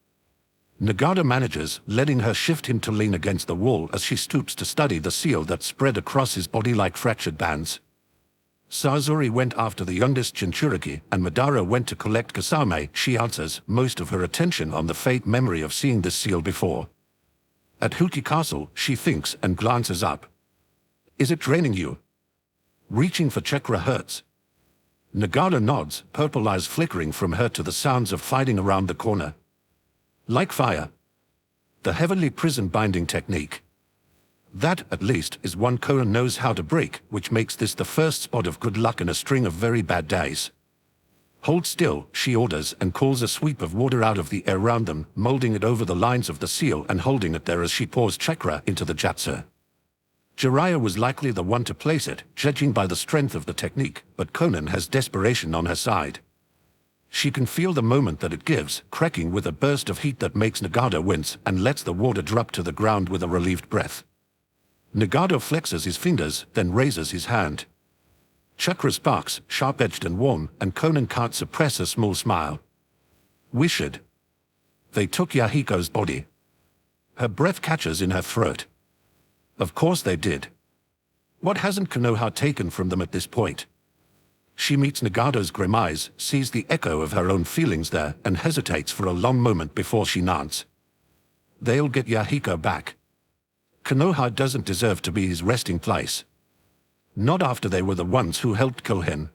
Nagata manages, letting her shift him to lean against the wall as she stoops to study the seal that spread across his body like fractured bands. Sazori went after the youngest Jinchuriki, and Madara went to collect Kasame. She answers most of her attention on the faint memory of seeing this seal before. At Huki Castle, she thinks and glances up. Is it draining you? Reaching for chakra hurts. Nagata nods, purple eyes flickering from her to the sounds of fighting around the corner. Like fire. The heavenly prison binding technique. That, at least, is one Conan knows how to break, which makes this the first spot of good luck in a string of very bad days. Hold still, she orders, and calls a sweep of water out of the air around them, molding it over the lines of the seal and holding it there as she pours chakra into the jutsu. Jiraiya was likely the one to place it, judging by the strength of the technique, but Conan has desperation on her side. She can feel the moment that it gives, cracking with a burst of heat that makes Nagata wince and lets the water drop to the ground with a relieved breath. Nagata flexes his fingers, then raises his hand. Chakra sparks, sharp-edged and warm, and Conan can't suppress a small smile. Wishard. They took Yahiko's body. Her breath catches in her throat. Of course they did. What hasn't Konoha taken from them at this point? She meets Nagato's grim eyes, sees the echo of her own feelings there, and hesitates for a long moment before she nods. They'll get Yahiko back. Konoha doesn't deserve to be his resting place. Not after they were the ones who helped kill him.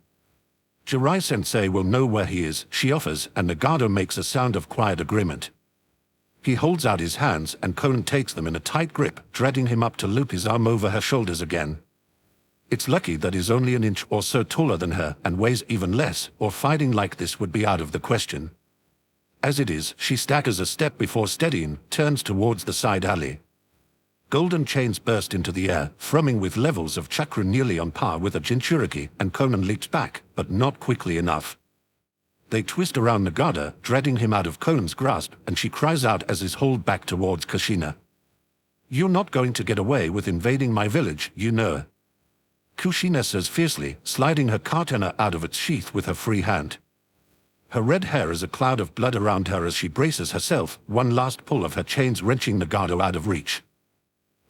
Jirai-sensei will know where he is, she offers, and Nagato makes a sound of quiet agreement. He holds out his hands and Conan takes them in a tight grip, dragging him up to loop his arm over her shoulders again. It's lucky that he's only an inch or so taller than her and weighs even less, or fighting like this would be out of the question. As it is, she staggers a step before steadying, turns towards the side alley. Golden chains burst into the air, thrumming with levels of chakra nearly on par with a Jinchuriki, and Conan leaps back, but not quickly enough. They twist around Nagata, dragging him out of Conan's grasp, and she cries out as is hauled back towards Kushina. You're not going to get away with invading my village, you know. Kushina says fiercely, sliding her katana out of its sheath with her free hand. Her red hair is a cloud of blood around her as she braces herself, one last pull of her chains wrenching Nagato out of reach.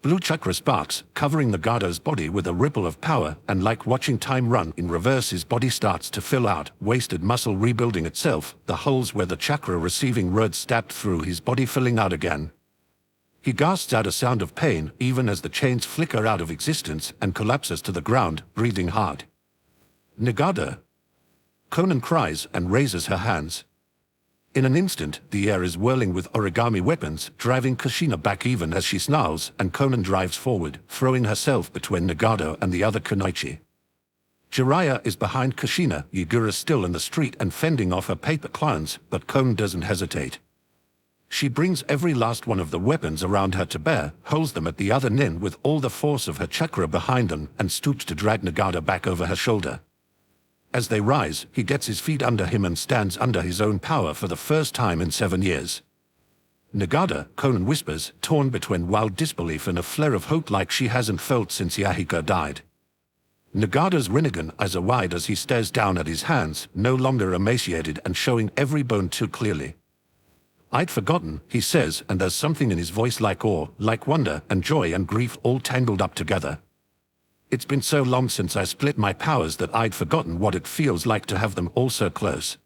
Blue chakra sparks, covering Nagato's body with a ripple of power, and like watching time run in reverse his body starts to fill out, wasted muscle rebuilding itself, the holes where the chakra receiving words stabbed through his body filling out again. He gasps out a sound of pain, even as the chains flicker out of existence, and collapses to the ground, breathing hard. Nagata! Conan cries and raises her hands. In an instant, the air is whirling with origami weapons, driving Kushina back even as she snarls, and Conan drives forward, throwing herself between Nagato and the other Kunoichi. Jiraiya is behind Kushina, Yagura still in the street and fending off her paper clowns, but Conan doesn't hesitate. She brings every last one of the weapons around her to bear, holds them at the other nin with all the force of her chakra behind them, and stoops to drag Nagata back over her shoulder. As they rise, he gets his feet under him and stands under his own power for the first time in 7 years. Nagata, Conan whispers, torn between wild disbelief and a flare of hope like she hasn't felt since Yahiko died. Nagata's Rinnegan eyes are wide as he stares down at his hands, no longer emaciated and showing every bone too clearly. I'd forgotten, he says, and there's something in his voice like awe, like wonder, and joy and grief all tangled up together. It's been so long since I split my powers that I'd forgotten what it feels like to have them all so close.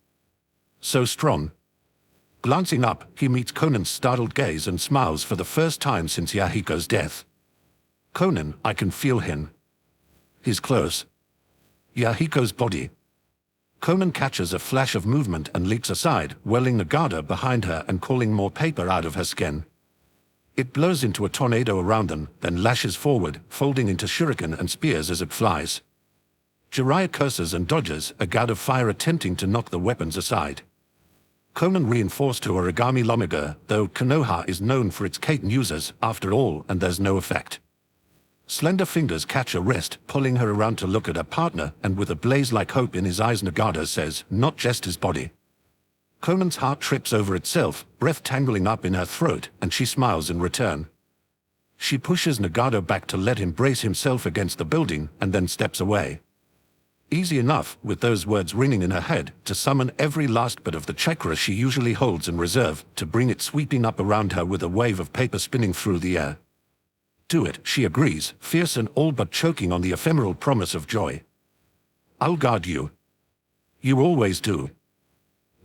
So strong. Glancing up, he meets Conan's startled gaze and smiles for the first time since Yahiko's death. Conan, I can feel him. He's close. Yahiko's body. Conan catches a flash of movement and leaps aside, welling Nagata behind her and calling more paper out of her skin. It blows into a tornado around them, then lashes forward, folding into shuriken and spears as it flies. Jiraiya curses and dodges, a gout of fire attempting to knock the weapons aside. Conan reinforced to origami lomega, though Konoha is known for its Kaiten users, after all, and there's no effect. Slender fingers catch her wrist, pulling her around to look at her partner, and with a blaze like hope in his eyes Nagata says, not just his body. Conan's heart trips over itself, breath tangling up in her throat, and she smiles in return. She pushes Nagata back to let him brace himself against the building, and then steps away. Easy enough, with those words ringing in her head, to summon every last bit of the chakra she usually holds in reserve, to bring it sweeping up around her with a wave of paper spinning through the air. Do it, she agrees, fierce and all but choking on the ephemeral promise of joy. I'll guard you. You always do.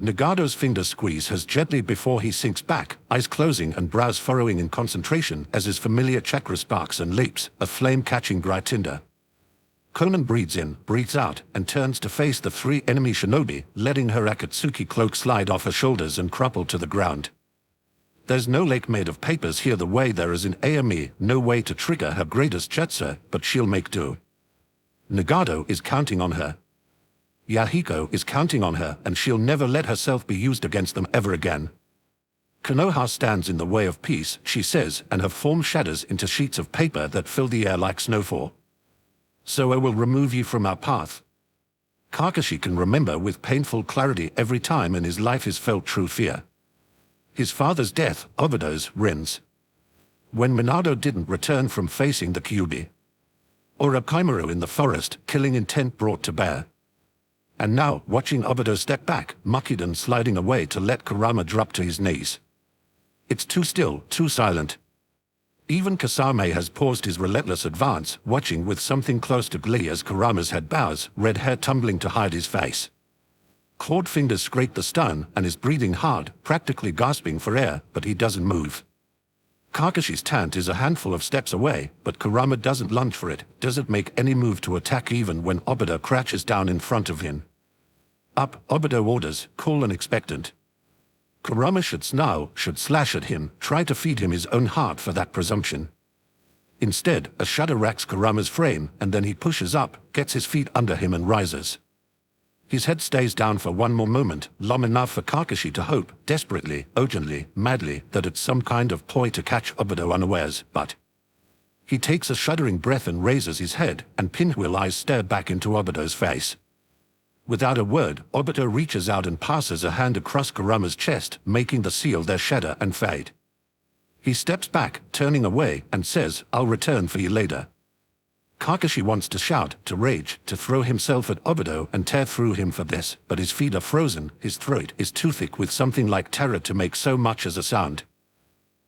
Nagado's finger squeeze has gently before he sinks back, eyes closing and brows furrowing in concentration as his familiar chakra sparks and leaps, a flame-catching bright tinder. Conan breathes in, breathes out, and turns to face the three enemy shinobi, letting her Akatsuki cloak slide off her shoulders and crumple to the ground. There's no lake made of papers here the way there is in AME, no way to trigger her greatest jutsu, but she'll make do. Nagado is counting on her. Yahiko is counting on her, and she'll never let herself be used against them ever again. Konoha stands in the way of peace, she says, and her form shatters into sheets of paper that fill the air like snowfall. So I will remove you from our path. Kakashi can remember with painful clarity every time in his life he's felt true fear. His father's death, Obido's, Rin's. When Minato didn't return from facing the Kyuubi. Or Akaimaru in the forest, killing intent brought to bear. And now, watching Obito step back, Makiden sliding away to let Kurama drop to his knees. It's too still, too silent. Even Kasame has paused his relentless advance, watching with something close to glee as Kurama's head bows, red hair tumbling to hide his face. Clawed fingers scrape the stone and is breathing hard, practically gasping for air, but he doesn't move. Kakashi's tent is a handful of steps away, but Kurama doesn't lunge for it, doesn't make any move to attack even when Obito crouches down in front of him. Up, Obito orders, cool and expectant. Kurama should snarl, should slash at him, try to feed him his own heart for that presumption. Instead, a shudder racks Kurama's frame, and then he pushes up, gets his feet under him and rises. His head stays down for one more moment, long enough for Kakashi to hope, desperately, urgently, madly, that it's some kind of ploy to catch Obito unawares, but... He takes a shuddering breath and raises his head, and pinwheel eyes stare back into Obito's face. Without a word, Obito reaches out and passes a hand across Kurama's chest, making the seal there shatter and fade. He steps back, turning away, and says, "I'll return for you later." Kakashi wants to shout, to rage, to throw himself at Obito and tear through him for this, but his feet are frozen, his throat is too thick with something like terror to make so much as a sound.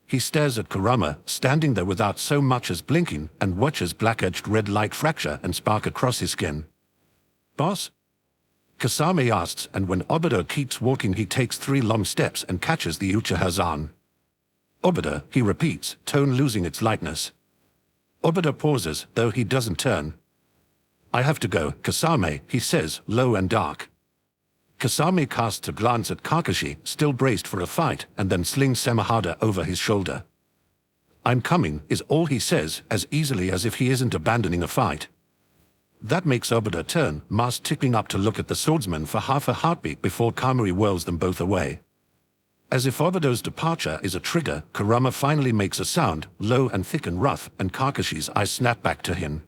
He stares at Kurama, standing there without so much as blinking, and watches black-edged red light fracture and spark across his skin. "Boss?" Kasame asks, and when Obito keeps walking he takes 3 long steps and catches the Uchiha's arm. "Obito," he repeats, tone losing its lightness. Obito pauses, though he doesn't turn. "I have to go, Kasame," he says, low and dark. Kasame casts a glance at Kakashi, still braced for a fight, and then slings Samahada over his shoulder. "I'm coming," is all he says, as easily as if he isn't abandoning a fight. That makes Obito turn, mask ticking up to look at the swordsman for half a heartbeat before Kamui whirls them both away. As if Obito's departure is a trigger, Kurama finally makes a sound, low and thick and rough, and Kakashi's eyes snap back to him.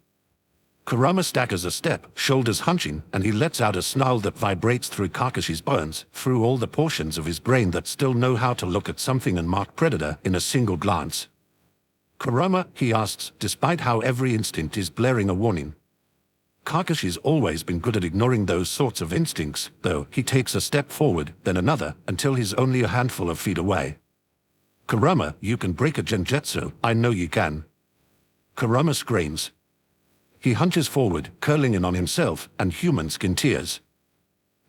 Kurama staggers a step, shoulders hunching, and he lets out a snarl that vibrates through Kakashi's bones, through all the portions of his brain that still know how to look at something and mark predator in a single glance. "Kurama?" he asks, despite how every instinct is blaring a warning. Kakashi's always been good at ignoring those sorts of instincts, though. He takes a step forward, then another, until he's only a handful of feet away. "Kurama, you can break a genjutsu, I know you can." Kurama screams. He hunches forward, curling in on himself, and human skin tears.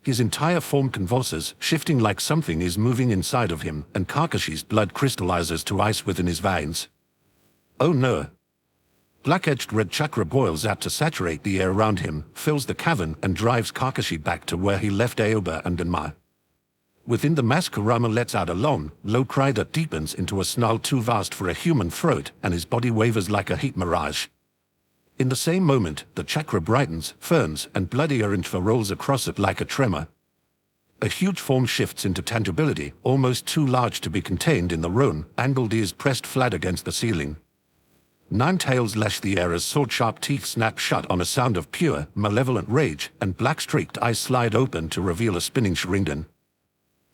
His entire form convulses, shifting like something is moving inside of him, and Kakashi's blood crystallizes to ice within his veins. Oh no. Black-edged red chakra boils out to saturate the air around him, fills the cavern, and drives Kakashi back to where he left Aoba and Denma. Within the mass, Kurama lets out a long, low cry that deepens into a snarl too vast for a human throat, and his body wavers like a heat mirage. In the same moment, the chakra brightens, ferns, and bloody orange rolls across it like a tremor. A huge form shifts into tangibility, almost too large to be contained in the roan, angled ears pressed flat against the ceiling. 9 tails lash the air as sword-sharp teeth snap shut on a sound of pure, malevolent rage, and black-streaked eyes slide open to reveal a spinning Sharingan.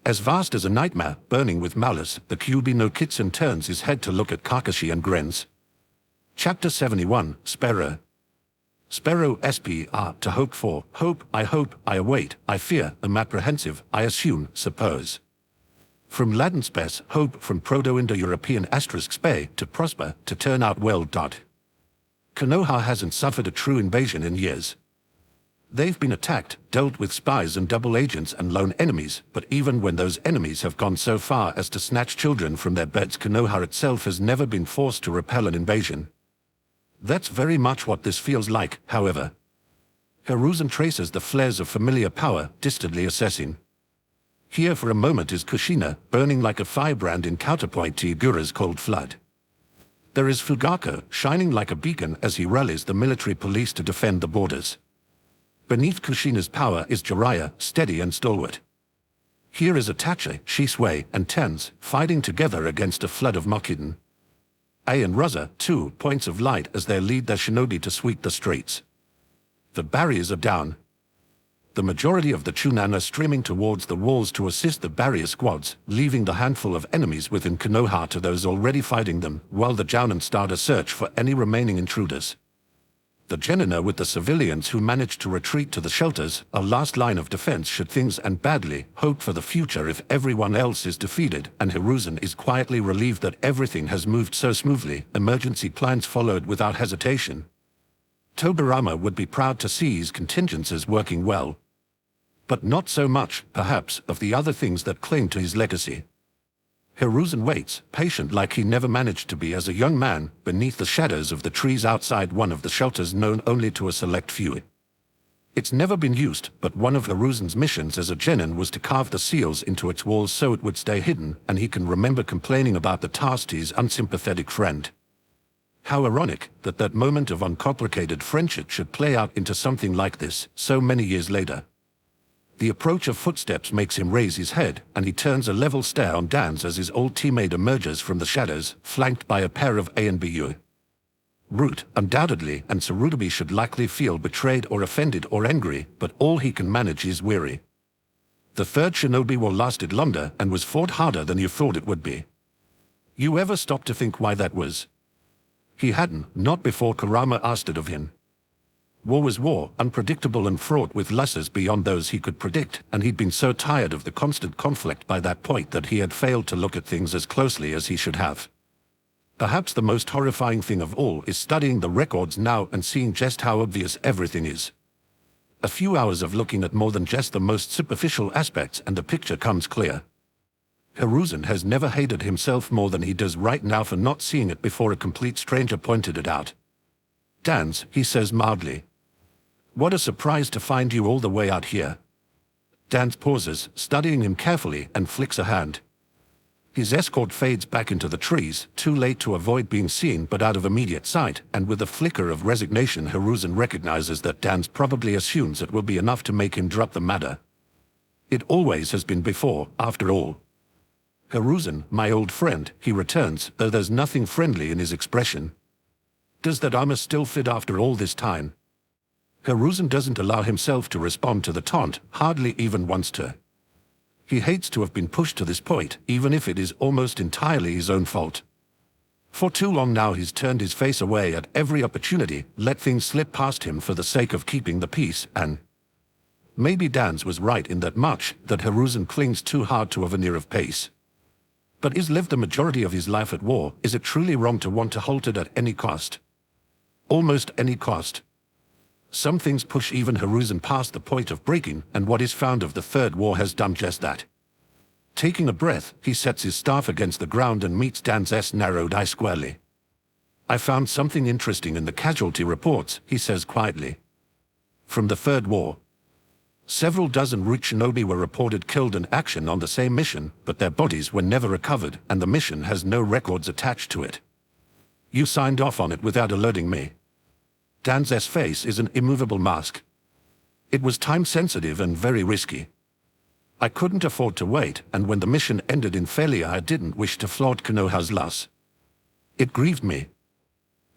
As vast as a nightmare, burning with malice, the Kyuubi no Kitsun turns his head to look at Kakashi and grins. Chapter 71, Sparrow. Sparrow SPR, to hope for, hope, I await, I fear, am apprehensive, I assume, suppose. From Latin spes, hope, from Proto-Indo-European *spe, to prosper, to turn out well. Konoha hasn't suffered a true invasion in years. They've been attacked, dealt with spies and double agents and lone enemies, but even when those enemies have gone so far as to snatch children from their beds, Konoha itself has never been forced to repel an invasion. That's very much what this feels like, however. Hiruzen traces the flares of familiar power, distantly assessing. Here for a moment is Kushina, burning like a firebrand in counterpoint to Igura's cold flood. There is Fugako, shining like a beacon as he rallies the military police to defend the borders. Beneath Kushina's power is Jiraiya, steady and stalwart. Here is Itachi, Shisui, and Tenz, fighting together against a flood of Mokkiden. Ai and Raza, 2 points of light as they lead their shinobi to sweep the streets. The barriers are down. The majority of the Chunin are streaming towards the walls to assist the barrier squads, leaving the handful of enemies within Konoha to those already fighting them, while the Jounin start a search for any remaining intruders. The Genin are with the civilians who managed to retreat to the shelters, a last line of defense should things end badly, hope for the future if everyone else is defeated, and Hiruzen is quietly relieved that everything has moved so smoothly, emergency plans followed without hesitation. Tobirama would be proud to see his contingencies working well. But not so much, perhaps, of the other things that cling to his legacy. Hiruzen waits, patient like he never managed to be as a young man, beneath the shadows of the trees outside one of the shelters known only to a select few. It's never been used, but one of Hiruzen's missions as a genin was to carve the seals into its walls so it would stay hidden, and he can remember complaining about the task to his unsympathetic friend. How ironic that that moment of uncomplicated friendship should play out into something like this, so many years later. The approach of footsteps makes him raise his head, and he turns a level stare on Dan's as his old teammate emerges from the shadows, flanked by a pair of A and Bu. Root, undoubtedly, and Tsurutobi should likely feel betrayed or offended or angry, but all he can manage is weary. The third Shinobi War lasted longer and was fought harder than you thought it would be. You ever stop to think why that was? He hadn't, not before Kurama asked it of him. War was war, unpredictable and fraught with lessons beyond those he could predict, and he'd been so tired of the constant conflict by that point that he had failed to look at things as closely as he should have. Perhaps the most horrifying thing of all is studying the records now and seeing just how obvious everything is. A few hours of looking at more than just the most superficial aspects and the picture comes clear. Hiruzen has never hated himself more than he does right now for not seeing it before a complete stranger pointed it out. Dan's, he says mildly. What a surprise to find you all the way out here. Dan's pauses, studying him carefully, and flicks a hand. His escort fades back into the trees, too late to avoid being seen but out of immediate sight, and with a flicker of resignation Hiruzen recognizes that Dan's probably assumes it will be enough to make him drop the matter. It always has been before, after all. Hiruzen, my old friend, he returns, though there's nothing friendly in his expression. Does that armor still fit after all this time? Hiruzen doesn't allow himself to respond to the taunt, hardly even wants to. He hates to have been pushed to this point, even if it is almost entirely his own fault. For too long now he's turned his face away at every opportunity, let things slip past him for the sake of keeping the peace, and maybe Dan's was right in that much, that Hiruzen clings too hard to a veneer of pace. But is lived the majority of his life at war, is it truly wrong to want to halt it at any cost? Almost any cost. Some things push even Hiruzen past the point of breaking, and what is found of the Third War has done just that. Taking a breath, he sets his staff against the ground and meets Dan's narrowed eye squarely. I found something interesting in the casualty reports, he says quietly. From the Third War. Several dozen root shinobi were reported killed in action on the same mission, but their bodies were never recovered, and the mission has no records attached to it. You signed off on it without alerting me. Dan's face is an immovable mask. It was time-sensitive and very risky. I couldn't afford to wait, and when the mission ended in failure I didn't wish to flout Konoha's loss. It grieved me.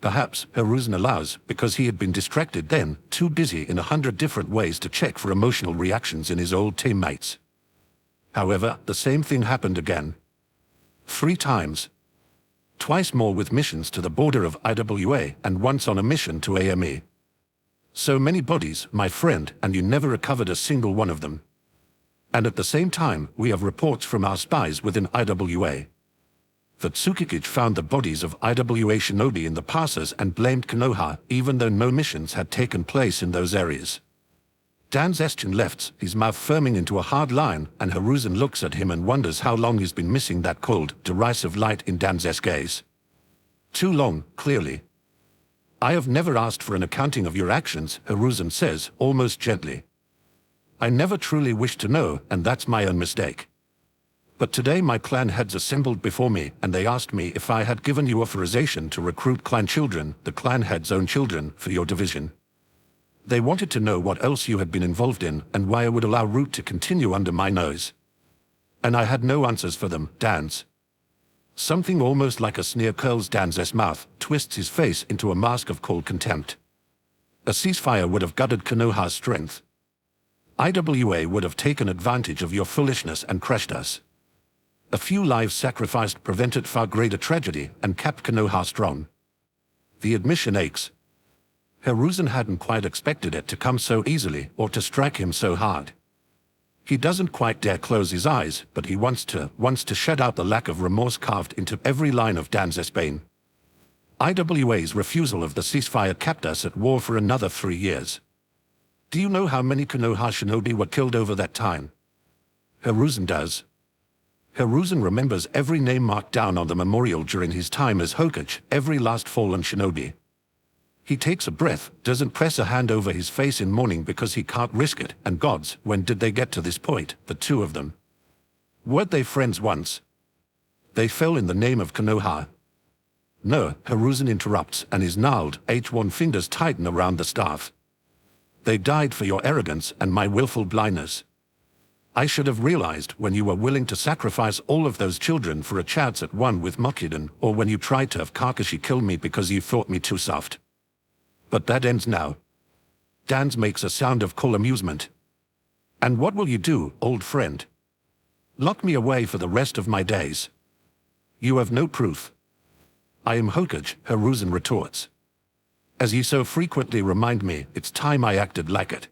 Perhaps Hiruzen allows, because he had been distracted then, too busy in 100 different ways to check for emotional reactions in his old teammates. However, the same thing happened again. 3 times. Twice more with missions to the border of IWA, and once on a mission to AME. So many bodies, my friend, and you never recovered a single one of them. And at the same time, we have reports from our spies within IWA. That Tsukikage found the bodies of IWA shinobi in the passes and blamed Konoha, even though no missions had taken place in those areas. Dan's chin lifts, his mouth firming into a hard line, and Hiruzen looks at him and wonders how long he's been missing that cold, derisive light in Dan's gaze. Too long, clearly. I have never asked for an accounting of your actions, Hiruzen says, almost gently. I never truly wished to know, and that's my own mistake. But today my clan heads assembled before me, and they asked me if I had given you authorization to recruit clan children, the clan head's own children, for your division. They wanted to know what else you had been involved in, and why I would allow Root to continue under my nose. And I had no answers for them, Dan's. Something almost like a sneer curls Dan's mouth, twists his face into a mask of cold contempt. A ceasefire would have gutted Konoha's strength. IWA would have taken advantage of your foolishness and crushed us. A few lives sacrificed prevented far greater tragedy and kept Konoha strong. The admission aches. Hiruzen hadn't quite expected it to come so easily or to strike him so hard. He doesn't quite dare close his eyes, but he wants to shut out the lack of remorse carved into every line of Dan's pain. IWA's refusal of the ceasefire kept us at war for another 3 years. Do you know how many Konoha shinobi were killed over that time? Hiruzen does. Hiruzen remembers every name marked down on the memorial during his time as Hokage, every last fallen shinobi. He takes a breath, doesn't press a hand over his face in mourning because he can't risk it, and gods, when did they get to this point, the two of them? Weren't they friends once? They fell in the name of Konoha. No, Hiruzen interrupts, and his gnarled, H1 fingers tighten around the staff. They died for your arrogance and my willful blindness. I should have realized when you were willing to sacrifice all of those children for a chance at one with Mokiden, or when you tried to have Kakashi kill me because you thought me too soft. But that ends now. Dan's makes a sound of cool amusement. And what will you do, old friend? Lock me away for the rest of my days? You have no proof. I am Hokage, Hiruzen retorts. As you so frequently remind me, it's time I acted like it.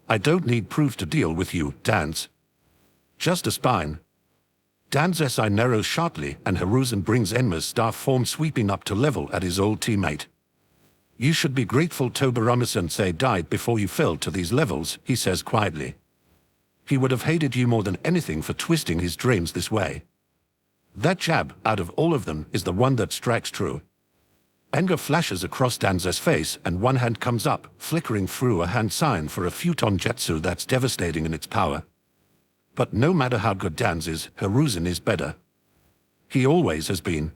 I don't need proof to deal with you, Dan's. Just a spine. Dan's eye narrows sharply, and Hiruzen brings Enma's staff form sweeping up to level at his old teammate. You should be grateful Tobirama-sensei died before you fell to these levels, he says quietly. He would have hated you more than anything for twisting his dreams this way. That jab, out of all of them, is the one that strikes true. Anger flashes across Dan's face, and one hand comes up, flickering through a hand sign for a futon jutsu that's devastating in its power. But no matter how good Dan's is, Hiruzen is better. He always has been.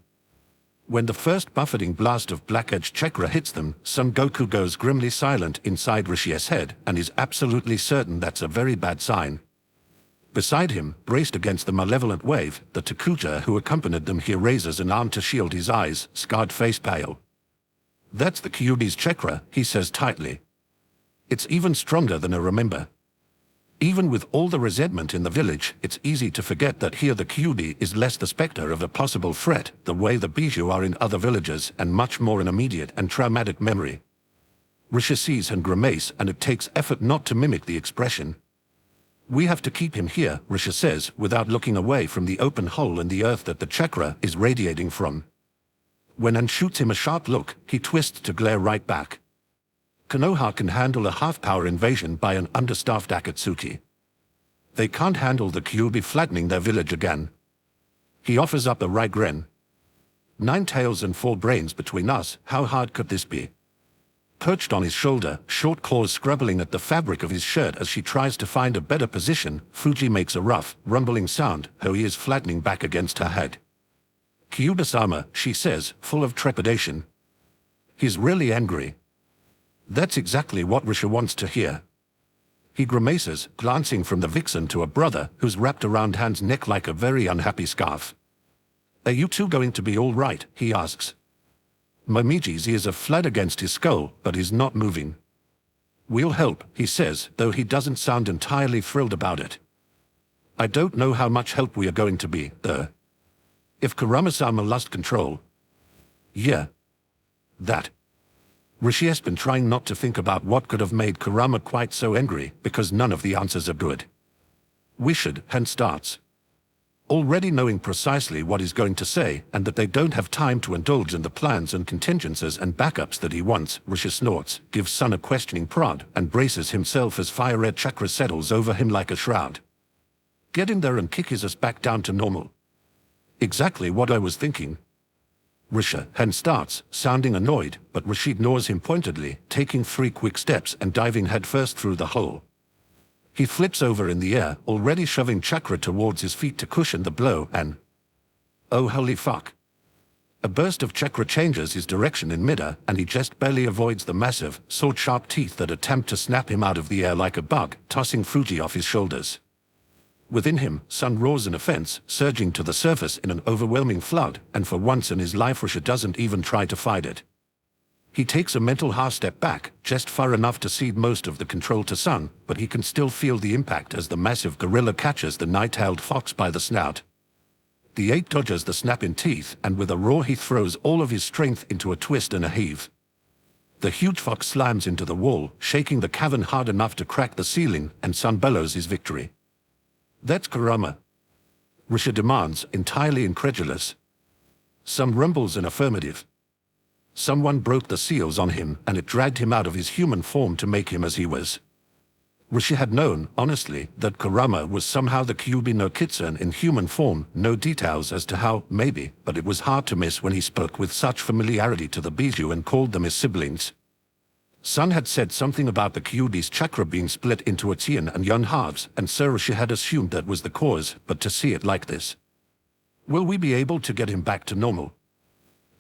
When the first buffeting blast of Black Edge chakra hits them, Son Goku goes grimly silent inside Rishi's head, and is absolutely certain that's a very bad sign. Beside him, braced against the malevolent wave, the Takuja who accompanied them here raises an arm to shield his eyes, scarred face pale. That's the Kyuubi's chakra, he says tightly. It's even stronger than I remember. Even with all the resentment in the village, it's easy to forget that here the Kyuubi is less the specter of a possible threat, the way the Bijou are in other villages, and much more an immediate and traumatic memory. Rishi sees and grimace, and it takes effort not to mimic the expression. We have to keep him here, Rishi says, without looking away from the open hole in the earth that the chakra is radiating from. When An shoots him a sharp look, he twists to glare right back. Konoha can handle a half-power invasion by an understaffed Akatsuki. They can't handle the Kyuubi flattening their village again. He offers up a wry grin. 9 tails and 4 brains between us, how hard could this be? Perched on his shoulder, short claws scrubbling at the fabric of his shirt as she tries to find a better position, Fuji makes a rough, rumbling sound, her ears flattening back against her head. Kyuubi-sama, she says, full of trepidation. He's really angry. That's exactly what Rishi wants to hear. He grimaces, glancing from the vixen to a brother who's wrapped around Han's neck like a very unhappy scarf. Are you two going to be all right? He asks. Momiji's ears are flat against his skull, but he's not moving. We'll help, he says, though he doesn't sound entirely thrilled about it. I don't know how much help we are going to be, though. If Kurama-sama lost control. Yeah. That. Rishi has been trying not to think about what could have made Kurama quite so angry, because none of the answers are good. We should, Han starts. Already knowing precisely what he's going to say, and that they don't have time to indulge in the plans and contingencies and backups that he wants, Rishi snorts, gives Sun a questioning prod, and braces himself as fire-red chakra settles over him like a shroud. Get in there and kick his ass back down to normal. Exactly what I was thinking. Rishi starts, sounding annoyed, but Rishi ignores him pointedly, taking 3 quick steps and diving headfirst through the hole. He flips over in the air, already shoving chakra towards his feet to cushion the blow, and... oh holy fuck. A burst of chakra changes his direction in midair, and he just barely avoids the massive, sword-sharp teeth that attempt to snap him out of the air like a bug, tossing Fuji off his shoulders. Within him, Sun roars in offense, surging to the surface in an overwhelming flood, and for once in his life Rishi doesn't even try to fight it. He takes a mental half-step back, just far enough to cede most of the control to Sun, but he can still feel the impact as the massive gorilla catches the night-tailed fox by the snout. The ape dodges the snap-in teeth, and with a roar he throws all of his strength into a twist and a heave. The huge fox slams into the wall, shaking the cavern hard enough to crack the ceiling, and Sun bellows his victory. That's Kurama. Rishi demands, entirely incredulous. Sun rumbles in affirmative. Someone broke the seals on him, and it dragged him out of his human form to make him as he was. Rishi had known, honestly, that Kurama was somehow the Kyuubi no Kitsune in human form, no details as to how, maybe, but it was hard to miss when he spoke with such familiarity to the Bijou and called them his siblings. Sun had said something about the Kyuubi's chakra being split into its yin and yang halves, and Sir Rishi had assumed that was the cause, but to see it like this. Will we be able to get him back to normal?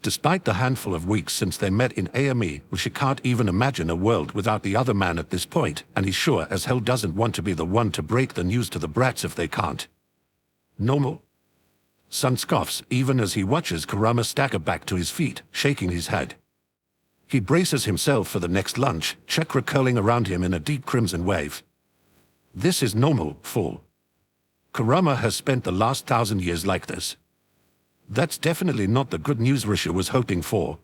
Despite the handful of weeks since they met in AME, Rishi can't even imagine a world without the other man at this point, and he's sure as hell doesn't want to be the one to break the news to the brats if they can't. Normal? Sun scoffs even as he watches Kurama stagger back to his feet, shaking his head. He braces himself for the next lunge, chakra curling around him in a deep crimson wave. This is normal, fool. Kurama has spent the last 1,000 years like this. That's definitely not the good news Rishi was hoping for.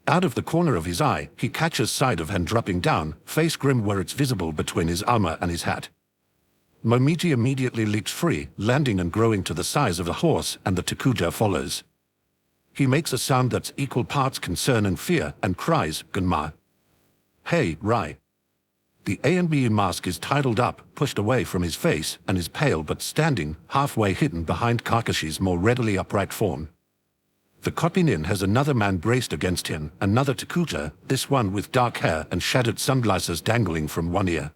Out of the corner of his eye, he catches sight of hand dropping down, face grim where it's visible between his armor and his hat. Momiji immediately leaps free, landing and growing to the size of a horse, and the Takuja follows. He makes a sound that's equal parts concern and fear, and cries, Gunma. Hey, Rai. The A&B mask is titled up, pushed away from his face, and is pale but standing, halfway hidden behind Kakashi's more readily upright form. The Kopinin has another man braced against him, another Takuja, this one with dark hair and shattered sunglasses dangling from one ear.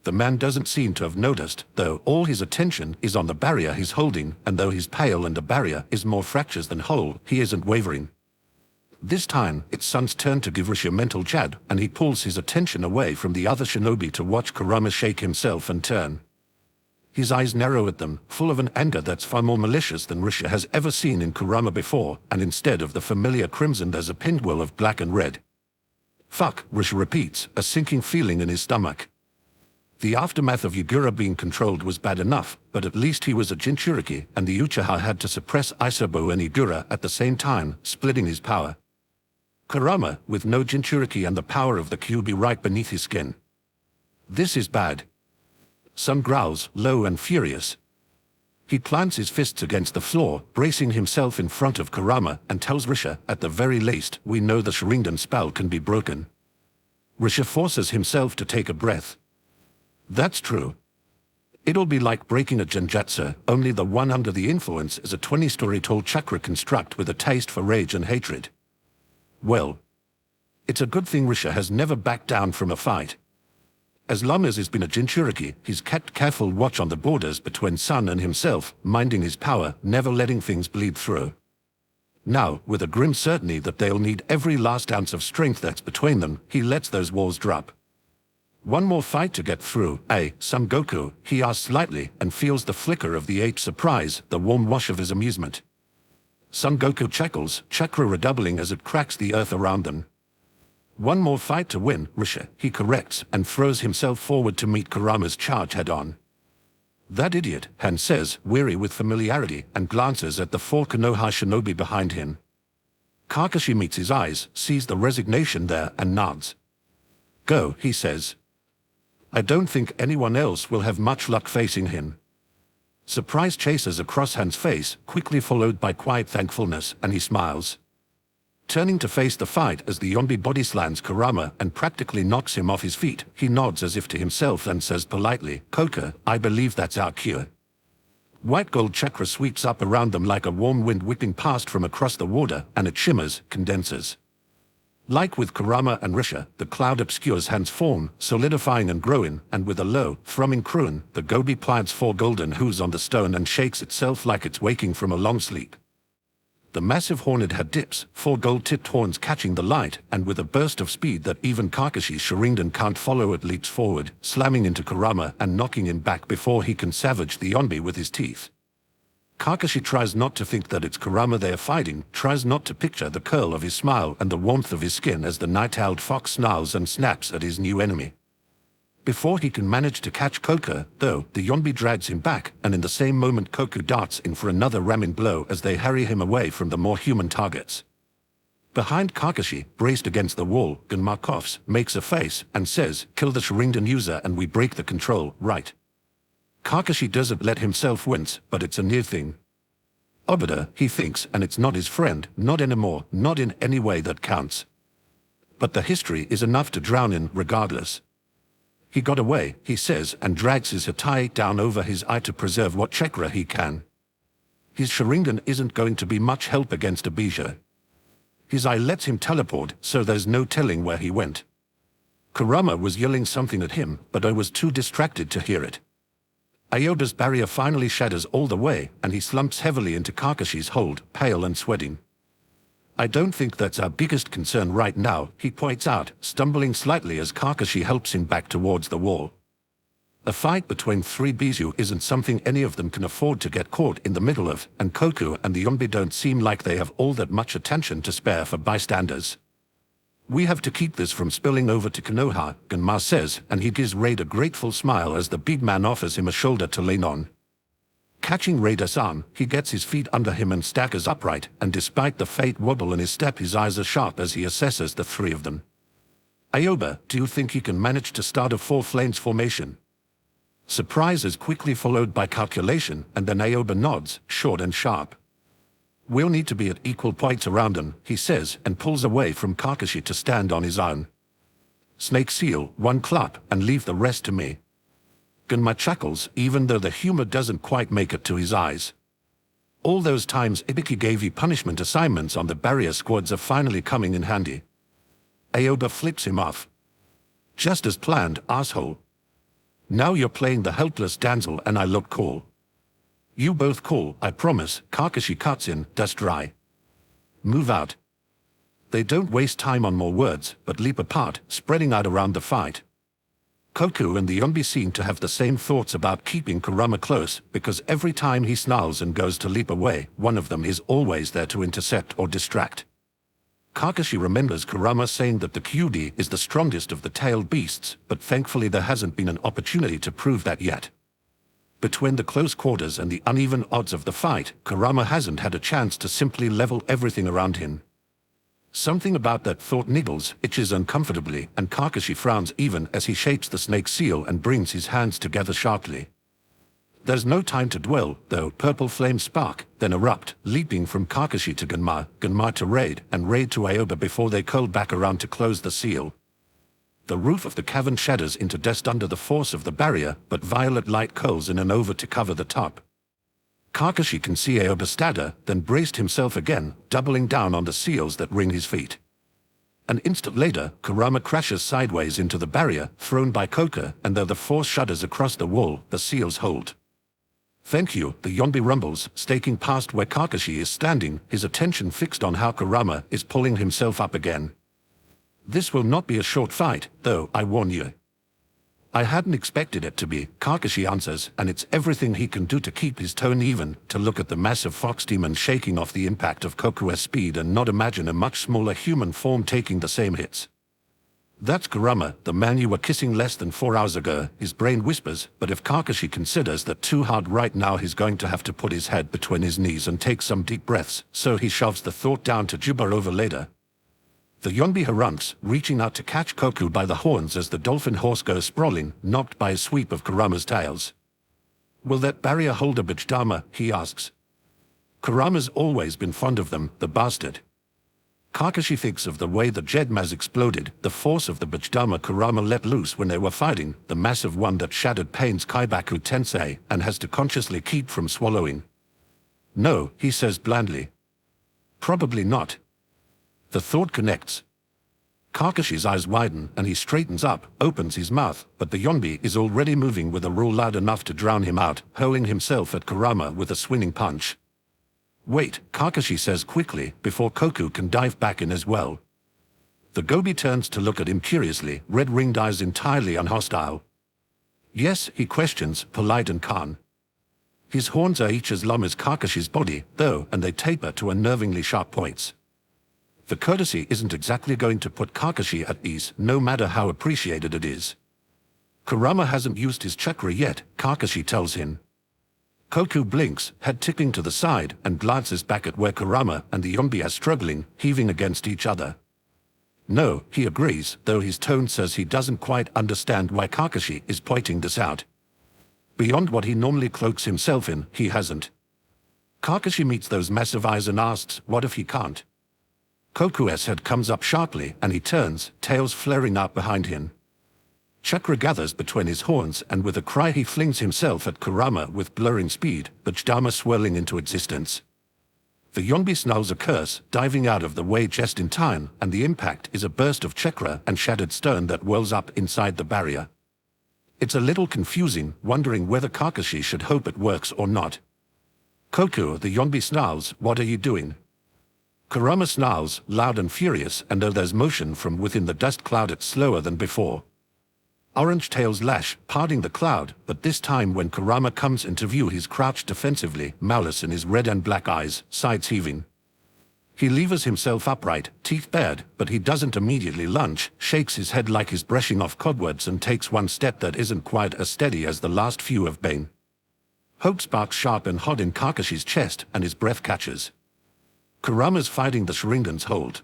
The man doesn't seem to have noticed, though all his attention is on the barrier he's holding, and though he's pale and the barrier is more fractures than whole, he isn't wavering. This time, it's Sun's turn to give Rishi a mental jab, and he pulls his attention away from the other shinobi to watch Kurama shake himself and turn. His eyes narrow at them, full of an anger that's far more malicious than Rishi has ever seen in Kurama before, and instead of the familiar crimson there's a pinwheel of black and red. Fuck, Rishi repeats, a sinking feeling in his stomach. The aftermath of Yagura being controlled was bad enough, but at least he was a Jinchuriki, and the Uchiha had to suppress Isobo and Yagura at the same time, splitting his power. Kurama, with no Jinchuriki and the power of the Kyuubi right beneath his skin. This is bad. Sun growls, low and furious. He plants his fists against the floor, bracing himself in front of Kurama, and tells Rishi, at the very least, we know the Sharingan spell can be broken. Rishi forces himself to take a breath. That's true. It'll be like breaking a genjutsu, only the one under the influence is a 20-story tall chakra construct with a taste for rage and hatred. Well, it's a good thing Rishi has never backed down from a fight. As long as he's been a Jinchuriki, he's kept careful watch on the borders between Sun and himself, minding his power, never letting things bleed through. Now, with a grim certainty that they'll need every last ounce of strength that's between them, he lets those walls drop. One more fight to get through, eh, Son Goku? He asks lightly, and feels the flicker of the ape's surprise, the warm wash of his amusement. Son Goku chuckles, chakra redoubling as it cracks the earth around them. One more fight to win, Rishi, he corrects, and throws himself forward to meet Kurama's charge head-on. That idiot, Han says, weary with familiarity, and glances at the 4 Konoha shinobi behind him. Kakashi meets his eyes, sees the resignation there, and nods. Go, he says. I don't think anyone else will have much luck facing him. Surprise chases across Han's face, quickly followed by quiet thankfulness, and he smiles. Turning to face the fight as the Yonbi body slams Kurama and practically knocks him off his feet, he nods as if to himself and says politely, "Koka, I believe that's our cure." White gold chakra sweeps up around them like a warm wind whipping past from across the water, and it shimmers, condenses. Like with Kurama and Risha, the cloud obscures Han's form, solidifying and growing, and with a low, thrumming croon, the gobi plants four golden hooves on the stone and shakes itself like it's waking from a long sleep. The massive horned head dips, four gold-tipped horns catching the light, and with a burst of speed that even Kakashi's Sharingan can't follow, it leaps forward, slamming into Kurama and knocking him back before he can savage the Yonbi with his teeth. Kakashi tries not to think that it's Kurama they are fighting, tries not to picture the curl of his smile and the warmth of his skin as the night-owled fox snarls and snaps at his new enemy. Before he can manage to catch Koka, though, the Yonbi drags him back, and in the same moment Koku darts in for another ramming blow as they harry him away from the more human targets. Behind Kakashi, braced against the wall, Gunma coughs, makes a face, and says, "Kill the Sharingan user and we break the control, right?" Kakashi doesn't let himself wince, but it's a near thing. Obada, he thinks, and it's not his friend, not anymore, not in any way that counts. But the history is enough to drown in, regardless. He got away, he says, and drags his hatai down over his eye to preserve what chakra he can. His Sharingan isn't going to be much help against a Bija. His eye lets him teleport, so there's no telling where he went. Kurama was yelling something at him, but I was too distracted to hear it. Ayoba's barrier finally shatters all the way, and he slumps heavily into Kakashi's hold, pale and sweating. "I don't think that's our biggest concern right now," he points out, stumbling slightly as Kakashi helps him back towards the wall. A fight between three Biju isn't something any of them can afford to get caught in the middle of, and Koku and the Yonbi don't seem like they have all that much attention to spare for bystanders. "We have to keep this from spilling over to Konoha," Gunma says, and he gives Raid a grateful smile as the big man offers him a shoulder to lean on. Catching Raid-san, he gets his feet under him and staggers upright, and despite the faint wobble in his step, his eyes are sharp as he assesses the three of them. "Ayoba, do you think he can manage to start a four flames formation?" Surprise is quickly followed by calculation, and then Ayoba nods, short and sharp. "We'll need to be at equal points around him," he says, and pulls away from Kakashi to stand on his own. "Snake seal, one clap, and leave the rest to me." Gunma chuckles, even though the humor doesn't quite make it to his eyes. All those times Ibiki gave you punishment assignments on the barrier squads are finally coming in handy. Ayoba flips him off. "Just as planned, asshole. Now you're playing the helpless damsel and I look cool." "You both cool, I promise," Kakashi cuts in, dust dry. "Move out." They don't waste time on more words, but leap apart, spreading out around the fight. Koku and the Yonbi seem to have the same thoughts about keeping Kurama close, because every time he snarls and goes to leap away, one of them is always there to intercept or distract. Kakashi remembers Kurama saying that the Kyuubi is the strongest of the tailed beasts, but thankfully there hasn't been an opportunity to prove that yet. Between the close quarters and the uneven odds of the fight, Kurama hasn't had a chance to simply level everything around him. Something about that thought niggles, itches uncomfortably, and Kakashi frowns even as he shapes the snake seal and brings his hands together sharply. There's no time to dwell, though. Purple flames spark, then erupt, leaping from Kakashi to Gunma, Gunma to Raid, and Raid to Ayoba before they curl back around to close the seal. The roof of the cavern shatters into dust under the force of the barrier, but violet light curls in and over to cover the top. Kakashi can see Ayoba stagger, then braced himself again, doubling down on the seals that ring his feet. An instant later, Kurama crashes sideways into the barrier, thrown by Koka, and though the force shudders across the wall, the seals hold. "Thank you," the Yonbi rumbles, staking past where Kakashi is standing, his attention fixed on how Kurama is pulling himself up again. "This will not be a short fight, though, I warn you." "I hadn't expected it to be," Kakashi answers, and it's everything he can do to keep his tone even, to look at the massive fox demon shaking off the impact of Koku's speed and not imagine a much smaller human form taking the same hits. "That's Kurama, the man you were kissing less than 4 hours ago," his brain whispers, but if Kakashi considers that too hard right now, he's going to have to put his head between his knees and take some deep breaths, so he shoves the thought down to jibber over later. The Yonbi harunts, reaching out to catch Koku by the horns as the dolphin horse goes sprawling, knocked by a sweep of Kurama's tails. Will that barrier hold a Bichdama? He asks. Kurama's always been fond of them, the bastard. Kakashi thinks of the way the Jedmas exploded, the force of the Bichdama Kurama let loose when they were fighting, the massive one that shattered Pain's Kaibaku Tensei, and has to consciously keep from swallowing. No, he says blandly. Probably not. The thought connects. Kakashi's eyes widen and he straightens up, opens his mouth, but the Yonbi is already moving with a roar loud enough to drown him out, hurling himself at Kurama with a swinging punch. Wait, Kakashi says quickly, before Koku can dive back in as well. The Gobi turns to look at him curiously, red-ringed eyes entirely unhostile. Yes, he questions, polite and calm. His horns are each as long as Kakashi's body, though, and they taper to unnervingly sharp points. The courtesy isn't exactly going to put Kakashi at ease, no matter how appreciated it is. Kurama hasn't used his chakra yet, Kakashi tells him. Koku blinks, head tipping to the side, and glances back at where Kurama and the Yonbi are struggling, heaving against each other. No, he agrees, though his tone says he doesn't quite understand why Kakashi is pointing this out. Beyond what he normally cloaks himself in, he hasn't. Kakashi meets those massive eyes and asks, what if he can't? Koku's head comes up sharply, and he turns, tails flaring up behind him. Chakra gathers between his horns, and with a cry he flings himself at Kurama with blurring speed, Bichdama swirling into existence. The Yonbi snarls a curse, diving out of the way just in time, and the impact is a burst of chakra and shattered stone that whirls up inside the barrier. It's a little confusing, wondering whether Kakashi should hope it works or not. Koku, the Yonbi snarls, what are you doing? Kurama snarls, loud and furious, and though there's motion from within the dust cloud it's slower than before. Orange tails lash, parting the cloud, but this time when Kurama comes into view he's crouched defensively, malice in his red and black eyes, sides heaving. He levers himself upright, teeth bared, but he doesn't immediately lunge, shakes his head like he's brushing off cobwebs and takes one step that isn't quite as steady as the last few have been. Hope sparks sharp and hot in Kakashi's chest, and his breath catches. Kurama's fighting the Sharingan's hold.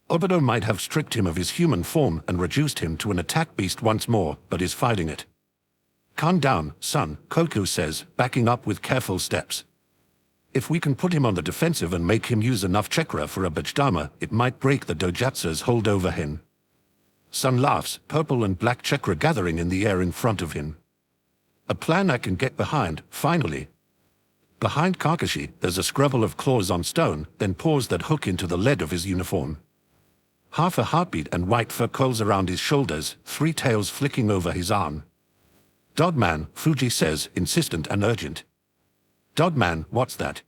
Obito might have stripped him of his human form and reduced him to an attack beast once more, but is fighting it. Calm down, son, Koku says, backing up with careful steps. If we can put him on the defensive and make him use enough chakra for a Bichdama, it might break the Dojutsu's hold over him. Son laughs, purple and black chakra gathering in the air in front of him. A plan I can get behind, finally. Behind Kakashi, there's a scrabble of claws on stone, then paws that hook into the lead of his uniform. Half a heartbeat and white fur curls around his shoulders, three tails flicking over his arm. Dogman, Fuji says, insistent and urgent. Dogman, what's that?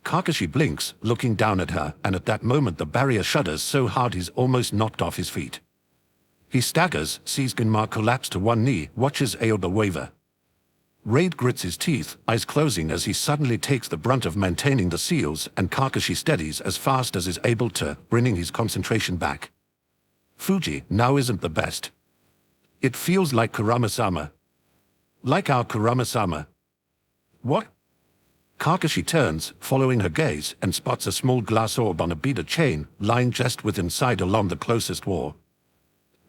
Kakashi blinks, looking down at her, and at that moment the barrier shudders so hard he's almost knocked off his feet. He staggers, sees Genma collapse to one knee, watches Aoba waver. Raid grits his teeth, eyes closing as he suddenly takes the brunt of maintaining the seals, and Kakashi steadies as fast as is able to, bringing his concentration back. Fuji now isn't the best. It feels like Kurama-sama. Like our Kurama-sama. What? Kakashi turns, following her gaze, and spots a small glass orb on a beater chain, lying just within sight along the closest wall.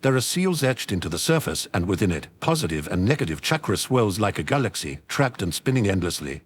There are seals etched into the surface, and within it, positive and negative chakra swirls like a galaxy, trapped and spinning endlessly.